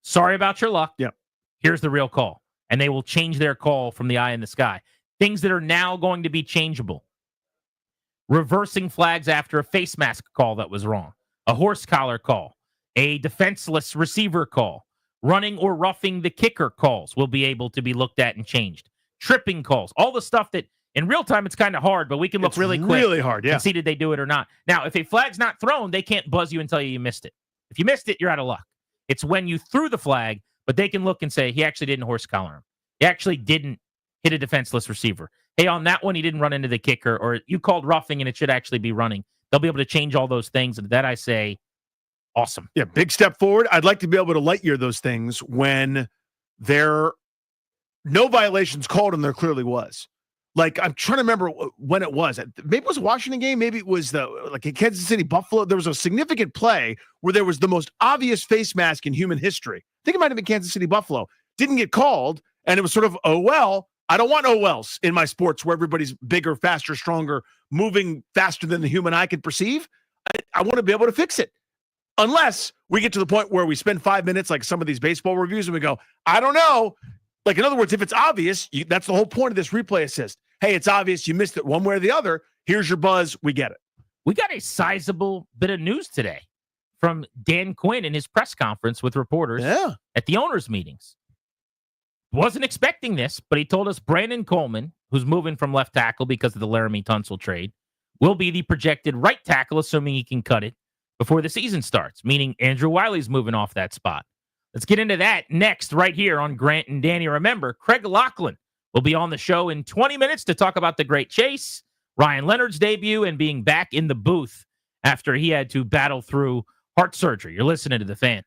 Sorry about your luck. Yep. Here's the real call. And they will change their call from the eye in the sky. Things that are now going to be changeable. Reversing flags after a face mask call that was wrong. A horse collar call. A defenseless receiver call. Running or roughing the kicker calls will be able to be looked at and changed. Tripping calls. All the stuff that in real time it's kind of hard, but we can look really quick. Really hard, yeah. And see did they do it or not. Now, if a flag's not thrown, they can't buzz you and tell you missed it. If you missed it, you're out of luck. It's when you threw the flag, but they can look and say, he actually didn't horse collar him. He actually didn't hit a defenseless receiver. Hey, on that one, he didn't run into the kicker, or you called roughing and it should actually be running. They'll be able to change all those things. And that I say, awesome. Yeah, big step forward. I'd like to be able to light year those things when there no violations called and there clearly was. Like, I'm trying to remember when it was. Maybe it was a Washington game. Maybe it was like a Kansas City Buffalo. There was a significant play where there was the most obvious face mask in human history. I think it might have been Kansas City Buffalo. Didn't get called, and it was sort of, oh, well, I don't want OLs in my sports where everybody's bigger, faster, stronger, moving faster than the human eye can perceive. I want to be able to fix it. Unless we get to the point where we spend 5 minutes like some of these baseball reviews and we go, I don't know. Like, in other words, if it's obvious, that's the whole point of this replay assist. Hey, it's obvious you missed it one way or the other. Here's your buzz. We get it. We got a sizable bit of news today from Dan Quinn in his press conference with reporters at the owners' meetings. Wasn't expecting this, but he told us Brandon Coleman, who's moving from left tackle because of the Laremy Tunsil trade, will be the projected right tackle, assuming he can cut it before the season starts, meaning Andrew Wiley's moving off that spot. Let's get into that next right here on Grant and Danny. Remember, Craig Laughlin will be on the show in 20 minutes to talk about the great chase, Ryan Leonard's debut, and being back in the booth after he had to battle through heart surgery. You're listening to The Fan.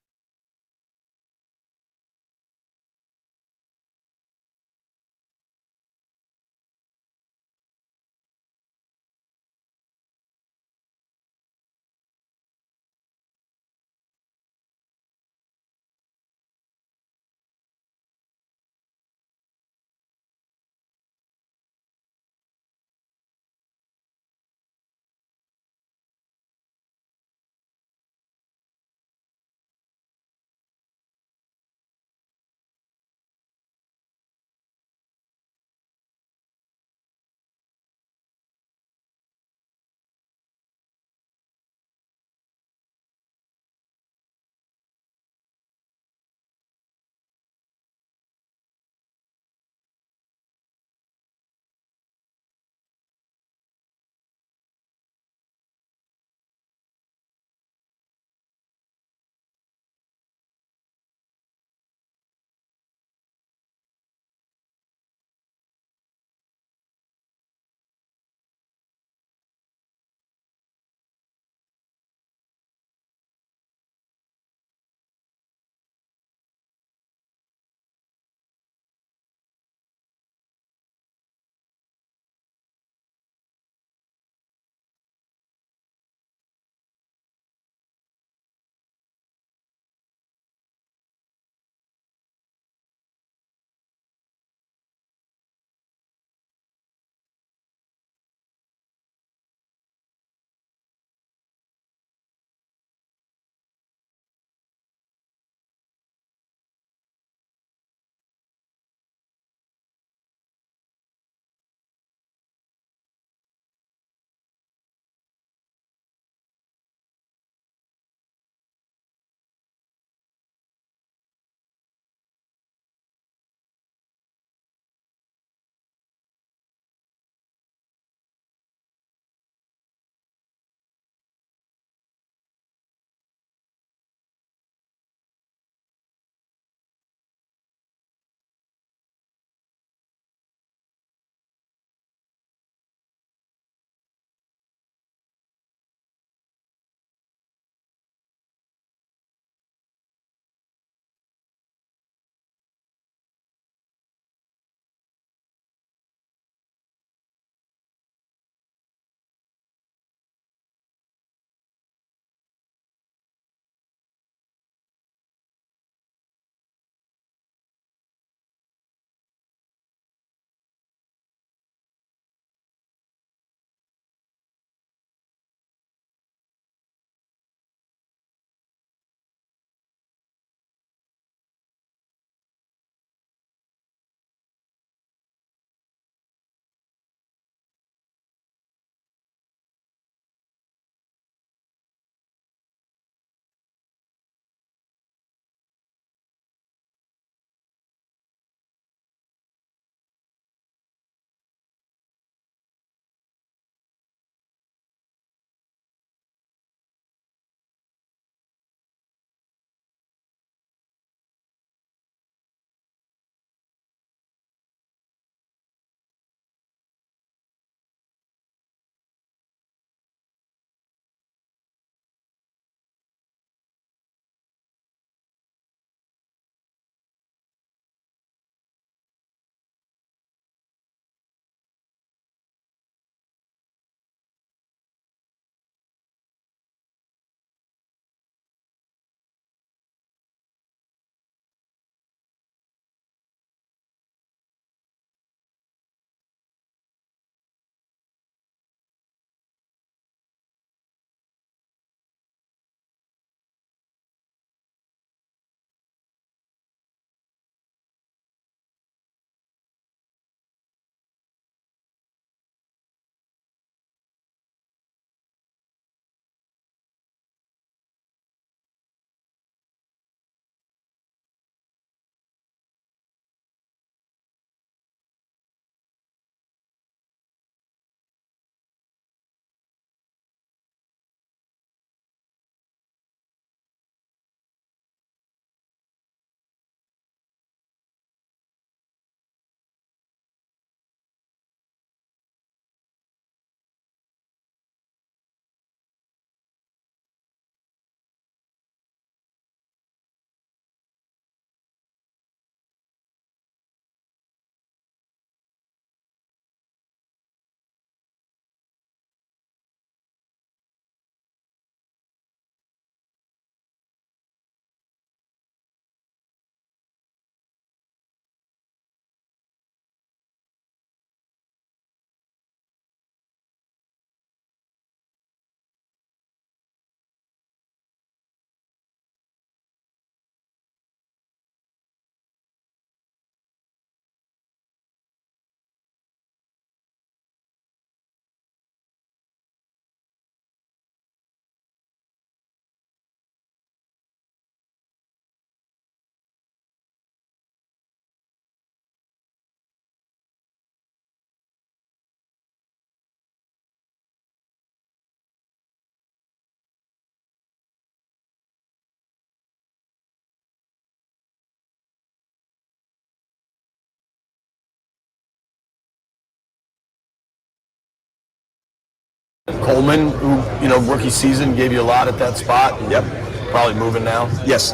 Coleman, who, rookie season gave you a lot at that spot. Yep. Probably moving now. Yes.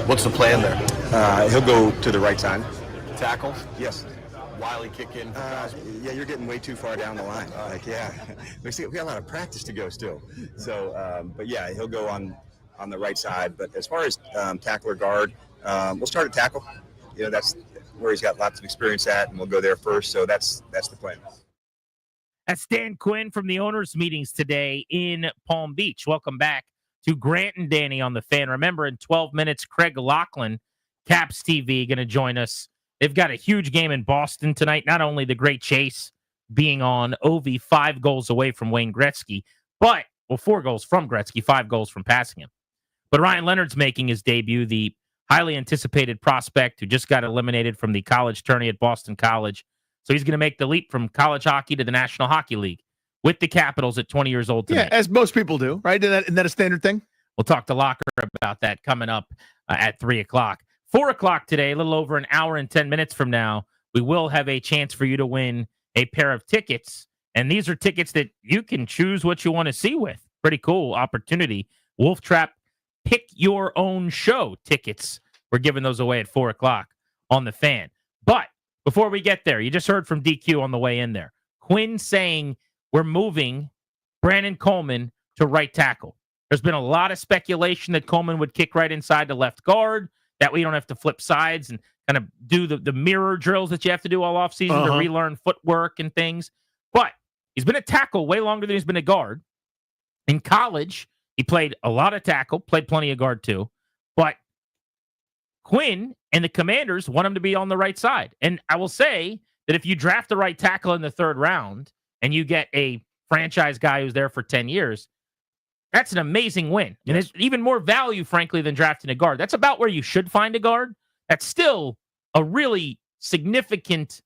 What's the plan there? He'll go to the right side. Tackle? Yes. Wiley kick in. Yeah, you're getting way too far down the line. We got a lot of practice to go still. So, but yeah, he'll go on the right side. But as far as tackle or guard, we'll start at tackle. That's where he's got lots of experience at, and we'll go there first. So that's the plan. That's Dan Quinn from the owners' meetings today in Palm Beach. Welcome back to Grant and Danny on the Fan. Remember, in 12 minutes, Craig Laughlin, Caps TV, going to join us. They've got a huge game in Boston tonight. Not only the great chase being on Ovi, 5 goals away from Wayne Gretzky, but, 4 goals from Gretzky, 5 goals from passing him. But Ryan Leonard's making his debut, the highly anticipated prospect who just got eliminated from the college tourney at Boston College. So he's going to make the leap from college hockey to the National Hockey League with the Capitals at 20 years old tonight. Yeah, as most people do, right? Isn't that a standard thing? We'll talk to Locker about that coming up at 3 o'clock. 4 o'clock today, a little over an hour and 10 minutes from now, we will have a chance for you to win a pair of tickets. And these are tickets that you can choose what you want to see with. Pretty cool opportunity. Wolf Trap Pick Your Own Show tickets. We're giving those away at 4 o'clock on the Fan. But before we get there, you just heard from DQ on the way in there. Quinn saying we're moving Brandon Coleman to right tackle. There's been a lot of speculation that Coleman would kick right inside to left guard. That way you don't have to flip sides and kind of do the mirror drills that you have to do all offseason to relearn footwork and things. But he's been a tackle way longer than he's been a guard. In college, he played a lot of tackle, played plenty of guard too. But Quinn and the Commanders want him to be on the right side. And I will say that if you draft the right tackle in the 3rd round and you get a franchise guy who's there for 10 years, that's an amazing win. And it's even more value, frankly, than drafting a guard. That's about where you should find a guard. That's still a really significant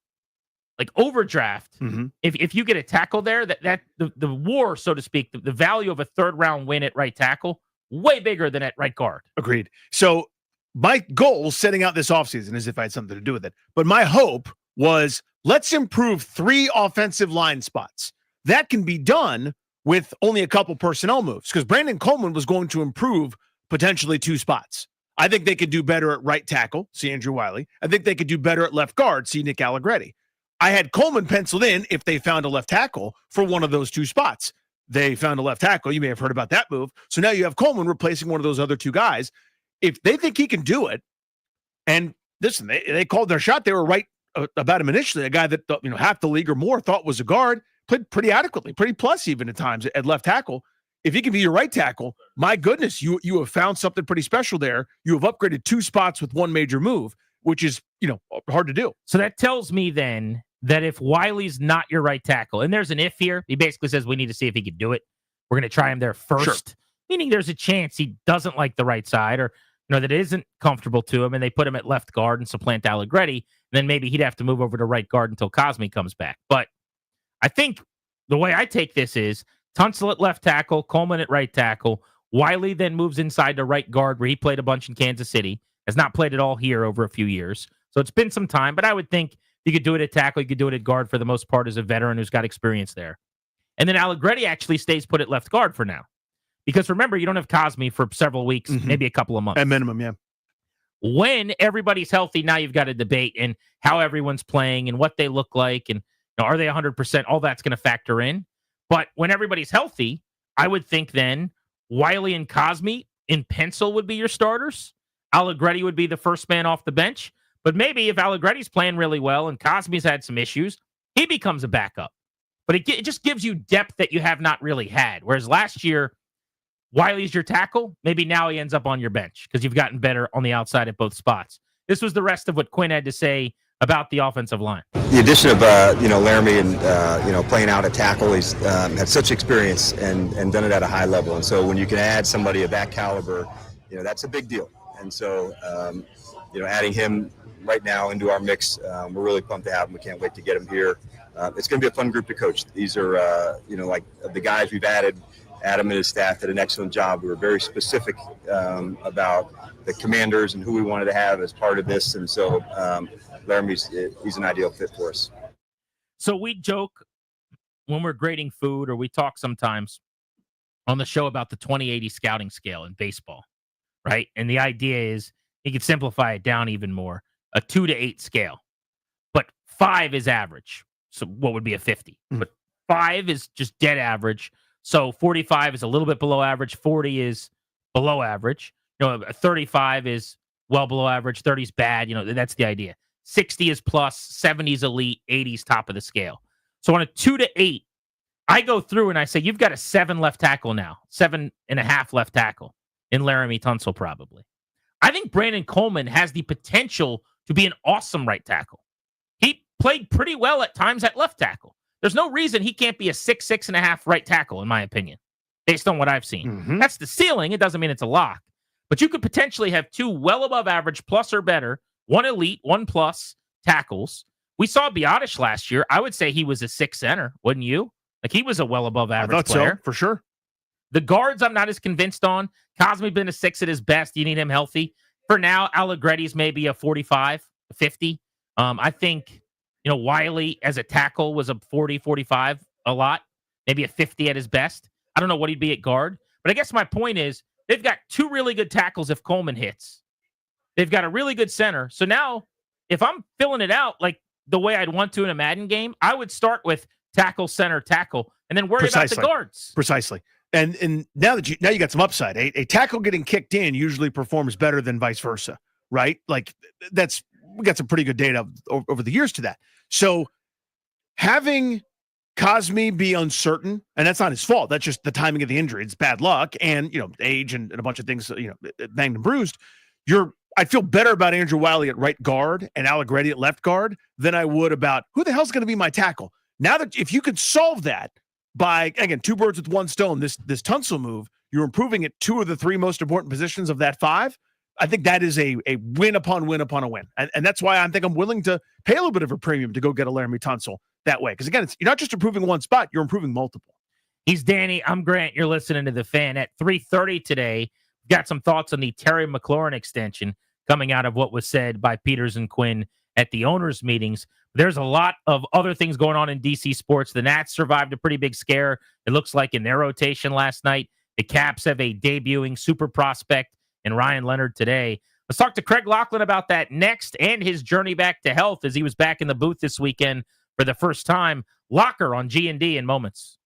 overdraft. If you get a tackle there, that the war, so to speak, the value of a 3rd round win at right tackle, way bigger than at right guard. Agreed. So my goal setting out this offseason, as if I had something to do with it, but my hope was let's improve 3 offensive line spots. That can be done with only a couple personnel moves, because Brandon Coleman was going to improve potentially 2 spots. I think they could do better at right tackle, see Andrew Wiley. I think they could do better at left guard, see Nick Allegretti. I had Coleman penciled in if they found a left tackle for one of those 2 spots. They found a left tackle. You may have heard about that move. So now you have Coleman replacing one of those other 2 guys. If they think he can do it, and listen, they called their shot. They were right about him initially. A guy that half the league or more thought was a guard, played pretty adequately, pretty plus even at times at left tackle. If he can be your right tackle, my goodness, you have found something pretty special there. You have upgraded 2 spots with 1 major move, which is hard to do. So that tells me then that if Wiley's not your right tackle, and there's an if here, he basically says we need to see if he can do it. We're going to try him there first, meaning there's a chance he doesn't like the right side or that isn't comfortable to him, and they put him at left guard and supplant Allegretti. Then maybe he'd have to move over to right guard until Cosme comes back. But I think the way I take this is Tunsil at left tackle, Coleman at right tackle. Wiley then moves inside to right guard, where he played a bunch in Kansas City. Has not played at all here over a few years. So it's been some time, but I would think you could do it at tackle. You could do it at guard for the most part as a veteran who's got experience there. And then Allegretti actually stays put at left guard for now. Because remember, you don't have Cosme for several weeks, maybe a couple of months. At minimum, yeah. When everybody's healthy, now you've got a debate and how everyone's playing and what they look like and are they 100%? All that's going to factor in. But when everybody's healthy, I would think then Wiley and Cosme in pencil would be your starters. Allegretti would be the first man off the bench. But maybe if Allegretti's playing really well and Cosme's had some issues, he becomes a backup. But it just gives you depth that you have not really had. Whereas last year, Wiley's your tackle. Maybe now he ends up on your bench because you've gotten better on the outside at both spots. This was the rest of what Quinn had to say about the offensive line. The addition of Laremy and playing out at tackle, he's had such experience and done it at a high level. And so when you can add somebody of that caliber, that's a big deal. And so adding him right now into our mix, we're really pumped to have him. We can't wait to get him here. It's going to be a fun group to coach. These are like the guys we've added. Adam and his staff did an excellent job. We were very specific about the Commanders and who we wanted to have as part of this. And so Laramy's he's an ideal fit for us. So we joke when we're grading food, or we talk sometimes on the show about the 20/80 scouting scale in baseball, right? And the idea is you can simplify it down even more, a 2 to 8 scale. But 5 is average. So what would be a 50? But 5 is just dead average. So 45 is a little bit below average. 40 is below average. A 35 is well below average. 30 is bad. That's the idea. 60 is plus, 70 is elite, 80 is top of the scale. So on a 2 to 8, I go through and I say, you've got a 7 left tackle now, 7.5 left tackle in Laremy Tunsil, probably. I think Brandon Coleman has the potential to be an awesome right tackle. He played pretty well at times at left tackle. There's no reason he can't be a 6.5 right tackle, in my opinion, based on what I've seen. That's the ceiling. It doesn't mean it's a lock. But you could potentially have 2 well above average, plus or better, 1 elite, 1 plus tackles. We saw Biotish last year. I would say he was a 6 center, wouldn't you? Like, he was a well above average player. So, for sure. The guards, I'm not as convinced on. Cosme's been a 6 at his best. You need him healthy. For now, Allegretti's maybe a 45, a 50. I think, Wiley as a tackle was a 40, 45 a lot. Maybe a 50 at his best. I don't know what he'd be at guard. But I guess my point is they've got 2 really good tackles if Coleman hits. They've got a really good center. So now, if I'm filling it out like the way I'd want to in a Madden game, I would start with tackle, center, tackle, and then worry about the guards. Precisely. And now you got some upside. A tackle getting kicked in usually performs better than vice versa, right? Like, we got some pretty good data over the years to that. So having Cosme be uncertain, and that's not his fault. That's just the timing of the injury. It's bad luck and, age and a bunch of things, banged and bruised. I'd feel better about Andrew Wiley at right guard and Allegretti at left guard than I would about who the hell's going to be my tackle. Now that if you could solve that by, again, 2 birds with 1 stone, this Tunsil move, you're improving at 2 of the 3 most important positions of that 5. I think that is a win upon win upon a win. And that's why I think I'm willing to pay a little bit of a premium to go get a Laremy Tunsil that way. Because, again, you're not just improving one spot, you're improving multiple. He's Danny. I'm Grant. You're listening to The Fan. At 3:30 today, we've got some thoughts on the Terry McLaurin extension coming out of what was said by Peters and Quinn at the owners' meetings. There's a lot of other things going on in DC sports. The Nats survived a pretty big scare, it looks like, in their rotation last night. The Caps have a debuting super prospect in Ryan Leonard today. Let's talk to Craig Laughlin about that next and his journey back to health as he was back in the booth this weekend for the first time. Locker on G&D in moments.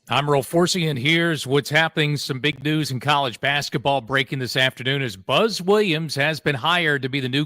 I'm Earl Forsey, and here's what's happening. Some big news in college basketball breaking this afternoon as Buzz Williams has been hired to be the new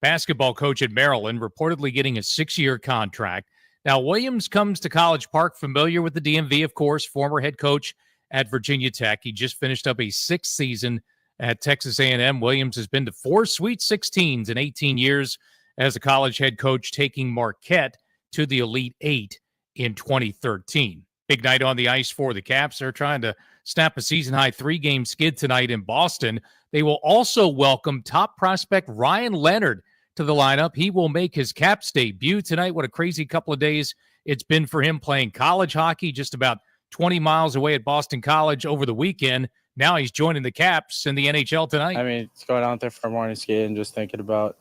basketball coach at Maryland, reportedly getting a 6-year contract. Now, Williams comes to College Park familiar with the DMV, of course, former head coach at Virginia Tech. He just finished up a 6th season at Texas A&M. Williams has been to 4 Sweet 16s in 18 years as a college head coach, taking Marquette to the Elite 8 in 2013. Big night on the ice for the Caps. They're trying to snap a season-high 3-game skid tonight in Boston. They will also welcome top prospect Ryan Leonard to the lineup. He will make his Caps debut tonight. What a crazy couple of days it's been for him playing college hockey just about 20 miles away at Boston College over the weekend. Now he's joining the Caps in the NHL tonight. I mean, it's going out there for a morning skate and just thinking about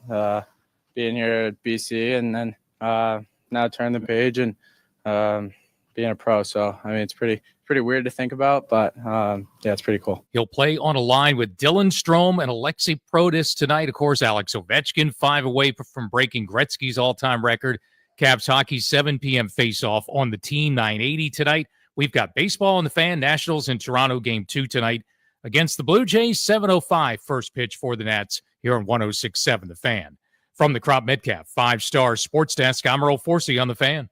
being here at BC and then now turn the page and being a pro. So, I mean, it's pretty weird to think about, but yeah, it's pretty cool. He'll play on a line with Dylan Strome and Alexei Protas tonight. Of course, Alex Ovechkin 5 away from breaking Gretzky's all-time record. Caps hockey 7 p.m. face-off on the team 980 tonight. We've got baseball on the Fan. Nationals in Toronto game 2 tonight against the Blue Jays. 7:05 first pitch for the Nats here on 106.7 The Fan. From the Crop Metcalf 5-star sports desk, I'm Earl Forsey on the Fan.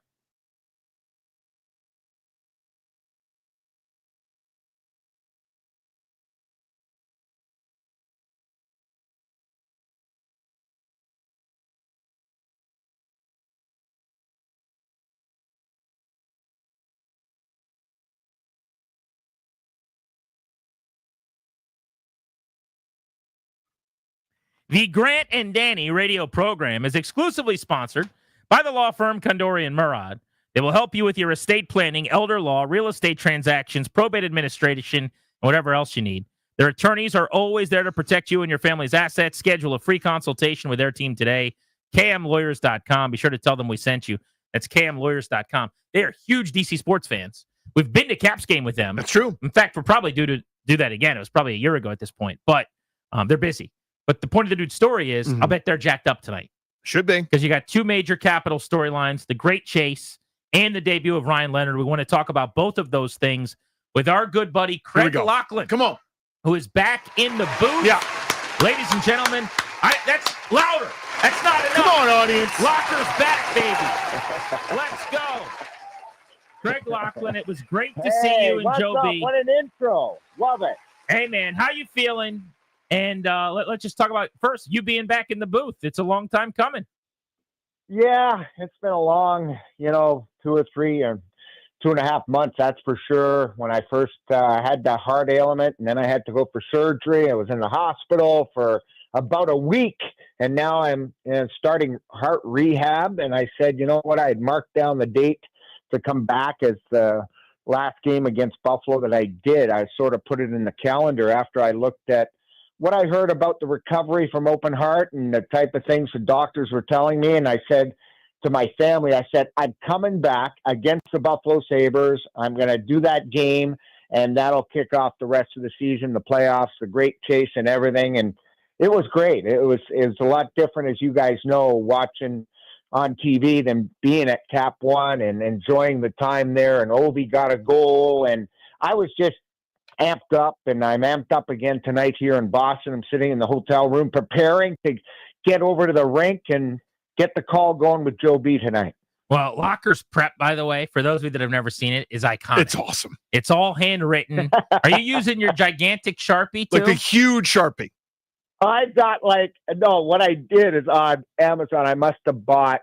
The Grant and Danny radio program is exclusively sponsored by the law firm Kondori and Murad. They will help you with your estate planning, elder law, real estate transactions, probate administration, and whatever else you need. Their attorneys are always there to protect you and your family's assets. Schedule a free consultation with their team today. KMLawyers.com. Be sure to tell them we sent you. That's KMLawyers.com. They are huge DC sports fans. We've been to Caps game with them. That's true. In fact, we're probably due to do that again. It was probably a year ago at this point, but they're busy. But the point of the dude's story is, I'll bet they're jacked up tonight. Should be. Because you got 2 major capital storylines, the Great Chase and the debut of Ryan Leonard. We want to talk about both of those things with our good buddy, Craig Laughlin. Come on. Who is back in the booth. Yeah. Ladies and gentlemen, that's louder. That's not enough. Come on, audience. Locker's back, baby. Let's go. Craig Laughlin, it was great to see you and Joe B. What an intro. Love it. Hey, man, how you feeling? And let's just talk about, first, you being back in the booth. It's a long time coming. Yeah, it's been a long, 2 or 3 or 2.5 months, that's for sure. When I first had that heart ailment, and then I had to go for surgery. I was in the hospital for about a week, and now I'm starting heart rehab. And I said, you know what? I had marked down the date to come back as the last game against Buffalo that I did. I sort of put it in the calendar after I looked at what I heard about the recovery from open heart and the type of things the doctors were telling me. And I said to my family, I'm coming back against the Buffalo Sabres. I'm going to do that game, and that'll kick off the rest of the season, the playoffs, the Great Chase and everything. And it was great. It was a lot different, as you guys know, watching on TV than being at Cap One and enjoying the time there. And Ovi got a goal, and I was just amped up, and I'm amped up again tonight here in Boston. I'm sitting in the hotel room preparing to get over to the rink and get the call going with Joe B tonight. Well, Locker's prep, by the way, for those of you that have never seen it, is iconic. It's awesome. It's all handwritten. Are you using your gigantic Sharpie too? Like a huge Sharpie. I've got what I did is on Amazon, I must have bought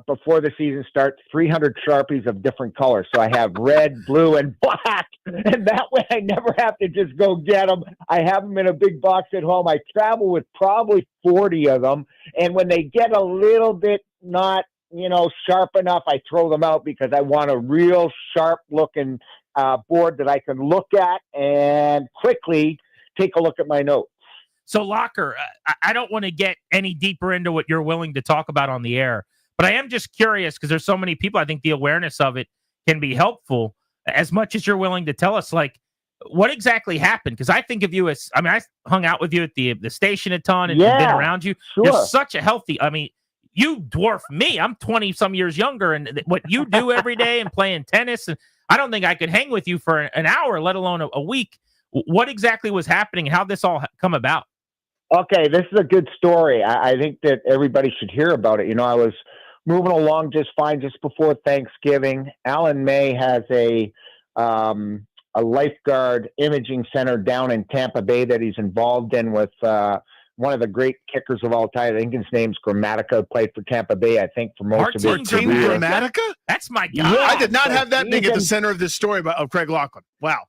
before the season starts 300 Sharpies of different colors. So I have red, blue, and black. And that way I never have to just go get them. I have them in a big box at home. I travel with probably 40 of them. And when they get a little bit not, sharp enough, I throw them out because I want a real sharp looking board that I can look at and quickly take a look at my notes. So Locker, I don't want to get any deeper into what you're willing to talk about on the air, but I am just curious because there's so many people. I think the awareness of it can be helpful as much as you're willing to tell us, like, what exactly happened? Because I think of you as, I hung out with you at the station a ton and been around you. Sure. You're such a healthy, you dwarf me. I'm 20 some years younger, and what you do every day and playing tennis. And I don't think I could hang with you for an hour, let alone a week. What exactly was happening? How'd this all come about? Okay, this is a good story. I think that everybody should hear about it. I was moving along just fine just before Thanksgiving. Alan May has a lifeguard imaging center down in Tampa Bay that he's involved in with one of the great kickers of all time. I think his name's Grammatica, played for Tampa Bay, I think, for most of his career. Grammatica? That's my guy. Yeah, I did not have that being at the he's center of this story of Craig Laughlin. Wow.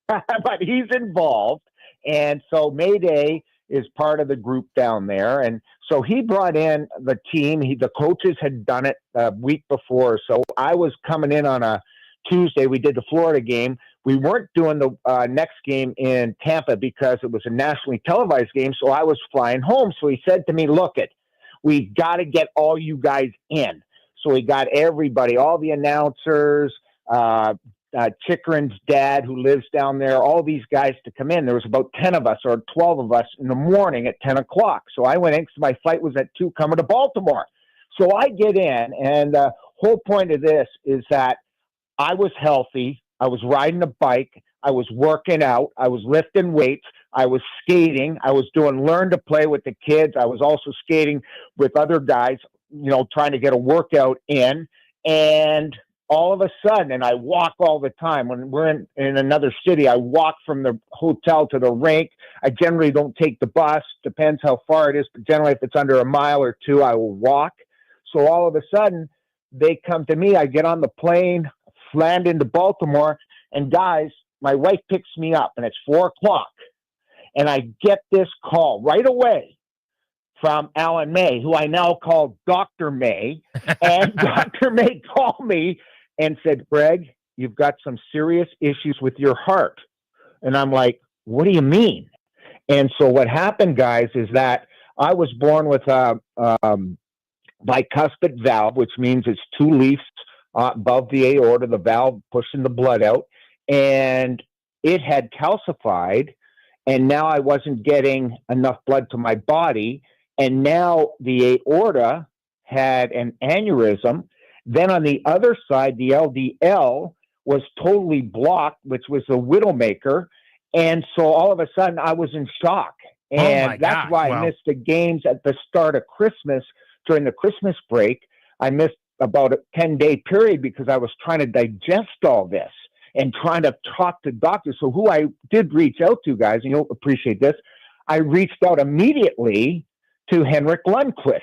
but he's involved. And so Mayday is part of the group down there. And so he brought in the team. The coaches had done it a week before. So I was coming in on a Tuesday. We did the Florida game. We weren't doing the next game in Tampa because it was a nationally televised game. So I was flying home. So he said to me, look, we got to get all you guys in. So he got everybody, all the announcers, Chikrin's dad who lives down there, all these guys to come in. There was about 10 of us or 12 of us in the morning at 10 o'clock. So I went in because my flight was at 2 coming to Baltimore. So I get in, and the whole point of this is that I was healthy. I was riding a bike. I was working out. I was lifting weights. I was skating. I was doing learn to play with the kids. I was also skating with other guys, trying to get a workout in. And all of a sudden, and I walk all the time. When we're in another city, I walk from the hotel to the rink. I generally don't take the bus. Depends how far it is. But generally, if it's under a mile or two, I will walk. So all of a sudden, they come to me. I get on the plane, land into Baltimore, and guys, my wife picks me up, and it's 4 o'clock. And I get this call right away from Alan May, who I now call Dr. May. And Dr. May called me and said, Greg, you've got some serious issues with your heart. And I'm like, what do you mean? And so what happened, guys, is that I was born with a bicuspid valve, which means it's 2 leaves above the aorta, the valve pushing the blood out. And it had calcified, and now I wasn't getting enough blood to my body. And now the aorta had an aneurysm. Then on the other side, the LDL was totally blocked, which was a widowmaker. And so all of a sudden I was in shock. And that's why I missed the games at the start of Christmas. During the Christmas break, I missed about a 10-day period because I was trying to digest all this and trying to talk to doctors. So who I did reach out to, guys, and you'll appreciate this, I reached out immediately to Henrik Lundqvist.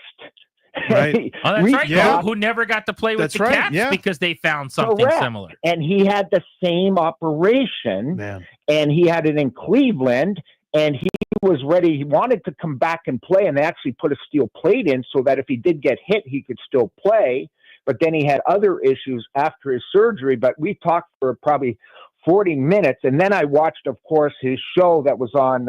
Right. Oh, that's right. Yeah. Who never got to play with the right, Caps yeah. because they found something Correct. similar. And he had the same operation, and he had it in Cleveland, and he was ready. He wanted to come back and play, and they actually put a steel plate in so that if he did get hit, he could still play. But then he had other issues after his surgery. But we talked for probably 40 minutes, and then I watched, of course, his show that was on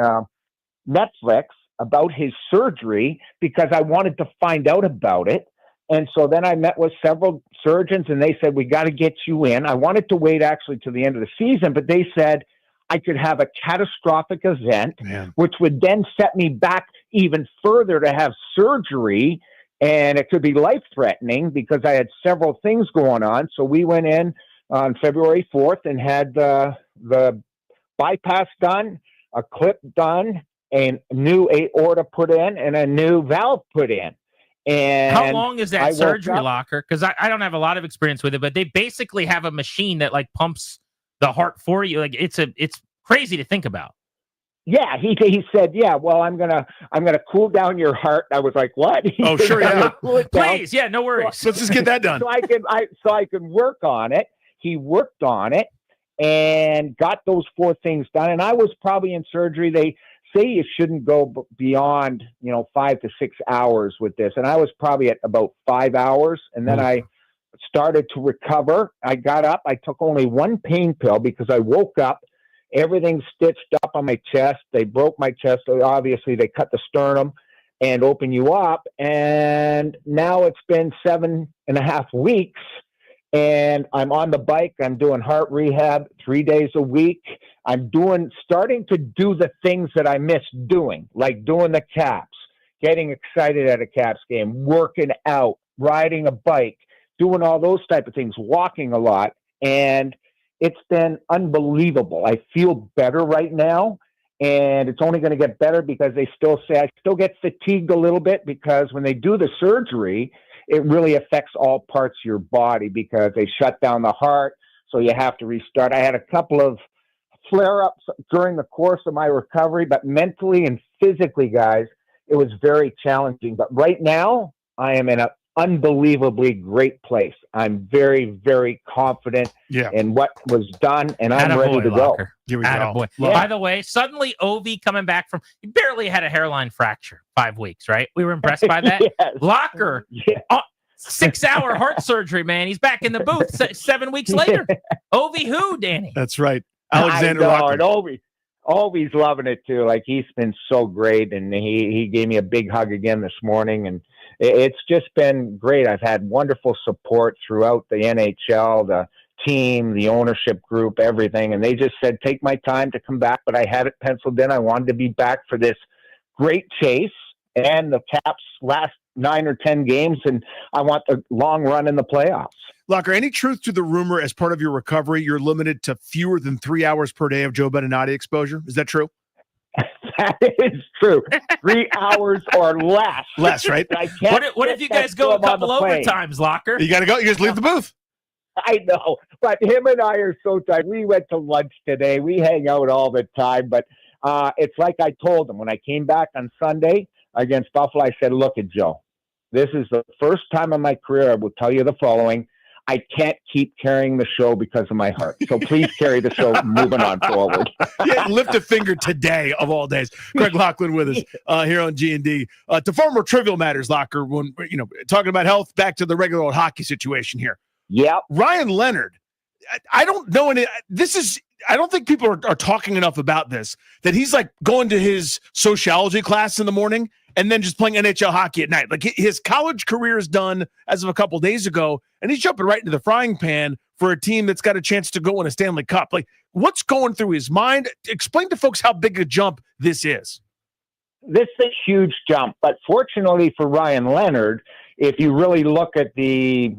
Netflix about his surgery because I wanted to find out about it. And so then I met with several surgeons, and they said, we got to get you in. I wanted to wait actually to the end of the season, but they said I could have a catastrophic event, which would then set me back even further to have surgery. And it could be life-threatening because I had several things going on. So we went in on February 4th and had the bypass done, a clip done, a new aorta put in, and a new valve put in. And how long is that surgery, up, Locker? Because I don't have a lot of experience with it, but they basically have a machine that like pumps the heart for you. Like it's crazy to think about. Yeah, he said, yeah, well, I'm gonna cool down your heart. I was like, what? Oh, sure, yeah. Cool Please, yeah, no worries. Let's just get that done. So I could work on it. He worked on it and got those 4 things done. And I was probably in surgery. They say you shouldn't go beyond 5 to 6 hours with this, and I was probably at about 5 hours. And then I started to recover. I got up. I took only 1 pain pill because I woke up. Everything stitched up on my chest. They broke my chest. Obviously, they cut the sternum and open you up. And now it's been 7.5 weeks, and I'm on the bike. I'm doing heart rehab 3 days a week. I'm starting to do the things that I miss doing, like doing the Caps, getting excited at a Caps game, working out, riding a bike, doing all those type of things, walking a lot. And it's been unbelievable. I feel better right now, and it's only going to get better because they still say I still get fatigued a little bit because when they do the surgery, it really affects all parts of your body because they shut down the heart, so you have to restart. I had a couple of flare-ups during the course of my recovery, but mentally and physically, guys, it was very challenging. But right now, I am in an unbelievably great place. I'm very, very confident in what was done, and I'm ready to go. Here we Attaboy. go. By the way, suddenly Ovi coming back from, he barely had a hairline fracture, 5 weeks, right? We were impressed by that. Yes. Locker, 6-hour heart surgery, man. He's back in the booth 7 weeks later. Ovi who, Danny? That's right. Alexander I know, Laughlin. and Ovi's loving it too. Like, he's been so great, and he gave me a big hug again this morning, and it's just been great. I've had wonderful support throughout the NHL, the team, the ownership group, everything, and they just said, take my time to come back, but I had it penciled in. I wanted to be back for this great chase and the Caps' last 9 or 10 games, and I want a long run in the playoffs. Locker, any truth to the rumor as part of your recovery, you're limited to fewer than 3 hours per day of Joe Beninati exposure? Is that true? That is true. 3 hours or less. Less, right? What if you guys go a couple overtimes, Locker? You got to go. You just leave the booth. I know, but him and I are so tight. We went to lunch today. We hang out all the time, but it's like I told him when I came back on Sunday against Buffalo. I said, look at Joe. This is the first time in my career I will tell you the following. I can't keep carrying the show because of my heart. So please carry the show moving on forward. Yeah, lift a finger today of all days. Greg Laughlin with us here on G&D. To far more trivial matters, Locker, when talking about health, back to the regular old hockey situation here. Yeah. Ryan Leonard, I don't know any. I don't think people are talking enough about this, that he's like going to his sociology class in the morning and then just playing NHL hockey at night. Like, his college career is done as of a couple days ago, and he's jumping right into the frying pan for a team that's got a chance to go win a Stanley Cup. Like, what's going through his mind? Explain to folks how big a jump this is. This is a huge jump, but fortunately for Ryan Leonard, if you really look at the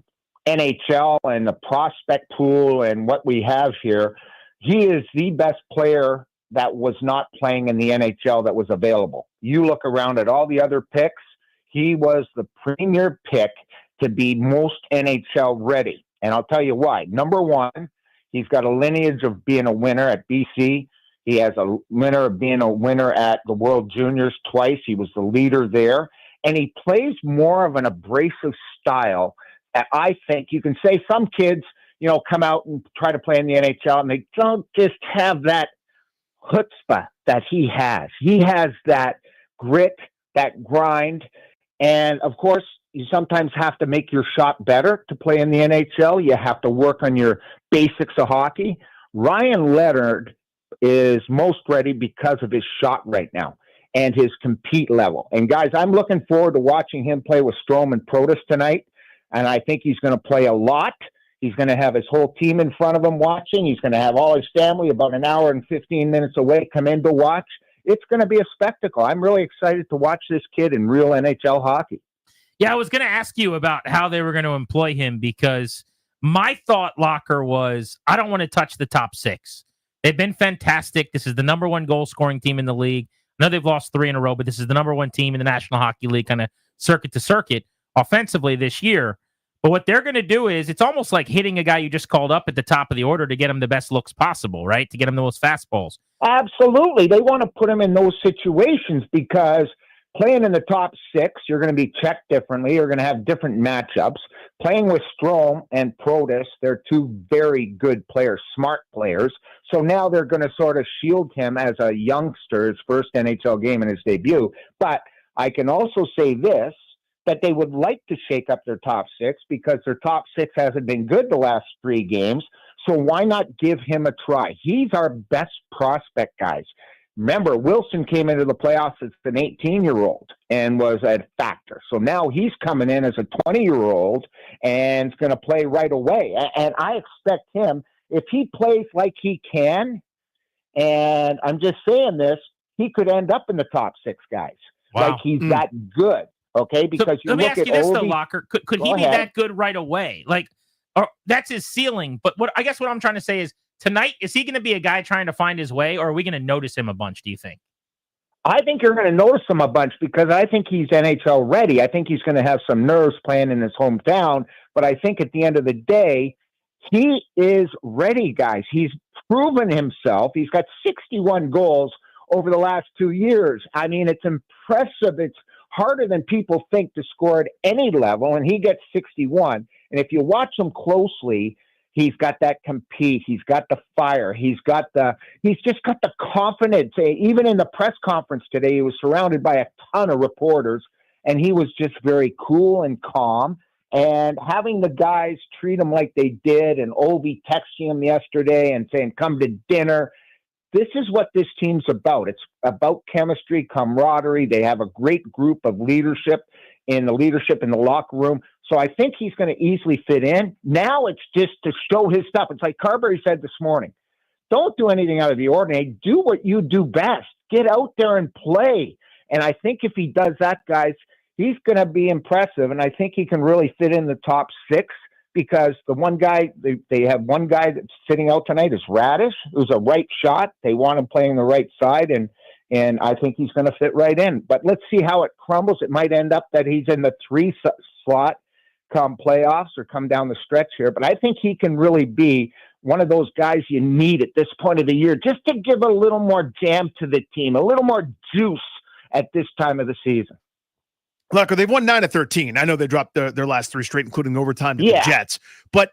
NHL and the prospect pool and what we have here, he is the best player that was not playing in the NHL that was available. You look around at all the other picks, he was the premier pick to be most NHL ready. And I'll tell you why. Number one, he's got a lineage of being a winner at BC. He has a winner of being a winner at the World Juniors twice. He was the leader there. And he plays more of an abrasive style that I think you can say some kids, come out and try to play in the NHL, and they don't just have that chutzpah that he has. He has that grit, that grind, and of course, you sometimes have to make your shot better to play in the NHL. You have to work on your basics of hockey. Ryan Leonard is most ready because of his shot right now and his compete level. And guys, I'm looking forward to watching him play with Strome and Protas tonight, and I think he's going to play a lot. He's going to have his whole team in front of him watching. He's going to have all his family about an hour and 15 minutes away come in to watch. It's going to be a spectacle. I'm really excited to watch this kid in real NHL hockey. Yeah, I was going to ask you about how they were going to employ him, because my thought, Locker, was I don't want to touch the top 6. They've been fantastic. This is the number 1 goal-scoring team in the league. I know they've lost 3 in a row, but this is the number 1 team in the National Hockey League, kind of circuit to circuit offensively this year. But what they're going to do is it's almost like hitting a guy you just called up at the top of the order to get him the best looks possible, right? To get him the most fastballs. Absolutely. They want to put him in those situations because playing in the top 6, you're going to be checked differently. You're going to have different matchups. Playing with Strome and Protas, they're 2 very good players, smart players. So now they're going to sort of shield him as a youngster, his first NHL game in his debut. But I can also say this, that they would like to shake up their top 6 because their top 6 hasn't been good the last 3 games. So why not give him a try? He's our best prospect, guys. Remember, Wilson came into the playoffs as an 18-year-old and was a factor. So now he's coming in as a 20-year-old and is going to play right away. And I expect him, if he plays like he can, and I'm just saying this, he could end up in the top 6 guys. Wow. Like he's that good. Okay, because so, let me ask you this, though, Locker. Could he be ahead. that good right away? Like, or that's his ceiling. But what I'm trying to say is, tonight, is he going to be a guy trying to find his way, or are we going to notice him a bunch, do you think? I think you're going to notice him a bunch because I think he's NHL ready. I think he's going to have some nerves playing in his hometown, but I think at the end of the day, he is ready, guys. He's proven himself. He's got 61 goals over the last 2 years. I mean, it's impressive. It's harder than people think to score at any level, and he gets 61. And if you watch him closely, he's got that compete. He's got the fire. He's just got the confidence. Even in the press conference today, he was surrounded by a ton of reporters, and he was just very cool and calm. And having the guys treat him like they did, and Ovi texting him yesterday and saying, come to dinner. This is what this team's about. It's about chemistry, camaraderie. They have a great group of leadership in the locker room. So I think he's going to easily fit in. Now it's just to show his stuff. It's like Carberry said this morning. Don't do anything out of the ordinary. Do what you do best. Get out there and play. And I think if he does that, guys, he's going to be impressive. And I think he can really fit in the top 6 because the one guy, they have one guy that's sitting out tonight is Radish, who's a right shot. They want him playing the right side. And I think he's going to fit right in. But let's see how it crumbles. It might end up that he's in the 3 slot come playoffs or come down the stretch here. But I think he can really be one of those guys you need at this point of the year just to give a little more jam to the team, a little more juice at this time of the season. Look, they've won 9 of 13. I know they dropped their last 3 straight, including overtime to the Jets. But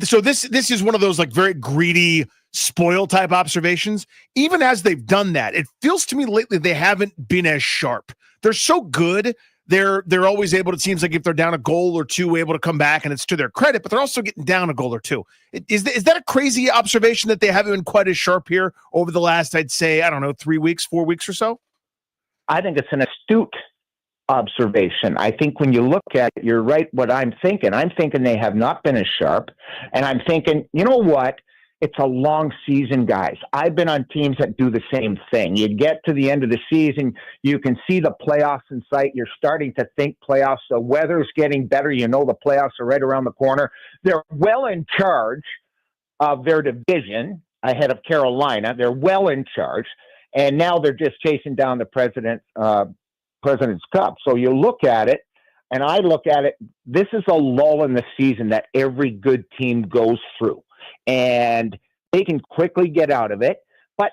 so this is one of those like very greedy, spoil type observations. Even as they've done that, it feels to me lately they haven't been as sharp. They're so good. They're always able to, it seems like if they're down a goal or two, able to come back, and it's to their credit, but they're also getting down a goal or two. Is that a crazy observation that they haven't been quite as sharp here over the last, I'd say, 3 weeks, 4 weeks or so? I think it's an astute observation. I think when you look at it, you're right what I'm thinking. I'm thinking they have not been as sharp. And I'm thinking, you know what? It's a long season, guys. I've been on teams that do the same thing. You get to the end of the season, you can see the playoffs in sight. You're starting to think playoffs. The weather's getting better. You know the playoffs are right around the corner. They're well in charge of their division ahead of Carolina. They're well in charge. And now they're just chasing down the President's Cup. So you look at it, and I look at it, this is a lull in the season that every good team goes through. And they can quickly get out of it. But,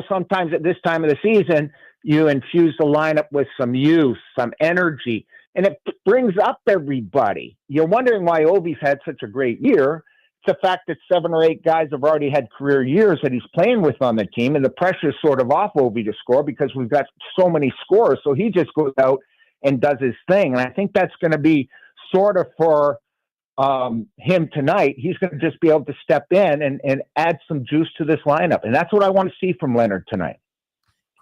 sometimes at this time of the season, you infuse the lineup with some youth, some energy, and it brings up everybody. You're wondering why Ovi's had such a great year. It's the fact that 7 or 8 guys have already had career years that he's playing with on the team, and the pressure's sort of off Ovi to score because we've got so many scorers. So he just goes out and does his thing. And I think that's going to be sort of for him tonight. He's going to just be able to step in and add some juice to this lineup. And that's what I want to see from Leonard tonight.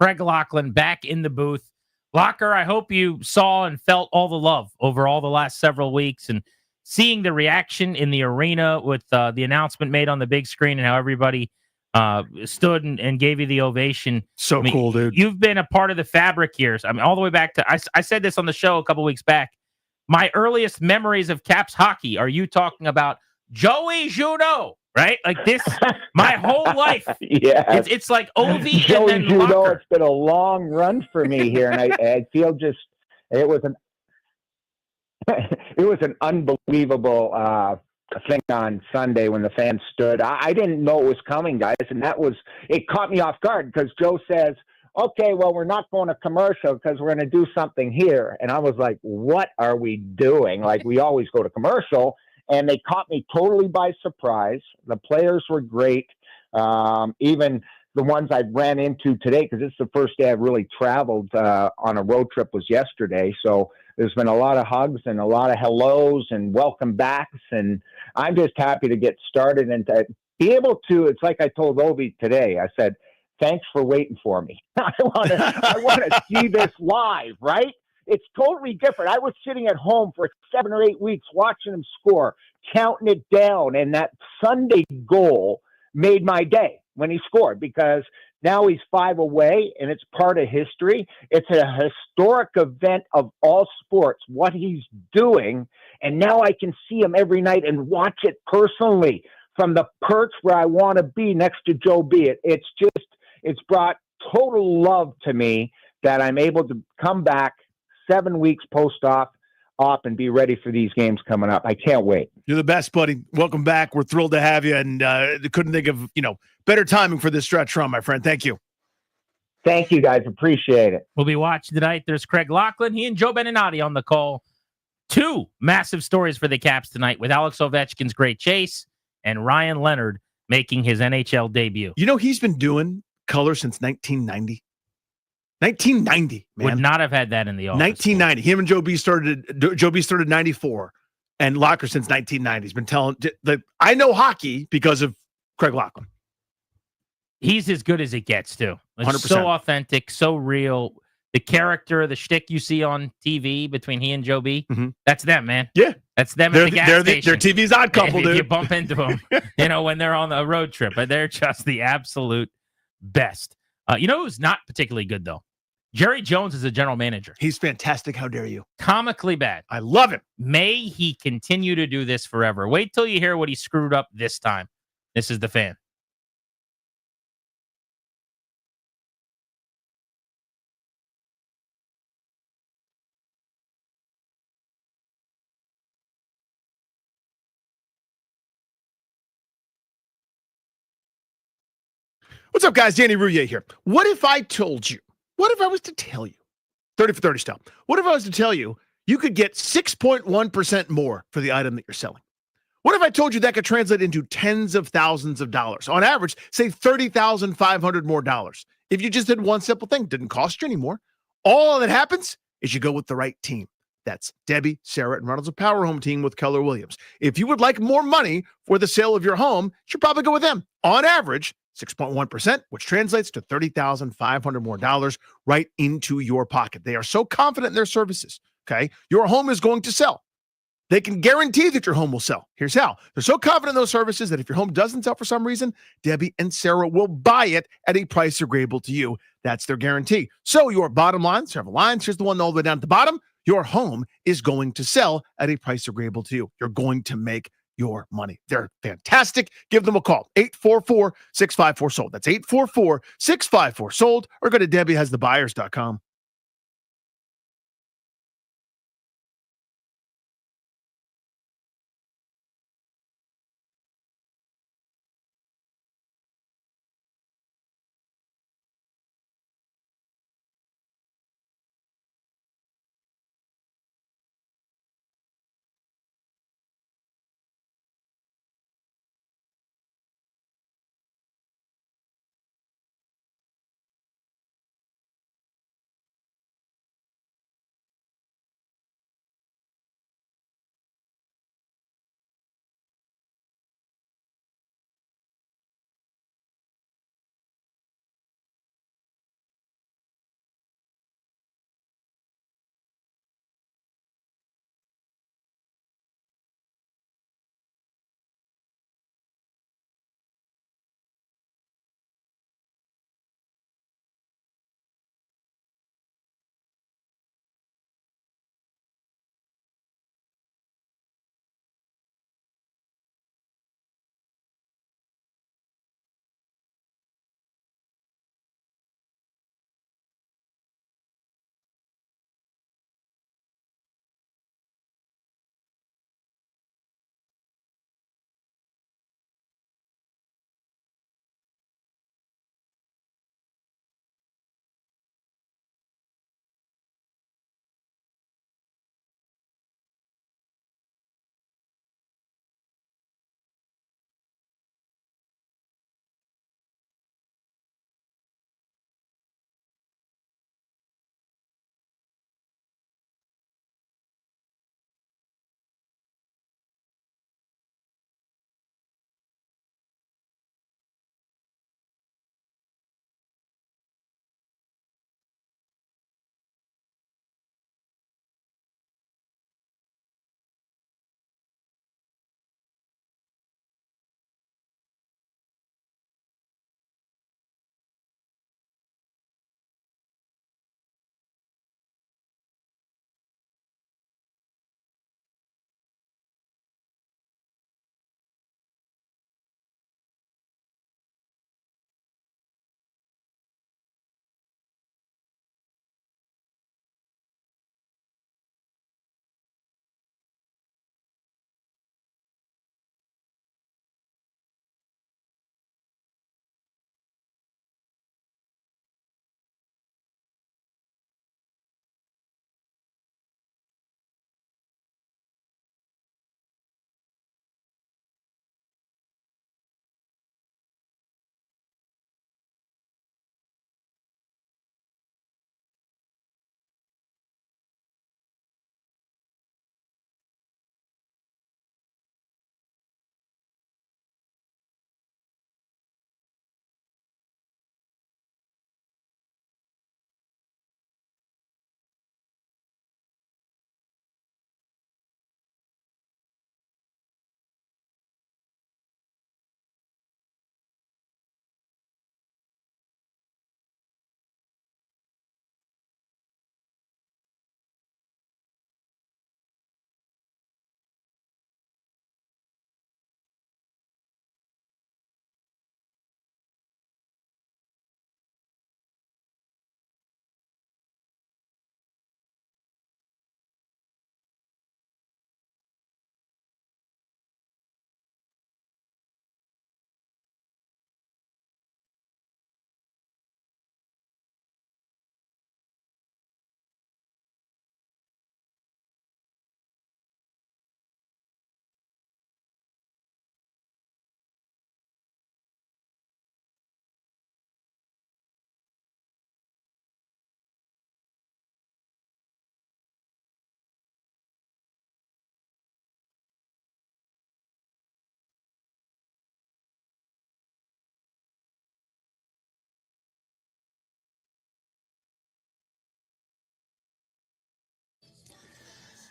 Craig Laughlin back in the booth. Locker, I hope you saw and felt all the love over all the last several weeks, and seeing the reaction in the arena with the announcement made on the big screen and how everybody stood and gave you the ovation. So cool, dude. You've been a part of the fabric here. All the way back to, I said this on the show a couple weeks back. My earliest memories of Caps hockey are you talking about Joey Juneau, right? Like this, my whole life. Yeah. It's like Ovi Joey and then Juneau, Locker. it's been a long run for me here. And I feel just, it was an unbelievable thing on Sunday when the fans stood. I didn't know it was coming, guys, and it caught me off guard because Joe says, okay, well, we're not going to commercial because we're going to do something here. And I was like, what are we doing? Like, we always go to commercial, and they caught me totally by surprise. The players were great. Even the ones I ran into today, because it's the first day I've really traveled on a road trip, was yesterday. So there's been a lot of hugs and a lot of hellos and welcome backs. And I'm just happy to get started and to be able to, it's like I told Ovi today, I said, thanks for waiting for me. I want to see this live, right? It's totally different. I was sitting at home for 7 or 8 weeks watching him score, counting it down. And that Sunday goal made my day when he scored, because now he's 5 away and it's part of history. It's a historic event of all sports, what he's doing. And now I can see him every night and watch it personally from the perch where I want to be next to Joe B. It's brought total love to me that I'm able to come back 7 weeks post-op and be ready for these games coming up. I can't wait. You're the best, buddy. Welcome back. We're thrilled to have you, and couldn't think of better timing for this stretch run, my friend. Thank you. Thank you, guys. Appreciate it. We'll be watching tonight. There's Craig Laughlin. He and Joe Beninati on the call. 2 massive stories for the Caps tonight with Alex Ovechkin's great chase and Ryan Leonard making his NHL debut. He's been doing color since 1990. 1990, man. Would not have had that in the office. 1990. Him and Joe B started 94, and Locker since 1990. He's been telling that I know hockey because of Craig Laughlin. He's as good as it gets, too. 100%. So authentic, so real. The character, the shtick you see on TV between he and Joe B, that's them, man. Yeah. That's them at the gas station. They're TV's odd couple, dude. You bump into them, when they're on a road trip. But they're just the absolute best. Who's not particularly good, though? Jerry Jones is a general manager. He's fantastic. How dare you? Comically bad. I love him. May he continue to do this forever. Wait till you hear what he screwed up this time. This is the Fan. What's up, guys? Danny Rouillet here. What if I told you? What if I was to tell you? 30 for 30 style. What if I was to tell you you could get 6.1% more for the item that you're selling? What if I told you that could translate into tens of thousands of dollars? On average, say $30,500 more dollars. If you just did one simple thing, didn't cost you anymore. All that happens is you go with the right team. That's Debbie, Sarah, and Reynolds' Power Home team with Keller Williams. If you would like more money for the sale of your home, you should probably go with them. On average, 6.1%, which translates to $30,500 more dollars right into your pocket. They are so confident in their services, okay? Your home is going to sell. They can guarantee that your home will sell. Here's how. They're so confident in those services that if your home doesn't sell for some reason, Debbie and Sarah will buy it at a price agreeable to you. That's their guarantee. So your bottom line, several lines, here's the one all the way down at the bottom. Your home is going to sell at a price agreeable to you. You're going to make your money. They're fantastic. Give them a call. 844-654-SOLD. That's 844-654-SOLD, or go to DebbieHasTheBuyers.com.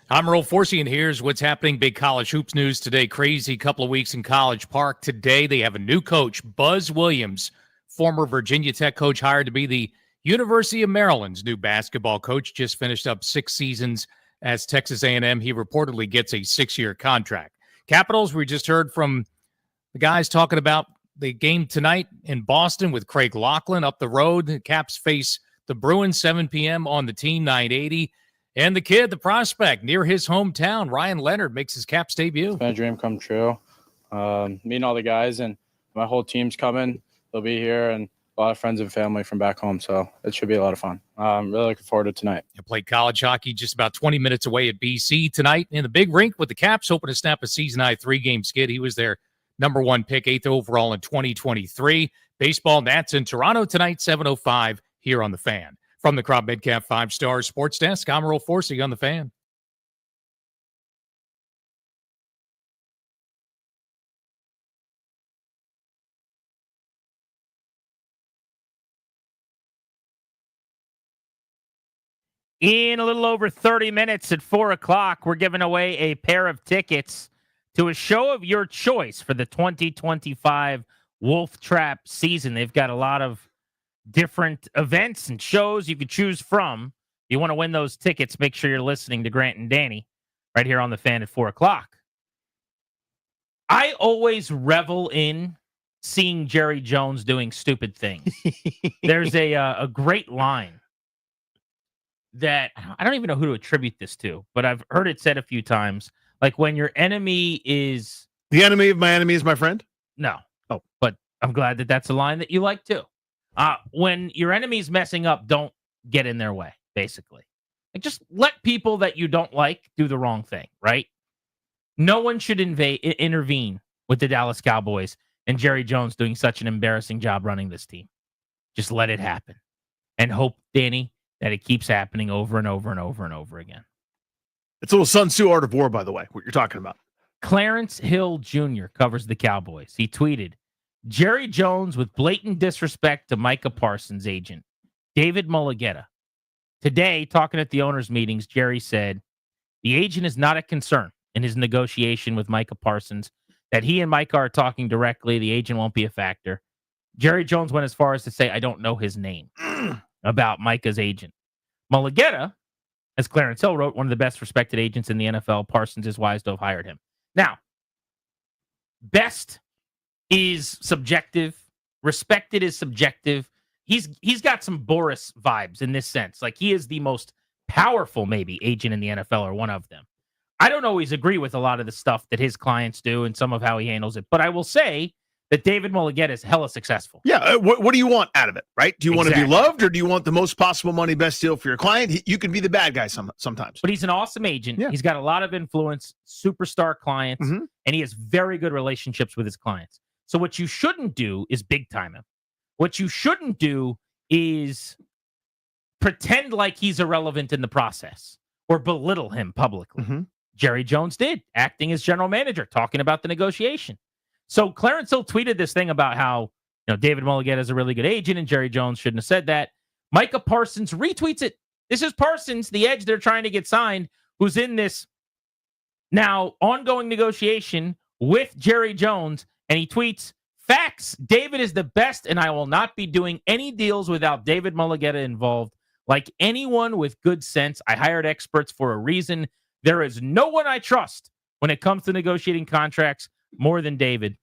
I'm Earl Forsey, and here's what's happening. Big college hoops news today. Crazy couple of weeks in College Park. Today, they have a new coach, Buzz Williams, former Virginia Tech coach, hired to be the University of Maryland's new basketball coach. Just finished up 6 seasons as Texas A&M. He reportedly gets a 6-year contract. Capitals, we just heard from the guys talking about the game tonight in Boston with Craig Laughlin up the road. The Caps face the Bruins, 7 p.m. on the team, 980. And the kid, the prospect, near his hometown, Ryan Leonard, makes his Caps debut. It's been a dream come true. Meeting all the guys, and my whole team's coming. They'll be here, and a lot of friends and family from back home, so it should be a lot of fun. I'm really looking forward to tonight. I played college hockey just about 20 minutes away at BC tonight in the big rink with the Caps, hoping to snap a season-high 3-game skid. He was their number 1 pick, 8th overall in 2023. Baseball, Nats in Toronto tonight, 7:05 here on The Fan. From the Crop Midcap 5-Star Sports Desk, I'm Earl Forsey on The Fan. In a little over 30 minutes at 4 o'clock, we're giving away a pair of tickets to a show of your choice for the 2025 Wolf Trap season. They've got a lot of different events and shows you could choose from. If you want to win those tickets, make sure you're listening to Grant and Danny right here on The Fan at 4 o'clock. I always revel in seeing Jerry Jones doing stupid things. There's a great line that I don't even know who to attribute this to, but I've heard it said a few times. Like when your enemy is... The enemy of my enemy is my friend? No. Oh, but I'm glad that that's a line that you like too. When your enemy's messing up, don't get in their way, basically. Like just let people that you don't like do the wrong thing, right? No one should intervene with the Dallas Cowboys and Jerry Jones doing such an embarrassing job running this team. Just let it happen. And hope, Danny, that it keeps happening over and over and over and over again. It's a little Sun Tzu Art of War, by the way, what you're talking about. Clarence Hill Jr. covers the Cowboys. He tweeted, Jerry Jones with blatant disrespect to Micah Parsons' agent, David Mulligetta. Today, talking at the owners' meetings, Jerry said, the agent is not a concern in his negotiation with Micah Parsons, that he and Micah are talking directly. The agent won't be a factor. Jerry Jones went as far as to say, I don't know his name about Micah's agent. Mulligetta, as Clarence Hill wrote, one of the best respected agents in the NFL. Parsons is wise to have hired him. Now, best is subjective. Respected is subjective. He's got some Boris vibes in this sense. Like he is the most powerful, maybe, agent in the NFL or one of them. I don't always agree with a lot of the stuff that his clients do and some of how he handles it. But I will say that David Mulligetta is hella successful. Yeah. What do you want out of it, right? Do you want to be loved or do you want the most possible money, best deal for your client? You can be the bad guy sometimes. But he's an awesome agent. Yeah. He's got a lot of influence, superstar clients, and he has very good relationships with his clients. So what you shouldn't do is big time him. What you shouldn't do is pretend like he's irrelevant in the process or belittle him publicly. Jerry Jones did, acting as general manager, talking about the negotiation. So Clarence Hill tweeted this thing about how, David Mulligetta is a really good agent and Jerry Jones shouldn't have said that. Micah Parsons retweets it. This is Parsons, the edge they're trying to get signed, who's in this now ongoing negotiation with Jerry Jones. And he tweets, facts, David is the best, and I will not be doing any deals without David Mulligetta involved. Like anyone with good sense, I hired experts for a reason. There is no one I trust when it comes to negotiating contracts more than David.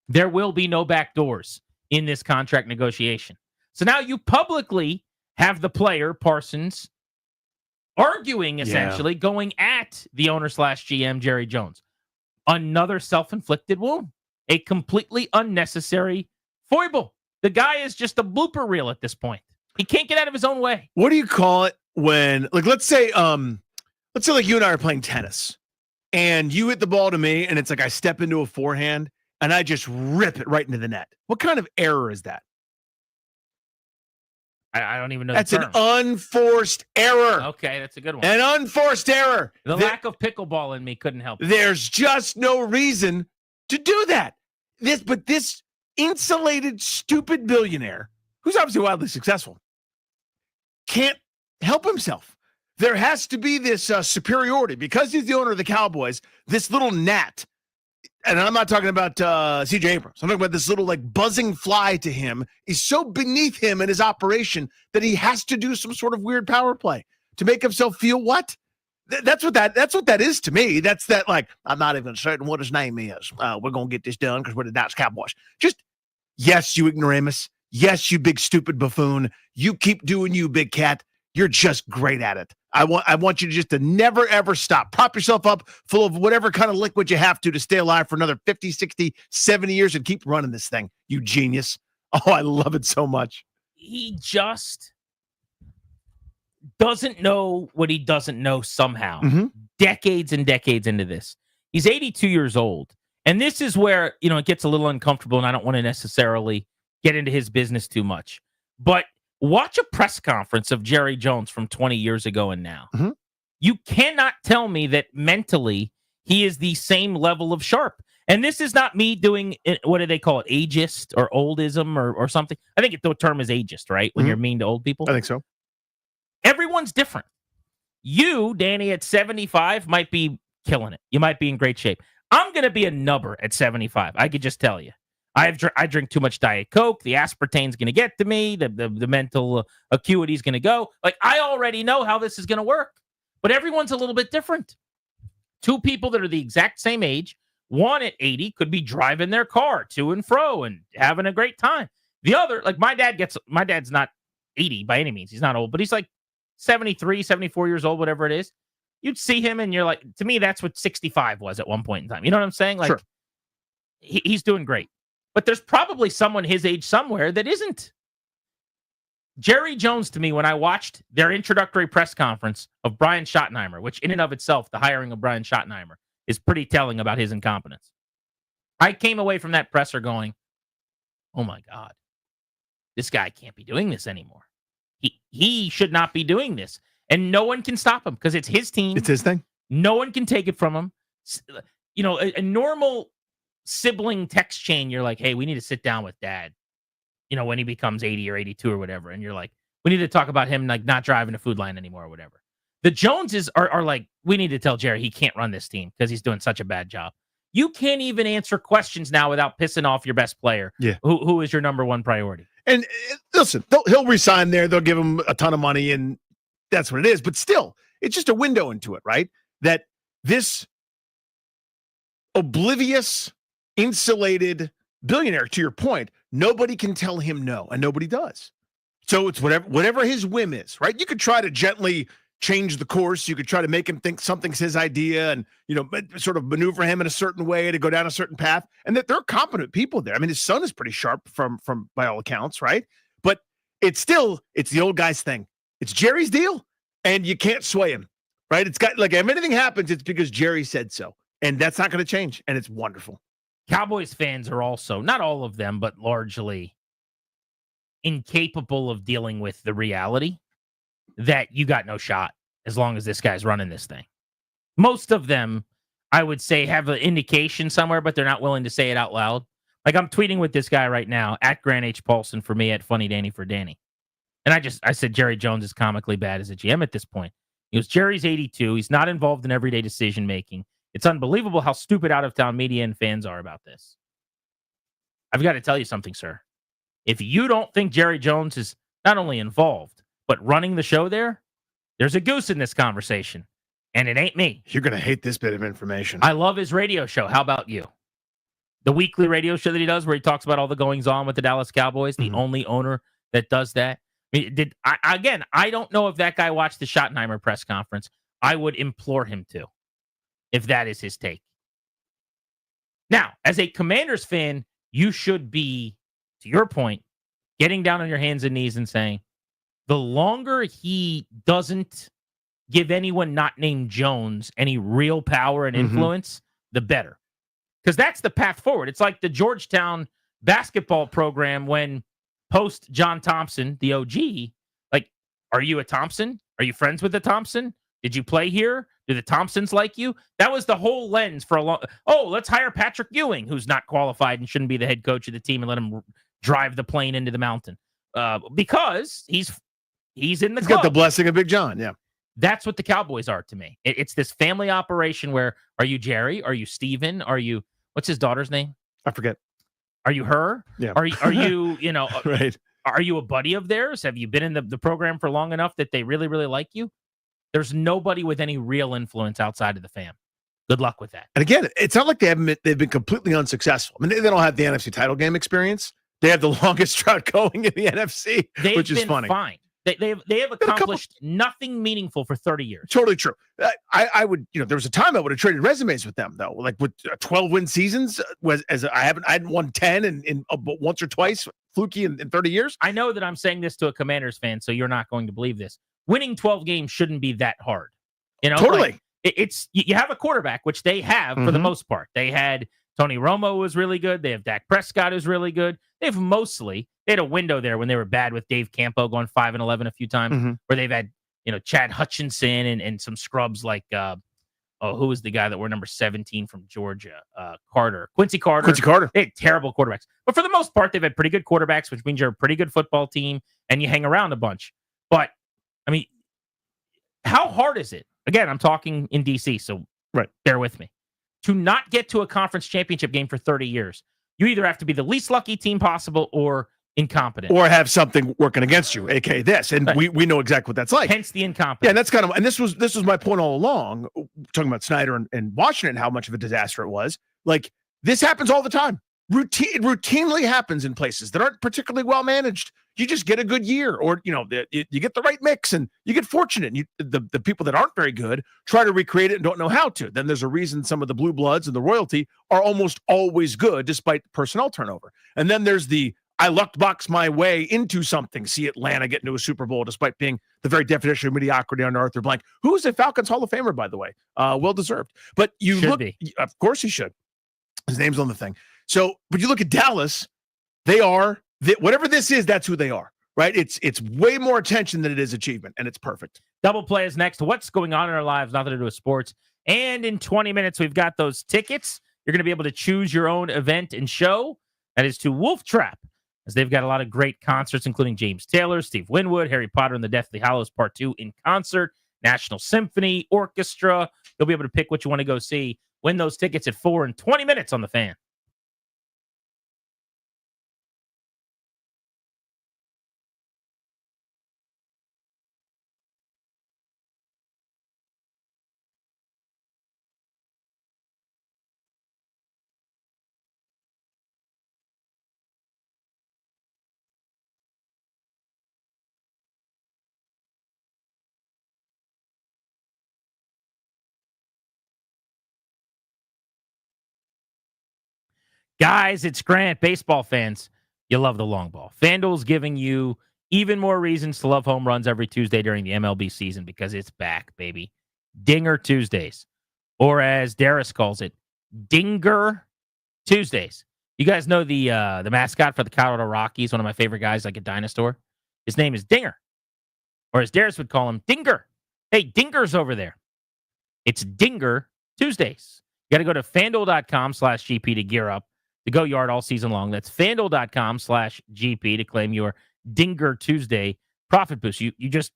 There will be no back doors in this contract negotiation. So now you publicly have the player, Parsons, arguing, essentially, going at the owner/GM, Jerry Jones. Another self-inflicted wound. A completely unnecessary foible. The guy is just a blooper reel at this point. He can't get out of his own way. What do you call it when, like, let's say like you and I are playing tennis and you hit the ball to me and it's like I step into a forehand and I just rip it right into the net. What kind of error is that? I don't even know. That's an unforced error. Okay, that's a good one. An unforced error. The lack of pickleball in me couldn't help. There's just no reason to do that. This insulated, stupid billionaire, who's obviously wildly successful, can't help himself. there has to be this superiority because he's the owner of the Cowboys. This little gnat, and I'm not talking about C.J. Abrams. I'm talking about this little like buzzing fly to him is so beneath him and his operation that he has to do some sort of weird power play to make himself feel what? That's what that is to me. That's that like, I'm not even certain what his name is. We're going to get this done because we're the Dallas Cowboys. Just, yes, you ignoramus. Yes, you big stupid buffoon. You keep doing you, big cat. You're just great at it. I want you to just to never, ever stop. Prop yourself up full of whatever kind of liquid you have to stay alive for another 50, 60, 70 years and keep running this thing, you genius. Oh, I love it so much. He just doesn't know what he doesn't know somehow. Decades and decades into this. He's 82 years old. And this is where, it gets a little uncomfortable, and I don't want to necessarily get into his business too much. But watch a press conference of Jerry Jones from 20 years ago and now. You cannot tell me that mentally he is the same level of sharp. And this is not me doing, what do they call it, ageist or oldism or something. I think the term is ageist, right? When you're mean to old people. I think so. Everyone's different. You, Danny, at 75 might be killing it. You might be in great shape. I'm going to be a nubber at 75. I could just tell you. I drink too much Diet Coke. The aspartane's going to get to me. The mental acuity is going to go. Like, I already know how this is going to work. But everyone's a little bit different. Two people that are the exact same age, one at 80 could be driving their car to and fro and having a great time. The other, like my dad's not 80 by any means. He's not old, but he's like 73, 74 years old, whatever it is. You'd see him and you're like, to me, that's what 65 was at one point in time. You know what I'm saying? Like, sure. He's doing great. But there's probably someone his age somewhere that isn't. Jerry Jones, to me, when I watched their introductory press conference of Brian Schottenheimer, which in and of itself, the hiring of Brian Schottenheimer is pretty telling about his incompetence. I came away from that presser going, oh my God, this guy can't be doing this anymore. He should not be doing this. And no one can stop him because it's his team. It's his thing. No one can take it from him. A normal sibling text chain, you're like, hey, we need to sit down with dad, when he becomes 80 or 82 or whatever. And you're like, we need to talk about him like not driving a Food Line anymore or whatever. The Joneses are like, we need to tell Jerry he can't run this team because he's doing such a bad job. You can't even answer questions now without pissing off your best player. Yeah. Who is your number one priority? And listen, he'll resign there. They'll give him a ton of money, and that's what it is. But still, it's just a window into it, right? That this oblivious, insulated billionaire, to your point, nobody can tell him no, and nobody does. So it's whatever his whim is, right? You could try to gently change the course. You could try to make him think something's his idea and, sort of maneuver him in a certain way to go down a certain path. And that they're competent people there. I mean, his son is pretty sharp from by all accounts, right? But it's the old guy's thing. It's Jerry's deal, and you can't sway him, right? It's got, like, if anything happens, it's because Jerry said so. And that's not going to change. And it's wonderful. Cowboys fans are also, not all of them, but largely incapable of dealing with the reality that you got no shot as long as this guy's running this thing. Most of them, I would say, have an indication somewhere, but they're not willing to say it out loud. Like, I'm tweeting with this guy right now, at Grant H. Paulson for me, at Funny Danny for Danny. And I said Jerry Jones is comically bad as a GM at this point. He goes, Jerry's 82. He's not involved in everyday decision-making. It's unbelievable how stupid out-of-town media and fans are about this. I've got to tell you something, sir. If you don't think Jerry Jones is not only involved, but running the show there's a goose in this conversation, and it ain't me. You're going to hate this bit of information. I love his radio show. How about you? The weekly radio show that he does where he talks about all the goings-on with the Dallas Cowboys, the only owner that does that. I mean, I don't know if that guy watched the Schottenheimer press conference. I would implore him to, if that is his take. Now, as a Commanders fan, you should be, to your point, getting down on your hands and knees and saying, the longer he doesn't give anyone not named Jones any real power and influence, the better. Because that's the path forward. It's like the Georgetown basketball program when post John Thompson, the OG, like, are you a Thompson? Are you friends with the Thompson? Did you play here? Do the Thompsons like you? That was the whole lens for a long... Oh, let's hire Patrick Ewing, who's not qualified and shouldn't be the head coach of the team, and let him drive the plane into the mountain. Because he's in the club. Got the blessing of Big John, yeah. That's what the Cowboys are to me. It's this family operation where, are you Jerry? Are you Steven? Are you, what's his daughter's name? I forget. Are you her? Yeah. Are you, you know, right. Are you a buddy of theirs? Have you been in the program for long enough that they really, really like you? There's nobody with any real influence outside of the fam. Good luck with that. And again, it's not like they've been completely unsuccessful. I mean, they don't have the NFC title game experience. They have the longest drought going in the NFC, which is funny. Fine. They have accomplished nothing meaningful for 30 years. Totally true. I would, there was a time I would have traded resumes with them though, like with 12-win seasons. I hadn't won 10 in once or twice, fluky in 30 years. I know that I'm saying this to a Commanders fan, so you're not going to believe this. Winning 12 games shouldn't be that hard. Totally. Like, it's you have a quarterback, which they have for the most part. They had Tony Romo was really good. They have Dak Prescott who's really good. They had a window there when they were bad with Dave Campo going 5-11 a few times, where they've had, Chad Hutchinson and some scrubs like, who was the guy that wore number 17 from Georgia? Quincy Carter. They had terrible quarterbacks. But for the most part, they've had pretty good quarterbacks, which means you're a pretty good football team and you hang around a bunch. But, I mean, how hard is it? Again, I'm talking in D.C., so bear with me. To not get to a conference championship game for 30 years, you either have to be the least lucky team possible or incompetent. Or have something working against you, aka this. And we know exactly what that's like. Hence the incompetence. Yeah, and that's and this was my point all along, talking about Snyder and Washington, how much of a disaster it was. Like, this happens all the time. It routinely happens in places that aren't particularly well managed. You just get a good year, or you get the right mix, and you get fortunate. The people that aren't very good try to recreate it and don't know how to. Then there's a reason some of the blue bloods and the royalty are almost always good, despite personnel turnover. And then there's the I lucked box my way into something. See Atlanta get into a Super Bowl despite being the very definition of mediocrity under Arthur Blank, who's a Falcons Hall of Famer, by the way, well deserved. But of course he should. His name's on the thing. So, but you look at Dallas, they are whatever this is. That's who they are, right? It's way more attention than it is achievement, and it's perfect. Double play is next. What's going on in our lives? Nothing to do with sports. And in 20 minutes, we've got those tickets. You're going to be able to choose your own event and show. That is to Wolf Trap, as they've got a lot of great concerts, including James Taylor, Steve Winwood, Harry Potter and the Deathly Hallows Part 2 in concert, National Symphony Orchestra. You'll be able to pick what you want to go see. Win those tickets at 4 in 20 minutes on The Fan. Guys, it's Grant. Baseball fans, you love the long ball. FanDuel's giving you even more reasons to love home runs every Tuesday during the MLB season because it's back, baby. Dinger Tuesdays. Or as Darius calls it, Dinger Tuesdays. You guys know the mascot for the Colorado Rockies, one of my favorite guys, like a dinosaur? His name is Dinger. Or as Darius would call him, Dinger. Hey, Dinger's over there. It's Dinger Tuesdays. You got to go to FanDuel.com/GP to gear up. To go yard all season long. That's FanDuel.com/GP to claim your Dinger Tuesday profit boost. You just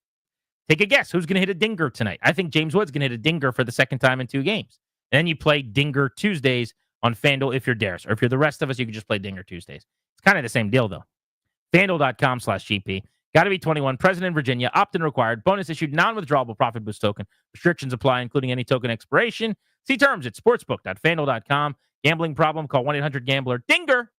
take a guess. Who's going to hit a dinger tonight? I think James Wood's going to hit a dinger for the second time in 2 games. And then you play Dinger Tuesdays on FanDuel if you're Darius. Or if you're the rest of us, you can just play Dinger Tuesdays. It's kind of the same deal, though. FanDuel.com/GP. Got to be 21. Present in Virginia. Opt-in required. Bonus issued. Non-withdrawable profit boost token. Restrictions apply, including any token expiration. See terms at sportsbook.fanduel.com. Gambling problem? Call 1-800-GAMBLER. Dinger!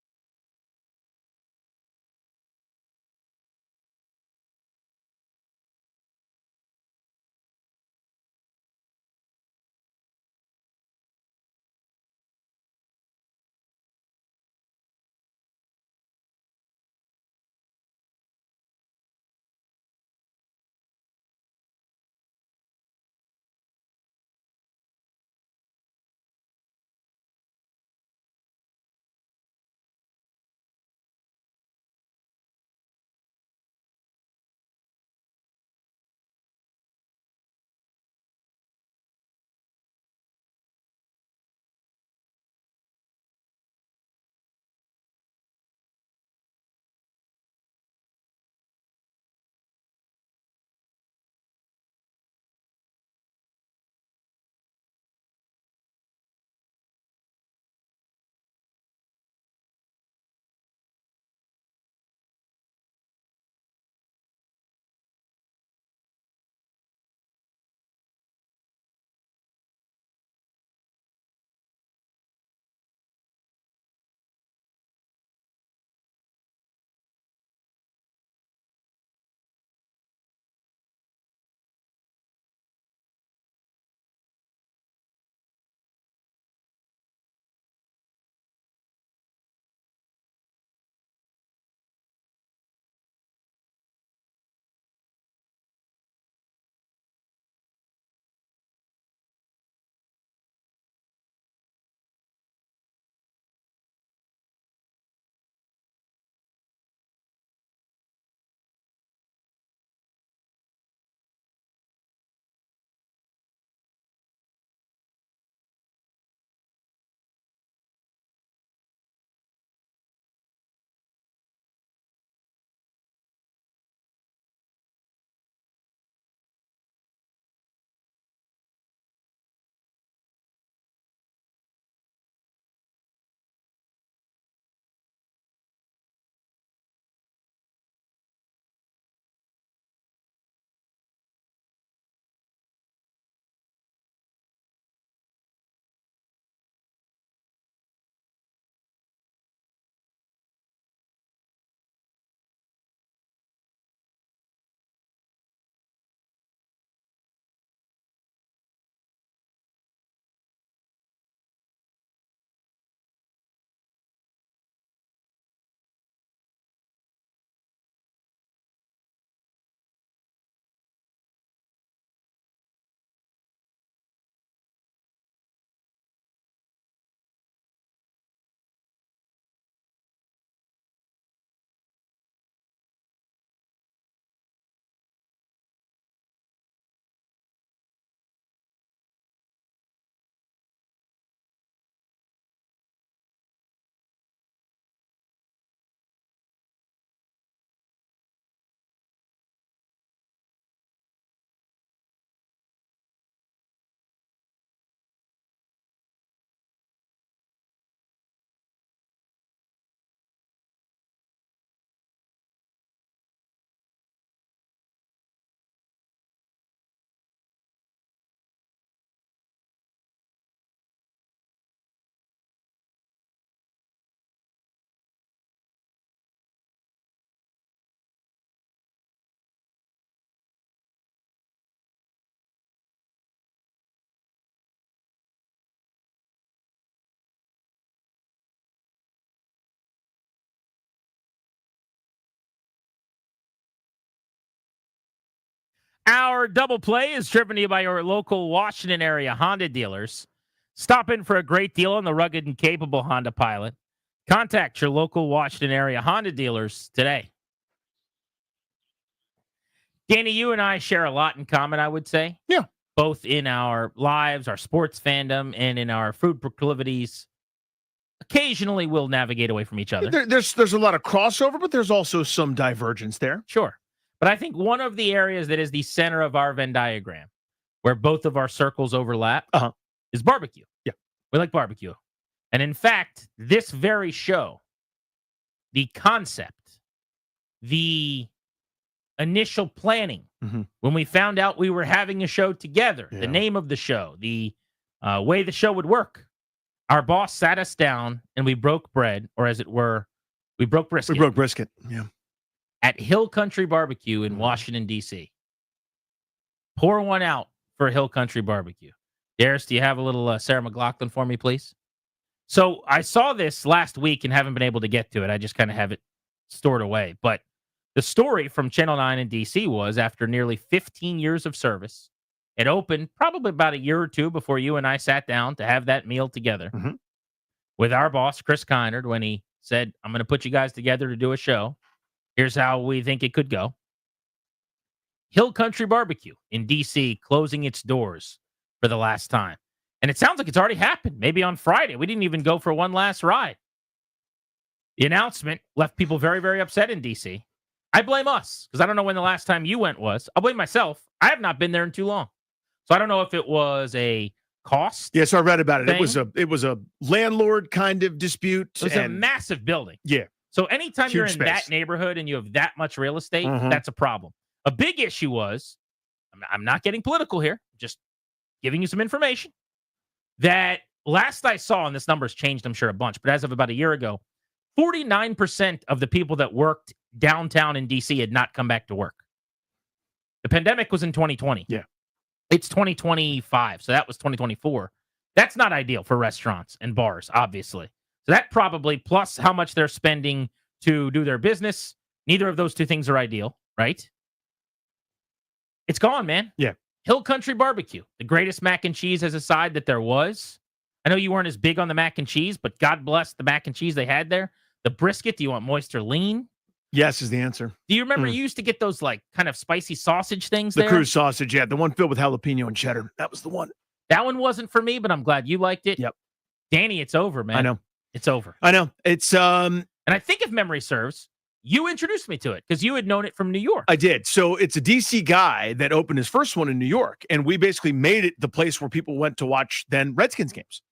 Our double play is driven to you by your local Washington area Honda dealers. Stop in for a great deal on the rugged and capable Honda Pilot. Contact your local Washington area Honda dealers today. Danny, you and I share a lot in common, I would say. Yeah. Both in our lives, our sports fandom, and in our food proclivities. Occasionally, we'll navigate away from each other. There's a lot of crossover, but there's also some divergence there. Sure. But I think one of the areas that is the center of our Venn diagram, where both of our circles overlap, is barbecue. Yeah. We like barbecue. And in fact, this very show, the concept, the initial planning, when we found out we were having a show together, the name of the show, the way the show would work, our boss sat us down and we broke bread, or as it were, we broke brisket. We broke brisket, yeah. At Hill Country Barbecue in Washington, D.C. Pour one out for Hill Country Barbecue. Darius, do you have a little Sarah McLaughlin for me, please? So I saw this last week and haven't been able to get to it. I just kind of have it stored away. But the story from Channel 9 in D.C. was after nearly 15 years of service, it opened probably about a year or two before you and I sat down to have that meal together with our boss, Chris Kynard, when he said, I'm going to put you guys together to do a show. Here's how we think it could go. Hill Country Barbecue in D.C. closing its doors for the last time. And it sounds like it's already happened. Maybe on Friday. We didn't even go for one last ride. The announcement left people very, very upset in D.C. I blame us because I don't know when the last time you went was. I'll blame myself. I have not been there in too long. So I don't know if it was a cost. Yes, I read about it. thing. It was a landlord kind of dispute. It was a massive building. Yeah. So anytime Huge you're in space. that neighborhood and you have that much real estate, that's a problem. A big issue was, I'm not getting political here, just giving you some information, that last I saw, and this number's changed, I'm sure, a bunch, but as of about a year ago, 49% of the people that worked downtown in D.C. had not come back to work. The pandemic was in 2020. Yeah. It's 2025, so that was 2024. That's not ideal for restaurants and bars, obviously. So that probably, plus how much they're spending to do their business, neither of those two things are ideal, right? It's gone, man. Yeah. Hill Country Barbecue, the greatest mac and cheese as a side that there was. I know you weren't as big on the mac and cheese, but God bless the mac and cheese they had there. The brisket, do you want moist or lean? Yes is the answer. Do you remember you used to get those like kind of spicy sausage things The there? cruise sausage, yeah. The one filled with jalapeno and cheddar. That was the one. That one wasn't for me, but I'm glad you liked it. Yep. Danny, it's over, man. I know. It's over. I know. It's And I think if memory serves, you introduced me to it because you had known it from New York. I did. So it's a DC guy that opened his first one in New York, and we basically made it the place where people went to watch then Redskins games.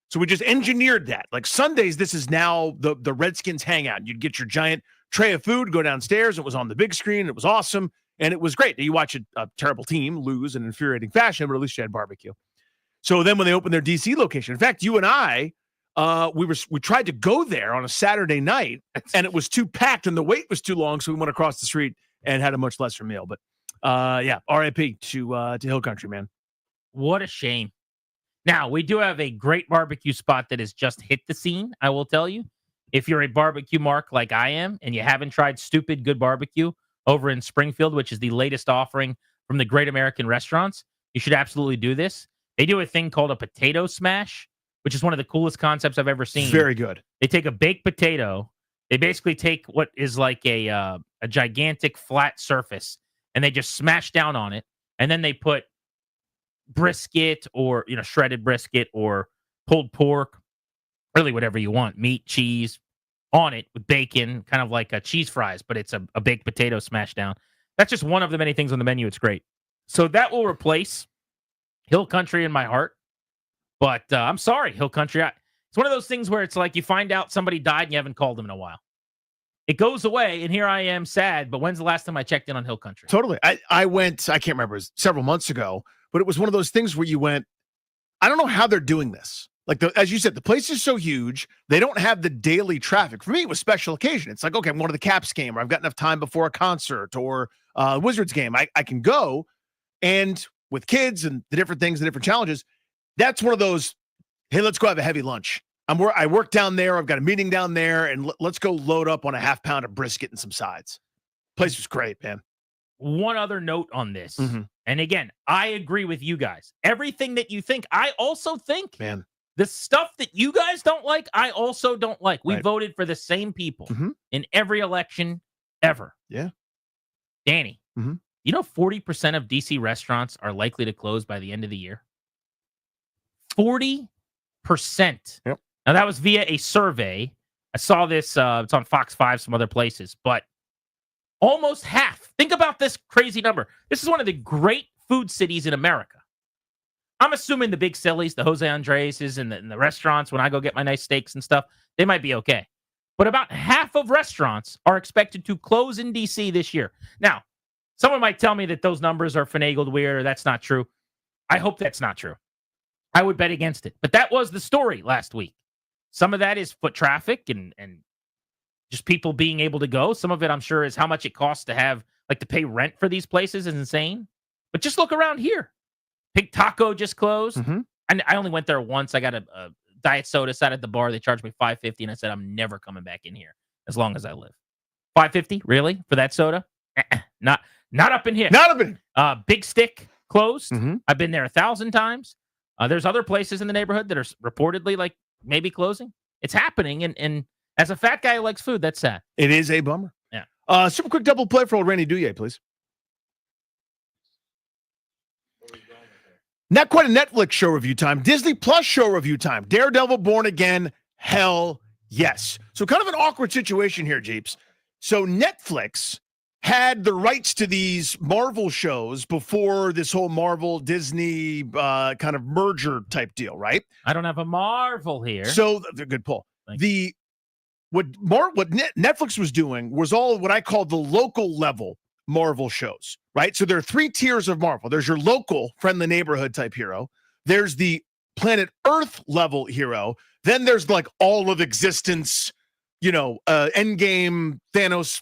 So we just engineered that. Like Sundays, this is now the Redskins hangout. You'd get your giant tray of food, go downstairs. It was on the big screen. It was awesome, and it was great. You watch a terrible team lose in an infuriating fashion, but at least you had barbecue. So then when they opened their DC location, in fact, you and I, we tried to go there on a Saturday night, and it was too packed and the wait was too long, so we went across the street and had a much lesser meal. But yeah, RIP to Hill Country, man. What a shame. Now, we do have a great barbecue spot that has just hit the scene, I will tell you. If you're a barbecue mark like I am, and you haven't tried Stupid Good Barbecue over in Springfield, which is the latest offering from the Great American Restaurants, you should absolutely do this. They do a thing called a potato smash, which is one of the coolest concepts I've ever seen. Very good. They take a baked potato. They basically take what is like a gigantic flat surface, and they just smash down on it. And then they put brisket or, shredded brisket or pulled pork, really whatever you want, meat, cheese on it with bacon, kind of like a cheese fries, but it's a baked potato smashed down. That's just one of the many things on the menu. It's great. So that will replace Hill Country in my heart. But I'm sorry, Hill Country. It's one of those things where it's like you find out somebody died and you haven't called them in a while. It goes away, and here I am sad, but when's the last time I checked in on Hill Country? Totally. I went, I can't remember, it was several months ago, but it was one of those things where you went, I don't know how they're doing this. Like, as you said, the place is so huge, they don't have the daily traffic. For me, it was special occasion. It's like, okay, I'm going to the Caps game, or I've got enough time before a concert, or Wizards game. I can go, and with kids and the different things, the different challenges, that's one of those, hey, let's go have a heavy lunch. I work down there. I've got a meeting down there, and let's go load up on a half pound of brisket and some sides. Place was great, man. one other note on this. Mm-hmm. And again, I agree with you guys. Everything that you think, I also think. Man. The stuff that you guys don't like, I also don't like. We Right. voted for the same people Mhm. in every election ever. Yeah. Danny, Mhm. you know 40% of DC restaurants are likely to close by the end of the year? 40%. Yep. Now, that was via a survey. I saw this. It's on Fox 5, some other places. But almost half. Think about this crazy number. This is one of the great food cities in America. I'm assuming the big sillies, the Jose Andreses and the restaurants, when I go get my nice steaks and stuff, they might be okay. But about half of restaurants are expected to close in D.C. this year. Now, someone might tell me that those numbers are finagled weird or that's not true. I hope that's not true. I would bet against it. But that was the story last week. Some of that is foot traffic and just people being able to go. Some of it, I'm sure, is how much it costs to have, like, to pay rent for these places is insane. But just look around here. Pig Taco just closed. Mm-hmm. And I only went there once. I got a diet soda, sat at the bar. They charged me $5.50, and I said, I'm never coming back in here as long as I live. $5.50? Really? For that soda? Not up in here. Not up in Big Stick closed. Mhm. I've been there 1,000 times. There's other places in the neighborhood that are reportedly, like, maybe closing. It's happening, and as a fat guy who likes food, that's sad. It is a bummer. Yeah. Super quick double play for old Randy Douye, please. Not quite a Netflix show review time. Disney Plus show review time. Daredevil Born Again. Hell yes. So kind of an awkward situation here, Jeeps. So Netflix had the rights to these Marvel shows before this whole Marvel Disney kind of merger type deal, right? I don't have a Marvel here. So good pull. What Netflix was doing was all what I call the local level Marvel shows, right? So there are 3 tiers of Marvel. There's your local friendly neighborhood type hero. There's the planet Earth level hero. Then there's like all of existence, Endgame, Thanos,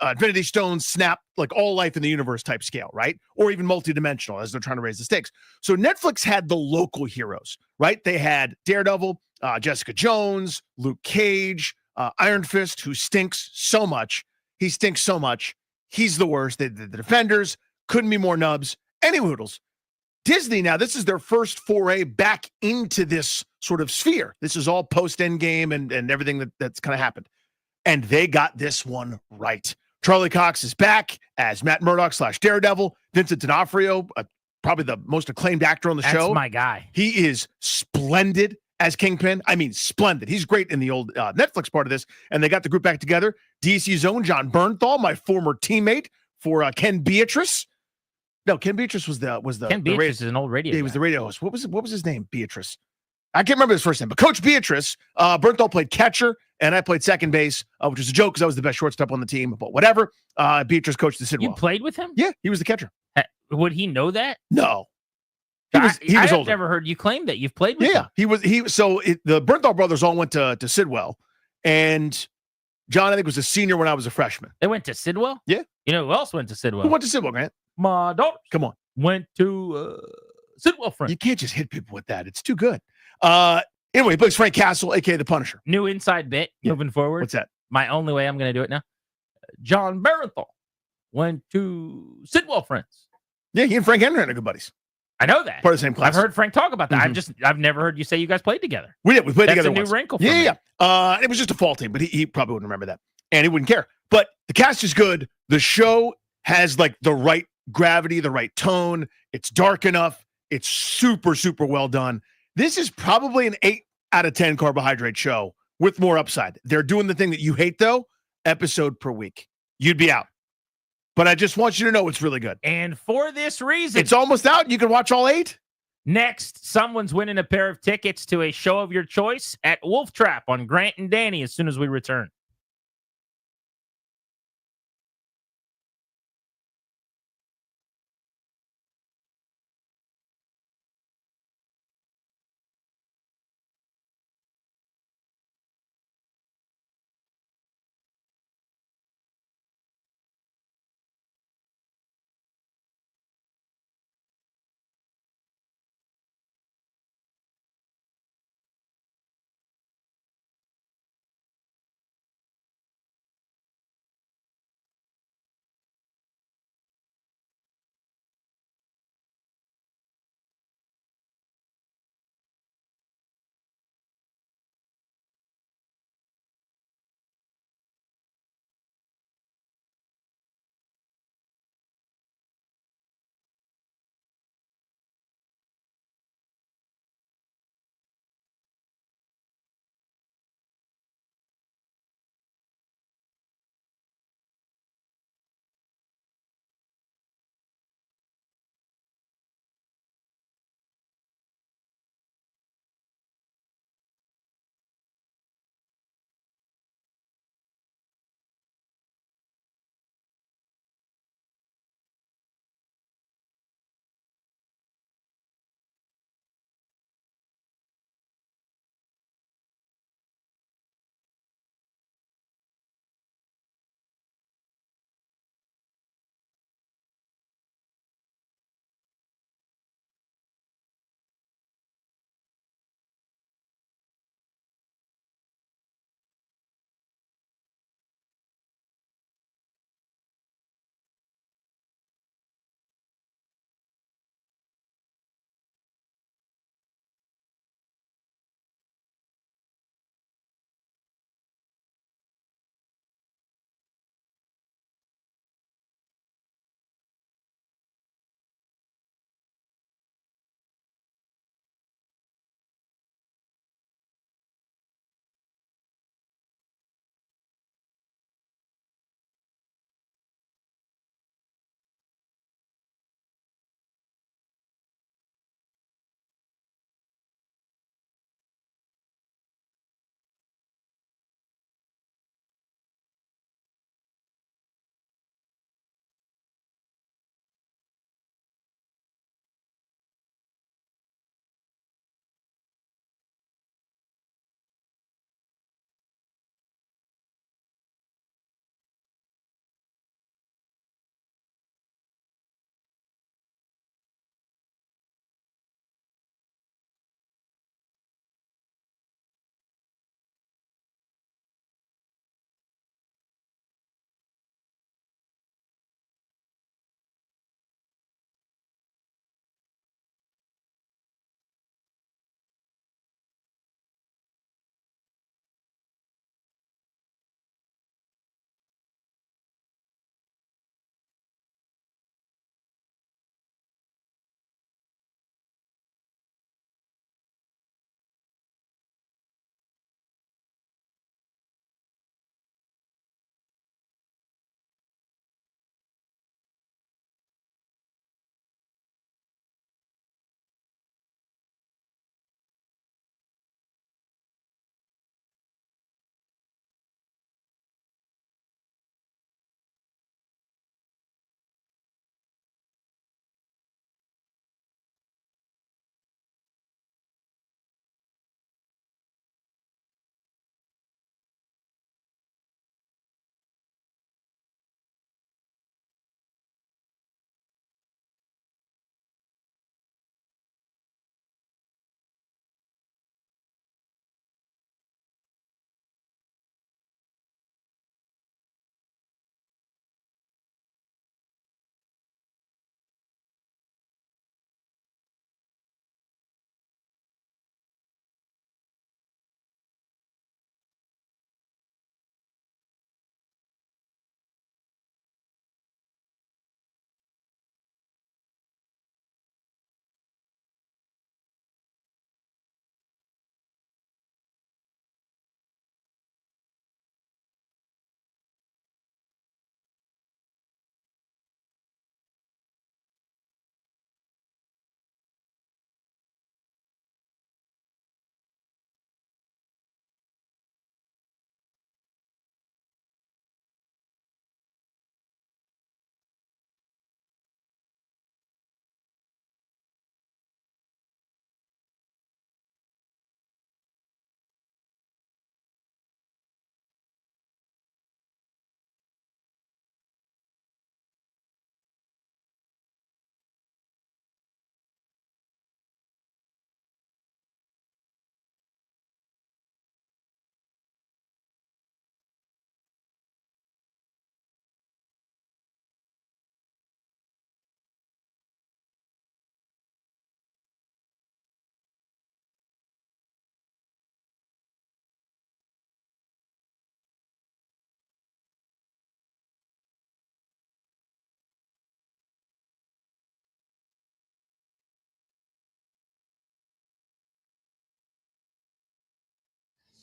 Infinity Stones, Snap, like all life in the universe type scale, right? Or even multidimensional as they're trying to raise the stakes. So Netflix had the local heroes, right? They had Daredevil, Jessica Jones, Luke Cage, Iron Fist, who stinks so much. He stinks so much. He's the worst. The Defenders couldn't be more nubs. Any Hoodles. Disney now, this is their first foray back into this sort of sphere. This is all post-Endgame and everything that's kind of happened. And they got this one right. Charlie Cox is back as Matt Murdock / Daredevil. Vincent D'Onofrio, probably the most acclaimed actor on the show. That's my guy. He is splendid as Kingpin. I mean, splendid. He's great in the old Netflix part of this. And they got the group back together. DC's own John Bernthal, my former teammate for Ken Beatrice. No, Ken Beatrice was the Ken Beatrice is an old radio. Yeah, he was the radio host. What was his name? Beatrice. I can't remember his first name, but Coach Beatrice. Bernthal played catcher, and I played second base, which is a joke because I was the best shortstop on the team. But whatever. Beatrice coached the Sidwell. You played with him? Yeah, he was the catcher. Would he know that? No. He was I've older. never heard you claim that you've played with him. The Bernthal brothers all went to Sidwell, and John, I think, was a senior when I was a freshman. They went to Sidwell? Yeah. You know who else went to Sidwell? Who went to Sidwell, Grant? My daughter. Come on. Went to Sidwell, friend. You can't just hit people with that. It's too good. Anyway, he plays Frank Castle, a.k.a. the Punisher. New inside bit moving forward. What's that? My only way I'm going to do it now. John Bernthal went to Sidwell, friends. Yeah, he and Frank Henry are good buddies. I know that. Part of the same class. I've heard Frank talk about that. I've never heard you say you guys played together. We did. We played That's together a once. new wrinkle for me. Yeah. It was just a fall team, but he probably wouldn't remember that. And he wouldn't care. But the cast is good. The show has like the right gravity, the right tone. It's dark enough. It's super, super well done. This is probably an 8 out of 10 carbohydrate show with more upside. They're doing the thing that you hate, though, episode per week. You'd be out. But I just want you to know it's really good. And for this reason, it's almost out. You can watch all 8. Next, someone's winning a pair of tickets to a show of your choice at Wolf Trap on Grant and Danny as soon as we return.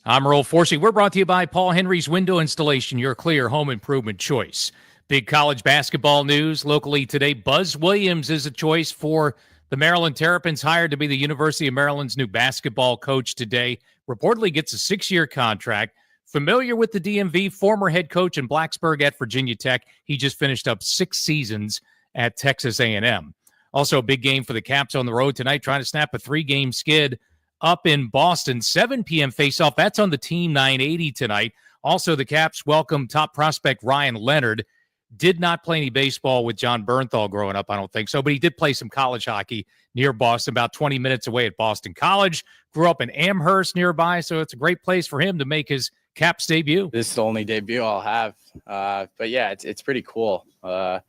I'm Earl Forsey. We're brought to you by Paul Henry's Window Installation, your clear home improvement choice. Big college basketball news locally today. Buzz Williams is a choice for the Maryland Terrapins, hired to be the University of Maryland's new basketball coach today. Reportedly gets a 6-year contract. Familiar with the DMV, former head coach in Blacksburg at Virginia Tech. He just finished up 6 seasons at Texas A&M. Also, a big game for the Caps on the road tonight, trying to snap a 3-game skid up in Boston. 7 p.m. face-off. That's on the Team 980 tonight. Also, the Caps welcome top prospect Ryan Leonard. Did not play any baseball with John Bernthal growing up, I don't think so, but he did play some college hockey near Boston, about 20 minutes away at Boston College. Grew up in Amherst nearby, so it's a great place for him to make his Caps debut. This is the only debut I'll have. But yeah, it's pretty cool. Not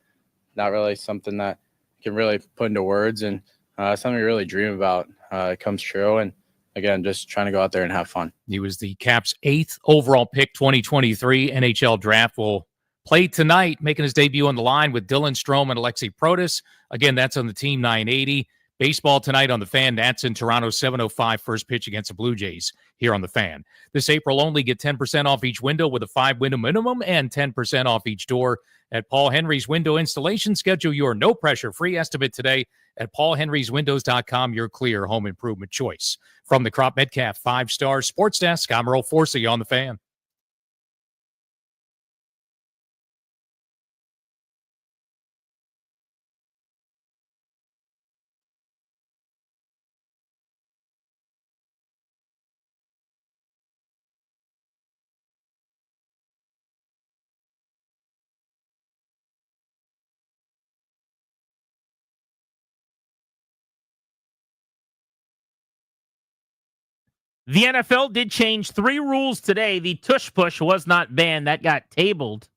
really something that you can really put into words, and something you really dream about. It comes true, and again, just trying to go out there and have fun. He was the Caps' 8th overall pick, 2023 NHL draft. Will play tonight, making his debut on the line with Dylan Strome and Alexei Protas. Again, that's on the Team 980. Baseball tonight on the Fan. Nats in Toronto, 7:05 first pitch against the Blue Jays here on the Fan. This April only, get 10% off each window with a 5-window minimum and 10% off each door at Paul Henry's Window Installation. Schedule your no-pressure free estimate today at paulhenryswindows.com, your clear home improvement choice. From the Crop Metcalf 5-Star Sports Desk, I'm Earl Forsey on the Fan. The NFL did change 3 rules today. The tush push was not banned. That got tabled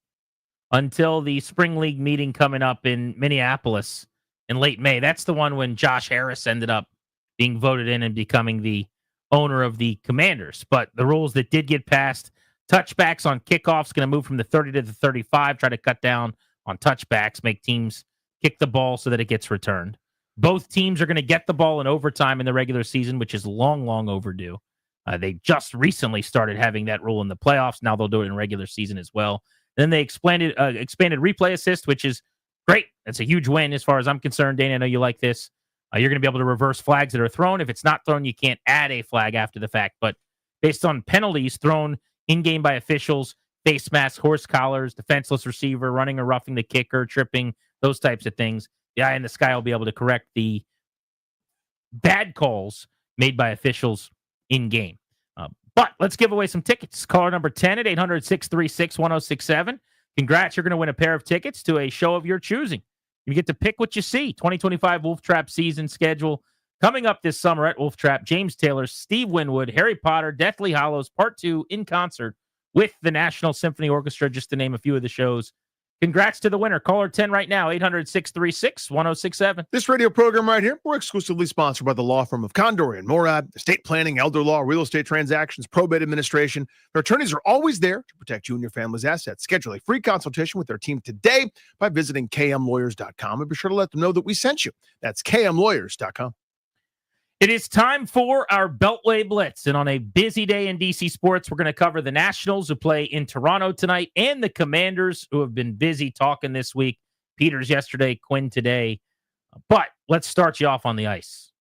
until the Spring League meeting coming up in Minneapolis in late May. That's the one when Josh Harris ended up being voted in and becoming the owner of the Commanders. But the rules that did get passed, touchbacks on kickoffs going to move from the 30 to the 35, try to cut down on touchbacks, make teams kick the ball so that it gets returned. Both teams are going to get the ball in overtime in the regular season, which is long, long overdue. They just recently started having that rule in the playoffs. Now they'll do it in regular season as well. Then they expanded replay assist, which is great. That's a huge win as far as I'm concerned. Dana, I know you like this. You're going to be able to reverse flags that are thrown. If it's not thrown, you can't add a flag after the fact. But based on penalties thrown in-game by officials, face mask, horse collars, defenseless receiver, running or roughing the kicker, tripping, those types of things, the eye in the sky will be able to correct the bad calls made by officials in-game. But let's give away some tickets. Caller number 10 at 800-636-1067. Congrats, you're going to win a pair of tickets to a show of your choosing. You get to pick what you see. 2025 Wolf Trap season schedule coming up this summer at Wolf Trap. James Taylor, Steve Winwood, Harry Potter, Deathly Hallows Part 2 in concert with the National Symphony Orchestra, just to name a few of the shows. Congrats to the winner. Caller 10 right now, 800-636-1067. This radio program right here, we're exclusively sponsored by the law firm of Condori and Morad, estate planning, elder law, real estate transactions, probate administration. Their attorneys are always there to protect you and your family's assets. Schedule a free consultation with their team today by visiting kmlawyers.com, and be sure to let them know that we sent you. That's kmlawyers.com. It is time for our Beltway Blitz. And on a busy day in DC sports, we're going to cover the Nationals who play in Toronto tonight and the Commanders who have been busy talking this week. Peters yesterday, Quinn today. But let's start you off on the ice.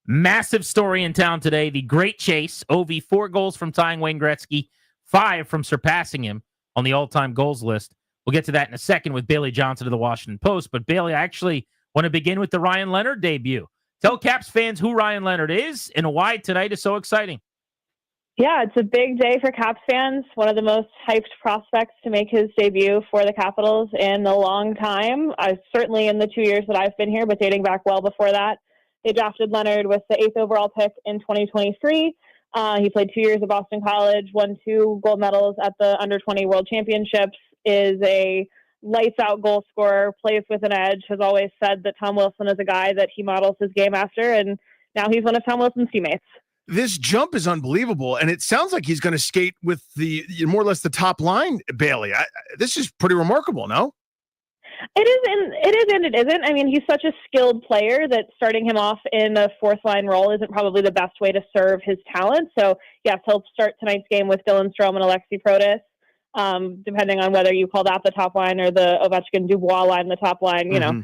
Massive story in town today. The Great Chase. Ovi, 4 goals from tying Wayne Gretzky, 5 from surpassing him on the all-time goals list. We'll get to that in a second with Bailey Johnson of the Washington Post. But Bailey, I actually want to begin with the Ryan Leonard debut. Tell Caps fans who Ryan Leonard is and why tonight is so exciting. Yeah, it's a big day for Caps fans. One of the most hyped prospects to make his debut for the Capitals in a long time. Certainly in the 2 years that I've been here, but dating back well before that. They drafted Leonard with the 8th overall pick in 2023. He played 2 years at Boston College, won 2 gold medals at the Under-20 World Championships, is a lights-out goal scorer, plays with an edge, has always said that Tom Wilson is a guy that he models his game after, and now he's one of Tom Wilson's teammates. This jump is unbelievable, and it sounds like he's going to skate with the more or less the top line, Bailey. This is pretty remarkable, no? It is and it isn't. I mean, he's such a skilled player that starting him off in a fourth line role isn't probably the best way to serve his talent. So, yes, he'll start tonight's game with Dylan Strome and Alexi Protas, depending on whether you call that the top line or the Ovechkin-Dubois line the top line. You know,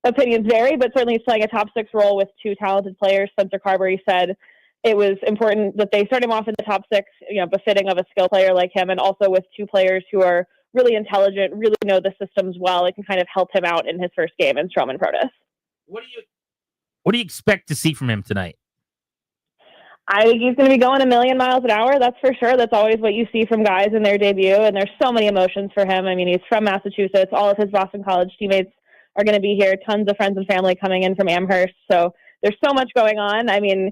opinions vary, but certainly he's playing a top six role with two talented players. Spencer Carberry said it was important that they start him off in the top six, you know, befitting of a skill player like him, and also with two players who are really intelligent, really know the systems well. It can kind of help him out in his first game in Strome and Protas. What do you expect to see from him tonight? I think he's going to be going a million miles an hour. That's for sure. That's always what you see from guys in their debut. And there's so many emotions for him. I mean, he's from Massachusetts. All of his Boston College teammates are going to be here. Tons of friends and family coming in from Amherst. So there's so much going on. I mean,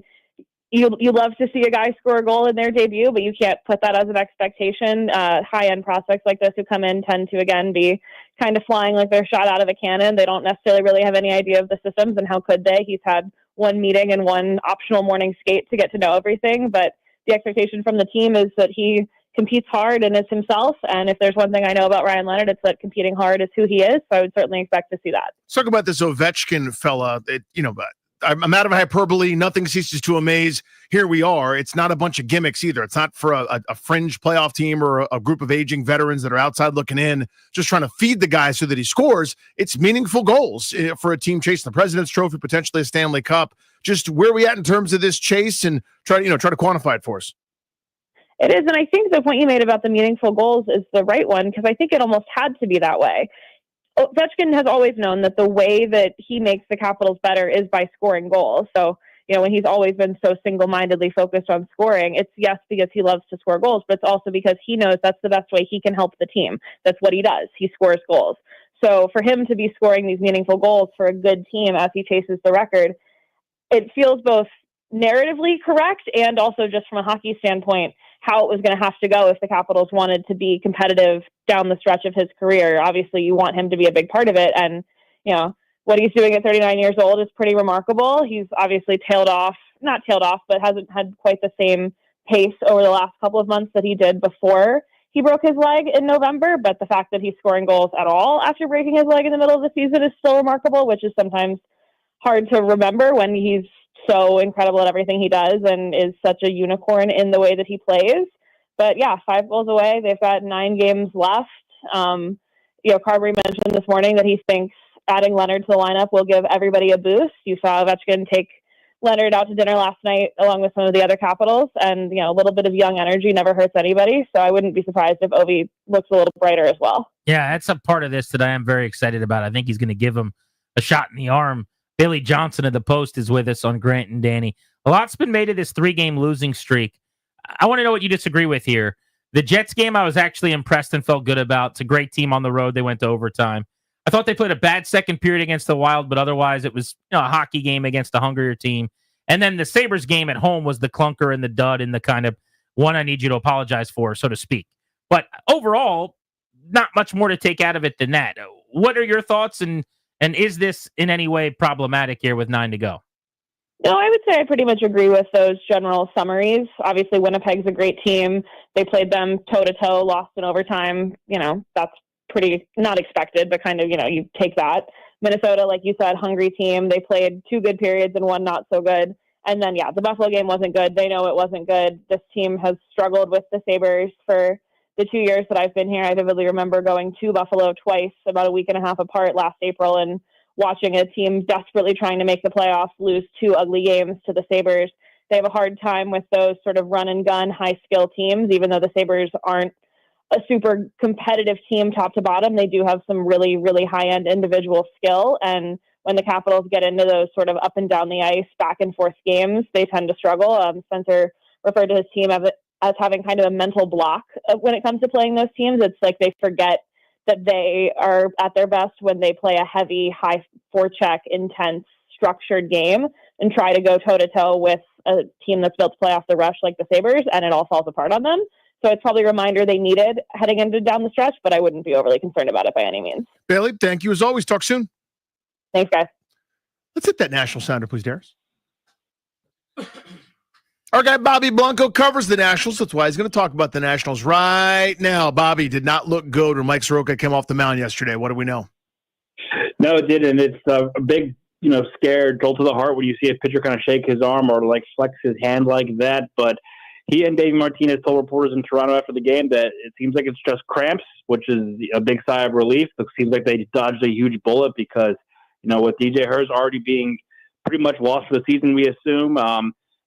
you love to see a guy score a goal in their debut, but you can't put that as an expectation. High-end prospects like this who come in tend to, again, be kind of flying like they're shot out of a cannon. They don't necessarily really have any idea of the systems, and how could they? He's had one meeting and one optional morning skate to get to know everything, but the expectation from the team is that he competes hard and is himself. And if there's one thing I know about Ryan Leonard, it's that competing hard is who he is. So I would certainly expect to see that. Let's talk about this Ovechkin fella. I'm out of hyperbole. Nothing ceases to amaze. Here we are. It's not a bunch of gimmicks either. It's not for a fringe playoff team or a group of aging veterans that are outside looking in, just trying to feed the guy so that he scores. It's meaningful goals for a team chasing the President's Trophy, potentially a Stanley Cup. Just where are we at in terms of this chase, and try to quantify it for us. It is, and I think the point you made about the meaningful goals is the right one, because I think it almost had to be that way. Ovechkin has always known that the way that he makes the Capitals better is by scoring goals. So, you know, when he's always been so single-mindedly focused on scoring, it's yes, because he loves to score goals, but it's also because he knows that's the best way he can help the team. That's what he does. He scores goals. So for him to be scoring these meaningful goals for a good team as he chases the record, it feels both narratively correct and also just from a hockey standpoint, how it was going to have to go if the Capitals wanted to be competitive down the stretch of his career. Obviously, you want him to be a big part of it. And, you know, what he's doing at 39 years old is pretty remarkable. He's obviously not tailed off, but hasn't had quite the same pace over the last couple of months that he did before he broke his leg in November. But the fact that he's scoring goals at all after breaking his leg in the middle of the season is still remarkable, which is sometimes hard to remember when he's so incredible at everything he does and is such a unicorn in the way that he plays. But yeah, 5 goals away. They've got 9 games left. Carberry mentioned this morning that he thinks adding Leonard to the lineup will give everybody a boost. You saw Ovechkin take Leonard out to dinner last night along with some of the other Capitals, and a little bit of young energy never hurts anybody. So I wouldn't be surprised if Ovi looks a little brighter as well. Yeah, that's a part of this that I am very excited about. I think he's going to give him a shot in the arm. Billy Johnson of the Post is with us on Grant and Danny. A lot's been made of this 3-game losing streak. I want to know what you disagree with here. The Jets game I was actually impressed and felt good about. It's a great team on the road. They went to overtime. I thought they played a bad second period against the Wild, but otherwise it was a hockey game against a hungrier team. And then the Sabres game at home was the clunker and the dud and the kind of one I need you to apologize for, so to speak. But overall, not much more to take out of it than that. What are your thoughts, and is this in any way problematic here with 9 to go? No, I would say I pretty much agree with those general summaries. Obviously, Winnipeg's a great team. They played them toe-to-toe, lost in overtime. That's pretty not expected, but kind of, you take that. Minnesota, like you said, hungry team. They played 2 good periods and 1 not so good. And then, the Buffalo game wasn't good. They know it wasn't good. This team has struggled with the Sabres for the 2 years that I've been here. I vividly remember going to Buffalo twice, about a week and a half apart last April, and watching a team desperately trying to make the playoffs lose 2 ugly games to the Sabres. They have a hard time with those sort of run-and-gun, high-skill teams, even though the Sabres aren't a super competitive team top to bottom. They do have some really, really high-end individual skill, and when the Capitals get into those sort of up and down the ice, back-and-forth games, they tend to struggle. Spencer referred to his team as having kind of a mental block when it comes to playing those teams. It's like they forget that they are at their best when they play a heavy, high forecheck, intense, structured game and try to go toe-to-toe with a team that's built to play off the rush like the Sabres, and it all falls apart on them. So it's probably a reminder they needed heading into down the stretch, but I wouldn't be overly concerned about it by any means. Bailey, thank you as always. Talk soon. Thanks, guys. Let's hit that national sounder, please, Darius. Our guy Bobby Blanco covers the Nationals. That's why he's going to talk about the Nationals right now. Bobby did not look good when Mike Soroka came off the mound yesterday. What do we know? No, it didn't. It's a big, scare, jolt to the heart when you see a pitcher kind of shake his arm or like flex his hand like that. But he and Dave Martinez told reporters in Toronto after the game that it seems like it's just cramps, which is a big sigh of relief. It seems like they dodged a huge bullet because, with DJ Hurst already being pretty much lost for the season, we assume.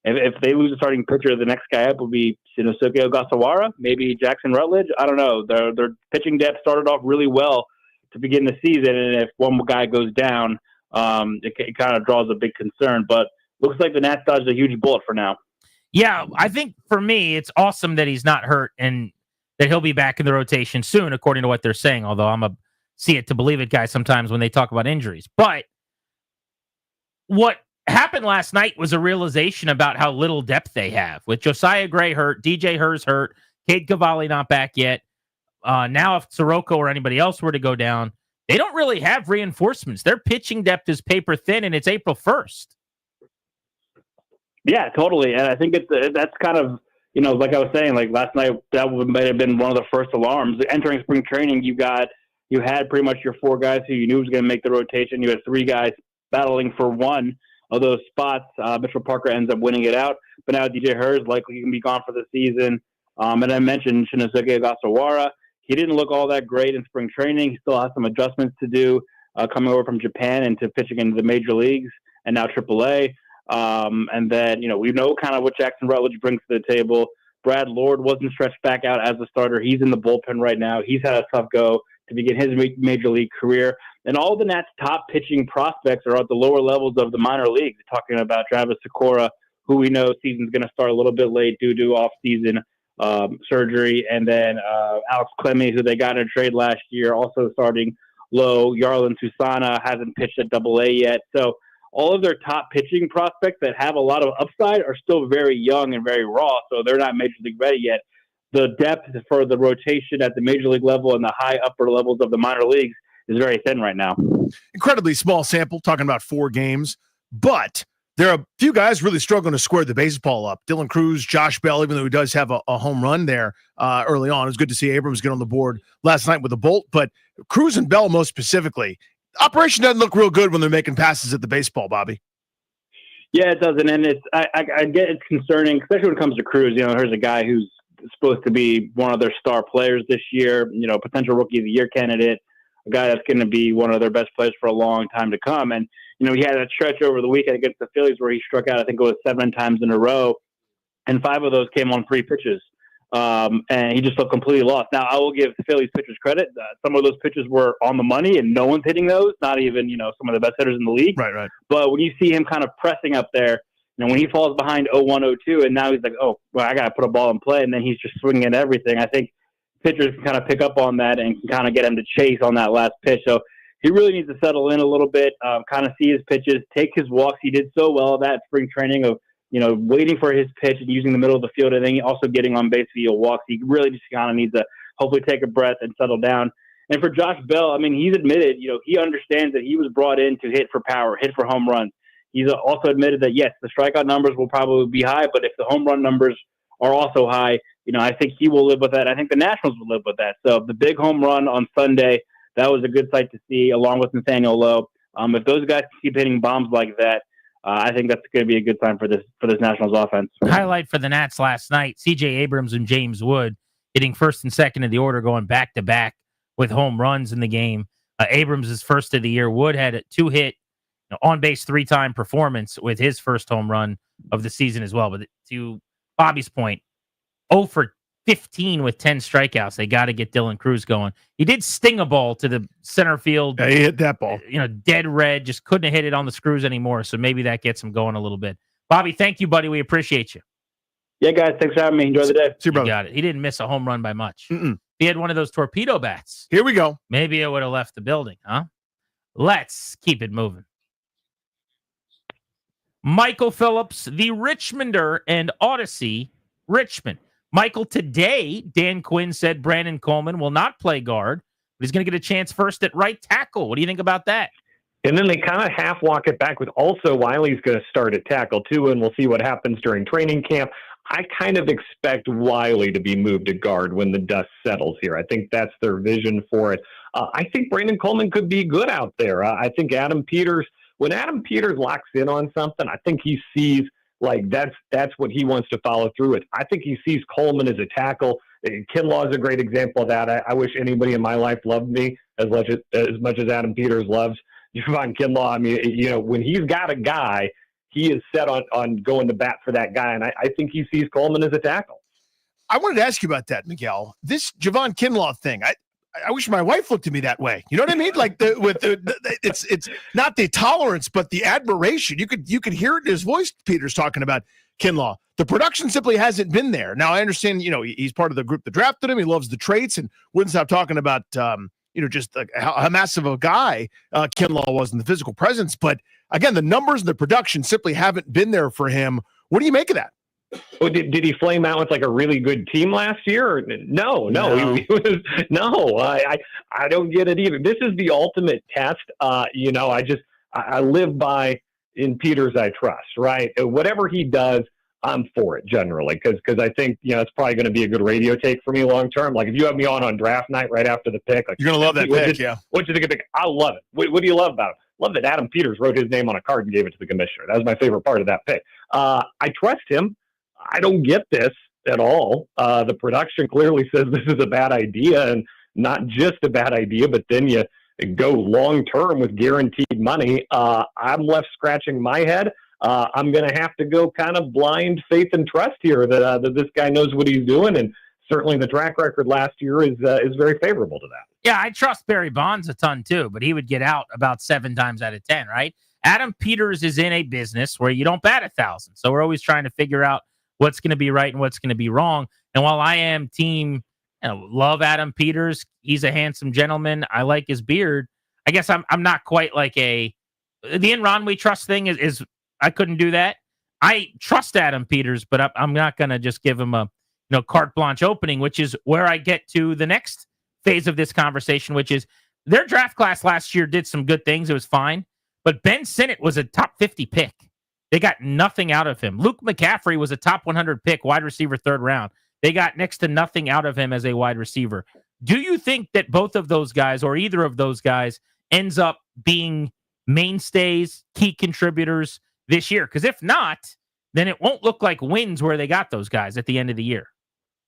If they lose a starting pitcher, the next guy up will be Shinosuke Ogasawara, maybe Jackson Rutledge. I don't know. Their pitching depth started off really well to begin the season, and if one guy goes down, it kind of draws a big concern. But looks like the Nats dodged a huge bullet for now. Yeah, I think for me, it's awesome that he's not hurt and that he'll be back in the rotation soon, according to what they're saying, although I'm a see it to believe it guy sometimes when they talk about injuries. But what happened last night was a realization about how little depth they have. With Josiah Gray hurt, DJ Hurst hurt, Cade Cavalli not back yet. Now if Soroka or anybody else were to go down, they don't really have reinforcements. Their pitching depth is paper thin, and it's April 1st. Yeah, totally. And I think that's kind of, like I was saying, like last night, that might have been one of the first alarms. Entering spring training, you had pretty much your 4 guys who you knew was going to make the rotation. You had 3 guys battling for one of those spots. Mitchell Parker ends up winning it out. But now DJ Hurst likely can be gone for the season. And I mentioned Shinosuke Ogasawara. He didn't look all that great in spring training. He still has some adjustments to do coming over from Japan into pitching into the major leagues and now AAA. And then, we know kind of what Jackson Rutledge brings to the table. Brad Lord wasn't stretched back out as a starter. He's in the bullpen right now. He's had a tough go to begin his major league career. And all the Nats' top pitching prospects are at the lower levels of the minor leagues. Talking about Travis Sikora, who we know season's going to start a little bit late due to off-season surgery. And then Alex Clemmie, who they got in a trade last year, also starting low. Yarlin Susana hasn't pitched at AA yet. So all of their top pitching prospects that have a lot of upside are still very young and very raw, so they're not major league ready yet. The depth for the rotation at the major league level and the high upper levels of the minor leagues is very thin right now. Incredibly small sample, talking about 4 games, but there are a few guys really struggling to square the baseball up. Dylan Cruz, Josh Bell, even though he does have a home run there early on. It was good to see Abrams get on the board last night with a bolt, but Cruz and Bell most specifically, operation doesn't look real good when they're making passes at the baseball, Bobby. Yeah, it doesn't, and I get it's concerning, especially when it comes to Cruz. Here's a guy who's supposed to be one of their star players this year, potential rookie of the year candidate, a guy that's going to be one of their best players for a long time to come. And, he had a stretch over the weekend against the Phillies where he struck out, I think it was 7 times in a row, and 5 of those came on 3 pitches. And he just looked completely lost. Now, I will give the Phillies pitchers credit. Some of those pitches were on the money, and no one's hitting those, not even, some of the best hitters in the league. Right. But when you see him kind of pressing up there, when he falls behind 0-1, 0-2, and now he's like, oh, well, I got to put a ball in play, and then he's just swinging at everything. I think pitchers can kind of pick up on that and can kind of get him to chase on that last pitch. So he really needs to settle in a little bit, kind of see his pitches, take his walks. He did so well that spring training of, waiting for his pitch and using the middle of the field, and then also getting on base via walks. He really just kind of needs to hopefully take a breath and settle down. And for Josh Bell, he's admitted, he understands that he was brought in to hit for power, hit for home runs. He's also admitted that, yes, the strikeout numbers will probably be high, but if the home run numbers are also high, I think he will live with that. I think the Nationals will live with that. So the big home run on Sunday, that was a good sight to see, along with Nathaniel Lowe. If those guys keep hitting bombs like that, I think that's going to be a good sign for this Nationals offense. Highlight for the Nats last night, C.J. Abrams and James Wood hitting first and second in the order, going back-to-back with home runs in the game. Abrams is first of the year. Wood had a 2-hit, on-base 3-time performance with his first home run of the season as well. But to Bobby's point, 0 for 15 with 10 strikeouts. They got to get Dylan Cruz going. He did sting a ball to the center field. Yeah, he hit that ball. Dead red. Just couldn't have hit it on the screws anymore. So maybe that gets him going a little bit. Bobby, thank you, buddy. We appreciate you. Yeah, guys. Thanks for having me. Enjoy the day. See you, brother. You got it. He didn't miss a home run by much. He had one of those torpedo bats. Here we go. Maybe it would have left the building, huh? Let's keep it moving. Michael Phillips, the Richmonder and Odyssey, Richmond. Michael, today, Dan Quinn said Brandon Coleman will not play guard, but he's going to get a chance first at right tackle. What do you think about that? And then they kind of half walk it back with also Wiley's going to start at tackle too, and we'll see what happens during training camp. I kind of expect Wiley to be moved to guard when the dust settles here. I think that's their vision for it. I think Brandon Coleman could be good out there. I think when Adam Peters locks in on something, I think he sees like that's what he wants to follow through with. I think he sees Coleman as a tackle. Kinlaw is a great example of that. I wish anybody in my life loved me as much as Adam Peters loves Javon Kinlaw. I mean, when he's got a guy, he is set on going to bat for that guy, and I think he sees Coleman as a tackle. I wanted to ask you about that, Miguel. This Javon Kinlaw thing, I wish my wife looked at me that way. You know what I mean? Like it's not the tolerance, but the admiration. You could hear it in his voice. Peter's talking about Kinlaw. The production simply hasn't been there. Now I understand. He's part of the group that drafted him. He loves the traits and wouldn't stop talking about just how massive a guy Kinlaw was in the physical presence. But again, the numbers and the production simply haven't been there for him. What do you make of that? Oh, did he flame out with like a really good team last year? Or no. He was, no. I don't get it either. This is the ultimate test. I live by in Peters I trust. Right, whatever he does, I'm for it generally because I think it's probably going to be a good radio take for me long term. Like if you have me on draft night right after the pick, like, you're going to love that pick. Yeah. What do you think of the pick? I love it. What do you love about it? Love that Adam Peters wrote his name on a card and gave it to the commissioner. That was my favorite part of that pick. I trust him. I don't get this at all. The production clearly says this is a bad idea, and not just a bad idea, but then you go long term with guaranteed money. I'm left scratching my head. I'm going to have to go kind of blind faith and trust here that this guy knows what he's doing, and certainly the track record last year is very favorable to that. Yeah, I trust Barry Bonds a ton too, but he would get out about 7 times out of 10, right? Adam Peters is in a business where you don't bat 1,000, so we're always trying to figure out what's going to be right and what's going to be wrong. And while I am team, love Adam Peters, he's a handsome gentleman. I like his beard. I guess I'm not quite like the Enron we trust thing is I couldn't do that. I trust Adam Peters, but I'm not going to just give him a carte blanche opening, which is where I get to the next phase of this conversation, which is their draft class last year did some good things. It was fine, but Ben Sinnott was a top 50 pick. They got nothing out of him. Luke McCaffrey was a top 100 pick, wide receiver, 3rd round. They got next to nothing out of him as a wide receiver. Do you think that both of those guys or either of those guys ends up being mainstays, key contributors this year? Because if not, then it won't look like wins where they got those guys at the end of the year.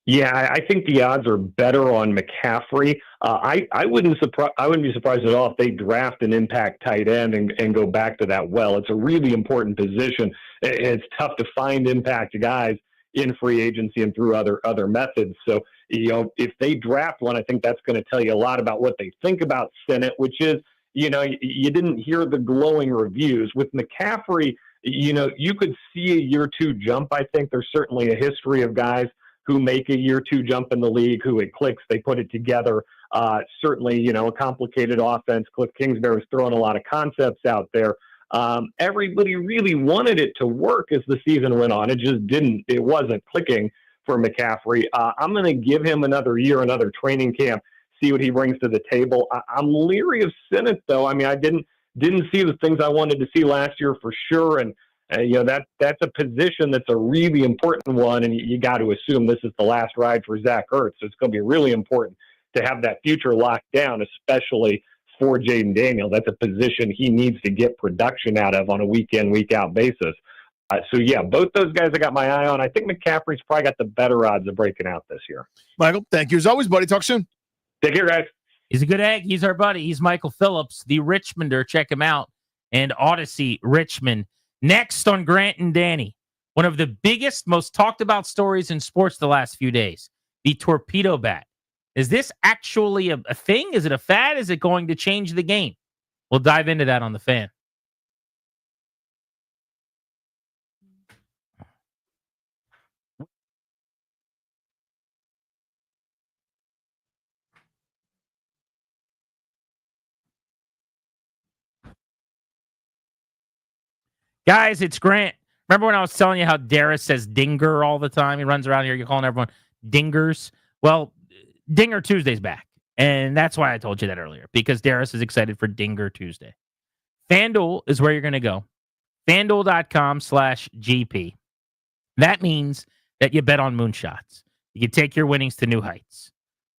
Yeah, I think the odds are better on McCaffrey. I wouldn't be surprised at all if they draft an impact tight end and go back to that well. It's a really important position. It's tough to find impact guys in free agency and through other methods. So, if they draft one, I think that's going to tell you a lot about what they think about Sinnott, which is, you didn't hear the glowing reviews. With McCaffrey, you could see a year 2 jump. I think there's certainly a history of guys who make a year 2 jump in the league, who it clicks, they put it together. Certainly, a complicated offense. Cliff Kingsbury was throwing a lot of concepts out there. Everybody really wanted it to work as the season went on. It just didn't. It wasn't clicking for McCaffrey. I'm going to give him another year, another training camp, see what he brings to the table. I'm leery of Sinnott, though. I mean, I didn't see the things I wanted to see last year for sure, and that's a position that's a really important one, and you got to assume this is the last ride for Zach Ertz. So it's going to be really important to have that future locked down, especially for Jaden Daniels. That's a position he needs to get production out of on a week-in, week-out basis. Both those guys I got my eye on. I think McCaffrey's probably got the better odds of breaking out this year. Michael, thank you as always, buddy. Talk soon. Take care, guys. He's a good egg. He's our buddy. He's Michael Phillips, the Richmonder. Check him out. And Odyssey Richmond. Next on Grant and Danny, one of the biggest, most talked about stories in sports the last few days, the Torpedo bat. Is this actually a thing? Is it a fad? Is it going to change the game? We'll dive into that on The Fan. Guys, it's Grant. Remember when I was telling you how Darius says dinger all the time? He runs around here, you're calling everyone dingers. Well, Dinger Tuesday's back. And that's why I told you that earlier, because Darius is excited for Dinger Tuesday. FanDuel is where you're going to go. FanDuel.com/GP. That means that you bet on moonshots. You can take your winnings to new heights.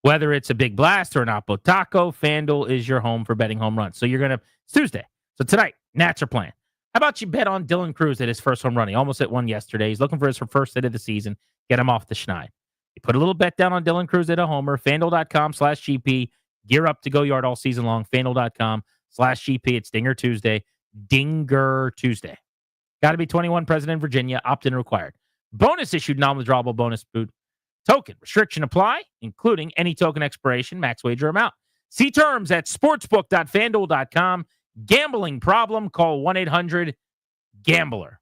Whether it's a big blast or an Oppo Taco, FanDuel is your home for betting home runs. So it's Tuesday. So tonight, Nats are playing. How about you bet on Dylan Cruz at his first home run? He almost hit one yesterday. He's looking for his first hit of the season. Get him off the schneid. You put a little bet down on Dylan Cruz at a homer. FanDuel.com/GP. Gear up to go yard all season long. FanDuel.com/GP. It's Dinger Tuesday. Dinger Tuesday. Got to be 21, present in Virginia. Opt-in required. Bonus issued non-withdrawable bonus food. Token. Restriction apply, including any token expiration, max wager amount. See terms at sportsbook.fanduel.com. Gambling problem? Call 1-800-GAMBLER.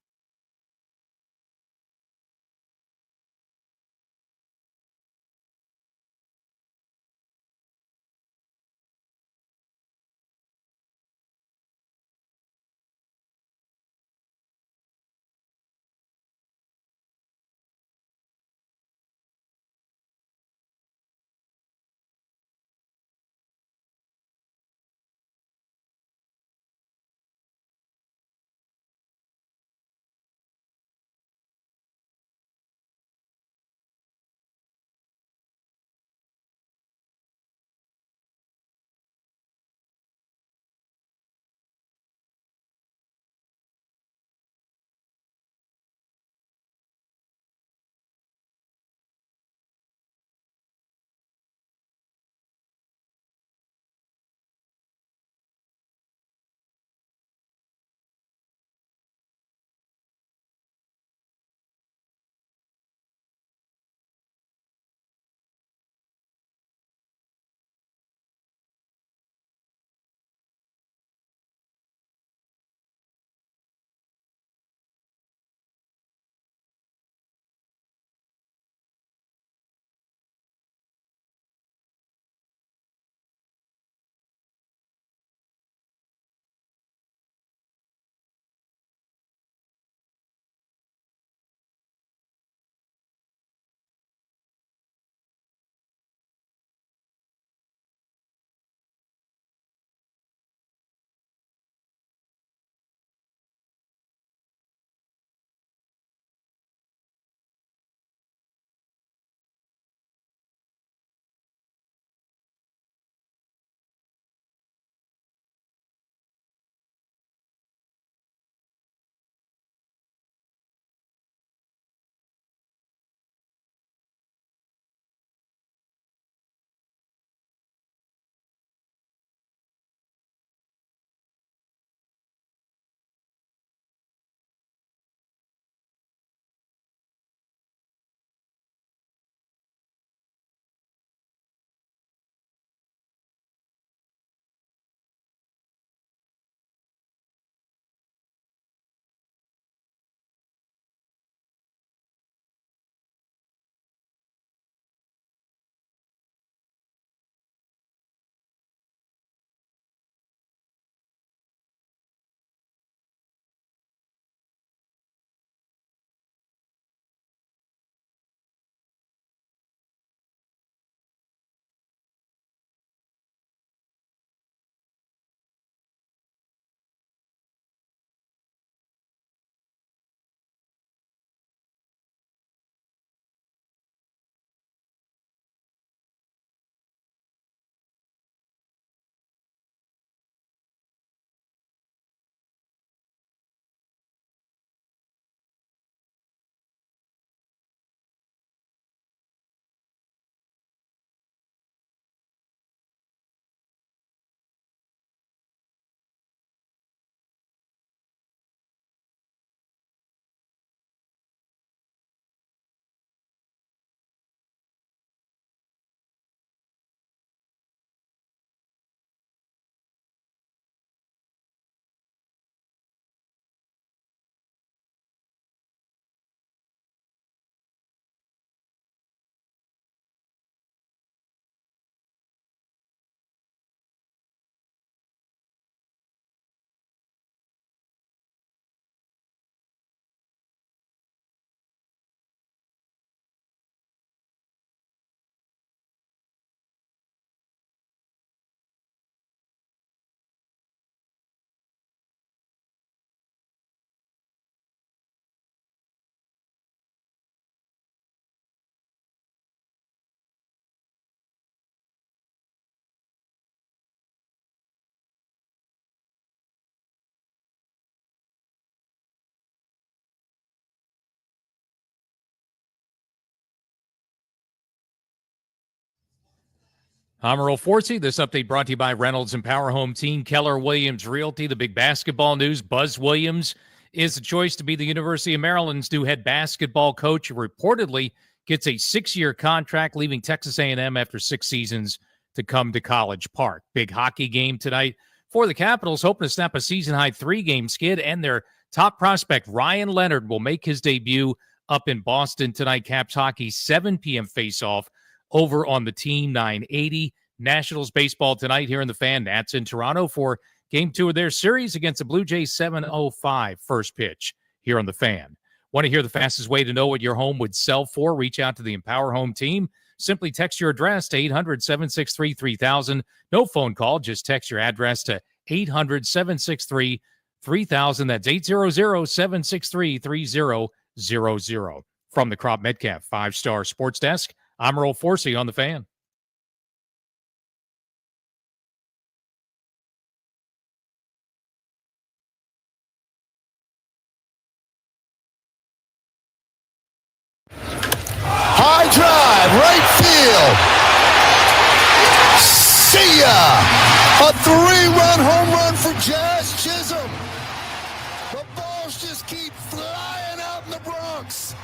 I'm Earl Forsey. This update brought to you by Reynolds and Power Home Team, Keller Williams Realty. The big basketball news, Buzz Williams is the choice to be the University of Maryland's new head basketball coach. Reportedly gets a 6-year contract, leaving Texas A&M after 6 seasons to come to College Park. Big hockey game tonight for the Capitals, hoping to snap a season-high 3-game skid, and their top prospect, Ryan Leonard, will make his debut up in Boston tonight. Caps hockey, 7 p.m. face-off over on the Team 980. Nationals baseball tonight here in the Fan. Nats in Toronto for Game 2 of their series against the Blue Jays. 7:05 first pitch here on the Fan. Want to hear the fastest way to know what your home would sell for? Reach out to the Empower Home Team. Simply text your address to 800-763-3000. No phone call. Just text your address to 800-763-3000. That's 800-763-3000. From the Crop Metcalf 5-Star Sports Desk, I'm Earl Forsey on the Fan. High drive, right field. See ya! A 3-run home run for Jazz Chisholm. The balls just keep flying out in the Bronx.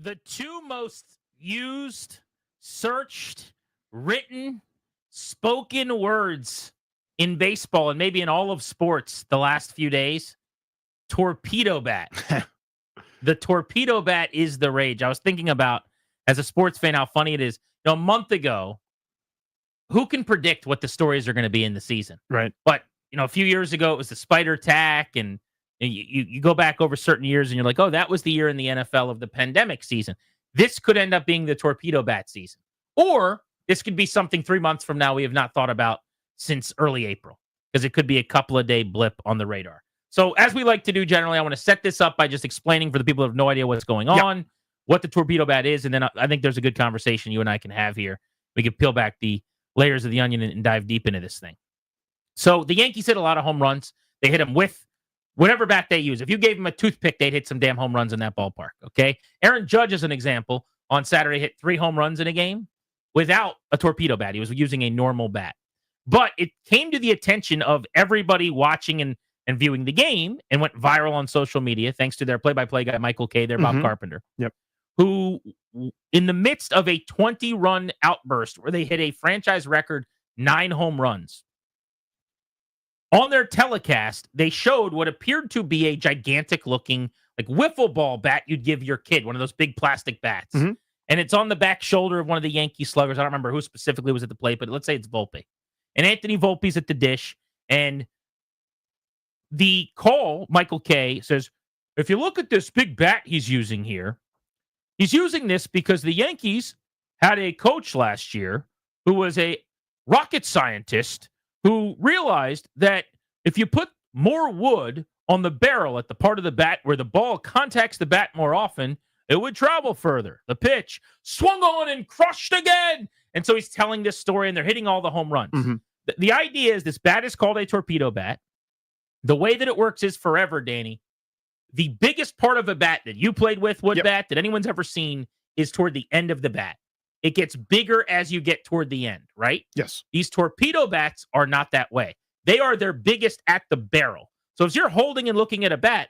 The 2 most used, searched, written, spoken words in baseball and maybe in all of sports the last few days, torpedo bat. The torpedo bat is the rage. I was thinking about, as a sports fan, how funny it is. A month ago, who can predict what the stories are going to be in the season? Right. But, a few years ago, it was the spider tack, and you go back over certain years and you're like, oh, that was the year in the NFL of the pandemic season. This could end up being the torpedo bat season. Or this could be something 3 months from now we have not thought about since early April, because it could be a couple of day blip on the radar. So as we like to do generally, I want to set this up by just explaining for the people who have no idea what's going on, what the torpedo bat is, and then I think there's a good conversation you and I can have here. We can peel back the layers of the onion and dive deep into this thing. So the Yankees hit a lot of home runs. They hit them with whatever bat they use. If you gave them a toothpick, they'd hit some damn home runs in that ballpark, okay? Aaron Judge, as an example, on Saturday hit 3 home runs in a game without a torpedo bat. He was using a normal bat. But it came to the attention of everybody watching and viewing the game and went viral on social media, thanks to their play-by-play guy, Michael Kay, Bob Carpenter, who, in the midst of a 20-run outburst where they hit a franchise record 9 home runs, on their telecast, they showed what appeared to be a gigantic-looking, like, wiffle ball bat you'd give your kid, one of those big plastic bats. And it's on the back shoulder of one of the Yankee sluggers. I don't remember who specifically was at the plate, but let's say it's Volpe. And Anthony Volpe's at the dish, and the call, Michael Kay, says, if you look at this big bat he's using here, he's using this because the Yankees had a coach last year who was a rocket scientist who realized that if you put more wood on the barrel at the part of the bat where the ball contacts the bat more often, it would travel further. The pitch swung on and crushed again. And so he's telling this story, and they're hitting all the home runs. The idea is this bat is called a torpedo bat. The way that it works is forever, Danny. The biggest part of a bat that you played with, wood bat, that anyone's ever seen, is toward the end of the bat. It gets bigger as you get toward the end, right? Yes. These torpedo bats are not that way. They are their biggest at the barrel. So if you're holding and looking at a bat,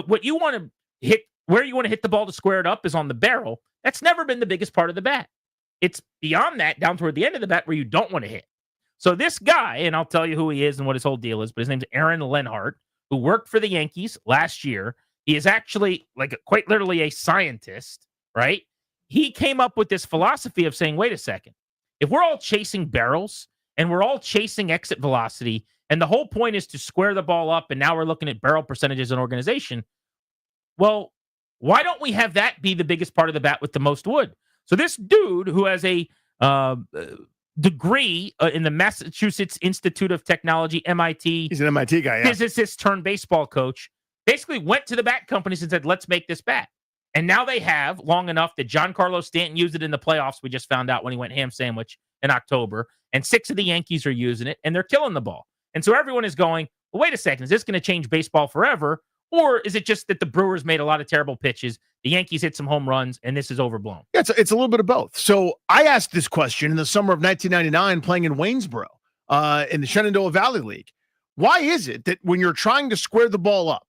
what you want to hit, where you want to hit the ball to square it up is on the barrel. That's never been the biggest part of the bat. It's beyond that, down toward the end of the bat, where you don't want to hit. So this guy, and I'll tell you who he is and what his whole deal is, but his name's Aaron Lenhart, who worked for the Yankees last year. He is actually, like, quite literally a scientist, right? He came up with this philosophy of saying, wait a second, if we're all chasing barrels and we're all chasing exit velocity, and the whole point is to square the ball up, and now we're looking at barrel percentages in organization, well, why don't we have that be the biggest part of the bat with the most wood? So this dude who has a degree in the Massachusetts Institute of Technology, MIT. He's an MIT guy, physicist turned baseball coach, basically went to the bat companies and said, let's make this bat. And now they have, long enough that Giancarlo Stanton used it in the playoffs. We just found out when he went ham sandwich in October. And 6 of the Yankees are using it, and they're killing the ball. And so everyone is going, well, wait a second, is this going to change baseball forever? Or is it just that the Brewers made a lot of terrible pitches, the Yankees hit some home runs, and this is overblown? Yeah, it's a little bit of both. So I asked this question in the summer of 1999 playing in Waynesboro in the Shenandoah Valley League. Why is it that when you're trying to square the ball up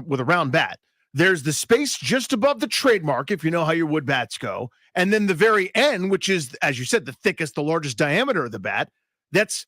with a round bat, there's the space just above the trademark, if you know how your wood bats go, and then the very end, which is, as you said, the thickest, the largest diameter of the bat, that's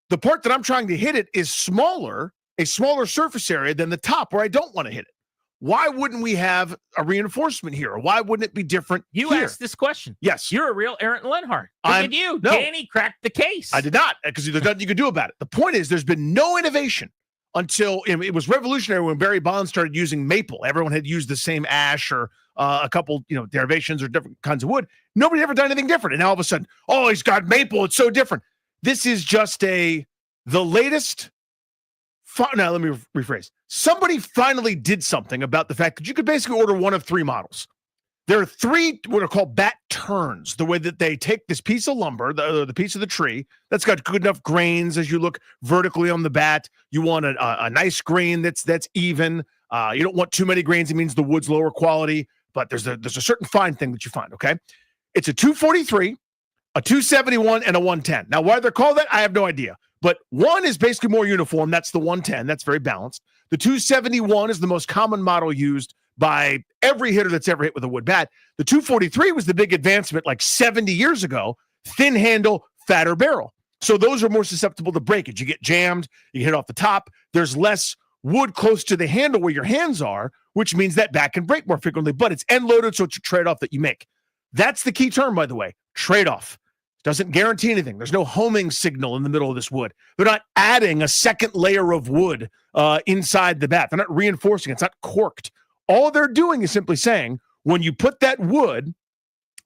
the part that I'm trying to hit it is smaller, a smaller surface area than the top where I don't want to hit it. Why wouldn't we have a reinforcement here? Or why wouldn't it be different You here? asked this question. Yes. You're a real Aaron Lenhart. Look at you. No. Danny cracked the case. I did not, because there's nothing you could do about it. The point is there's been no innovation until it was revolutionary when Barry Bonds started using maple. Everyone had used the same ash or a couple, derivations or different kinds of wood. Nobody ever done anything different. And now all of a sudden, oh, he's got maple. It's so different. This is just the latest. Now, let me rephrase. Somebody finally did something about the fact that you could basically order one of three models. There are three what are called bat turns, the way that they take this piece of lumber, the piece of the tree, that's got good enough grains as you look vertically on the bat. You want a nice grain that's even. You don't want too many grains. It means the wood's lower quality, but there's a certain fine thing that you find, okay? It's a 243, a 271, and a 110. Now, why they're called that, I have no idea. But one is basically more uniform. That's the 110. That's very balanced. The 271 is the most common model used by every hitter that's ever hit with a wood bat. The 243 was the big advancement like 70 years ago. Thin handle, fatter barrel. So those are more susceptible to breakage. You get jammed, you hit off the top. There's less wood close to the handle where your hands are, which means that bat can break more frequently, but it's end loaded, so it's a trade-off that you make. That's the key term, by the way, trade-off. Doesn't guarantee anything. There's no homing signal in the middle of this wood. They're not adding a second layer of wood inside the bat. They're not reinforcing it. It's not corked. All they're doing is simply saying, when you put that wood,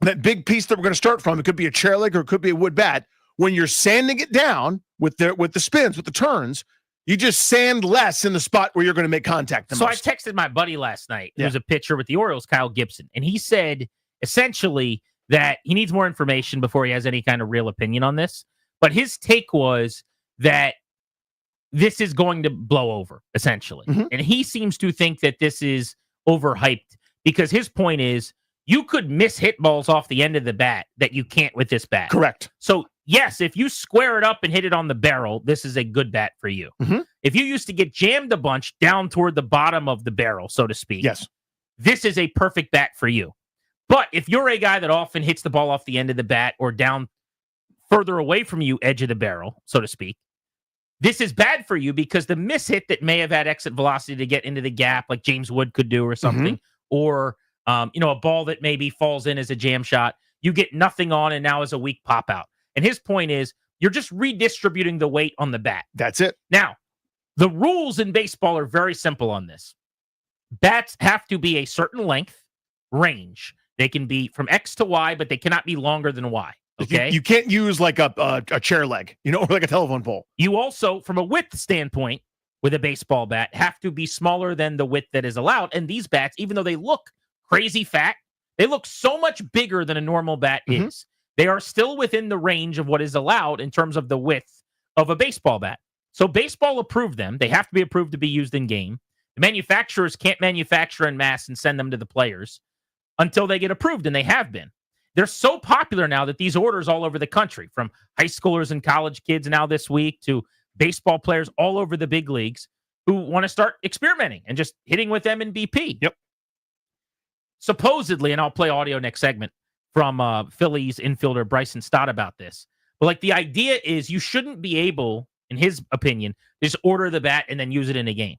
that big piece that we're going to start from, it could be a chair leg or it could be a wood bat, when you're sanding it down with the spins, with the turns, you just sand less in the spot where you're going to make contact the most. I texted my buddy last night, who's a pitcher with the Orioles, Kyle Gibson, and he said essentially that he needs more information before he has any kind of real opinion on this. But his take was that this is going to blow over, essentially. Mm-hmm. And he seems to think that this is overhyped because his point is you could miss hit balls off the end of the bat that you can't with this bat. Correct. So, yes, if you square it up and hit it on the barrel, this is a good bat for you. Mm-hmm. If you used to get jammed a bunch down toward the bottom of the barrel, so to speak, yes, this is a perfect bat for you. But if you're a guy that often hits the ball off the end of the bat or down further away from you, edge of the barrel, so to speak, this is bad for you because the mishit that may have had exit velocity to get into the gap, like James Wood could do or something, mm-hmm. or a ball that maybe falls in as a jam shot, you get nothing on and now is a weak pop out. And his point is you're just redistributing the weight on the bat. That's it. Now, the rules in baseball are very simple on this. Bats have to be a certain length, range. They can be from X to Y, but they cannot be longer than Y. Okay. You can't use like a chair leg, or like a telephone pole. You also, from a width standpoint, with a baseball bat, have to be smaller than the width that is allowed. And these bats, even though they look crazy fat, they look so much bigger than a normal bat mm-hmm. is. They are still within the range of what is allowed in terms of the width of a baseball bat. So baseball approved them. They have to be approved to be used in game. The manufacturers can't manufacture en masse and send them to the players until they get approved, and they have been. They're so popular now that these orders all over the country, from high schoolers and college kids now this week to baseball players all over the big leagues who want to start experimenting and just hitting with them in BP. Yep. Supposedly, and I'll play audio next segment from Phillies infielder Bryson Stott about this, but like the idea is you shouldn't be able, in his opinion, just order the bat and then use it in a game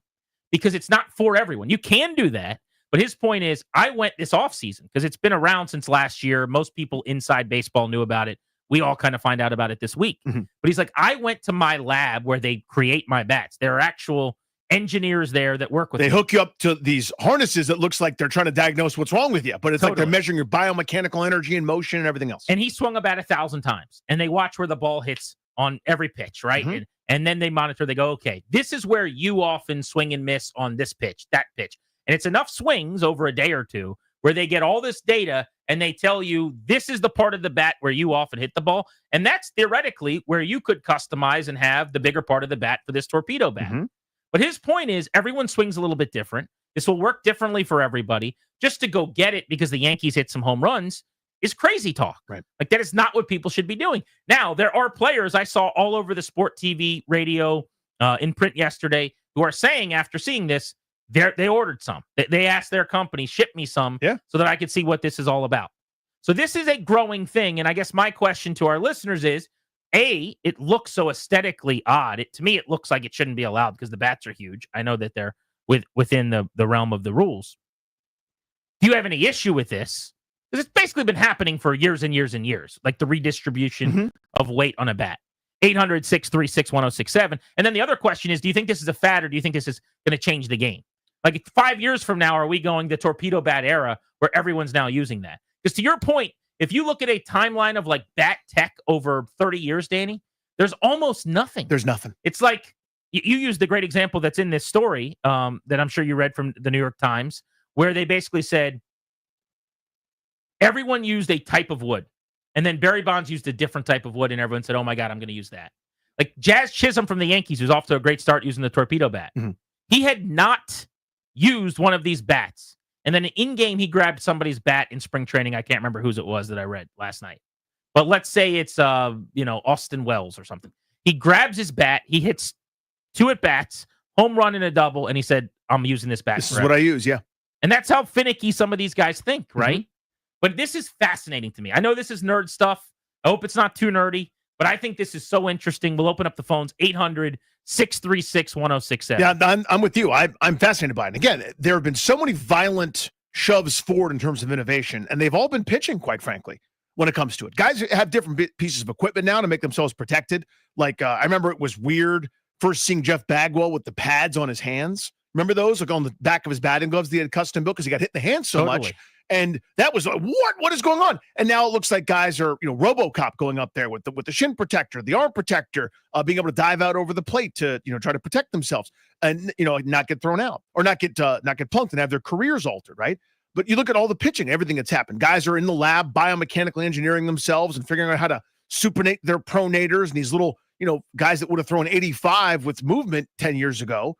because it's not for everyone. You can do that. But his point is, I went this offseason because it's been around since last year. Most people inside baseball knew about it. We all kind of find out about it this week. Mm-hmm. But he's like, I went to my lab where they create my bats. There are actual engineers there that work with They me. hook you up to these harnesses that looks like they're trying to diagnose what's wrong with you. But it's like they're measuring your biomechanical energy and motion and everything else. And he swung a bat 1,000 times. And they watch where the ball hits on every pitch, right? Mm-hmm. And then they monitor. They go, okay, this is where you often swing and miss on this pitch, that pitch. And it's enough swings over a day or two where they get all this data and they tell you this is the part of the bat where you often hit the ball. And that's theoretically where you could customize and have the bigger part of the bat for this torpedo bat. Mm-hmm. But his point is everyone swings a little bit different. This will work differently for everybody. Just to go get it because the Yankees hit some home runs is crazy talk. Right. Like, that is not what people should be doing. Now, there are players I saw all over the sport TV, radio, in print yesterday who are saying after seeing this, they ordered some. They asked their company, ship me some so that I could see what this is all about. So this is a growing thing. And I guess my question to our listeners is, A, it looks so aesthetically odd. To me, it looks like it shouldn't be allowed because the bats are huge. I know that they're within the realm of the rules. Do you have any issue with this? Because it's basically been happening for years and years and years, like the redistribution of weight on a bat. 800-636-1067. And then the other question is, do you think this is a fad or do you think this is going to change the game? Like 5 years from now, are we going the torpedo bat era where everyone's now using that? Because to your point, if you look at a timeline of like bat tech over 30 years, Danny, there's almost nothing. There's nothing. It's like you used the great example that's in this story that I'm sure you read from the New York Times, where they basically said everyone used a type of wood. And then Barry Bonds used a different type of wood, and everyone said, oh, my God, I'm going to use that. Like Jazz Chisholm from the Yankees, who's off to a great start using the torpedo bat. He had not used one of these bats. And then in-game, he grabbed somebody's bat in spring training. I can't remember whose it was that I read last night. But let's say it's, Austin Wells or something. He grabs his bat. He hits 2 at-bats, home run and a double, and he said, I'm using this bat This forever. is what I use, yeah. And that's how finicky some of these guys think, right? But this is fascinating to me. I know this is nerd stuff. I hope it's not too nerdy, but I think this is so interesting. We'll open up the phones, 800-636-1067. Yeah, I'm with you. I'm fascinated by it. And again, there have been so many violent shoves forward in terms of innovation, and they've all been pitching, quite frankly, when it comes to it. Guys have different pieces of equipment now to make themselves protected. Like, I remember it was weird first seeing Jeff Bagwell with the pads on his hands. Remember those? Like on the back of his batting gloves, they had custom built because he got hit in the hands so much. And that was like, what is going on? And now it looks like guys are, RoboCop going up there with the shin protector, the arm protector, being able to dive out over the plate to, try to protect themselves and, not get thrown out or not get plunked and have their careers altered, right? But you look at all the pitching, everything that's happened. Guys are in the lab, biomechanically engineering themselves and figuring out how to supinate their pronators. And these little, guys that would have thrown 85 with movement 10 years ago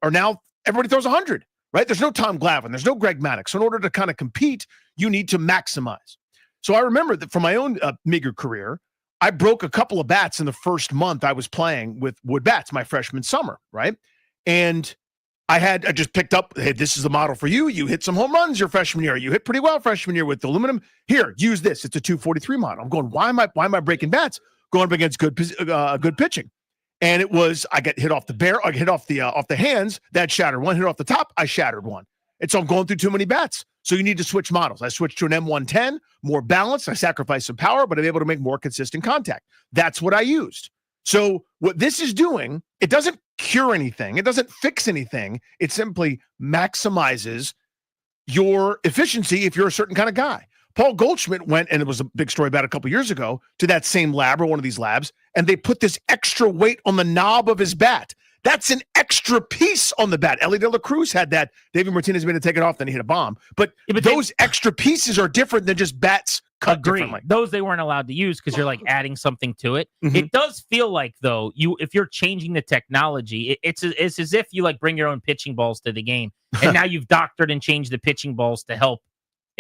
are now everybody throws 100. Right? There's no Tom Glavine. There's no Greg Maddux. So in order to kind of compete, you need to maximize. So I remember that from my own meager career, I broke a couple of bats in the first month I was playing with wood bats my freshman summer, right? And I just picked up, hey, this is the model for you. You hit some home runs your freshman year. You hit pretty well freshman year with the aluminum. Here, use this. It's a 243 model. I'm going, why am I breaking bats? Going up against good pitching. And it was, I get hit off I hit off the hands, that shattered one, hit off the top, I shattered one. And so I'm going through too many bats. So you need to switch models. I switched to an M110, more balanced. I sacrificed some power, but I'm able to make more consistent contact. That's what I used. So what this is doing, it doesn't cure anything. It doesn't fix anything. It simply maximizes your efficiency if you're a certain kind of guy. Paul Goldschmidt went, and it was a big story about a couple years ago, to that same lab or one of these labs, and they put this extra weight on the knob of his bat. That's an extra piece on the bat. Ellie De La Cruz had that. David Martinez made to take it off, then he hit a bomb. But those extra pieces are different than just bats cut differently. Those they weren't allowed to use because you're like adding something to it. It does feel like, though, if you're changing the technology, it's as if you like bring your own pitching balls to the game, and now you've doctored and changed the pitching balls to help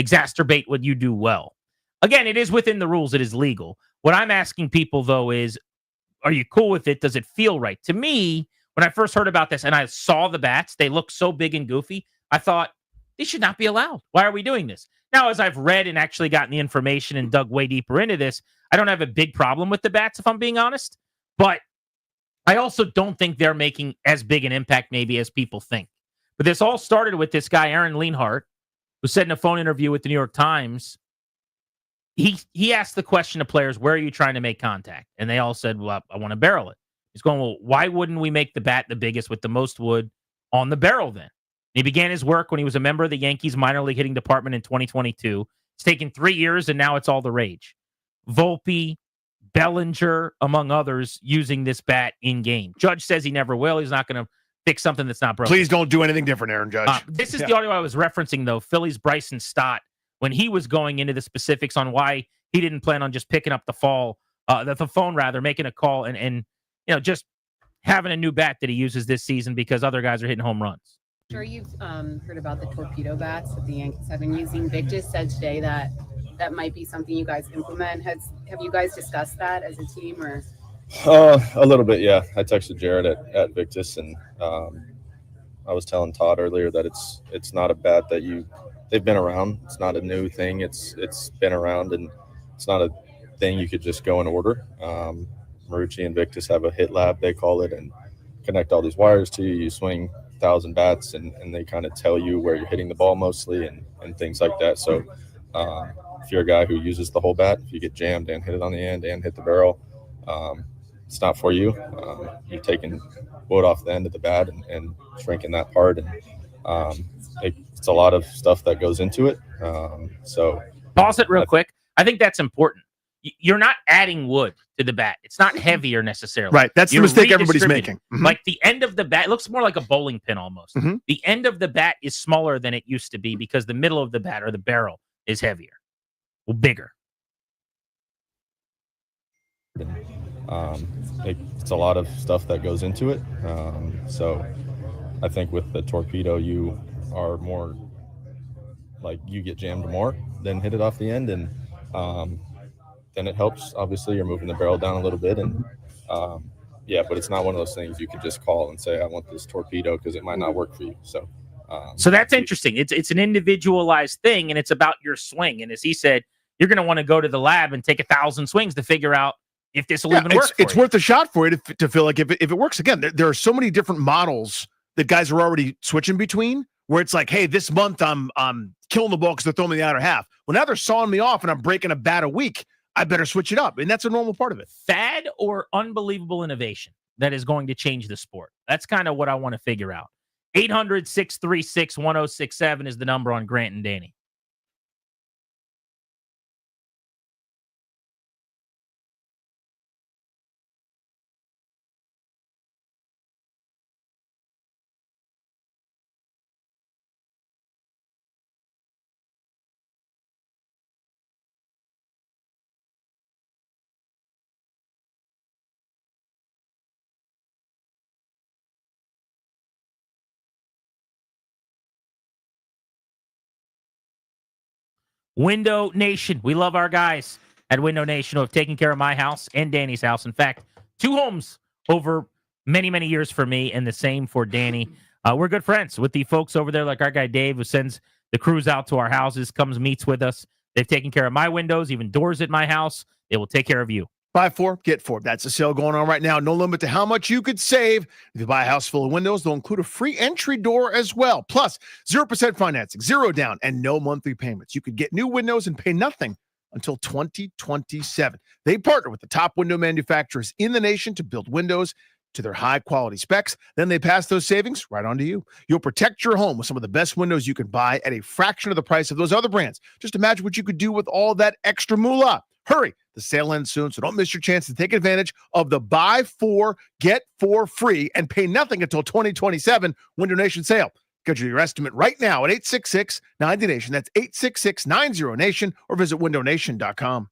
exacerbate what you do well. Again, it is within the rules. It is legal. What I'm asking people, though, is, are you cool with it? Does it feel right? To me, when I first heard about this and I saw the bats, they look so big and goofy, I thought, these should not be allowed. Why are we doing this? Now, as I've read and actually gotten the information and dug way deeper into this, I don't have a big problem with the bats, if I'm being honest. But I also don't think they're making as big an impact maybe as people think. But this all started with this guy, Aaron Lienhart, who said in a phone interview with the New York Times, he asked the question to players, where are you trying to make contact? And they all said, well, I want to barrel it. He's going, well, why wouldn't we make the bat the biggest with the most wood on the barrel then? He began his work when he was a member of the Yankees minor league hitting department in 2022. It's taken 3 years, and now it's all the rage. Volpe, Bellinger, among others, using this bat in-game. Judge says he never will. He's not going to fix something that's not broken. Please don't do anything different, Aaron Judge. This is the audio I was referencing, though. Philly's Bryson Stott, when he was going into the specifics on why he didn't plan on just picking up the phone, making a call and just having a new bat that he uses this season because other guys are hitting home runs. Sure, you've heard about the torpedo bats that the Yankees have been using. Victus said today that that might be something you guys implement. Have you guys discussed that as a team, or? A little bit, yeah. I texted Jared at Victus, and I was telling Todd earlier that it's not a bat that they've been around. It's not a new thing. It's been around, and it's not a thing you could just go and order. Marucci and Victus have a hit lab, they call it, and connect all these wires to you. You swing 1,000 bats, and they kind of tell you where you're hitting the ball mostly and things like that. So if you're a guy who uses the whole bat, if you get jammed and hit it on the end and hit the barrel, it's not for you. You're taking wood off the end of the bat and shrinking that part, and it's a lot of stuff that goes into it. So pause it real quick. I think that's important. You're not adding wood to the bat. It's not heavier necessarily. Right. That's the mistake everybody's making. Like the end of the bat, it looks more like a bowling pin almost. The end of the bat is smaller than it used to be because the middle of the bat or the barrel is heavier, well, bigger. It's a lot of stuff that goes into it. So I think with the torpedo, you are more like you get jammed more than hit it off the end, and then it helps. Obviously, you're moving the barrel down a little bit, and but it's not one of those things you could just call and say, I want this torpedo, because it might not work for you. So that's interesting. It's an individualized thing, and it's about your swing. And as he said, you're going to want to go to the lab and take 1,000 swings to figure out if this will even work. It's worth a shot for you to feel like if it works. Again, there are so many different models that guys are already switching between, where it's like, hey, this month I'm killing the ball because they're throwing me the outer half. Well, now they're sawing me off and I'm breaking a bat a week. I better switch it up. And that's a normal part of it. Fad or unbelievable innovation that is going to change the sport? That's kind of what I want to figure out. 800-636-1067 is the number on Grant and Danny. Window Nation. We love our guys at Window Nation who have taken care of my house and Danny's house. In fact, 2 homes over many, many years for me, and the same for Danny. We're good friends with the folks over there, like our guy Dave, who sends the crews out to our houses, comes, meets with us. They've taken care of my windows, even doors at my house. They will take care of you. Buy 4, get 4. That's a sale going on right now. No limit to how much you could save. If you buy a house full of windows, they'll include a free entry door as well. Plus, 0% financing, 0 down, and no monthly payments. You could get new windows and pay nothing until 2027. They partner with the top window manufacturers in the nation to build windows to their high-quality specs. Then they pass those savings right on to you. You'll protect your home with some of the best windows you can buy at a fraction of the price of those other brands. Just imagine what you could do with all that extra moolah. Hurry. The sale ends soon, so don't miss your chance to take advantage of the buy 4, get 4 free, and pay nothing until 2027 Window Nation sale. Schedule your estimate right now at 866-90NATION. That's 866-90NATION, or visit windownation.com.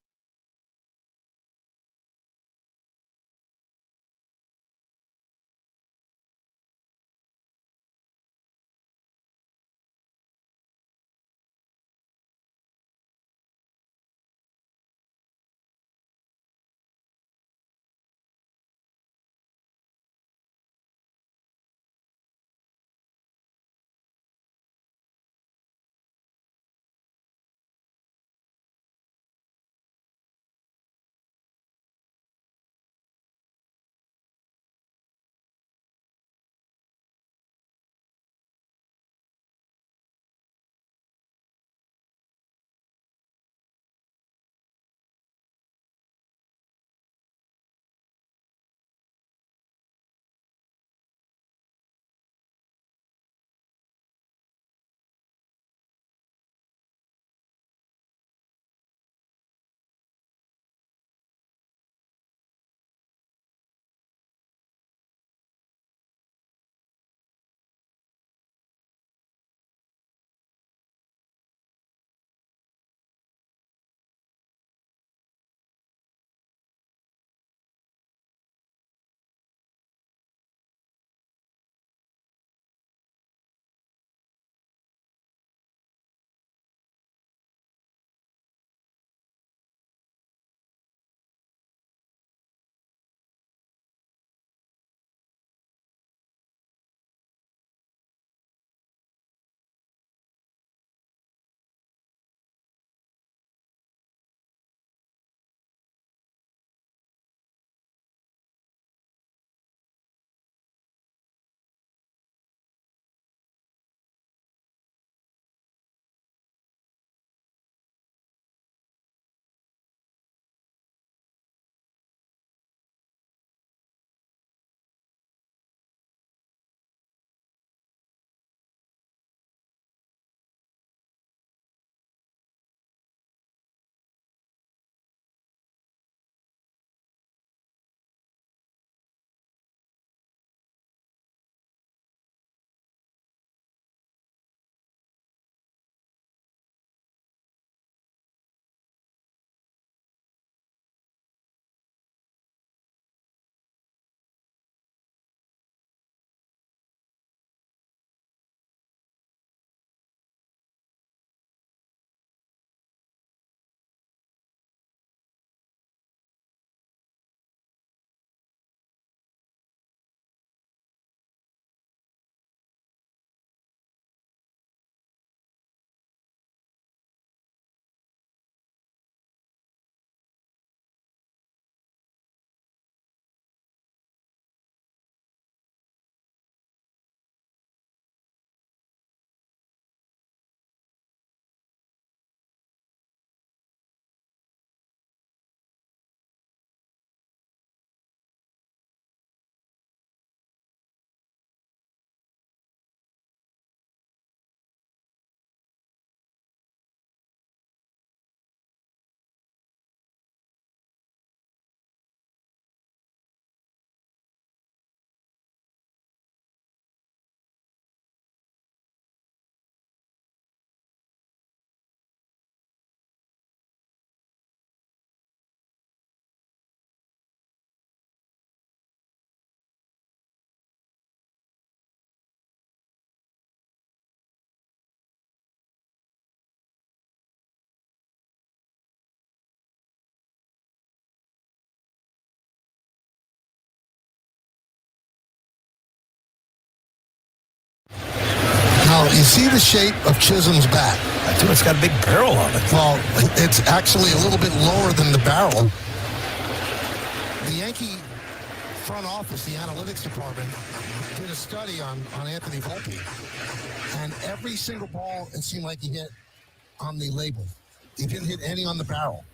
Now, you see the shape of Chisholm's bat. I do. It's got a big barrel on it. Well, it's actually a little bit lower than the barrel. The Yankee front office, the analytics department, did a study on Anthony Volpe. And every single ball, it seemed like he hit on the label. He didn't hit any on the barrel.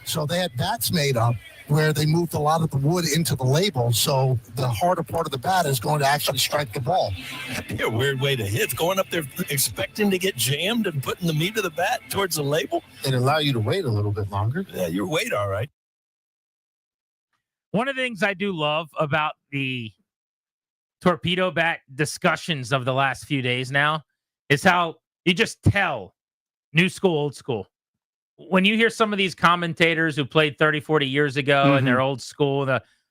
So they had bats made up where they moved a lot of the wood into the label, so the harder part of the bat is going to actually strike the ball. That'd be a weird way to hit. Going up there expecting to get jammed and putting the meat of the bat towards the label. It'd allow you to wait a little bit longer. Yeah, your weight, all right. One of the things I do love about the torpedo bat discussions of the last few days now is how you just tell new school, old school. When you hear some of these commentators who played 30, 40 years ago and they're old school,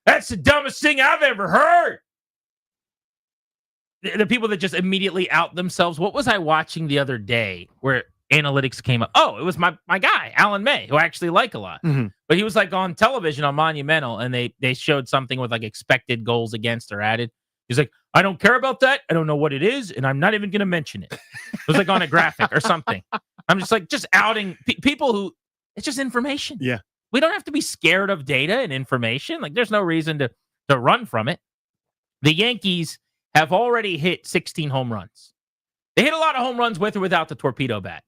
that's the dumbest thing I've ever heard. The people that just immediately out themselves. What was I watching the other day where analytics came up? Oh, it was my guy, Alan May, who I actually like a lot. But he was like on television on Monumental, and they showed something with like expected goals against or added. He's like, I don't care about that. I don't know what it is, and I'm not even going to mention it. It was like on a graphic or something. I'm just like, just outing people who, it's just information. Yeah. We don't have to be scared of data and information. Like, there's no reason to run from it. The Yankees have already hit 16 home runs. They hit a lot of home runs with or without the torpedo bat.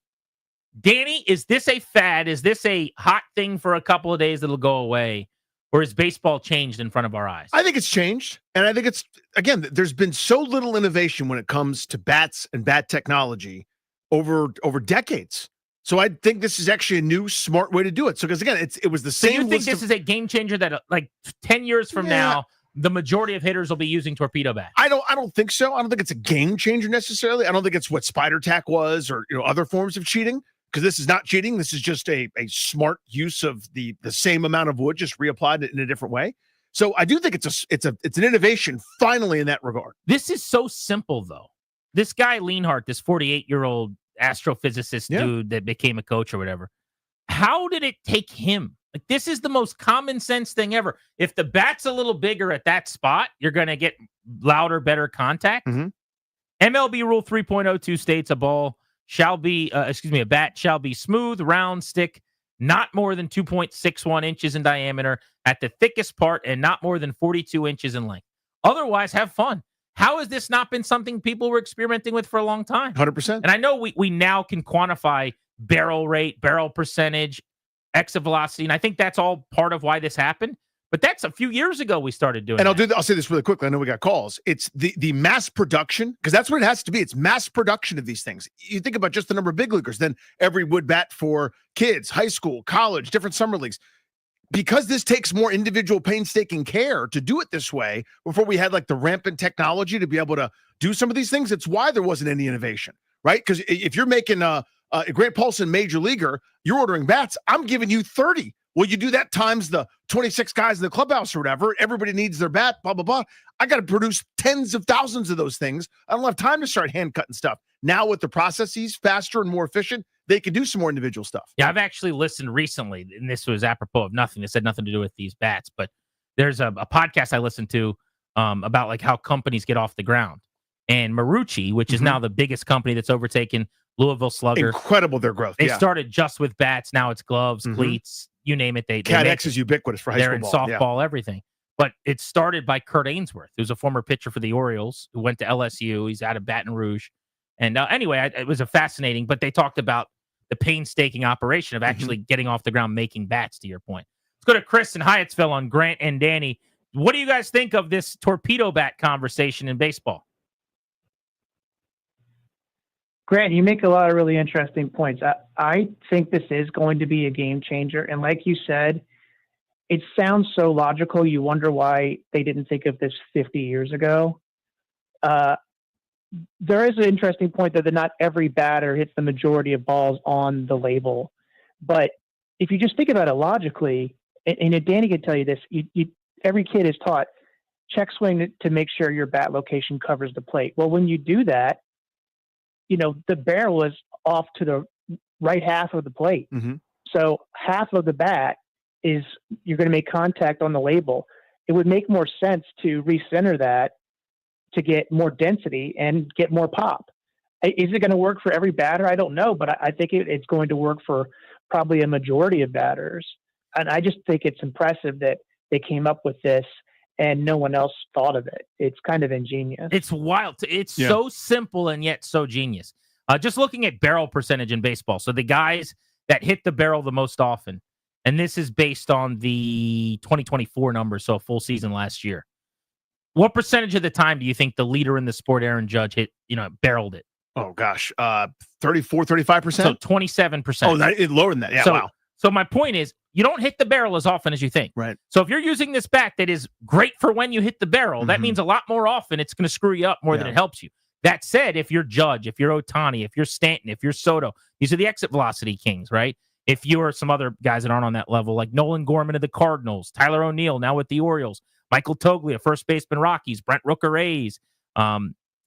Danny, is this a fad? Is this a hot thing for a couple of days that'll go away? Or is baseball changed in front of our eyes? I think it's changed. And I think it's, again, there's been so little innovation when it comes to bats and bat technology over decades. So I think this is actually a new, smart way to do it. So, because again, it was the same. So you think this is a game changer that like 10 years from now, the majority of hitters will be using torpedo bat? I don't think so. I don't think it's a game changer necessarily. I don't think it's what Spider Tack was or other forms of cheating, because this is not cheating. This is just a smart use of the same amount of wood, just reapplied in a different way. So I do think it's an innovation finally in that regard. This is so simple though. This guy Lienhart, this 48-year-old astrophysicist dude that became a coach or whatever, how did it take him? Like, this is the most common sense thing ever. If the bat's a little bigger at that spot, you're going to get louder, better contact. MLB Rule 3.02 states a bat shall be smooth, round, stick, not more than 2.61 inches in diameter at the thickest part and not more than 42 inches in length. Otherwise, have fun. How has this not been something people were experimenting with for a long time? 100%. And I know we now can quantify barrel rate, barrel percentage, exit velocity, and I think that's all part of why this happened. But that's a few years ago we started doing. And I'll say this really quickly. I know we got calls. It's the mass production, because that's what it has to be. It's mass production of these things. You think about just the number of big leaguers, then every wood bat for kids, high school, college, different summer leagues. Because this takes more individual painstaking care to do it this way, before we had like the rampant technology to be able to do some of these things, it's why there wasn't any innovation, right? Because if you're making a Grant Paulson major leaguer, you're ordering bats, I'm giving you 30. Well, you do that times the 26 guys in the clubhouse or whatever. Everybody needs their bat, blah, blah, blah. I got to produce tens of thousands of those things. I don't have time to start hand cutting stuff. Now with the processes faster and more efficient, they can do some more individual stuff. Yeah, I've actually listened recently, and this was apropos of nothing. This had nothing to do with these bats, but there's a podcast I listened to about like how companies get off the ground. And Marucci, which is now the biggest company that's overtaken Louisville Slugger. Incredible their growth. They started just with bats. Now it's gloves, cleats, you name it. Cat X is ubiquitous for high school ball. They're in softball, everything. But it started by Kurt Ainsworth, who's a former pitcher for the Orioles, who went to LSU. He's out of Baton Rouge. And anyway, it was fascinating, but they talked about the painstaking operation of actually getting off the ground, making bats, to your point. Let's go to Chris in Hyattsville on Grant and Danny. What do you guys think of this torpedo bat conversation in baseball? Grant, you make a lot of really interesting points. I think this is going to be a game changer. And like you said, it sounds so logical. You wonder why they didn't think of this 50 years ago. There is an interesting point that not every batter hits the majority of balls on the label. But if you just think about it logically, and Danny can tell you this, every kid is taught check swing to make sure your bat location covers the plate. Well, when you do that, the barrel is off to the right half of the plate. So half of the bat is you're going to make contact on the label. It would make more sense to recenter that to get more density and get more pop. Is it going to work for every batter? I don't know, but I think it's going to work for probably a majority of batters. And I just think it's impressive that they came up with this and no one else thought of it. It's kind of ingenious. It's wild. It's so simple and yet so genius. Just looking at barrel percentage in baseball. So the guys that hit the barrel the most often, and this is based on the 2024 numbers, so a full season last year. What percentage of the time do you think the leader in the sport, Aaron Judge, barreled it? Oh, gosh. 34, 35%? So 27%. Oh, it's lower than that. Yeah, wow. So my point is, you don't hit the barrel as often as you think. Right. So if you're using this bat that is great for when you hit the barrel, that means a lot more often it's going to screw you up more than it helps you. That said, if you're Judge, if you're Ohtani, if you're Stanton, if you're Soto, these are the exit velocity kings, right? If you're some other guys that aren't on that level, like Nolan Gorman of the Cardinals, Tyler O'Neill now with the Orioles, Michael Toglia, first baseman Rockies, Brent Rooker A's. I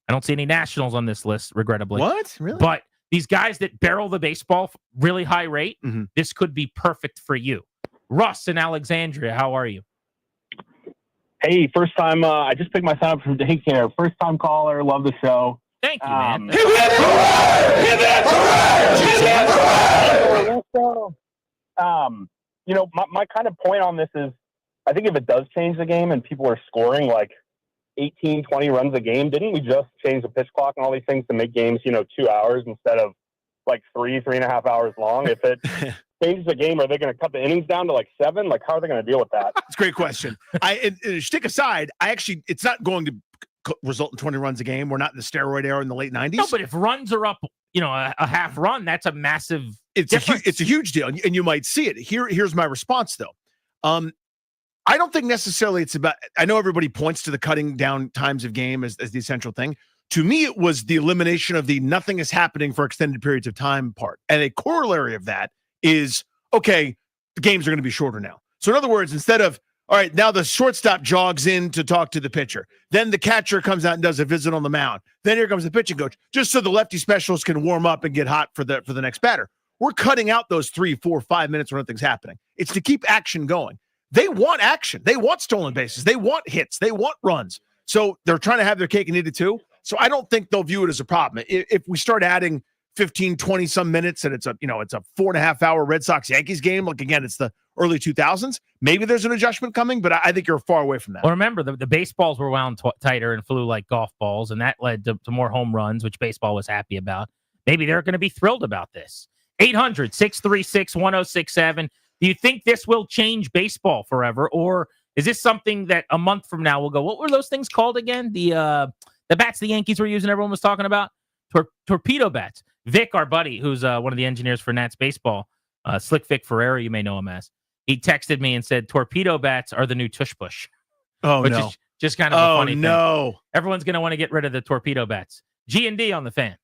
don't see any Nationals on this list, regrettably. What? Really? But these guys that barrel the baseball really high rate, this could be perfect for you. Russ in Alexandria, how are you? Hey, first time. I just picked my son up from daycare. First time caller. Love the show. Thank you, man. My kind of point on this is, I think if it does change the game and people are scoring like 18, 20 runs a game, didn't we just change the pitch clock and all these things to make games, 2 hours instead of like 3.5 hours long? If it changes the game, are they going to cut the innings down to like 7? Like, how are they going to deal with that? It's a great question. Stick aside, it's not going to result in 20 runs a game. We're not in the steroid era in the late 90s. No, but if runs are up, a half run, that's a massive difference. It's a huge deal, and you might see it. Here's my response, though. I don't think necessarily it's about – I know everybody points to the cutting down times of game as the essential thing. To me, it was the elimination of the nothing is happening for extended periods of time part. And a corollary of that is, okay, the games are going to be shorter now. So in other words, instead of, all right, now the shortstop jogs in to talk to the pitcher. Then the catcher comes out and does a visit on the mound. Then here comes the pitching coach, just so the lefty specialists can warm up and get hot for the next batter. We're cutting out those 3, 4, 5 minutes when nothing's happening. It's to keep action going. They want action. They want stolen bases. They want hits. They want runs. So they're trying to have their cake and eat it too. So I don't think they'll view it as a problem. If we start adding 15, 20 some minutes and it's a 4.5 hour Red Sox Yankees game, like again, it's the early 2000s, maybe there's an adjustment coming, but I think you're far away from that. Well, remember, the baseballs were wound tighter and flew like golf balls, and that led to more home runs, which baseball was happy about. Maybe they're going to be thrilled about this. 800-636-1067. Do you think this will change baseball forever, or is this something that a month from now we'll go, what were those things called again? The bats the Yankees were using, everyone was talking about? Torpedo bats. Vic, our buddy, who's one of the engineers for Nats baseball, Slick Vic Ferreira, you may know him as, he texted me and said, torpedo bats are the new tush push. Oh, which no. is just kind of a funny thing. No. Everyone's going to want to get rid of the torpedo bats. G&D on the Fan.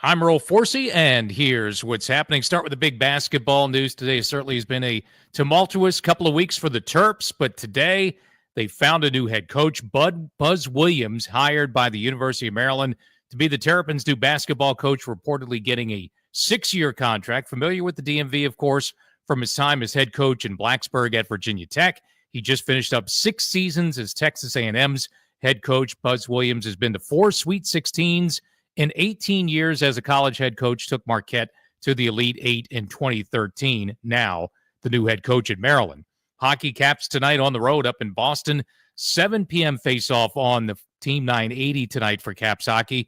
I'm Earl Forsey, and here's what's happening. Start with the big basketball news today. Certainly has been a tumultuous couple of weeks for the Terps, but today they found a new head coach, Buzz Williams, hired by the University of Maryland to be the Terrapins' new basketball coach, reportedly getting a 6-year contract. Familiar with the DMV, of course, from his time as head coach in Blacksburg at Virginia Tech. He just finished up 6 seasons as Texas A&M's head coach. Buzz Williams has been to 4 Sweet 16s in 18 years as a college head coach, took Marquette to the Elite Eight in 2013. Now the new head coach at Maryland. Hockey Caps tonight on the road up in Boston. 7 p.m. face-off on the Team 980 tonight for Caps hockey.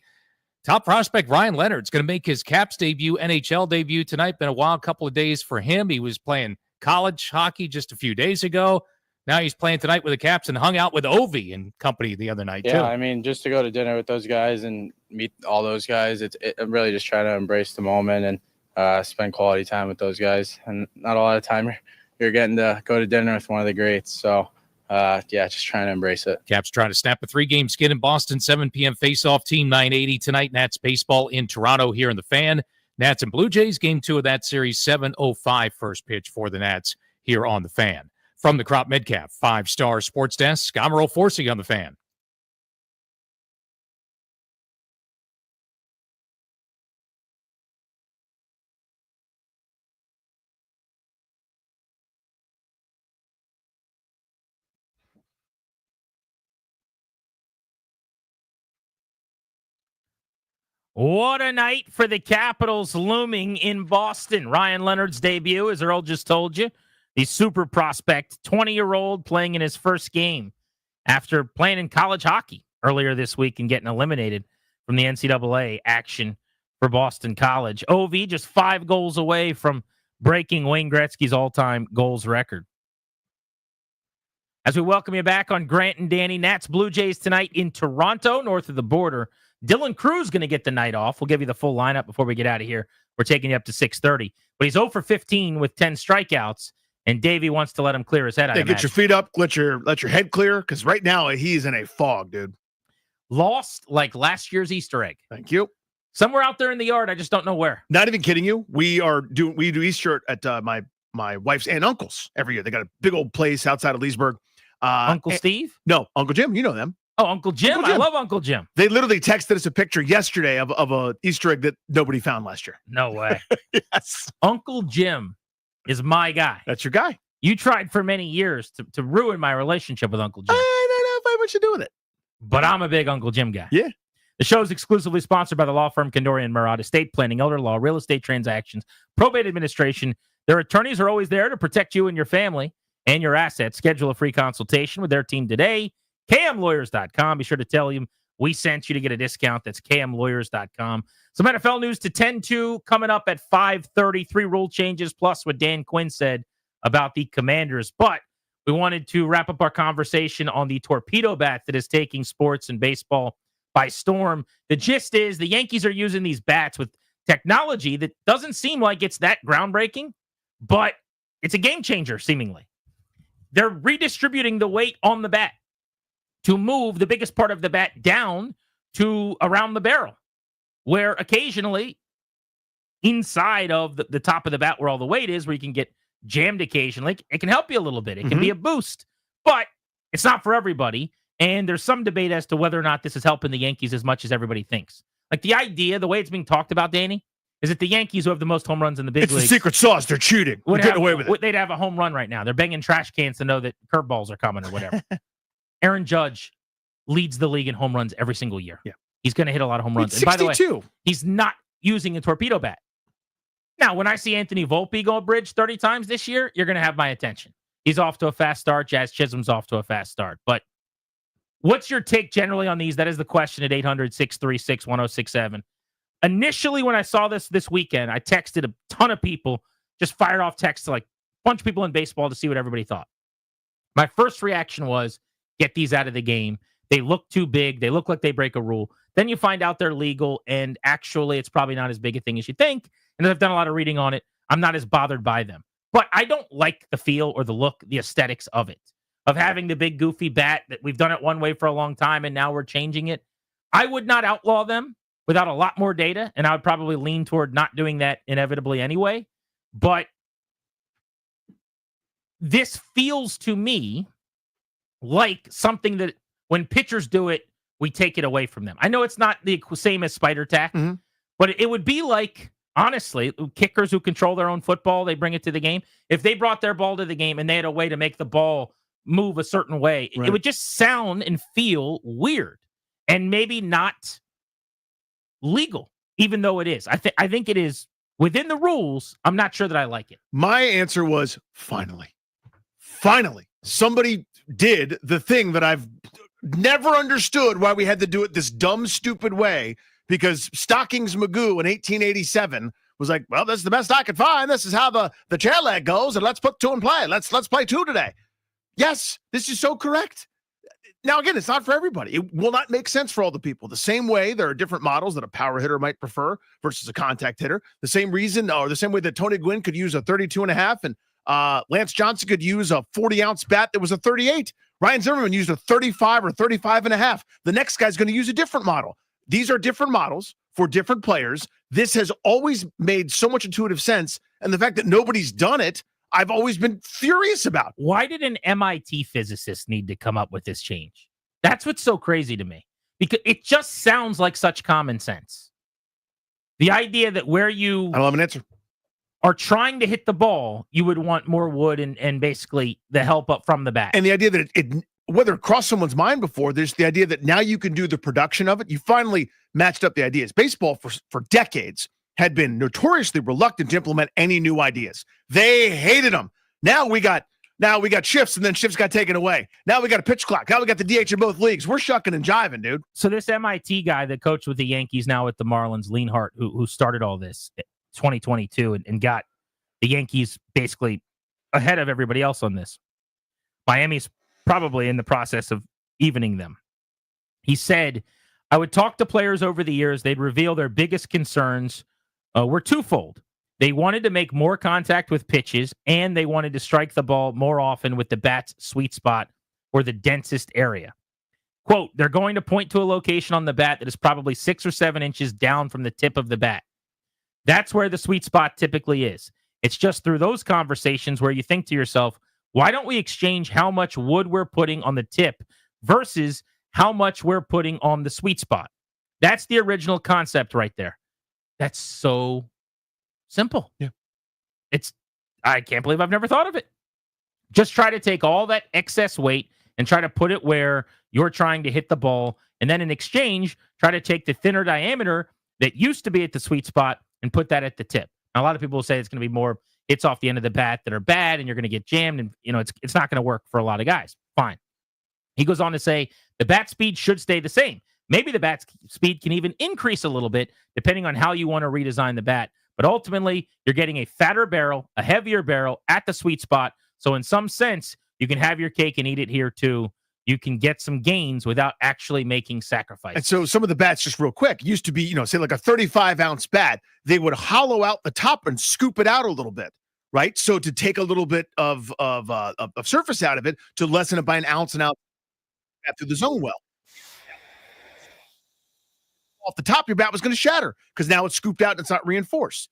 Top prospect Ryan Leonard's going to make his Caps debut, NHL debut tonight. Been a wild couple of days for him. He was playing college hockey just a few days ago. Now he's playing tonight with the Caps and hung out with Ovi and company the other night, too. Yeah, I mean, just to go to dinner with those guys and meet all those guys, I'm really just trying to embrace the moment and spend quality time with those guys. And not a lot of time you're getting to go to dinner with one of the greats. So, just trying to embrace it. Caps trying to snap a 3-game skid in Boston, 7 p.m. face-off, Team 980 tonight. Nats baseball in Toronto here in the Fan. Nats and Blue Jays, Game 2 of that series, 7:05 first pitch for the Nats here on the Fan. From the Crop Midcap 5-Star Sports Desk, I'm Earl Forsey on the Fan. What a night for the Capitals looming in Boston. Ryan Leonard's debut, as Earl just told you. The super prospect, 20-year-old, playing in his first game after playing in college hockey earlier this week and getting eliminated from the NCAA action for Boston College. OV just 5 goals away from breaking Wayne Gretzky's all-time goals record. As we welcome you back on Grant and Danny, Nats Blue Jays tonight in Toronto, north of the border. Dylan Cruz going to get the night off. We'll give you the full lineup before we get out of here. We're taking you up to 6:30. But he's 0 for 15 with 10 strikeouts. And Davey wants to let him clear his head. Yeah, get your feet up, let your head clear, because right now he's in a fog, dude. Lost like last year's Easter egg. Thank you. Somewhere out there in the yard, I just don't know where. Not even kidding you. We do Easter at my wife's aunt and uncle's every year. They got a big old place outside of Leesburg. Uncle Steve? No, Uncle Jim. You know them. Oh, Uncle Jim. I love Uncle Jim. They literally texted us a picture yesterday of a Easter egg that nobody found last year. No way. Yes. Uncle Jim is my guy. That's your guy. You tried for many years to ruin my relationship with Uncle Jim. I don't know if I have much to do with it. But I'm a big Uncle Jim guy. Yeah. The show is exclusively sponsored by the law firm Kandorian Murad, estate planning, elder law, real estate transactions, probate administration. Their attorneys are always there to protect you and your family and your assets. Schedule a free consultation with their team today. KMLawyers.com. Be sure to tell them we sent you to get a discount. That's KMLawyers.com. Some NFL news to tend to coming up at 5:30. 3 rule changes plus what Dan Quinn said about the Commanders. But we wanted to wrap up our conversation on the torpedo bat that is taking sports and baseball by storm. The gist is the Yankees are using these bats with technology that doesn't seem like it's that groundbreaking, but it's a game changer, seemingly. They're redistributing the weight on the bat to move the biggest part of the bat down to around the barrel, where occasionally inside of the top of the bat where all the weight is, where you can get jammed occasionally, it can help you a little bit. It can be a boost, but it's not for everybody. And there's some debate as to whether or not this is helping the Yankees as much as everybody thinks. Like the idea, the way it's being talked about, Danny, is that the Yankees, who have the most home runs in the big leagues, the secret sauce. They're cheating. They're getting away with it. They'd have a home run right now. They're banging trash cans to know that curveballs are coming or whatever. Aaron Judge leads the league in home runs every single year. Yeah. He's going to hit a lot of home runs. He's and by the way, 62. he's not using a torpedo bat. Now, when I see Anthony Volpe go a bridge 30 times this year, you're going to have my attention. He's off to a fast start. Jazz Chisholm's off to a fast start. But what's your take generally on these? That is the question at 800-636-1067. Initially, when I saw this weekend, I texted a ton of people, just fired off texts to like a bunch of people in baseball to see what everybody thought. My first reaction was, get these out of the game. They look too big. They look like they break a rule. Then you find out they're legal, and actually it's probably not as big a thing as you think. And I've done a lot of reading on it. I'm not as bothered by them. But I don't like the feel or the look, the aesthetics of it, of having the big goofy bat that we've done it one way for a long time, and now we're changing it. I would not outlaw them. without a lot more data, and I would probably lean toward not doing that inevitably anyway. But this feels to me like something that when pitchers do it, we take it away from them. I know it's not the same as spider tack, but it would be like, honestly, kickers who control their own football, they bring it to the game. If they brought their ball to the game and they had a way to make the ball move a certain way, it would just sound and feel weird and maybe not legal, even though it is. I think it is within the rules. I'm not sure that I like it. My answer was finally somebody did the thing that I've never understood why we had to do it this dumb, stupid way, because Stockings Magoo in 1887 was like, well, this is the best I could find. This is how the chair leg goes, and let's put two in play. Let's play two today. Yes, this is so correct. Now, again, it's not for everybody. It will not make sense for all the people. The same way there are different models that a power hitter might prefer versus a contact hitter. The same reason, or the same way that Tony Gwynn could use a 32.5 and Lance Johnson could use a 40-ounce bat that was a 38. Ryan Zimmerman used a 35 or 35.5. The next guy's going to use a different model. These are different models for different players. This has always made so much intuitive sense. And the fact that nobody's done it, I've always been furious about. Why did an MIT physicist need to come up with this change? That's what's so crazy to me, because it just sounds like such common sense. The idea that where you I don't have an answer. Are trying to hit the ball, you would want more wood and basically the help up from the bat. And the idea that it whether it crossed someone's mind before, there's the idea that now you can do the production of it. You finally matched up the ideas. Baseball for decades had been notoriously reluctant to implement any new ideas. They hated them. Now we got shifts, and then shifts got taken away. Now we got a pitch clock. Now we got the DH in both leagues. We're shucking and jiving, dude. So this MIT guy that coached with the Yankees, now with the Marlins, Lienhart, who started all this 2022 and got the Yankees basically ahead of everybody else on this. Miami's probably in the process of evening them. He said, I would talk to players over the years. They'd reveal their biggest concerns were twofold. They wanted to make more contact with pitches, and they wanted to strike the ball more often with the bat's sweet spot or the densest area. Quote, they're going to point to a location on the bat that is probably 6 or 7 inches down from the tip of the bat. That's where the sweet spot typically is. It's just through those conversations where you think to yourself, why don't we exchange how much wood we're putting on the tip versus how much we're putting on the sweet spot? That's the original concept right there. That's so simple. Yeah. I can't believe I've never thought of it. Just try to take all that excess weight and try to put it where you're trying to hit the ball. And then in exchange, try to take the thinner diameter that used to be at the sweet spot and put that at the tip. Now, a lot of people will say it's going to be more hits off the end of the bat that are bad, and you're going to get jammed, and it's not going to work for a lot of guys. Fine. He goes on to say the bat speed should stay the same. Maybe the bat speed can even increase a little bit depending on how you want to redesign the bat. But ultimately, you're getting a fatter barrel, a heavier barrel at the sweet spot. So in some sense, you can have your cake and eat it here too. You can get some gains without actually making sacrifices. And so some of the bats, just real quick, used to be, say like a 35-ounce bat, they would hollow out the top and scoop it out a little bit, right? So to take a little bit of surface out of it to lessen it by an ounce and out through the zone well. Off the top, your bat was going to shatter because now it's scooped out and it's not reinforced.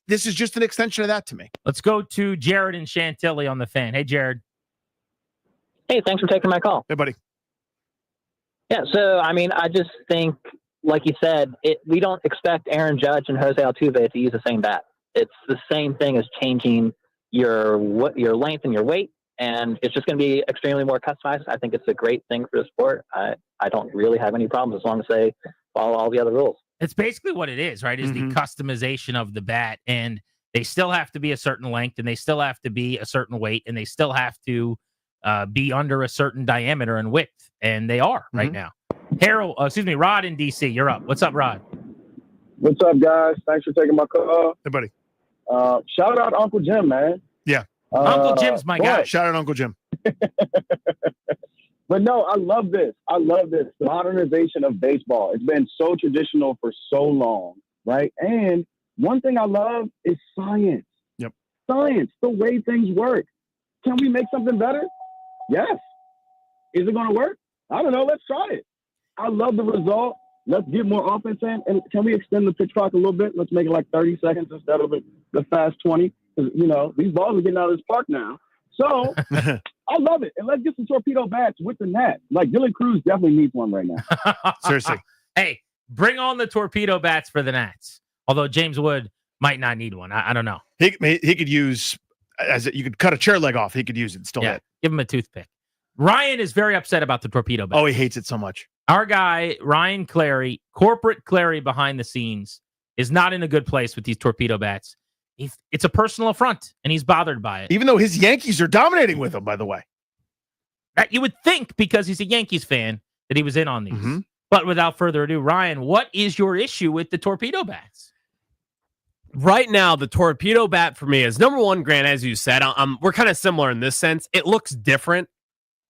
This is just an extension of that to me. Let's go to Jared and Chantilly on the Fan. Hey, Jared. Hey, thanks for taking my call. Hey, buddy. Yeah, so, I just think, like you said, we don't expect Aaron Judge and Jose Altuve to use the same bat. It's the same thing as changing your length and your weight, and it's just going to be extremely more customized. I think it's a great thing for the sport. I don't really have any problems as long as they follow all the other rules. It's basically what it is, right? Is the customization of the bat, and they still have to be a certain length, and they still have to be a certain weight, and they still have to be under a certain diameter and width, and they are right now. Rod in DC, you're up. What's up, Rod? What's up, guys? Thanks for taking my call. Hey, buddy. Shout out Uncle Jim, man. Yeah. Uncle Jim's my guy. Shout out Uncle Jim. But no, I love this. The modernization of baseball. It's been so traditional for so long, right? And one thing I love is science. Yep. Science, the way things work. Can we make something better? Yes. Is it going to work? I don't know. Let's try it. I love the result. Let's get more offense in, and can we extend the pitch clock a little bit? Let's make it like 30 seconds instead of the fast 20. Because, these balls are getting out of this park now. So I love it. And let's get some torpedo bats with the net. Like, Dylan Cruz definitely needs one right now. Seriously. Hey, bring on the torpedo bats for the Nats. Although James Wood might not need one. I don't know. He could use, you could cut a chair leg off. He could use it and still hit. Give him a toothpick. Ryan is very upset about the torpedo bats. Oh, he hates it so much. Our guy, Ryan Clary, corporate Clary behind the scenes, is not in a good place with these torpedo bats. It's a personal affront, and he's bothered by it. Even though his Yankees are dominating with him, by the way. That you would think, because he's a Yankees fan, that he was in on these. Mm-hmm. But without further ado, Ryan, what is your issue with the torpedo bats? Right now, the torpedo bat for me is, number one, Grant, as you said, we're kind of similar in this sense. It looks different.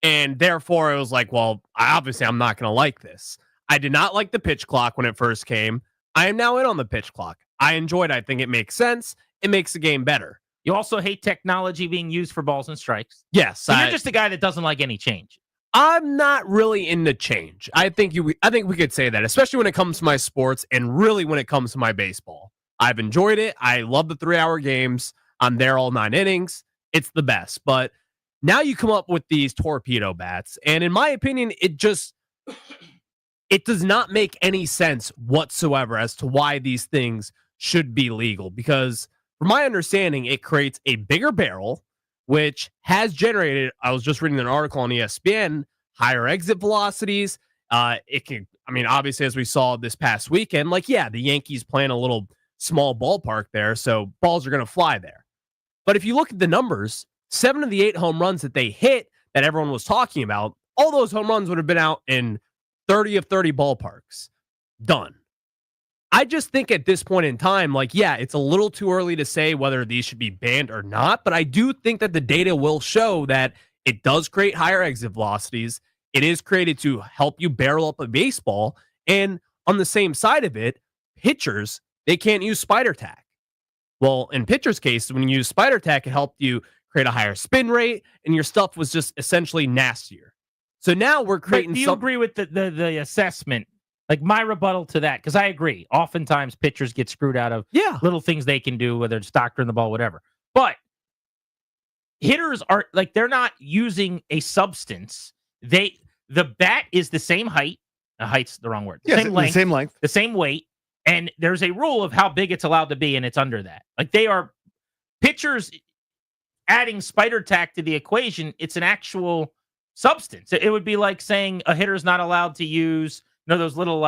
And therefore, it was like, well, obviously, I'm not going to like this. I did not like the pitch clock when it first came. I am now in on the pitch clock. I enjoyed it. I think it makes sense. It makes the game better. You also hate technology being used for balls and strikes. Yes. So you're just a guy that doesn't like any change. I'm not really into change. I think we could say that, especially when it comes to my sports and really when it comes to my baseball. I've enjoyed it. I love the 3-hour games. I'm there all 9 innings. It's the best. But now you come up with these torpedo bats, and in my opinion, it does not make any sense whatsoever as to why these things should be legal. Because from my understanding, it creates a bigger barrel, which has generated, I was just reading an article on ESPN, higher exit velocities. Obviously, as we saw this past weekend, the Yankees playing a little small ballpark there, so balls are going to fly there. But if you look at the numbers, 7 of the 8 home runs that they hit that everyone was talking about, all those home runs would have been out in 30 of 30 ballparks. Done. I just think at this point in time, it's a little too early to say whether these should be banned or not, but I do think that the data will show that it does create higher exit velocities. It is created to help you barrel up a baseball. And on the same side of it, pitchers, they can't use spider tack. Well, in pitcher's case, when you use spider tack, it helped you create a higher spin rate, and your stuff was just essentially nastier. So now we're creating. But do you agree with the assessment? Like, my rebuttal to that, because I agree. Oftentimes, pitchers get screwed out of little things they can do, whether it's doctoring the ball, whatever. But hitters are they're not using a substance. The bat is the same height. Height's the wrong word. Same length, the same weight, and there's a rule of how big it's allowed to be, and it's under that. They are pitchers adding spider tack to the equation. It's an actual substance. It would be like saying a hitter's not allowed to use those little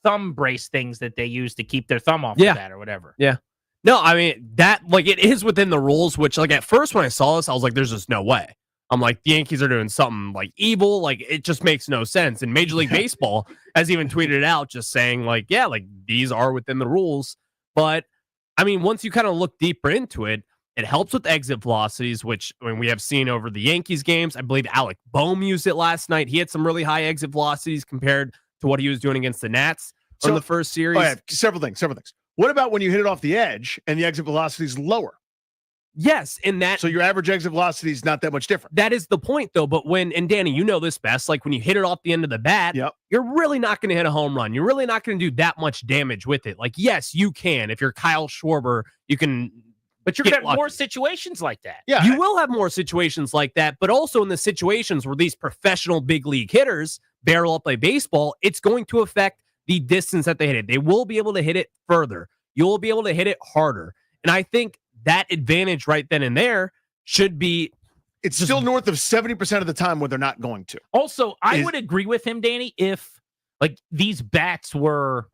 thumb brace things that they use to keep their thumb off the bat or whatever. Yeah. No, I mean, that it is within the rules, which at first when I saw this, I was like, there's just no way. I'm like, the Yankees are doing something evil. It just makes no sense. And Major League Baseball has even tweeted it out just saying these are within the rules. But I mean, once you kind of look deeper into it, it helps with exit velocities, which we have seen over the Yankees games. I believe Alec Boehm used it last night. He had some really high exit velocities compared to what he was doing against the Nats in the first series. Oh, yeah, several things. What about when you hit it off the edge and the exit velocity is lower? Yes, so your average exit velocity is not that much different. That is the point, though. But and Danny, you know this best, when you hit it off the end of the bat, you're really not going to hit a home run. You're really not going to do that much damage with it. Yes, you can. If you're Kyle Schwarber, you can. But you're going to have more situations like that. Yeah, you will have more situations like that. But also in the situations where these professional big league hitters barrel up a baseball, it's going to affect the distance that they hit it. They will be able to hit it further. You will be able to hit it harder. And I think that advantage right then and there should be. It's still north of 70% of the time where they're not going to. Also, I would agree with him, Danny, if these bats were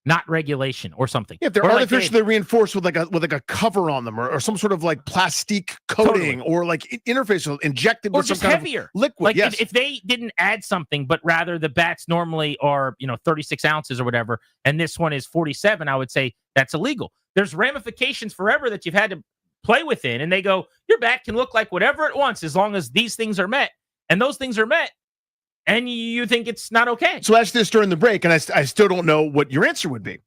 not regulation or something. Yeah, if they're artificially reinforced with a cover on them or some sort of plastic coating or interface injected or with just some kind heavier of liquid. Yes. If they didn't add something, but rather the bats normally are 36 ounces or whatever, and this one is 47, I would say that's illegal. There's ramifications forever that you've had to play within, and they go, your bat can look like whatever it wants as long as these things are met, and those things are met. And you think it's not okay. So ask this during the break, and I still don't know what your answer would be.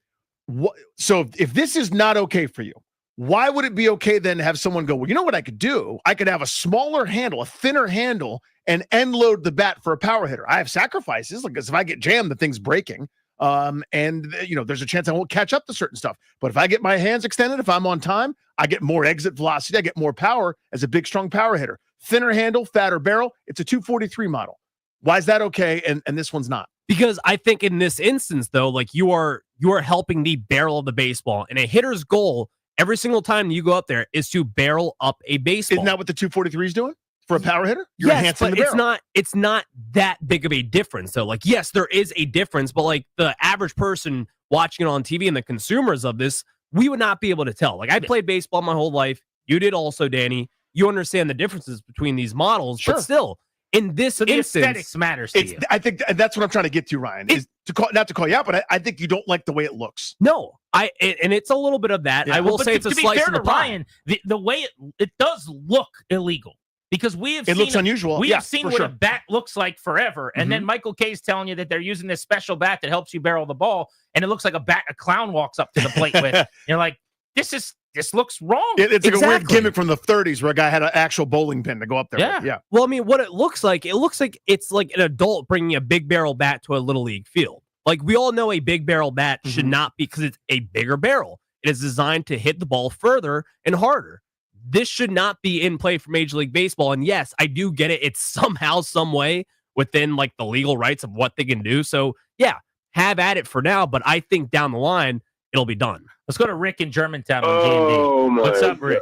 So if this is not okay for you, why would it be okay then to have someone go, well, you know what I could do? I could have a smaller handle, a thinner handle, and end load the bat for a power hitter. I have sacrifices, because if I get jammed, the thing's breaking. And there's a chance I won't catch up to certain stuff. But if I get my hands extended, if I'm on time, I get more exit velocity. I get more power as a big, strong power hitter. Thinner handle, fatter barrel. It's a 243 model. Why is that okay? And this one's not. Because I think in this instance, though, like you are helping the barrel of the baseball, and a hitter's goal every single time you go up there is to barrel up a baseball. Isn't that what the 243 is doing for a power hitter? You're yes, enhancing but the barrel. it's not that big of a difference, though. Like, yes, there is a difference, but like the average person watching it on TV and the consumers of this, we would not be able to tell. Like, I played baseball my whole life. You did also, Danny. You understand the differences between these models, Sure. but still, in this So the instance, aesthetics matters to you. I think that's what I'm trying to get to, Ryan. Is not to call you out, but I think you don't like the way it looks. No, and it's a little bit of that. Yeah. I will But say it's a to be slice fair of the to pie. Ryan, the way it does look illegal because we have It seen looks unusual. We Yeah, have seen for what sure. a bat looks like forever, and then Michael Kay's telling you that they're using this special bat that helps you barrel the ball, and it looks like a bat a clown walks up to the plate with. You're like, this looks wrong. It's like a weird Exactly. gimmick from the 30s where a guy had an actual bowling pin to go up there. Yeah. with. Yeah. Well, I mean, what it looks like it's like an adult bringing a big barrel bat to a little league field. Like, we all know a big barrel bat should not be, because it's a bigger barrel. It is designed to hit the ball further and harder. This should not be in play for Major League Baseball. And yes, I do get it. It's somehow, some way within like the legal rights of what they can do. So yeah, have at it for now. But I think down the line, it'll be done. Let's go to Rick in Germantown on Oh, G&D. my What's up, Rick?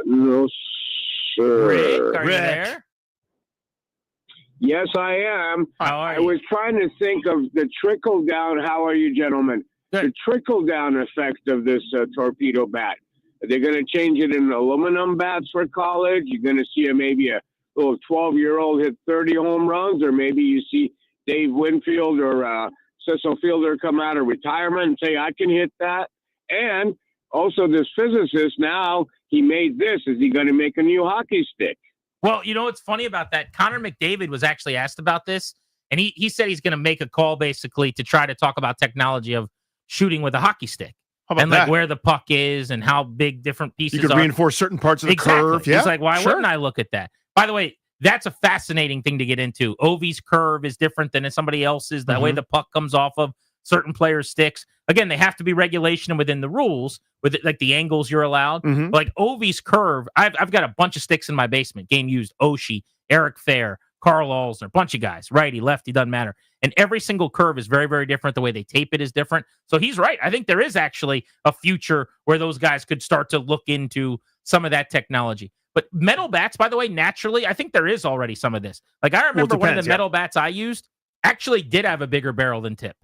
No, sir. Rick, are you there? Yes, I am. How are I you? was trying to think of the trickle down. How are you, gentlemen? The trickle down effect of this torpedo bat. Are they going to change it in aluminum bats for college? You're going to see maybe a little 12-year-old hit 30 home runs, or maybe you see Dave Winfield or Cecil Fielder come out of retirement and say, I can hit that. And also this physicist, now he made this. Is he going to make a new hockey stick? Well, you know what's funny about that? Connor McDavid was actually asked about this, and he said he's going to make a call basically to try to talk about technology of shooting with a hockey stick. How about And that? like where the puck is and how big different pieces You could are. reinforce certain parts of the curve. Yeah. He's like, why Sure. wouldn't I look at that? By the way, that's a fascinating thing to get into. Ovi's curve is different than somebody else's. The way the puck comes off of certain players' sticks. Again, they have to be regulation within the rules with it, like the angles you're allowed. But like Ovi's curve, I've got a bunch of sticks in my basement. Game used Oshie, Eric Fair, Carl Alsner, a bunch of guys, righty, lefty, doesn't matter. And every single curve is very, very different. The way they tape it is different. So he's right. I think there is actually a future where those guys could start to look into some of that technology. But metal bats, by the way, naturally, I think there is already some of this. Like I remember one of the metal bats I used actually did have a bigger barrel than tip.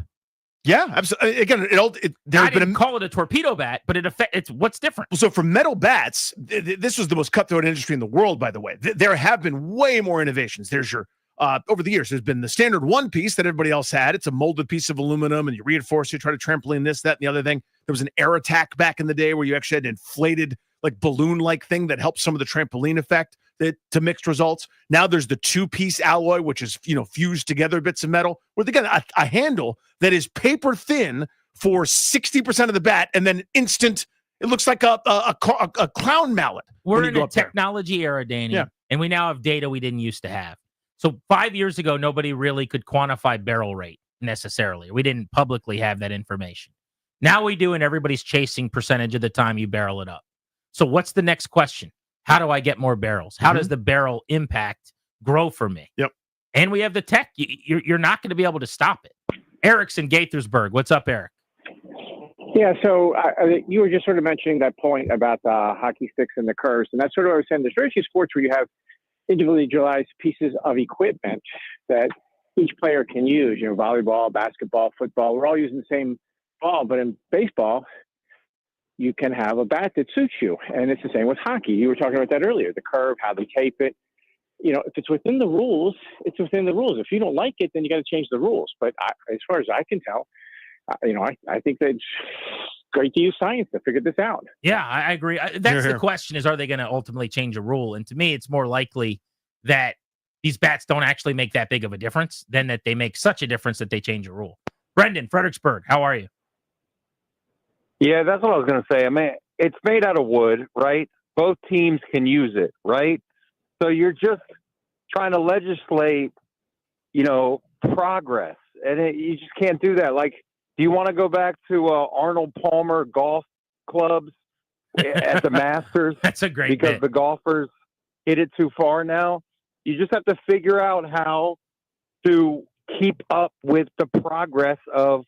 Yeah, absolutely. Again, I didn't call it a torpedo bat, but it's what's different. So for metal bats, this was the most cutthroat industry in the world, by the way. There have been way more innovations. There's your over the years, there's been the standard one piece that everybody else had. It's a molded piece of aluminum, and you reinforce it, try to trampoline this, that, and the other thing. There was an air attack back in the day where you actually had an inflated, like balloon-like thing that helped some of the trampoline effect to mixed results. Now there's the two-piece alloy, which is fused together bits of metal with again a handle that is paper thin for 60% of the bat, and then instant. It looks like a clown mallet. We're in a technology era, Danny, and we now have data we didn't used to have. So 5 years ago, nobody really could quantify barrel rate necessarily. We didn't publicly have that information. Now we do, and everybody's chasing percentage of the time you barrel it up. So what's the next question? How do I get more barrels? How does the barrel impact grow for me? Yep. And we have the tech. You're not going to be able to stop it. Eric's in Gaithersburg. What's up, Eric? Yeah, so you were just sort of mentioning that point about the hockey sticks and the curves, and that's sort of what I was saying. There's very few sports where you have individualized pieces of equipment that each player can use. Volleyball, basketball, football, we're all using the same ball, but in baseball, you can have a bat that suits you, and it's the same with hockey. You were talking about that earlier, the curve, how they tape it. If it's within the rules, it's within the rules. If you don't like it, then you got to change the rules. But as far as I can tell, I think that it's great to use science to figure this out. Yeah, I agree. That's the question is, are they going to ultimately change a rule? And to me, it's more likely that these bats don't actually make that big of a difference than that they make such a difference that they change a rule. Brendan, Fredericksburg, how are you? Yeah, that's what I was going to say. I mean, it's made out of wood, right? Both teams can use it, right? So you're just trying to legislate, progress. and you just can't do that. Like, do you want to go back to Arnold Palmer golf clubs at the Masters? That's a great because bit. the golfers hit it too far now. You just have to figure out how to keep up with the progress of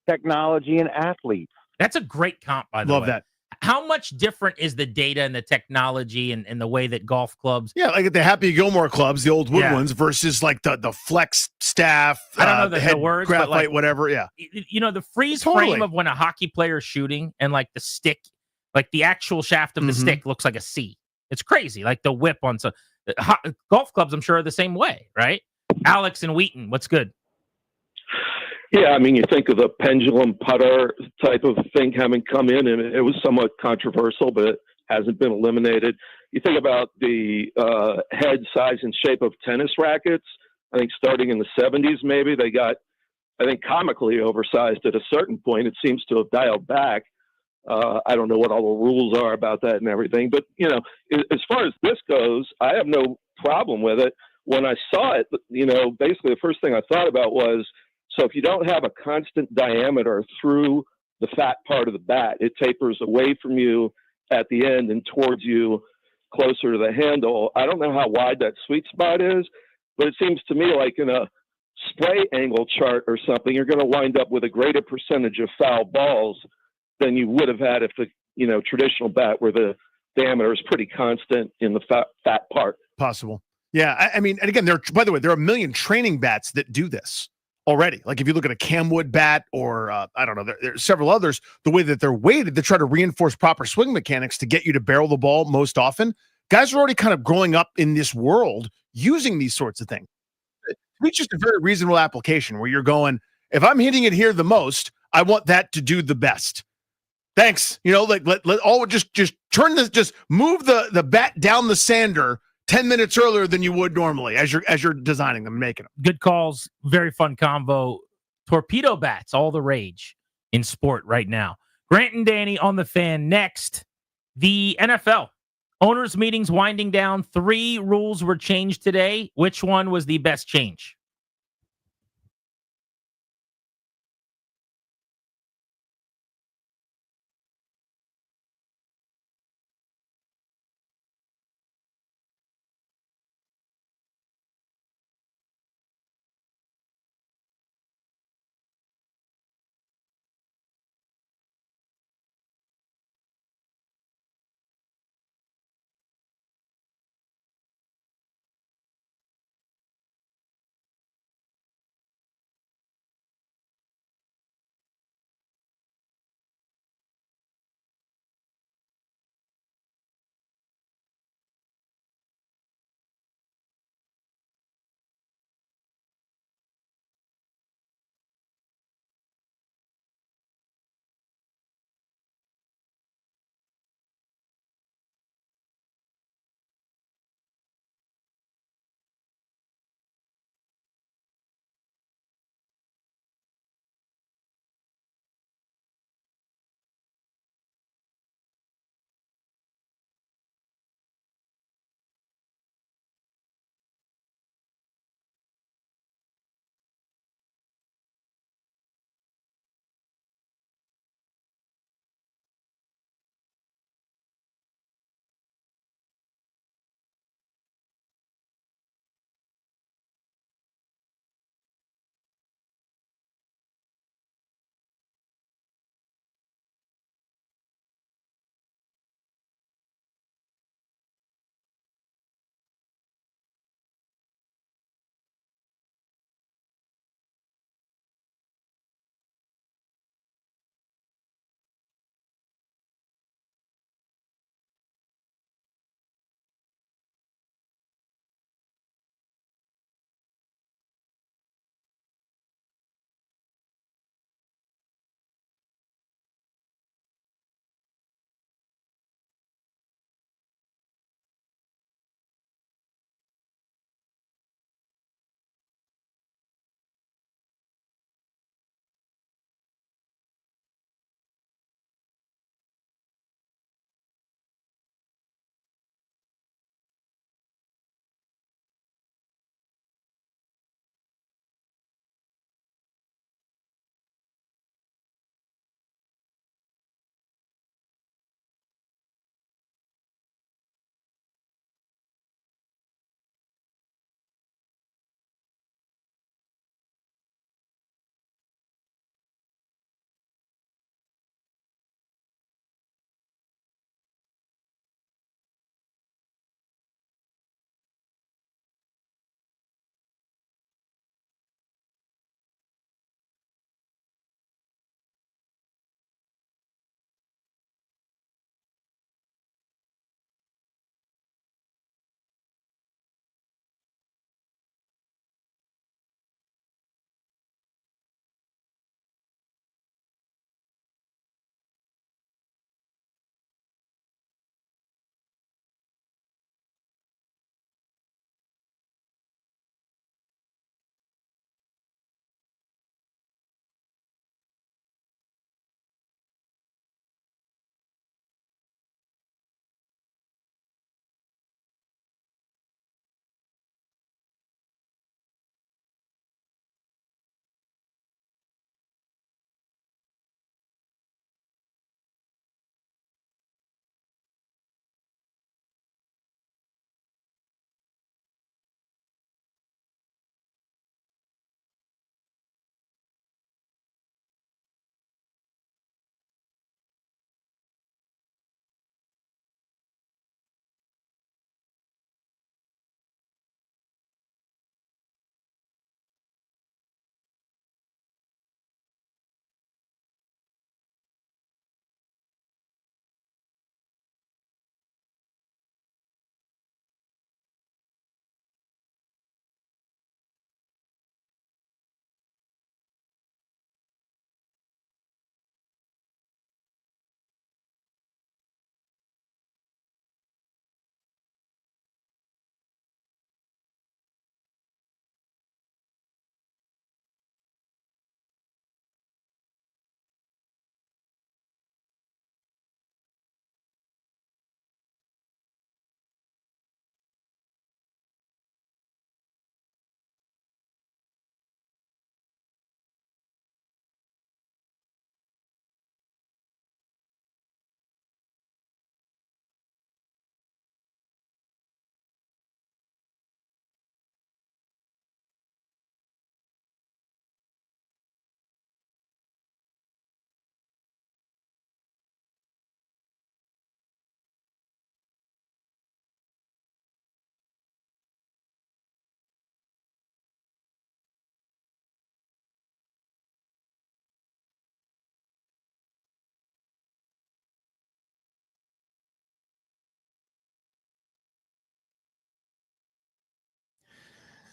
technology and athletes. That's a great comp, by the way. Love that. How much different is the data and the technology and the way that golf clubs? Yeah, like at the Happy Gilmore clubs, the old wood Yeah. ones, versus like the flex staff. I don't know the head words, graphite, but like whatever. Yeah, you know, the freeze Totally. frame of when a hockey player is shooting and like the stick, like the actual shaft of the Mhm. stick looks like a C. It's crazy. Like the whip on some golf clubs, I'm sure are the same way, right? Alex and Wheaton, what's good? Yeah, I mean, you think of the pendulum putter type of thing having come in, and it was somewhat controversial, but it hasn't been eliminated. You think about the head size and shape of tennis rackets. I think starting in the 70s, maybe they got, I think, comically oversized at a certain point. It seems to have dialed back. I don't know what all the rules are about that and everything, but you know, as far as this goes, I have no problem with it. When I saw it, you know, basically the first thing I thought about was, so if you don't have a constant diameter through the fat part of the bat, it tapers away from you at the end and towards you closer to the handle. I don't know how wide that sweet spot is, but it seems to me like in a spray angle chart or something, you're going to wind up with a greater percentage of foul balls than you would have had if the, you know, traditional bat where the diameter is pretty constant in the fat part. possible. Yeah, I mean, and again, by the way, there are a million training bats that do this already. Like if you look at a Camwood bat or I don't know, there's several others, the way that they're weighted to try to reinforce proper swing mechanics to get you to barrel the ball most often. Guys are already kind of growing up in this world using these sorts of things. It's just a very reasonable application where you're going, if I'm hitting it here the most, I want that to do the best. Thanks. You know, like let all just turn this, just move the bat down the sander 10 minutes earlier than you would normally as you're designing them and making them. Good calls. Very fun convo. Torpedo bats, all the rage in sport right now. Grant and Danny on the Fan next. The NFL. Owners meetings winding down. 3 rules were changed today. Which one was the best change?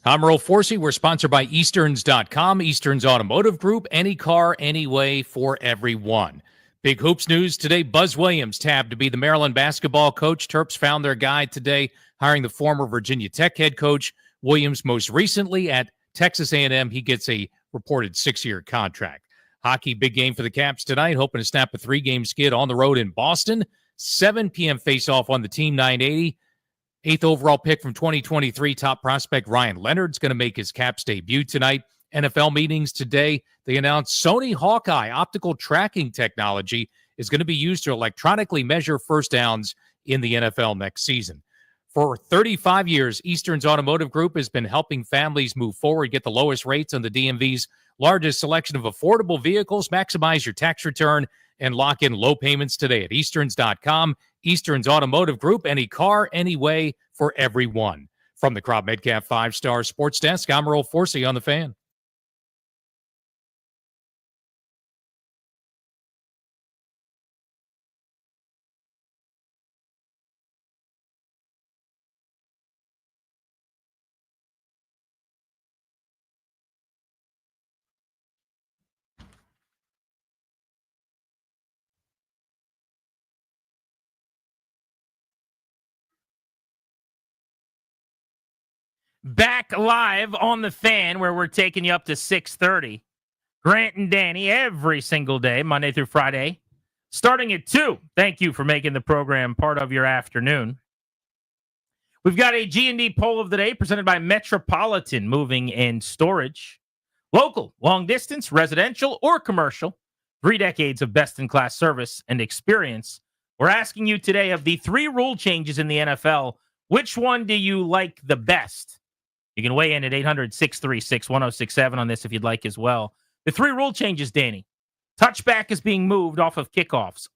I'm Earl Forsey. We're sponsored by Easterns.com, Easterns Automotive Group, any car, any way for everyone. Big hoops news today. Buzz Williams tabbed to be the Maryland basketball coach. Terps found their guy today, hiring the former Virginia Tech head coach. Williams most recently at Texas A&M. He gets a reported 6-year contract. Hockey, big game for the Caps tonight, hoping to snap a 3-game skid on the road in Boston. 7 p.m. face-off on the Team 980. 8th overall pick from 2023, top prospect Ryan Leonard's going to make his Caps debut tonight. NFL meetings today. They announced Sony Hawkeye optical tracking technology is going to be used to electronically measure first downs in the NFL next season. For 35 years, Eastern's Automotive Group has been helping families move forward, get the lowest rates on the DMV's largest selection of affordable vehicles, maximize your tax return, and lock in low payments today at Easterns.com. Easterns Automotive Group, any car, any way for everyone. From the Crop Metcalf 5-Star Sports Desk, I'm Earl Forsey on the Fan. Back live on the Fan, where we're taking you up to 6:30. Grant and Danny every single day, Monday through Friday, starting at 2. Thank you for making the program part of your afternoon. We've got a G&D poll of the day presented by Metropolitan Moving and Storage. Local, long distance, residential, or commercial. 3 decades of best-in-class service and experience. We're asking you today, of the 3 rule changes in the NFL, which one do you like the best? You can weigh in at 800-636-1067 on this if you'd like as well. The 3 rule changes, Danny. Touchback is being moved off of kickoffs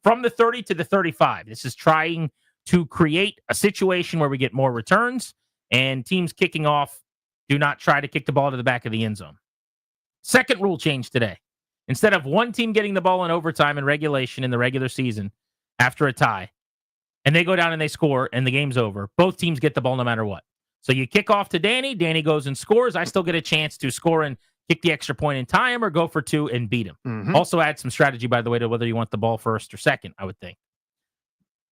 from the 30 to the 35. This is trying to create a situation where we get more returns, and teams kicking off do not try to kick the ball to the back of the end zone. Second rule change today. Instead of one team getting the ball in overtime and regulation in the regular season after a tie, and they go down and they score and the game's over, both teams get the ball no matter what. So you kick off to Danny. Danny goes and scores. I still get a chance to score and kick the extra point in time or go for 2 and beat him. Mm-hmm. Also add some strategy, by the way, to whether you want the ball first or second, I would think.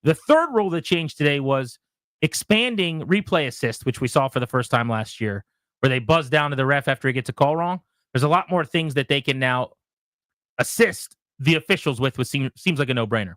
The third rule that changed today was expanding replay assist, which we saw for the first time last year, where they buzz down to the ref after he gets a call wrong. There's a lot more things that they can now assist the officials with, which seems like a no-brainer.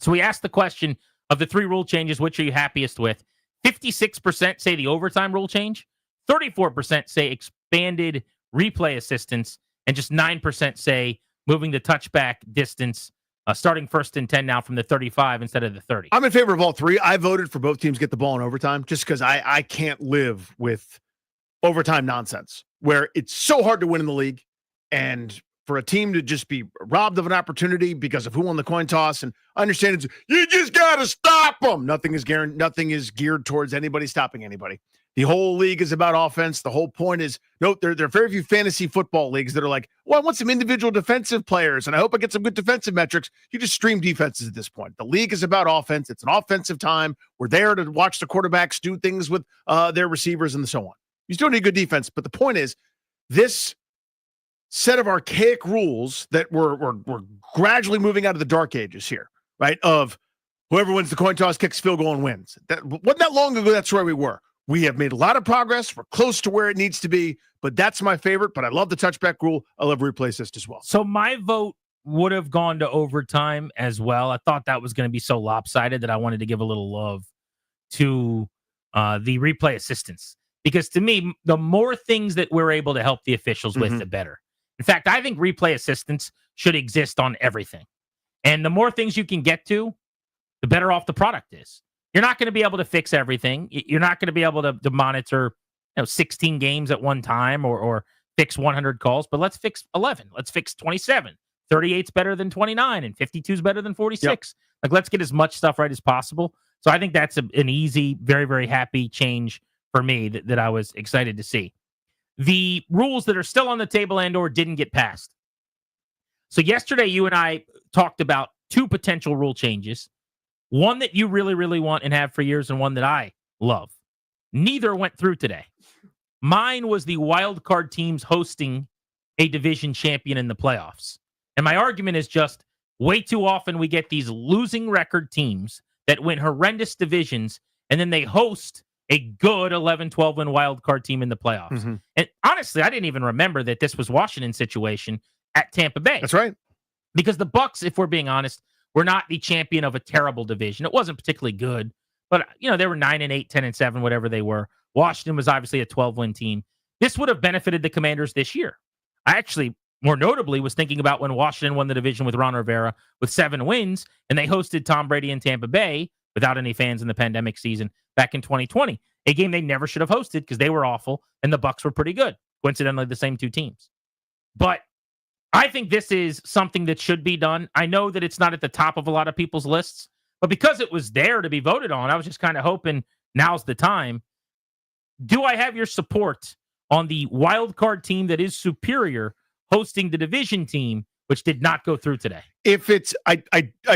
So we asked the question, of the 3 rule changes, which are you happiest with? 56% say the overtime rule change, 34% say expanded replay assistance, and just 9% say moving the touchback distance, starting 1st and 10 now from the 35 instead of the 30. I'm in favor of all 3. I voted for both teams get the ball in overtime just because I can't live with overtime nonsense where it's so hard to win in the league, and for a team to just be robbed of an opportunity because of who won the coin toss. And I understand it's, you just got to stop them. Nothing is geared towards anybody stopping anybody. The whole league is about offense. The whole point is, note, there are very few fantasy football leagues that are like, well, I want some individual defensive players, and I hope I get some good defensive metrics. You just stream defenses at this point. The league is about offense. It's an offensive time. We're there to watch the quarterbacks do things with their receivers and so on. You still need good defense, but the point is, this set of archaic rules that we're gradually moving out of the dark ages here, right? Of whoever wins the coin toss kicks field goal and wins. That wasn't that long ago. That's where we were. We have made a lot of progress. We're close to where it needs to be, but that's my favorite. But I love the touchback rule. I love replay assist as well. So my vote would have gone to overtime as well. I thought that was going to be so lopsided that I wanted to give a little love to the replay assistance, because to me, the more things that we're able to help the officials with, the better. In fact, I think replay assistance should exist on everything. And the more things you can get to, the better off the product is. You're not going to be able to fix everything. You're not going to be able to monitor 16 games at one time or fix 100 calls, but let's fix 11. Let's fix 27. 38's better than 29 and 52's better than 46. Yep. Like, let's get as much stuff right as possible. So I think that's an easy, very, very happy change for me that I was excited to see. The rules that are still on the table and or didn't get passed. So yesterday, you and I talked about 2 potential rule changes. One that you really, really want and have for years, and one that I love. Neither went through today. Mine was the wild card teams hosting a division champion in the playoffs. And my argument is just way too often we get these losing record teams that win horrendous divisions, and then they host a good 11-12 win wild card team in the playoffs. Mm-hmm. And honestly, I didn't even remember that this was Washington's situation at Tampa Bay. That's right. Because the Bucs, if we're being honest, were not the champion of a terrible division. It wasn't particularly good, but they were 9-8, 10-7, whatever they were. Washington was obviously a 12-win team. This would have benefited the Commanders this year. I actually, more notably, was thinking about when Washington won the division with Ron Rivera with 7 wins, and they hosted Tom Brady in Tampa Bay without any fans in the pandemic season back in 2020, a game they never should have hosted because they were awful and the Bucs were pretty good. Coincidentally, the same 2 teams. But I think this is something that should be done. I know that it's not at the top of a lot of people's lists, but because it was there to be voted on, I was just kind of hoping now's the time. Do I have your support on the wild card team that is superior hosting the division team, which did not go through today? If it's, I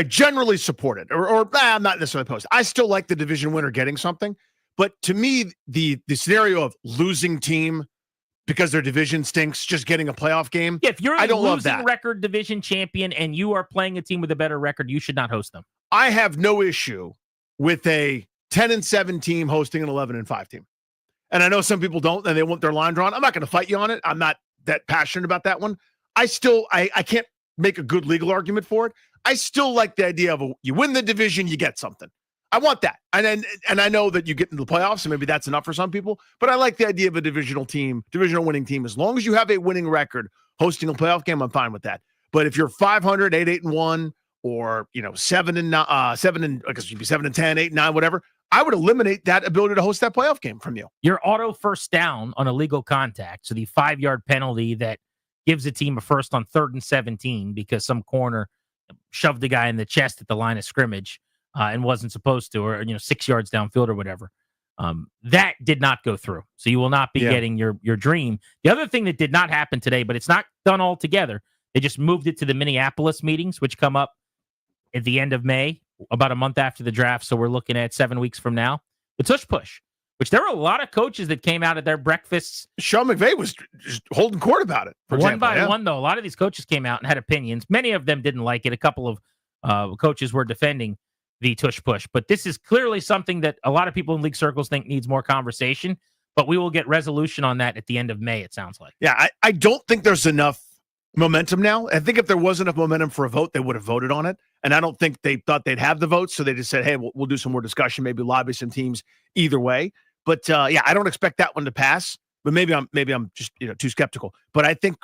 generally support it, or I'm not necessarily opposed. I still like the division winner getting something, but to me, the scenario of losing team because their division stinks, just getting a playoff game. Yeah, if you're I a don't love losing that. record division champion and you are playing a team with a better record, you should not host them. I have no issue with a 10-7 team hosting an 11-5 team. And I know some people don't, and they want their line drawn. I'm not going to fight you on it. I'm not that passionate about that one. I can't make a good legal argument for it. I still like the idea of you win the division, you get something. I want that. And I know that you get into the playoffs, and maybe that's enough for some people, but I like the idea of a divisional winning team. As long as you have a winning record hosting a playoff game, I'm fine with that. But if you're 500, 8-1, or 7-10, 8-9, whatever, I would eliminate that ability to host that playoff game from you. Your auto first down on illegal contact, so the 5-yard penalty that gives a team a first on 3rd and 17 because some corner shoved the guy in the chest at the line of scrimmage and wasn't supposed to, or 6 yards downfield or whatever. That did not go through. So you will not be getting your dream. The other thing that did not happen today, but it's not done altogether, they just moved it to the Minneapolis meetings, which come up at the end of May, about a month after the draft. So we're looking at 7 weeks from now. The Tush Push, which there were a lot of coaches that came out at their breakfasts. Sean McVay was just holding court about it. One by one, though, a lot of these coaches came out and had opinions. Many of them didn't like it. A couple of coaches were defending the Tush Push. But this is clearly something that a lot of people in league circles think needs more conversation. But we will get resolution on that at the end of May, it sounds like. Yeah, I don't think there's enough momentum now. I think if there was enough momentum for a vote, they would have voted on it. And I don't think they thought they'd have the votes. So they just said, hey, we'll do some more discussion, maybe lobby some teams either way. But I don't expect that one to pass. But maybe I'm just too skeptical. But I think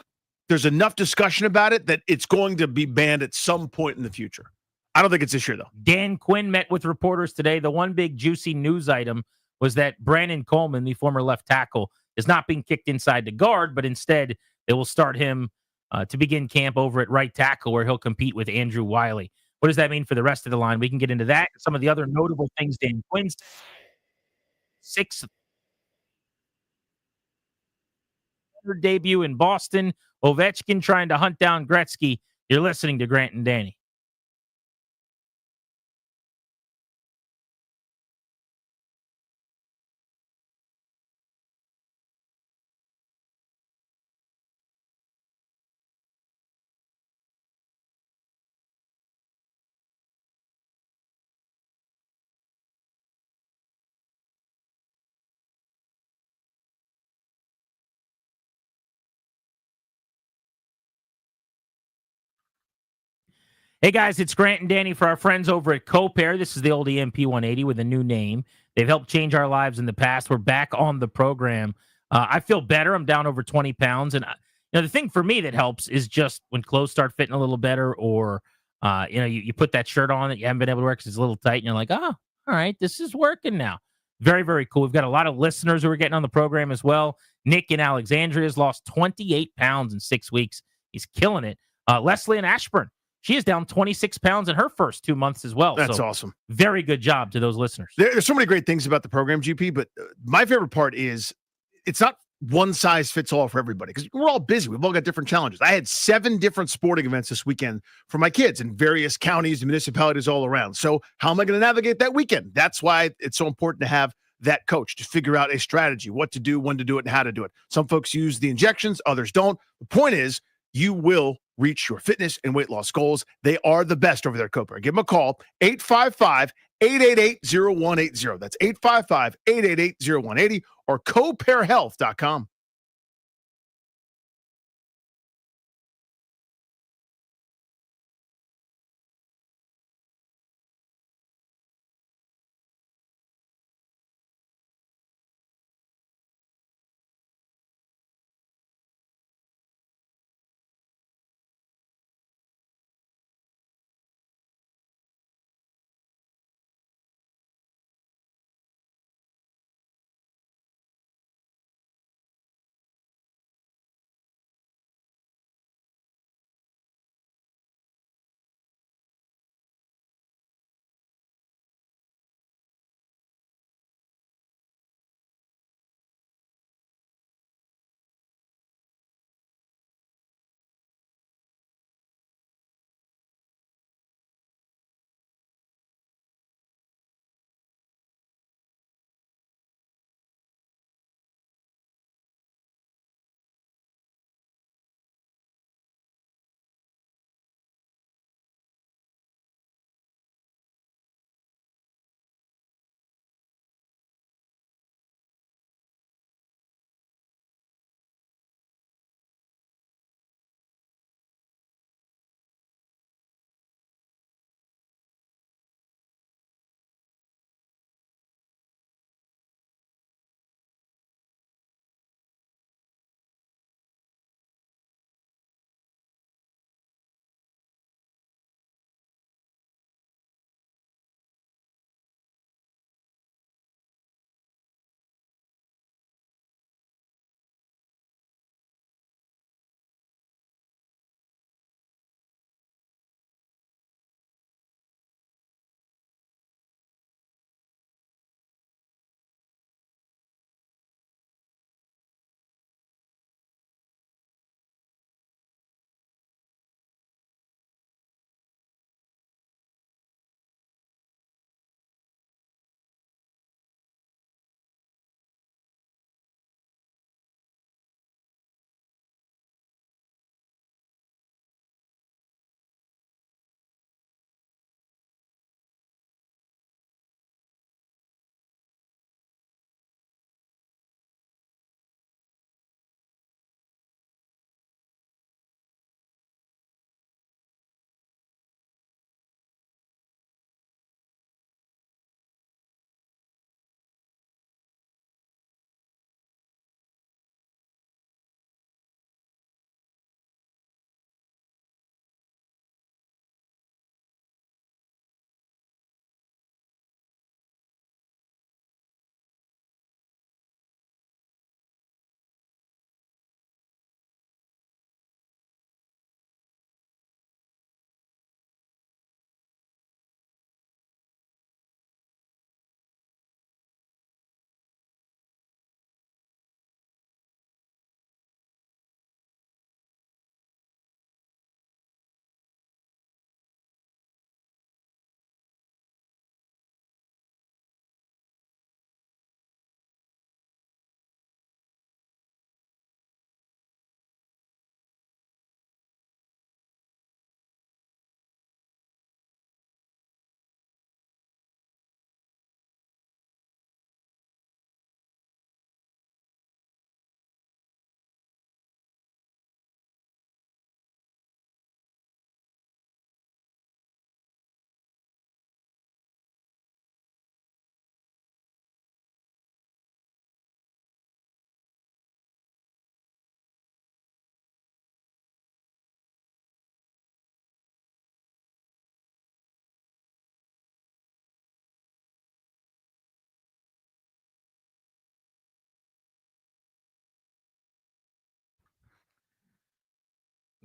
there's enough discussion about it that it's going to be banned at some point in the future. I don't think it's this year, though. Dan Quinn met with reporters today. The one big juicy news item was that Brandon Coleman, the former left tackle, is not being kicked inside the guard, but instead they will start him to begin camp over at right tackle, where he'll compete with Andrew Wiley. What does that mean for the rest of the line? We can get into that. Some of the other notable things Dan Quinn's 6th debut in Boston. Ovechkin trying to hunt down Gretzky. You're listening to Grant and Danny. Hey, guys, it's Grant and Danny for our friends over at CoPair. This is the old EMP 180 with a new name. They've helped change our lives in the past. We're back on the program. I feel better. I'm down over 20 pounds. And the thing for me that helps is just when clothes start fitting a little better, or, you put that shirt on that you haven't been able to wear because it's a little tight, and you're like, oh, all right, this is working now. Very, very cool. We've got a lot of listeners who are getting on the program as well. Nick in Alexandria has lost 28 pounds in 6 weeks. He's killing it. Leslie in Ashburn, she is down 26 pounds in her first 2 months as well. That's awesome. Very good job to those listeners. There's so many great things about the program, GP, but my favorite part is it's not one size fits all for everybody, because we're all busy. We've all got different challenges. I had 7 different sporting events this weekend for my kids in various counties and municipalities all around. So how am I going to navigate that weekend? That's why it's so important to have that coach to figure out a strategy, what to do, when to do it, and how to do it. Some folks use the injections, others don't. The point is, you will reach your fitness and weight loss goals. They are the best over there, Cobra. Give them a call, 855-888-0180. That's 855-888-0180 or copairhealth.com.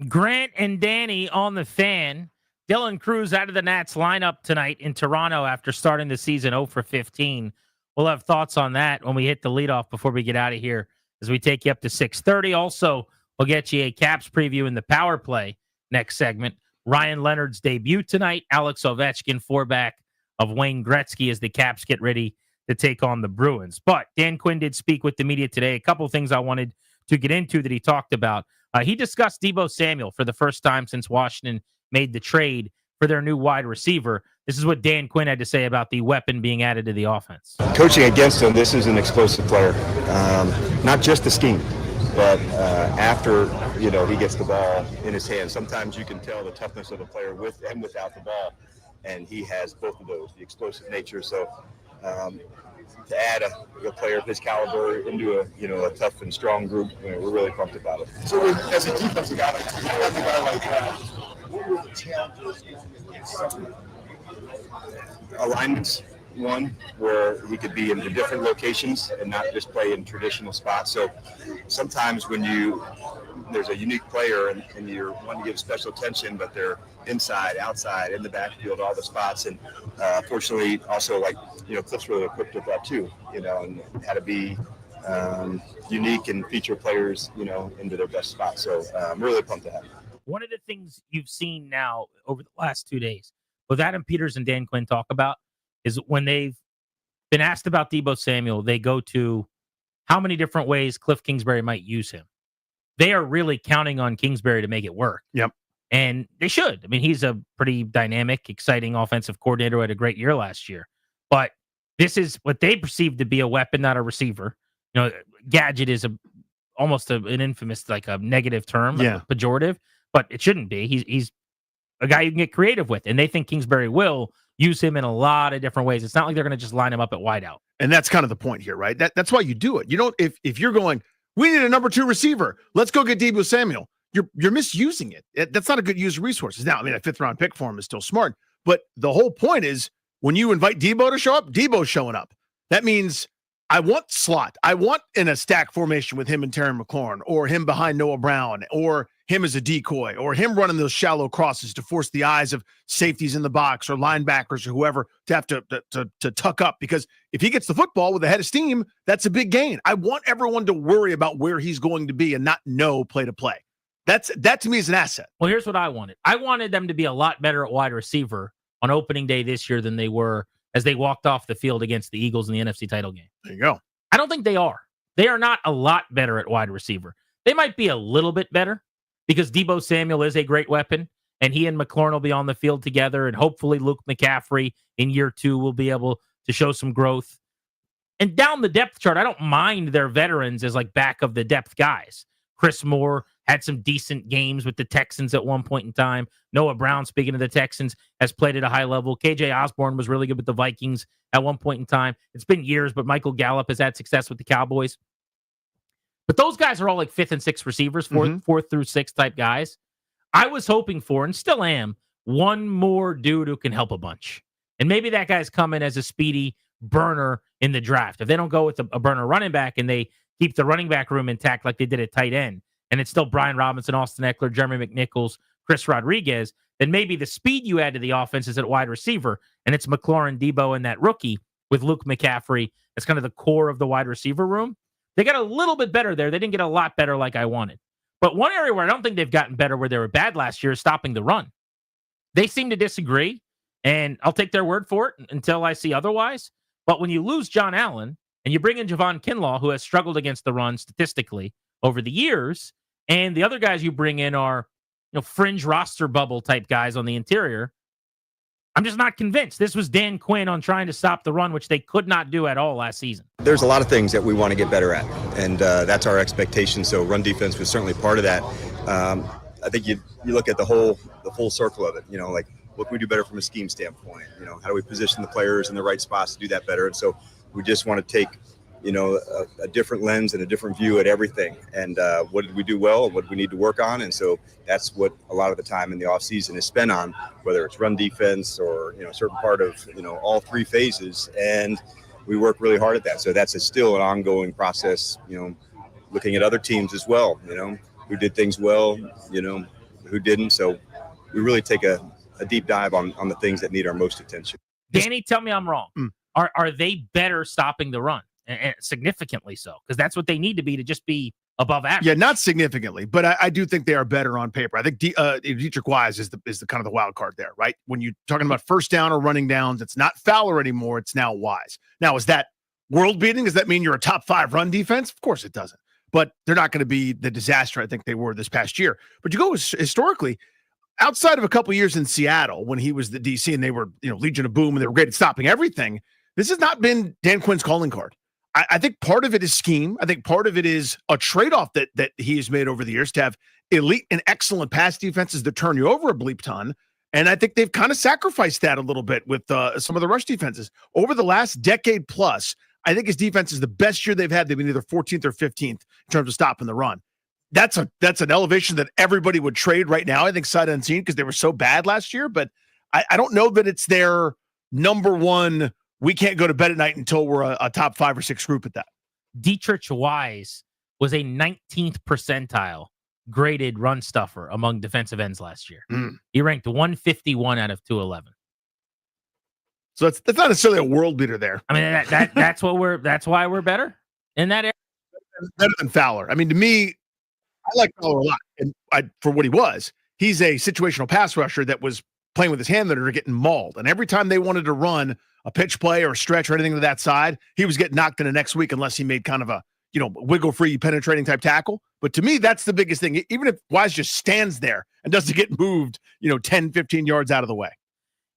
Grant and Danny on the Fan. Dylan Cruz out of the Nats lineup tonight in Toronto after starting the season 0 for 15. We'll have thoughts on that when we hit the leadoff before we get out of here as we take you up to 6:30. Also, we'll get you a Caps preview in the power play next segment. Ryan Leonard's debut tonight. Alex Ovechkin, 4-back of Wayne Gretzky as the Caps get ready to take on the Bruins. But Dan Quinn did speak with the media today. A couple of things I wanted to get into that he talked about. He discussed Deebo Samuel for the first time since Washington made the trade for their new wide receiver. This is what Dan Quinn had to say about the weapon being added to the offense. Coaching against him, this is an explosive player. Not just the scheme, but after he gets the ball in his hands, sometimes you can tell the toughness of a player with and without the ball, and he has both of those, the explosive nature. So to add a player of his caliber into a tough and strong group, we're really pumped about it. So as a defensive guy, like that, what were the challenges alignments, one, where he could be in the different locations and not just play in traditional spots. So sometimes when there's a unique player and you're wanting to give special attention, but they're inside, outside, in the backfield, all the spots. And fortunately, also Cliff's really equipped with that too, and how to be unique and feature players, into their best spots. So I'm really pumped to have him. One of the things you've seen now over the last 2 days, both Adam Peters and Dan Quinn talk about, is when they've been asked about Deebo Samuel, they go to how many different ways Cliff Kingsbury might use him. They are really counting on Kingsbury to make it work. Yep. And they should. I mean, he's a pretty dynamic, exciting offensive coordinator who had a great year last year. But this is what they perceive to be a weapon, not a receiver. Gadget is almost an infamous, like a negative term, a pejorative, but it shouldn't be. He's a guy you can get creative with, and they think Kingsbury will use him in a lot of different ways. It's not like they're going to just line him up at wideout. And that's kind of the point here, right? That's why you do it. You don't, if you're going, we need a number 2 receiver, let's go get Deebo Samuel. You're misusing it. That's not a good use of resources. Now, I mean, a 5th round pick for him is still smart, but the whole point is when you invite Deebo to show up, Deebo's showing up. That means I want slot. I want in a stack formation with him and Terry McLaurin, or him behind Noah Brown, or him as a decoy, or him running those shallow crosses to force the eyes of safeties in the box or linebackers or whoever to have to tuck up. Because if he gets the football with a head of steam, that's a big gain. I want everyone to worry about where he's going to be and not know play to play. That to me is an asset. Well, here's what I wanted. I wanted them to be a lot better at wide receiver on opening day this year than they were as they walked off the field against the Eagles in the NFC title game. There you go. I don't think they are. They are not a lot better at wide receiver. They might be a little bit better because Deebo Samuel is a great weapon, and he and McLaurin will be on the field together, and hopefully Luke McCaffrey in year 2 will be able to show some growth. And down the depth chart, I don't mind their veterans as like back of the depth guys. Chris Moore had some decent games with the Texans at one point in time. Noah Brown, speaking of the Texans, has played at a high level. KJ Osborne was really good with the Vikings at one point in time. It's been years, but Michael Gallup has had success with the Cowboys. But those guys are all like 5th and 6th receivers, 4th through 6th type guys. I was hoping for, and still am, one more dude who can help a bunch. And maybe that guy's coming as a speedy burner in the draft. If they don't go with a burner running back and they keep the running back room intact like they did at tight end, and it's still Brian Robinson, Austin Eckler, Jeremy McNichols, Chris Rodriguez, then maybe the speed you add to the offense is at wide receiver, and it's McLaurin, Deebo, and that rookie with Luke McCaffrey. That's kind of the core of the wide receiver room. They got a little bit better there. They didn't get a lot better like I wanted. But one area where I don't think they've gotten better where they were bad last year is stopping the run. They seem to disagree, and I'll take their word for it until I see otherwise. But when you lose John Allen and you bring in Javon Kinlaw, who has struggled against the run statistically over the years, and the other guys you bring in are fringe roster bubble type guys on the interior, I'm just not convinced. This was Dan Quinn on trying to stop the run, which they could not do at all last season. There's a lot of things that we want to get better at, and that's our expectation. So run defense was certainly part of that. I think you look at the full circle of it, like what can we do better from a scheme standpoint? How do we position the players in the right spots to do that better? And so we just want to take a different lens and a different view at everything. And what did we do well and what do we need to work on? And so that's what a lot of the time in the offseason is spent on, whether it's run defense or, a certain part of, all 3 phases. And we work really hard at that. So that's still an ongoing process, looking at other teams as well, who did things well, who didn't. So we really take a deep dive on the things that need our most attention. Danny, tell me I'm wrong. Are they better stopping the run? And significantly so, because that's what they need to be to just be above average. Yeah, not significantly, but I do think they are better on paper. I think Dietrich Wise is the kind of the wild card there, right? When you're talking about first down or running downs, it's not Fowler anymore. It's now Wise. Now, is that world beating? Does that mean you're a top 5 run defense? Of course it doesn't. But they're not going to be the disaster I think they were this past year. But you go historically, outside of a couple years in Seattle when he was the DC and they were, Legion of Boom and they were great at stopping everything, this has not been Dan Quinn's calling card. I think part of it is scheme. I think part of it is a trade-off that he has made over the years to have elite and excellent pass defenses that turn you over a bleep ton. And I think they've kind of sacrificed that a little bit with some of the rush defenses. Over the last decade plus, I think his defense is the best year they've had. They've been either 14th or 15th in terms of stopping the run. That's an elevation that everybody would trade right now, I think, sight unseen, because they were so bad last year. But I don't know that it's their number one. We can't go to bed at night until we're a top 5 or 6 group at that. Dietrich Wise was a 19th percentile graded run stuffer among defensive ends last year. He ranked 151 out of 211. So that's not necessarily a world beater there. I mean, that's why we're better in that area. Better than Fowler. I mean, to me, I like Fowler a lot. And for what he was, he's a situational pass rusher that was playing with his hand that are getting mauled. And every time they wanted to run a pitch play or a stretch or anything to that side, he was getting knocked in the next week unless he made kind of a, wiggle-free penetrating type tackle. But to me, that's the biggest thing. Even if Wise just stands there and doesn't get moved, 10, 15 yards out of the way.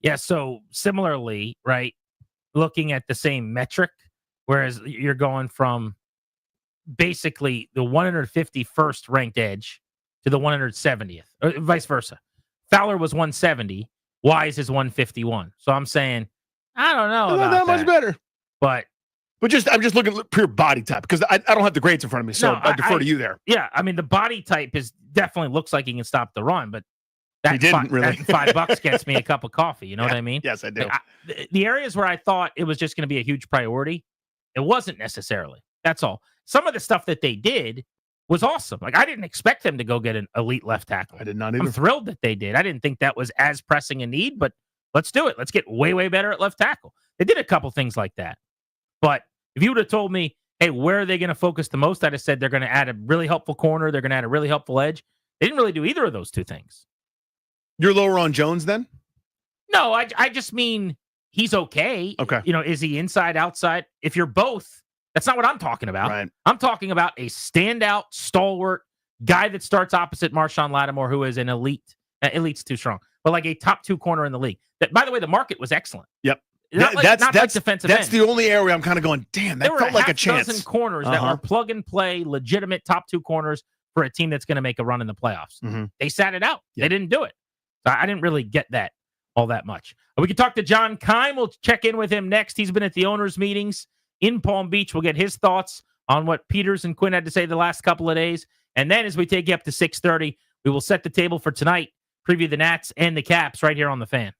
Yeah, so similarly, right, looking at the same metric, whereas you're going from basically the 151st ranked edge to the 170th, or vice versa. Fowler was 170, Wise is 151. So I'm saying, I don't know about that much better. But I'm just looking at pure body type because I don't have the grades in front of me, so I defer to you there. Yeah, I mean, the body type definitely looks like he can stop the run, but he didn't really. That $5 gets me a cup of coffee. You know what I mean? Yes, I do. The areas where I thought it was just going to be a huge priority, it wasn't necessarily. That's all. Some of the stuff that they did was awesome. Like, I didn't expect them to go get an elite left tackle. I did not either. I'm thrilled that they did. I didn't think that was as pressing a need, but let's do it. Let's get way, way better at left tackle. They did a couple things like that. But if you would have told me, hey, where are they going to focus the most? I'd have said they're going to add a really helpful corner. They're going to add a really helpful edge. They didn't really do either of those two things. You're lower on Jones then? No, I just mean he's okay. Okay. Is he inside, outside? If you're both, that's not what I'm talking about. Right. I'm talking about a standout, stalwart guy that starts opposite Marshawn Lattimore, who is an elite. Elite's too strong, but like a top 2 corner in the league. That, by the way, the market was excellent. Yep. Not like defensive That's end. the only area I'm kind of going, damn, that felt like a chance. There were corners that were plug and play, legitimate top 2 corners for a team that's going to make a run in the playoffs. Mm-hmm. They sat it out. Yep. They didn't do it. So I didn't really get that all that much. We could talk to John Keim. We'll check in with him next. He's been at the owners' meetings in Palm Beach. We'll get his thoughts on what Peters and Quinn had to say the last couple of days. And then as we take you up to 6:30, we will set the table for tonight, preview the Nats and the Caps right here on The Fan.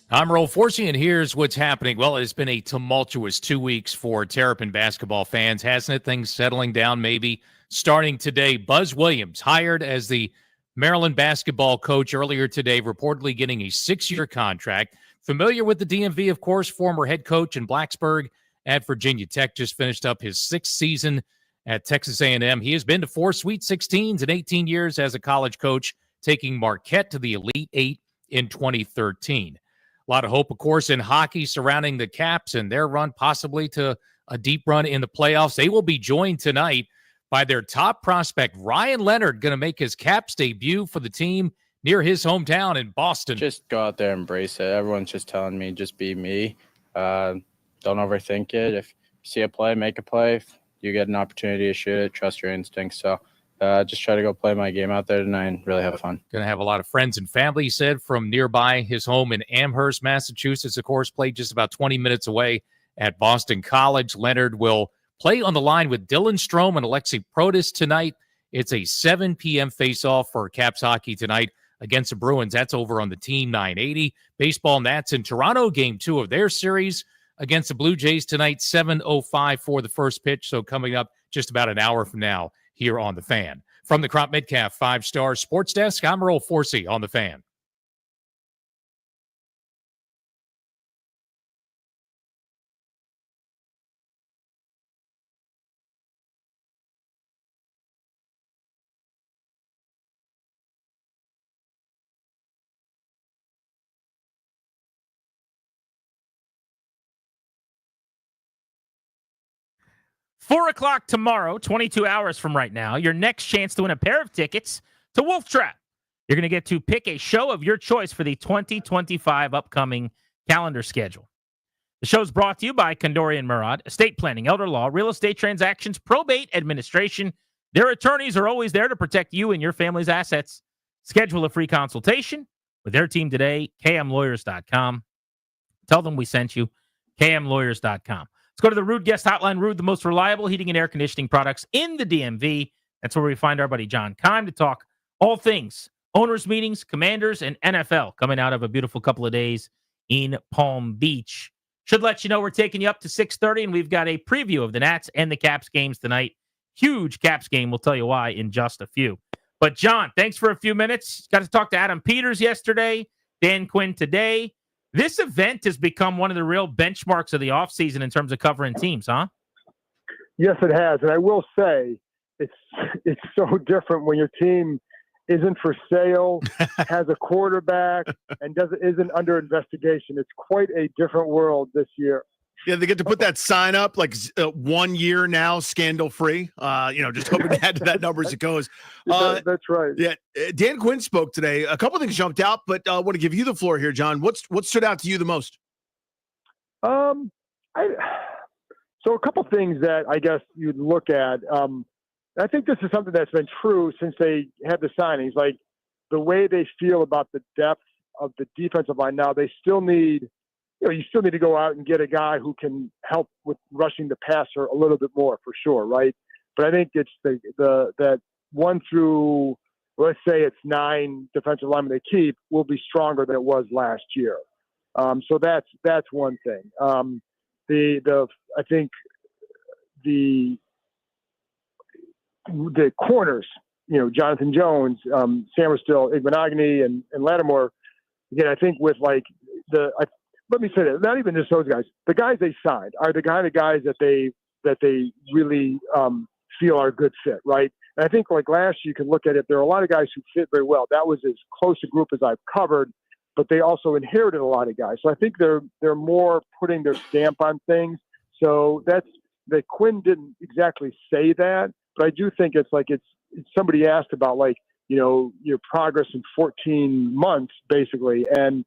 I'm Roll Forsey, and here's what's happening. Well, it's been a tumultuous 2 weeks for Terrapin basketball fans, hasn't it? Things settling down maybe starting today. Buzz Williams, hired as the Maryland basketball coach earlier today, reportedly getting a 6-year contract. Familiar with the DMV, of course, former head coach in Blacksburg at Virginia Tech, just finished up his 6th season at Texas A&M. He has been to 4 Sweet 16s in 18 years as a college coach, taking Marquette to the Elite Eight in 2013. A lot of hope, of course, in hockey surrounding the Caps and their run possibly to a deep run in the playoffs. They will be joined tonight by their top prospect, Ryan Leonard, going to make his Caps debut for the team near his hometown in Boston. Just go out there and embrace it. Everyone's just telling me, just be me. Don't overthink it. If you see a play, make a play. If you get an opportunity to shoot it, trust your instincts. So just try to go play my game out there tonight and really have fun. Going to have a lot of friends and family, he said, from nearby his home in Amherst, Massachusetts. Of course, played just about 20 minutes away at Boston College. Leonard will play on the line with Dylan Strome and Alexi Protas tonight. It's a 7 p.m. face-off for Caps hockey tonight against the Bruins. That's over on the Team 980. Baseball Nats in Toronto, Game 2 of their series against the Blue Jays tonight, 7:05 for the first pitch. So coming up just about an hour from now here on The Fan. From the Crop Metcalf 5-Star Sports Desk, I'm Earl Forsey on The Fan. Four o'clock tomorrow, 22 hours from right now, your next chance to win a pair of tickets to Wolf Trap. You're going to get to pick a show of your choice for the 2025 upcoming calendar schedule. The show is brought to you by Kondori and Murad, estate planning, elder law, real estate transactions, probate administration. Their attorneys are always there to protect you and your family's assets. Schedule a free consultation with their team today, kmlawyers.com. Tell them we sent you, kmlawyers.com. Let's go to the Rude Guest Hotline. Rude, the most reliable heating and air conditioning products in the DMV. That's where we find our buddy John Keim to talk all things owners' meetings, Commanders, and NFL coming out of a beautiful couple of days in Palm Beach. Should let you know we're taking you up to 6:30, and we've got a preview of the Nats and the Caps games tonight. Huge Caps game. We'll tell you why in just a few. But, John, thanks for a few minutes. Got to talk to Adam Peters yesterday, Dan Quinn today. This event has become one of the real benchmarks of the offseason in terms of covering teams, huh? Yes, it has. And I will say it's so different when your team isn't for sale, has a quarterback, and isn't under investigation. It's quite a different world this year. Yeah, they get to put that sign up like 1 year now, scandal free. Just hoping to add to that number as it goes. That's right. Yeah, Dan Quinn spoke today. A couple things jumped out, but I want to give you the floor here, John. What stood out to you the most? So a couple things that I guess you'd look at. I think this is something that's been true since they had the signings. Like the way they feel about the depth of the defensive line now, they still need. You still need to go out and get a guy who can help with rushing the passer a little bit more for sure, right? But I think it's that 1 through, let's say it's 9 defensive linemen they keep will be stronger than it was last year. So that's one thing. I think the corners, Jonathan Jones, Samerstill, Igbenogany, and Lattimore. Again, I think with let me say that not even just those guys. The guys they signed are the kind of guys that they really feel are a good fit, right? And I think like last year, you can look at it. There are a lot of guys who fit very well. That was as close a group as I've covered, but they also inherited a lot of guys. So I think they're more putting their stamp on things. So that's that Quinn didn't exactly say that, but I do think it's somebody asked about your progress in 14 months basically, and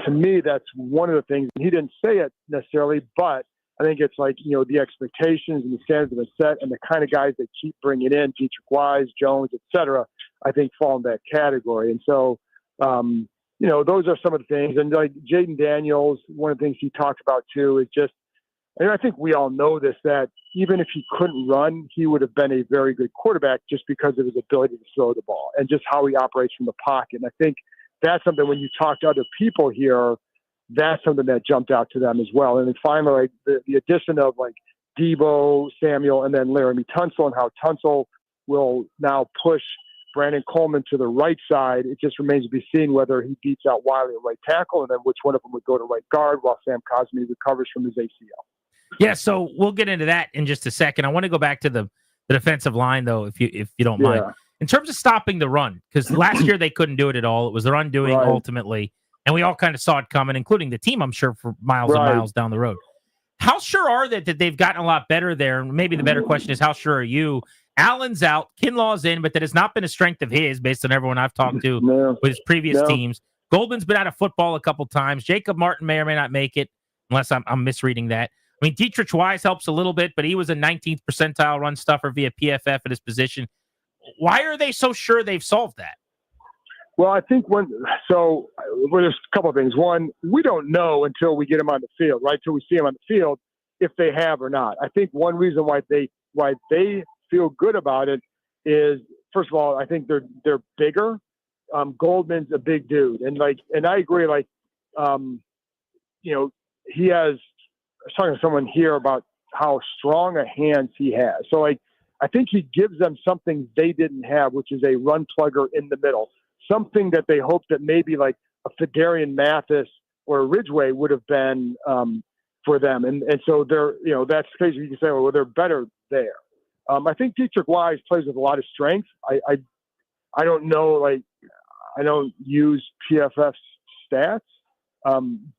to me, that's one of the things. He didn't say it necessarily, but I think it's the expectations and the standards that are set and the kind of guys they keep bringing in, Dietrich Wise, Jones, et cetera, I think fall in that category. And so, those are some of the things. And like Jaden Daniels, one of the things he talked about too is just, and I think we all know this, that even if he couldn't run, he would have been a very good quarterback just because of his ability to throw the ball and just how he operates from the pocket. And I think that's something when you talk to other people here, that's something that jumped out to them as well. And then finally, like, the addition of like Debo, Samuel, and then Laremy Tunsil, and how Tunsil will now push Brandon Coleman to the right side. It just remains to be seen whether he beats out Wiley at right tackle, and then which one of them would go to right guard while Sam Cosmi recovers from his ACL. Yeah, so we'll get into that in just a second. I want to go back to the defensive line, though, if you don't mind. In terms of stopping the run, because last year they couldn't do it at all. It was their undoing ultimately, and we all kind of saw it coming, including the team, I'm sure, for miles and miles down the road. How sure are they that they've gotten a lot better there? And maybe the better question is, how sure are you? Allen's out, Kinlaw's in, but that has not been a strength of his based on everyone I've talked to with his previous teams. Goldman's been out of football a couple times. Jacob Martin may or may not make it, unless I'm misreading that. I mean, Dietrich Wise helps a little bit, but he was a 19th percentile run stuffer via PFF at his position. Why are they so sure they've solved that? Well, I think there's a couple of things. One, we don't know until we get them on the field, right? Till we see them on the field, if they have or not. I think one reason why they feel good about it is, first of all, I think they're bigger. Goldman's a big dude, and I agree. He has. I was talking to someone here about how strong a hands he has. So, I think he gives them something they didn't have, which is a run plugger in the middle. Something that they hoped that maybe like a Fedarian Mathis or a Ridgeway would have been for them. And so they're, that's crazy. You can say, well, they're better there. I think Dietrich Wise plays with a lot of strength. I don't know, I don't use PFF stats,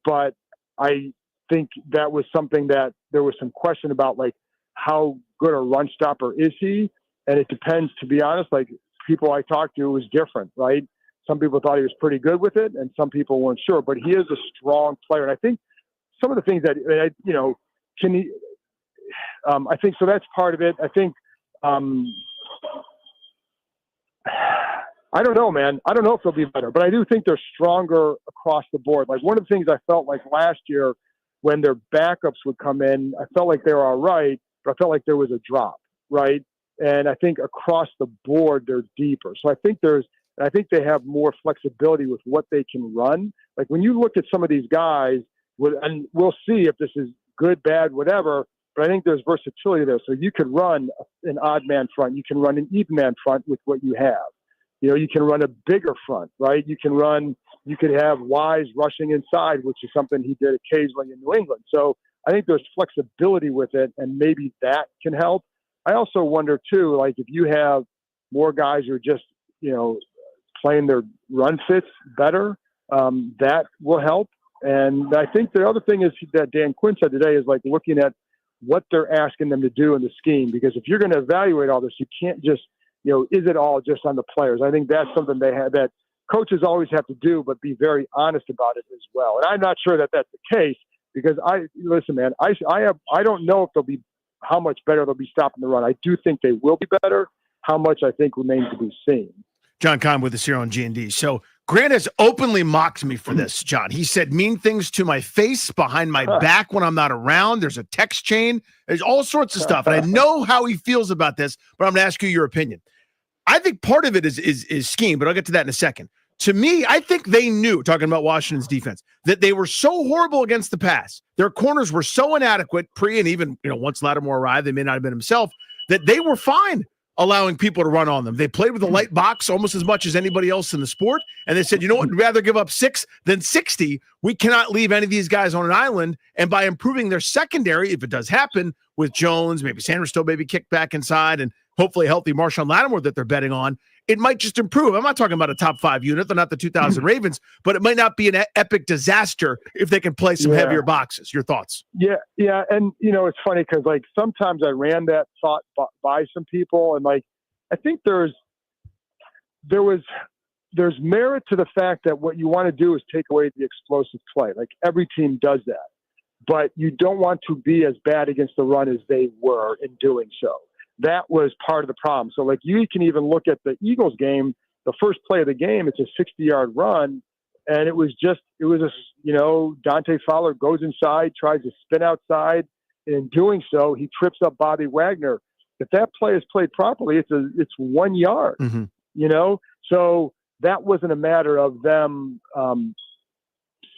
but I think that was something that there was some question about, like, how good a run stopper is he? And it depends, to be honest, like people I talked to, it was different, right? Some people thought he was pretty good with it, and some people weren't sure. But he is a strong player, and I think some of the things that can he. I think so. That's part of it. I think. I don't know, man. I don't know if they'll be better, but I do think they're stronger across the board. Like, one of the things I felt like last year when their backups would come in, I felt like they were all right, but I felt like there was a drop, right? And I think across the board they're deeper. So I think they have more flexibility with what they can run. Like, when you look at some of these guys, and we'll see if this is good, bad, whatever, but I think there's versatility there. So you could run an odd man front. You can run an even man front with what you have. You can run a bigger front, right? You could have Wise rushing inside, which is something he did occasionally in New England. So I think there's flexibility with it, and maybe that can help. I also wonder too, like, if you have more guys who are just, playing their run fits better, that will help. And I think the other thing is that Dan Quinn said today is, like, looking at what they're asking them to do in the scheme, because if you're going to evaluate all this, you can't just, is it all just on the players? I think that's something that coaches always have to do, but be very honest about it as well. And I'm not sure that that's the case, because I don't know if they'll be, how much better they'll be stopping the run. I do think they will be better. How much, I think, remains to be seen. John Kahn with us here on G&D. So Grant has openly mocked me for this, John. He said mean things to my face, behind my back when I'm not around. There's a text chain. There's all sorts of stuff. And I know how he feels about this, but I'm going to ask you your opinion. I think part of it is scheme, but I'll get to that in a second. To me, I think they knew, talking about Washington's defense, that they were so horrible against the pass. Their corners were so inadequate pre and even, once Lattimore arrived, they may not have been himself, that they were fine allowing people to run on them. They played with a light box almost as much as anybody else in the sport. And they said, you know what, we'd rather give up 6 than 60. We cannot leave any of these guys on an island. And by improving their secondary, if it does happen with Jones, maybe Sanders still maybe kicked back inside, and hopefully a healthy Marshawn Lattimore that they're betting on, it might just improve. I'm not talking about a top 5 unit. They're not the 2000 Ravens, but it might not be an epic disaster if they can play some heavier boxes. Your thoughts? Yeah. And, it's funny because, like, sometimes I ran that thought by some people, and, like, I think there's merit to the fact that what you want to do is take away the explosive play. Like, every team does that, but you don't want to be as bad against the run as they were in doing so. That was part of the problem. So, like, you can even look at the Eagles game, the first play of the game, it's a 60-yard run. And it was Dante Fowler goes inside, tries to spin outside. And in doing so, he trips up Bobby Wagner. If that play is played properly, it's 1 yard, So that wasn't a matter of them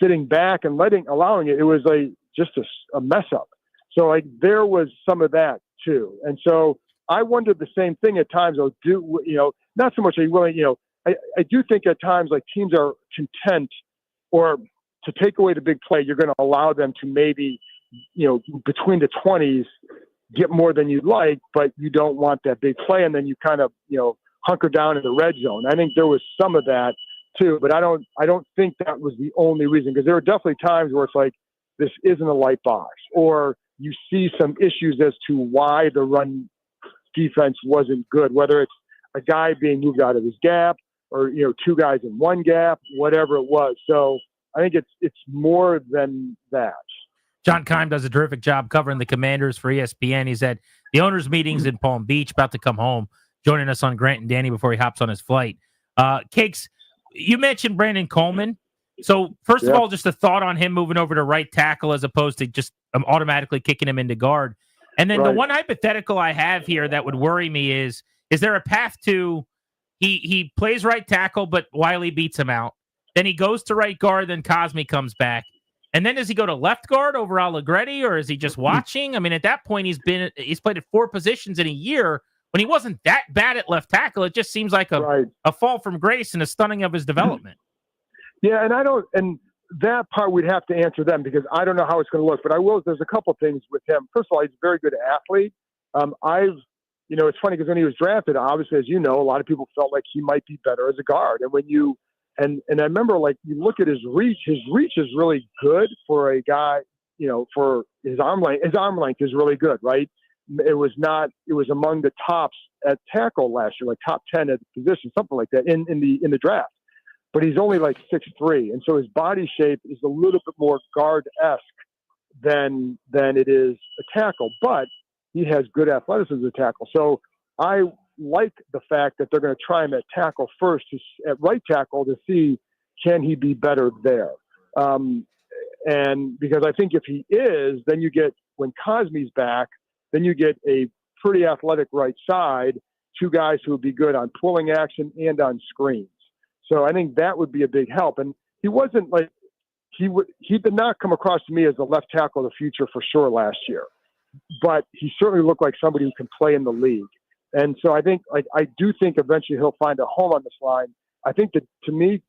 sitting back and allowing it. It was like just a mess up. So like there was some of that too. And so I wondered the same thing at times. Not so much are you willing, I do think at times like teams are content or to take away the big play, you're going to allow them to maybe, between the 20s get more than you'd like, but you don't want that big play. And then you kind of, hunker down in the red zone. I think there was some of that too, but I don't think that was the only reason, because there are definitely times where it's like, this isn't a light box, or you see some issues as to why the run defense wasn't good, whether it's a guy being moved out of his gap or, two guys in one gap, whatever it was. So I think it's more than that. John Keim does a terrific job covering the Commanders for ESPN. He's at the owners' meetings in Palm Beach, about to come home, joining us on Grant and Danny before he hops on his flight. Cakes, you mentioned Brandon Coleman. So first of all, just a thought on him moving over to right tackle as opposed to just automatically kicking him into guard. And then the one hypothetical I have here that would worry me is there a path to he plays right tackle, but Wiley beats him out. Then he goes to right guard, then Cosme comes back. And then does he go to left guard over Allegretti, or is he just watching? I mean, at that point, he's played at 4 positions in a year. When he wasn't that bad at left tackle, it just seems like a fall from grace and a stunning of his development. Yeah, and that part we'd have to answer them, because I don't know how it's going to look. But I will. There's a couple things with him. First of all, he's a very good athlete. It's funny because when he was drafted, obviously, as you know, a lot of people felt like he might be better as a guard. And when you and I remember, like, you look at his reach is really good for a guy. For his arm length. His arm length is really good, right? It was among the tops at tackle last year, like top 10 at the position, something like that in the draft. But he's only like 6'3", and so his body shape is a little bit more guard-esque than it is a tackle. But he has good athleticism as a tackle. So I like the fact that they're going to try him at tackle first, at right tackle, to see can he be better there. And because I think if he is, then you get, when Cosme's back, then you get a pretty athletic right side, 2 guys who would be good on pulling action and on screens. So I think that would be a big help. And he wasn't like, he did not come across to me as a left tackle of the future for sure last year, but he certainly looked like somebody who can play in the league. And so I think, I do think eventually he'll find a home on this line. I think that, to me,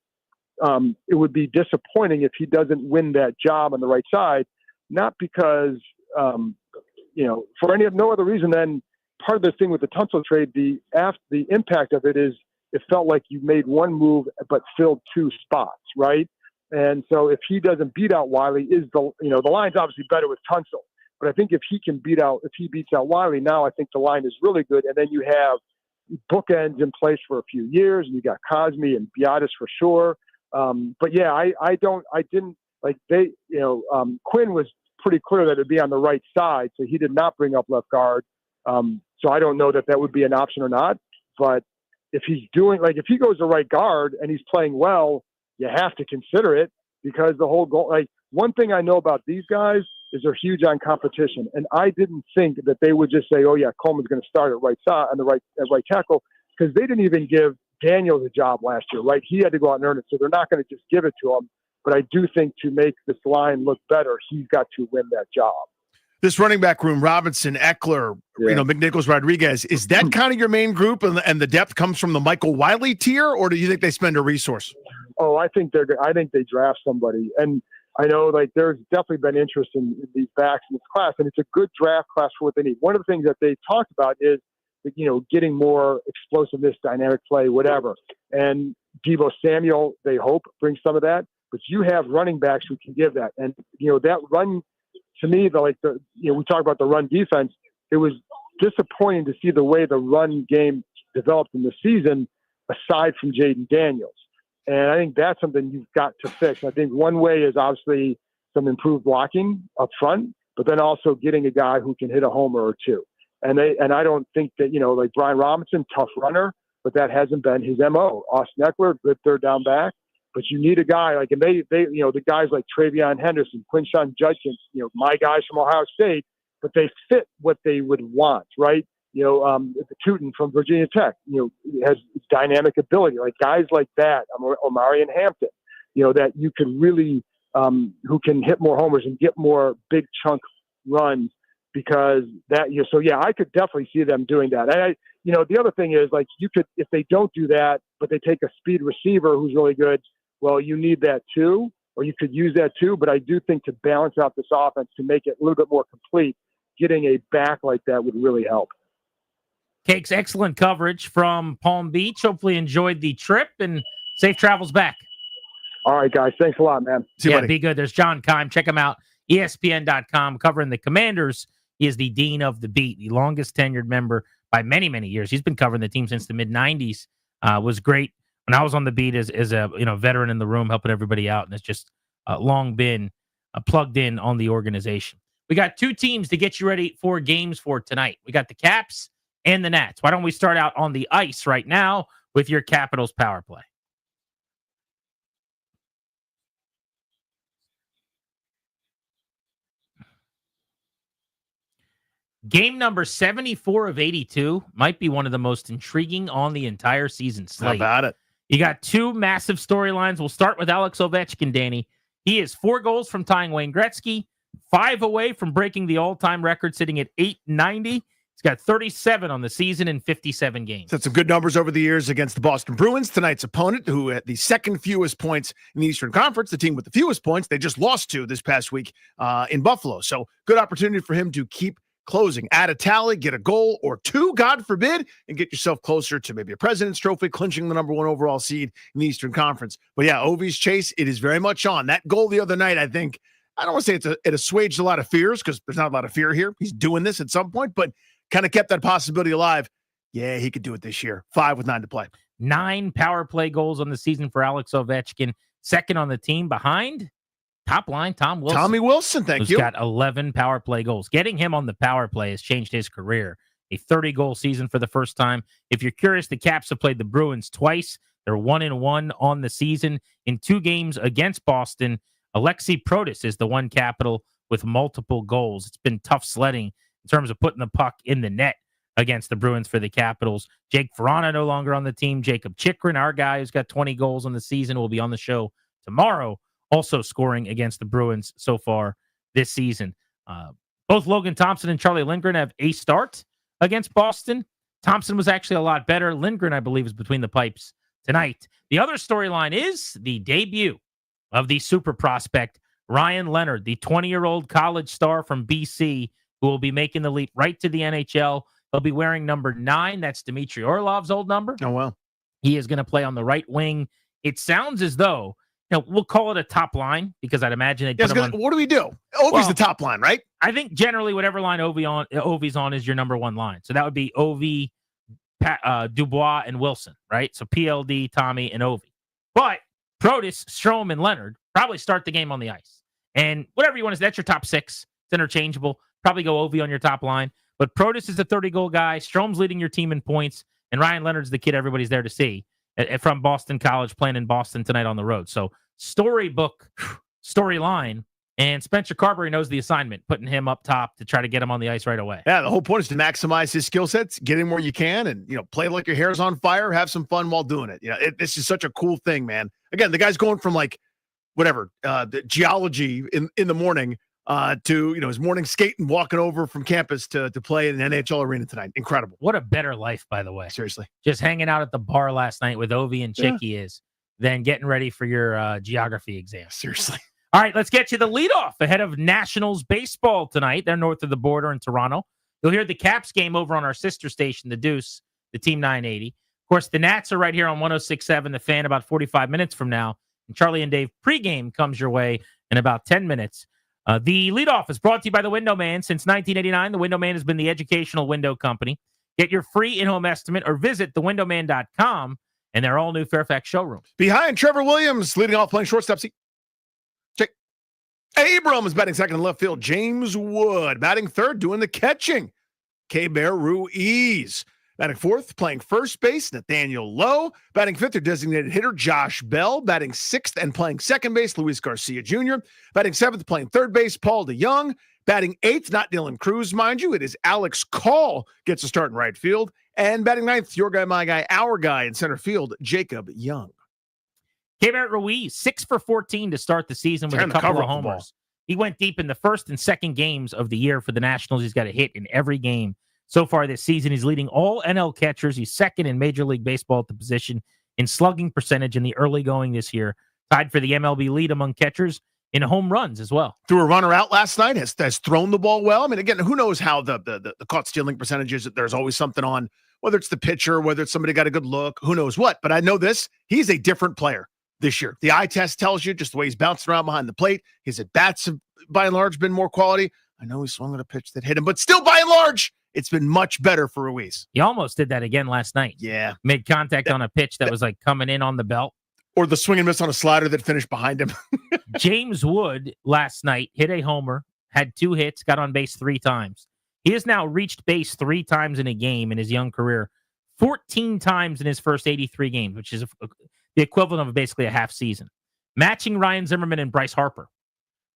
it would be disappointing if he doesn't win that job on the right side, not because, for no other reason than part of the thing with the Tunsil trade, the impact of it is it felt like you made one move but filled 2 spots, right? And so if he doesn't beat out Wiley, the line's obviously better with Tunsil. But I think if he beats out Wiley, now I think the line is really good. And then you have bookends in place for a few years, and you got Cosme and Biadasz for sure. But yeah, Quinn was pretty clear that it'd be on the right side, so he did not bring up left guard. So I don't know that would be an option or not. But if he's if he goes to right guard and he's playing well, you have to consider it, because the whole goal, one thing I know about these guys is they're huge on competition. And I didn't think that they would just say, oh yeah, Coleman's going to start at right side on at right tackle, because they didn't even give Daniel the job last year, right? He had to go out and earn it. So they're not going to just give it to him. But I do think to make this line look better, he's got to win that job. This running back room, Robinson, Eckler, McNichols, Rodriguez, is that kind of your main group, and the depth comes from the Michael Wiley tier, or do you think they spend a resource? Oh, I think they draft somebody. And I know there's definitely been interest in these backs in this class, and it's a good draft class for what they need. One of the things that they talked about is, getting more explosiveness, dynamic play, whatever. And Deebo Samuel, they hope, brings some of that. But you have running backs who can give that. And, that run, to me, we talk about the run defense. It was disappointing to see the way the run game developed in the season, aside from Jaden Daniels. And I think that's something you've got to fix. I think one way is obviously some improved blocking up front, but then also getting a guy who can hit a homer or 2. And I don't think that, Brian Robinson, tough runner, but that hasn't been his MO. Austin Eckler, good third down back. But you need a guy and they the guys like Travion Henderson, Quinshawn Judkins, my guys from Ohio State, but they fit what they would want, right? Tootin from Virginia Tech, has dynamic ability, like guys like that, Omarion Hampton, that you could really who can hit more homers and get more big chunk runs because I could definitely see them doing that. And the other thing is like if they don't do that, but they take a speed receiver who's really good, well, you need that too, or you could use that too. But I do think to balance out this offense, to make it a little bit more complete, getting a back like that would really help. Cakes, excellent coverage from Palm Beach. Hopefully enjoyed the trip and safe travels back. All right, guys. Thanks a lot, man. Be good. There's John Keim. Check him out. ESPN.com covering the Commanders. He is the dean of the beat, the longest tenured member by many, many years. He's been covering the team since the mid-'90s. Was great when I was on the beat as a veteran in the room, helping everybody out, and it's just long been plugged in on the organization. We got two teams to get you ready for games for tonight. We got the Caps and the Nats. Why don't we start out on the ice right now with your Capitals power play? Game number 74 of 82 might be one of the most intriguing on the entire season slate. How about it? You got two massive storylines. We'll start with Alex Ovechkin, Danny. He is 4 goals from tying Wayne Gretzky, 5 away from breaking the all-time record, sitting at 890. He's got 37 on the season in 57 games. That's some good numbers over the years against the Boston Bruins. Tonight's opponent, who had the second fewest points in the Eastern Conference, the team with the fewest points, they just lost to this past week in Buffalo. So good opportunity for him to keep closing, add a tally, get a goal or two, God forbid, and get yourself closer to maybe a President's Trophy, clinching the number 1 overall seed in the Eastern Conference. But yeah, Ovi's chase, it is very much on. That goal the other night, I think, I don't want to say it assuaged a lot of fears because there's not a lot of fear here. He's doing this at some point, but kind of kept that possibility alive. Yeah, he could do it this year. 5 with 9 to play. 9 power play goals on the season for Alex Ovechkin. Second on the team behind top line, Tom Wilson. Tommy Wilson, thank you. Who's got 11 power play goals. Getting him on the power play has changed his career. A 30-goal season for the first time. If you're curious, the Caps have played the Bruins twice. They're 1-1 on the season. In 2 games against Boston, Alexei Protas is the one Capital with multiple goals. It's been tough sledding in terms of putting the puck in the net against the Bruins for the Capitals. Jake Verana no longer on the team. Jacob Chikrin, our guy who's got 20 goals on the season, will be on the show tomorrow, also scoring against the Bruins so far this season. Both Logan Thompson and Charlie Lindgren have a start against Boston. Thompson was actually a lot better. Lindgren, I believe, is between the pipes tonight. The other storyline is the debut of the super prospect, Ryan Leonard, the 20-year-old college star from BC, who will be making the leap right to the NHL. He'll be wearing number 9. That's Dmitry Orlov's old number. Oh, wow. He is going to play on the right wing. It sounds as though, we'll call it a top line because I'd imagine they'd put him on. What do we do? Ovi's the top line, right? I think generally whatever line Ovi's on is your number 1 line. So that would be Ovi, Dubois, and Wilson, right? So PLD, Tommy, and Ovi. But Protas, Strome, and Leonard probably start the game on the ice. And whatever you want to say, that's your top 6. It's interchangeable. Probably go Ovi on your top line. But Protas is a 30-goal guy. Strome's leading your team in points. And Ryan Leonard's the kid everybody's there to see from Boston College, playing in Boston tonight on the road. So storyline. And Spencer Carberry knows the assignment, putting him up top to try to get him on the ice right away. Yeah, the whole point is to maximize his skill sets, get him where you can, and play like your hair's on fire, have some fun while doing it. This is such a cool thing, man. Again, the guy's going from the geology in the morning to his morning skating, walking over from campus to play in an NHL arena tonight. Incredible. What a better life, by the way. Seriously. Just hanging out at the bar last night with Ovi and Chicky is than getting ready for your geography exam. Seriously. All right, let's get you the leadoff ahead of Nationals baseball tonight. They're north of the border in Toronto. You'll hear the Caps game over on our sister station, The Deuce, the Team 980. Of course, the Nats are right here on 106.7, The Fan, about 45 minutes from now. And Charlie and Dave pregame comes your way in about 10 minutes. The leadoff is brought to you by The Window Man. Since 1989, The Window Man has been the educational window company. Get your free in-home estimate or visit thewindowman.com and their all-new Fairfax showroom. Behind Trevor Williams, leading off playing shortstop. Jake Abrams batting second in left field. James Wood batting third, doing the catching. K-Bear Ruiz. Batting fourth, playing first base, Nathaniel Lowe. Batting fifth, their designated hitter, Josh Bell. Batting sixth and playing second base, Luis Garcia Jr. Batting seventh, playing third base, Paul DeYoung. Batting eighth, not Dylan Cruz, mind you. It is Alex Call gets a start in right field. And batting ninth, your guy, my guy, our guy in center field, Jacob Young. K-Barrett Ruiz, 6 for 14 to start the season with a couple of homers. He went deep in the first and second games of the year for the Nationals. He's got a hit in every game so far this season. He's leading all NL catchers. He's second in Major League Baseball at the position in slugging percentage in the early going this year. Tied for the MLB lead among catchers in home runs as well. Threw a runner out last night, has thrown the ball well. I mean, again, who knows how the caught stealing percentage is. There's always something on, whether it's the pitcher, whether it's somebody got a good look, who knows what. But I know this, he's a different player this year. The eye test tells you just the way he's bouncing around behind the plate. His at-bats have, by and large, been more quality. I know he swung at a pitch that hit him, but still, by and large, it's been much better for Ruiz. He almost did that again last night. Yeah. Made contact on a pitch that was like coming in on the belt. Or the swing and miss on a slider that finished behind him. James Wood last night hit a homer, had 2 hits, got on base 3 times. He has now reached base 3 times in a game in his young career, 14 times in his first 83 games, which is the equivalent of basically a half season. Matching Ryan Zimmerman and Bryce Harper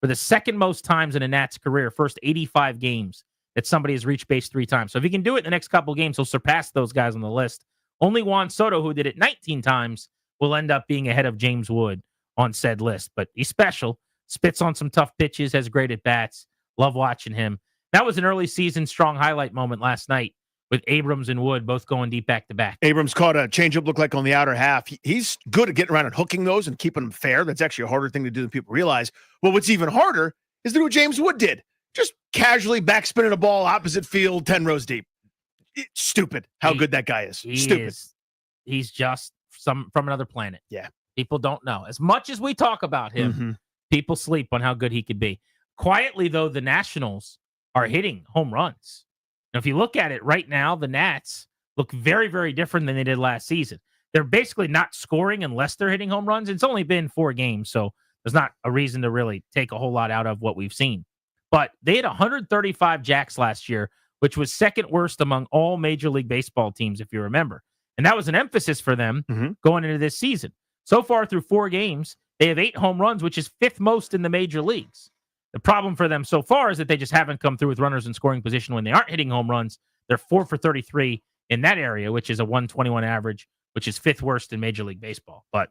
for the second most times in a Nats career, first 85 games that somebody has reached base 3 times. So if he can do it in the next couple of games, he'll surpass those guys on the list. Only Juan Soto, who did it 19 times, will end up being ahead of James Wood on said list. But he's special, spits on some tough pitches, has great at-bats. Love watching him. That was an early season strong highlight moment last night with Abrams and Wood both going deep back-to-back. Abrams caught a changeup, looked like on the outer half. He's good at getting around and hooking those and keeping them fair. That's actually a harder thing to do than people realize. Well, what's even harder is to do what James Wood did. Just casually backspinning a ball opposite field, 10 rows deep. It's stupid how good that guy is. Stupid. He's just from another planet. Yeah. People don't know. As much as we talk about him, people sleep on how good he could be. Quietly, though, the Nationals are hitting home runs. Now, if you look at it right now, the Nats look very, very different than they did last season. They're basically not scoring unless they're hitting home runs. It's only been 4 games, so there's not a reason to really take a whole lot out of what we've seen. But they had 135 jacks last year, which was second worst among all Major League Baseball teams, if you remember. And that was an emphasis for them going into this season. So far through 4 games, they have 8 home runs, which is 5th most in the major leagues. The problem for them so far is that they just haven't come through with runners in scoring position when they aren't hitting home runs. They're 4 for 33 in that area, which is a 121 average, which is 5th worst in Major League Baseball. But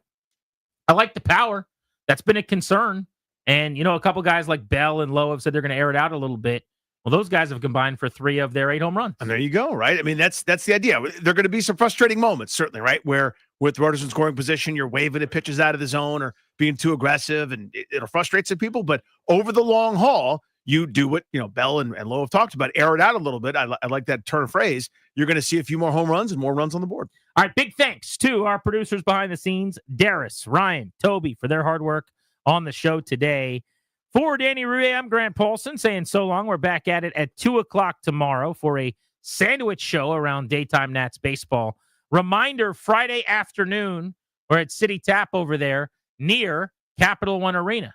I like the power. That's been a concern. And, a couple guys like Bell and Lowe have said they're going to air it out a little bit. Well, those guys have combined for 3 of their 8 home runs. And there you go, right? I mean, that's the idea. There are going to be some frustrating moments, certainly, right? Where with runners in scoring position, you're waving at pitches out of the zone or being too aggressive, and it'll frustrate some people. But over the long haul, you do what, Bell and Lowe have talked about, air it out a little bit. I like that turn of phrase. You're going to see a few more home runs and more runs on the board. All right, big thanks to our producers behind the scenes, Darius, Ryan, Toby, for their hard work on the show today. For Danny Rouet, I'm Grant Paulson saying so long. We're back at it at 2 o'clock tomorrow for a sandwich show around daytime Nats baseball. Reminder, Friday afternoon, we're at City Tap over there near Capital One Arena.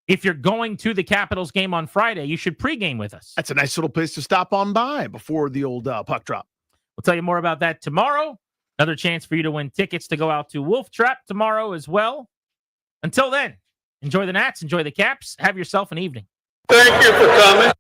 If you're going to the Capitals game on Friday, you should pregame with us. That's a nice little place to stop on by before the old puck drop. We'll tell you more about that tomorrow. Another chance for you to win tickets to go out to Wolf Trap tomorrow as well. Until then, enjoy the Nats, enjoy the Caps. Have yourself an evening. Thank you for coming.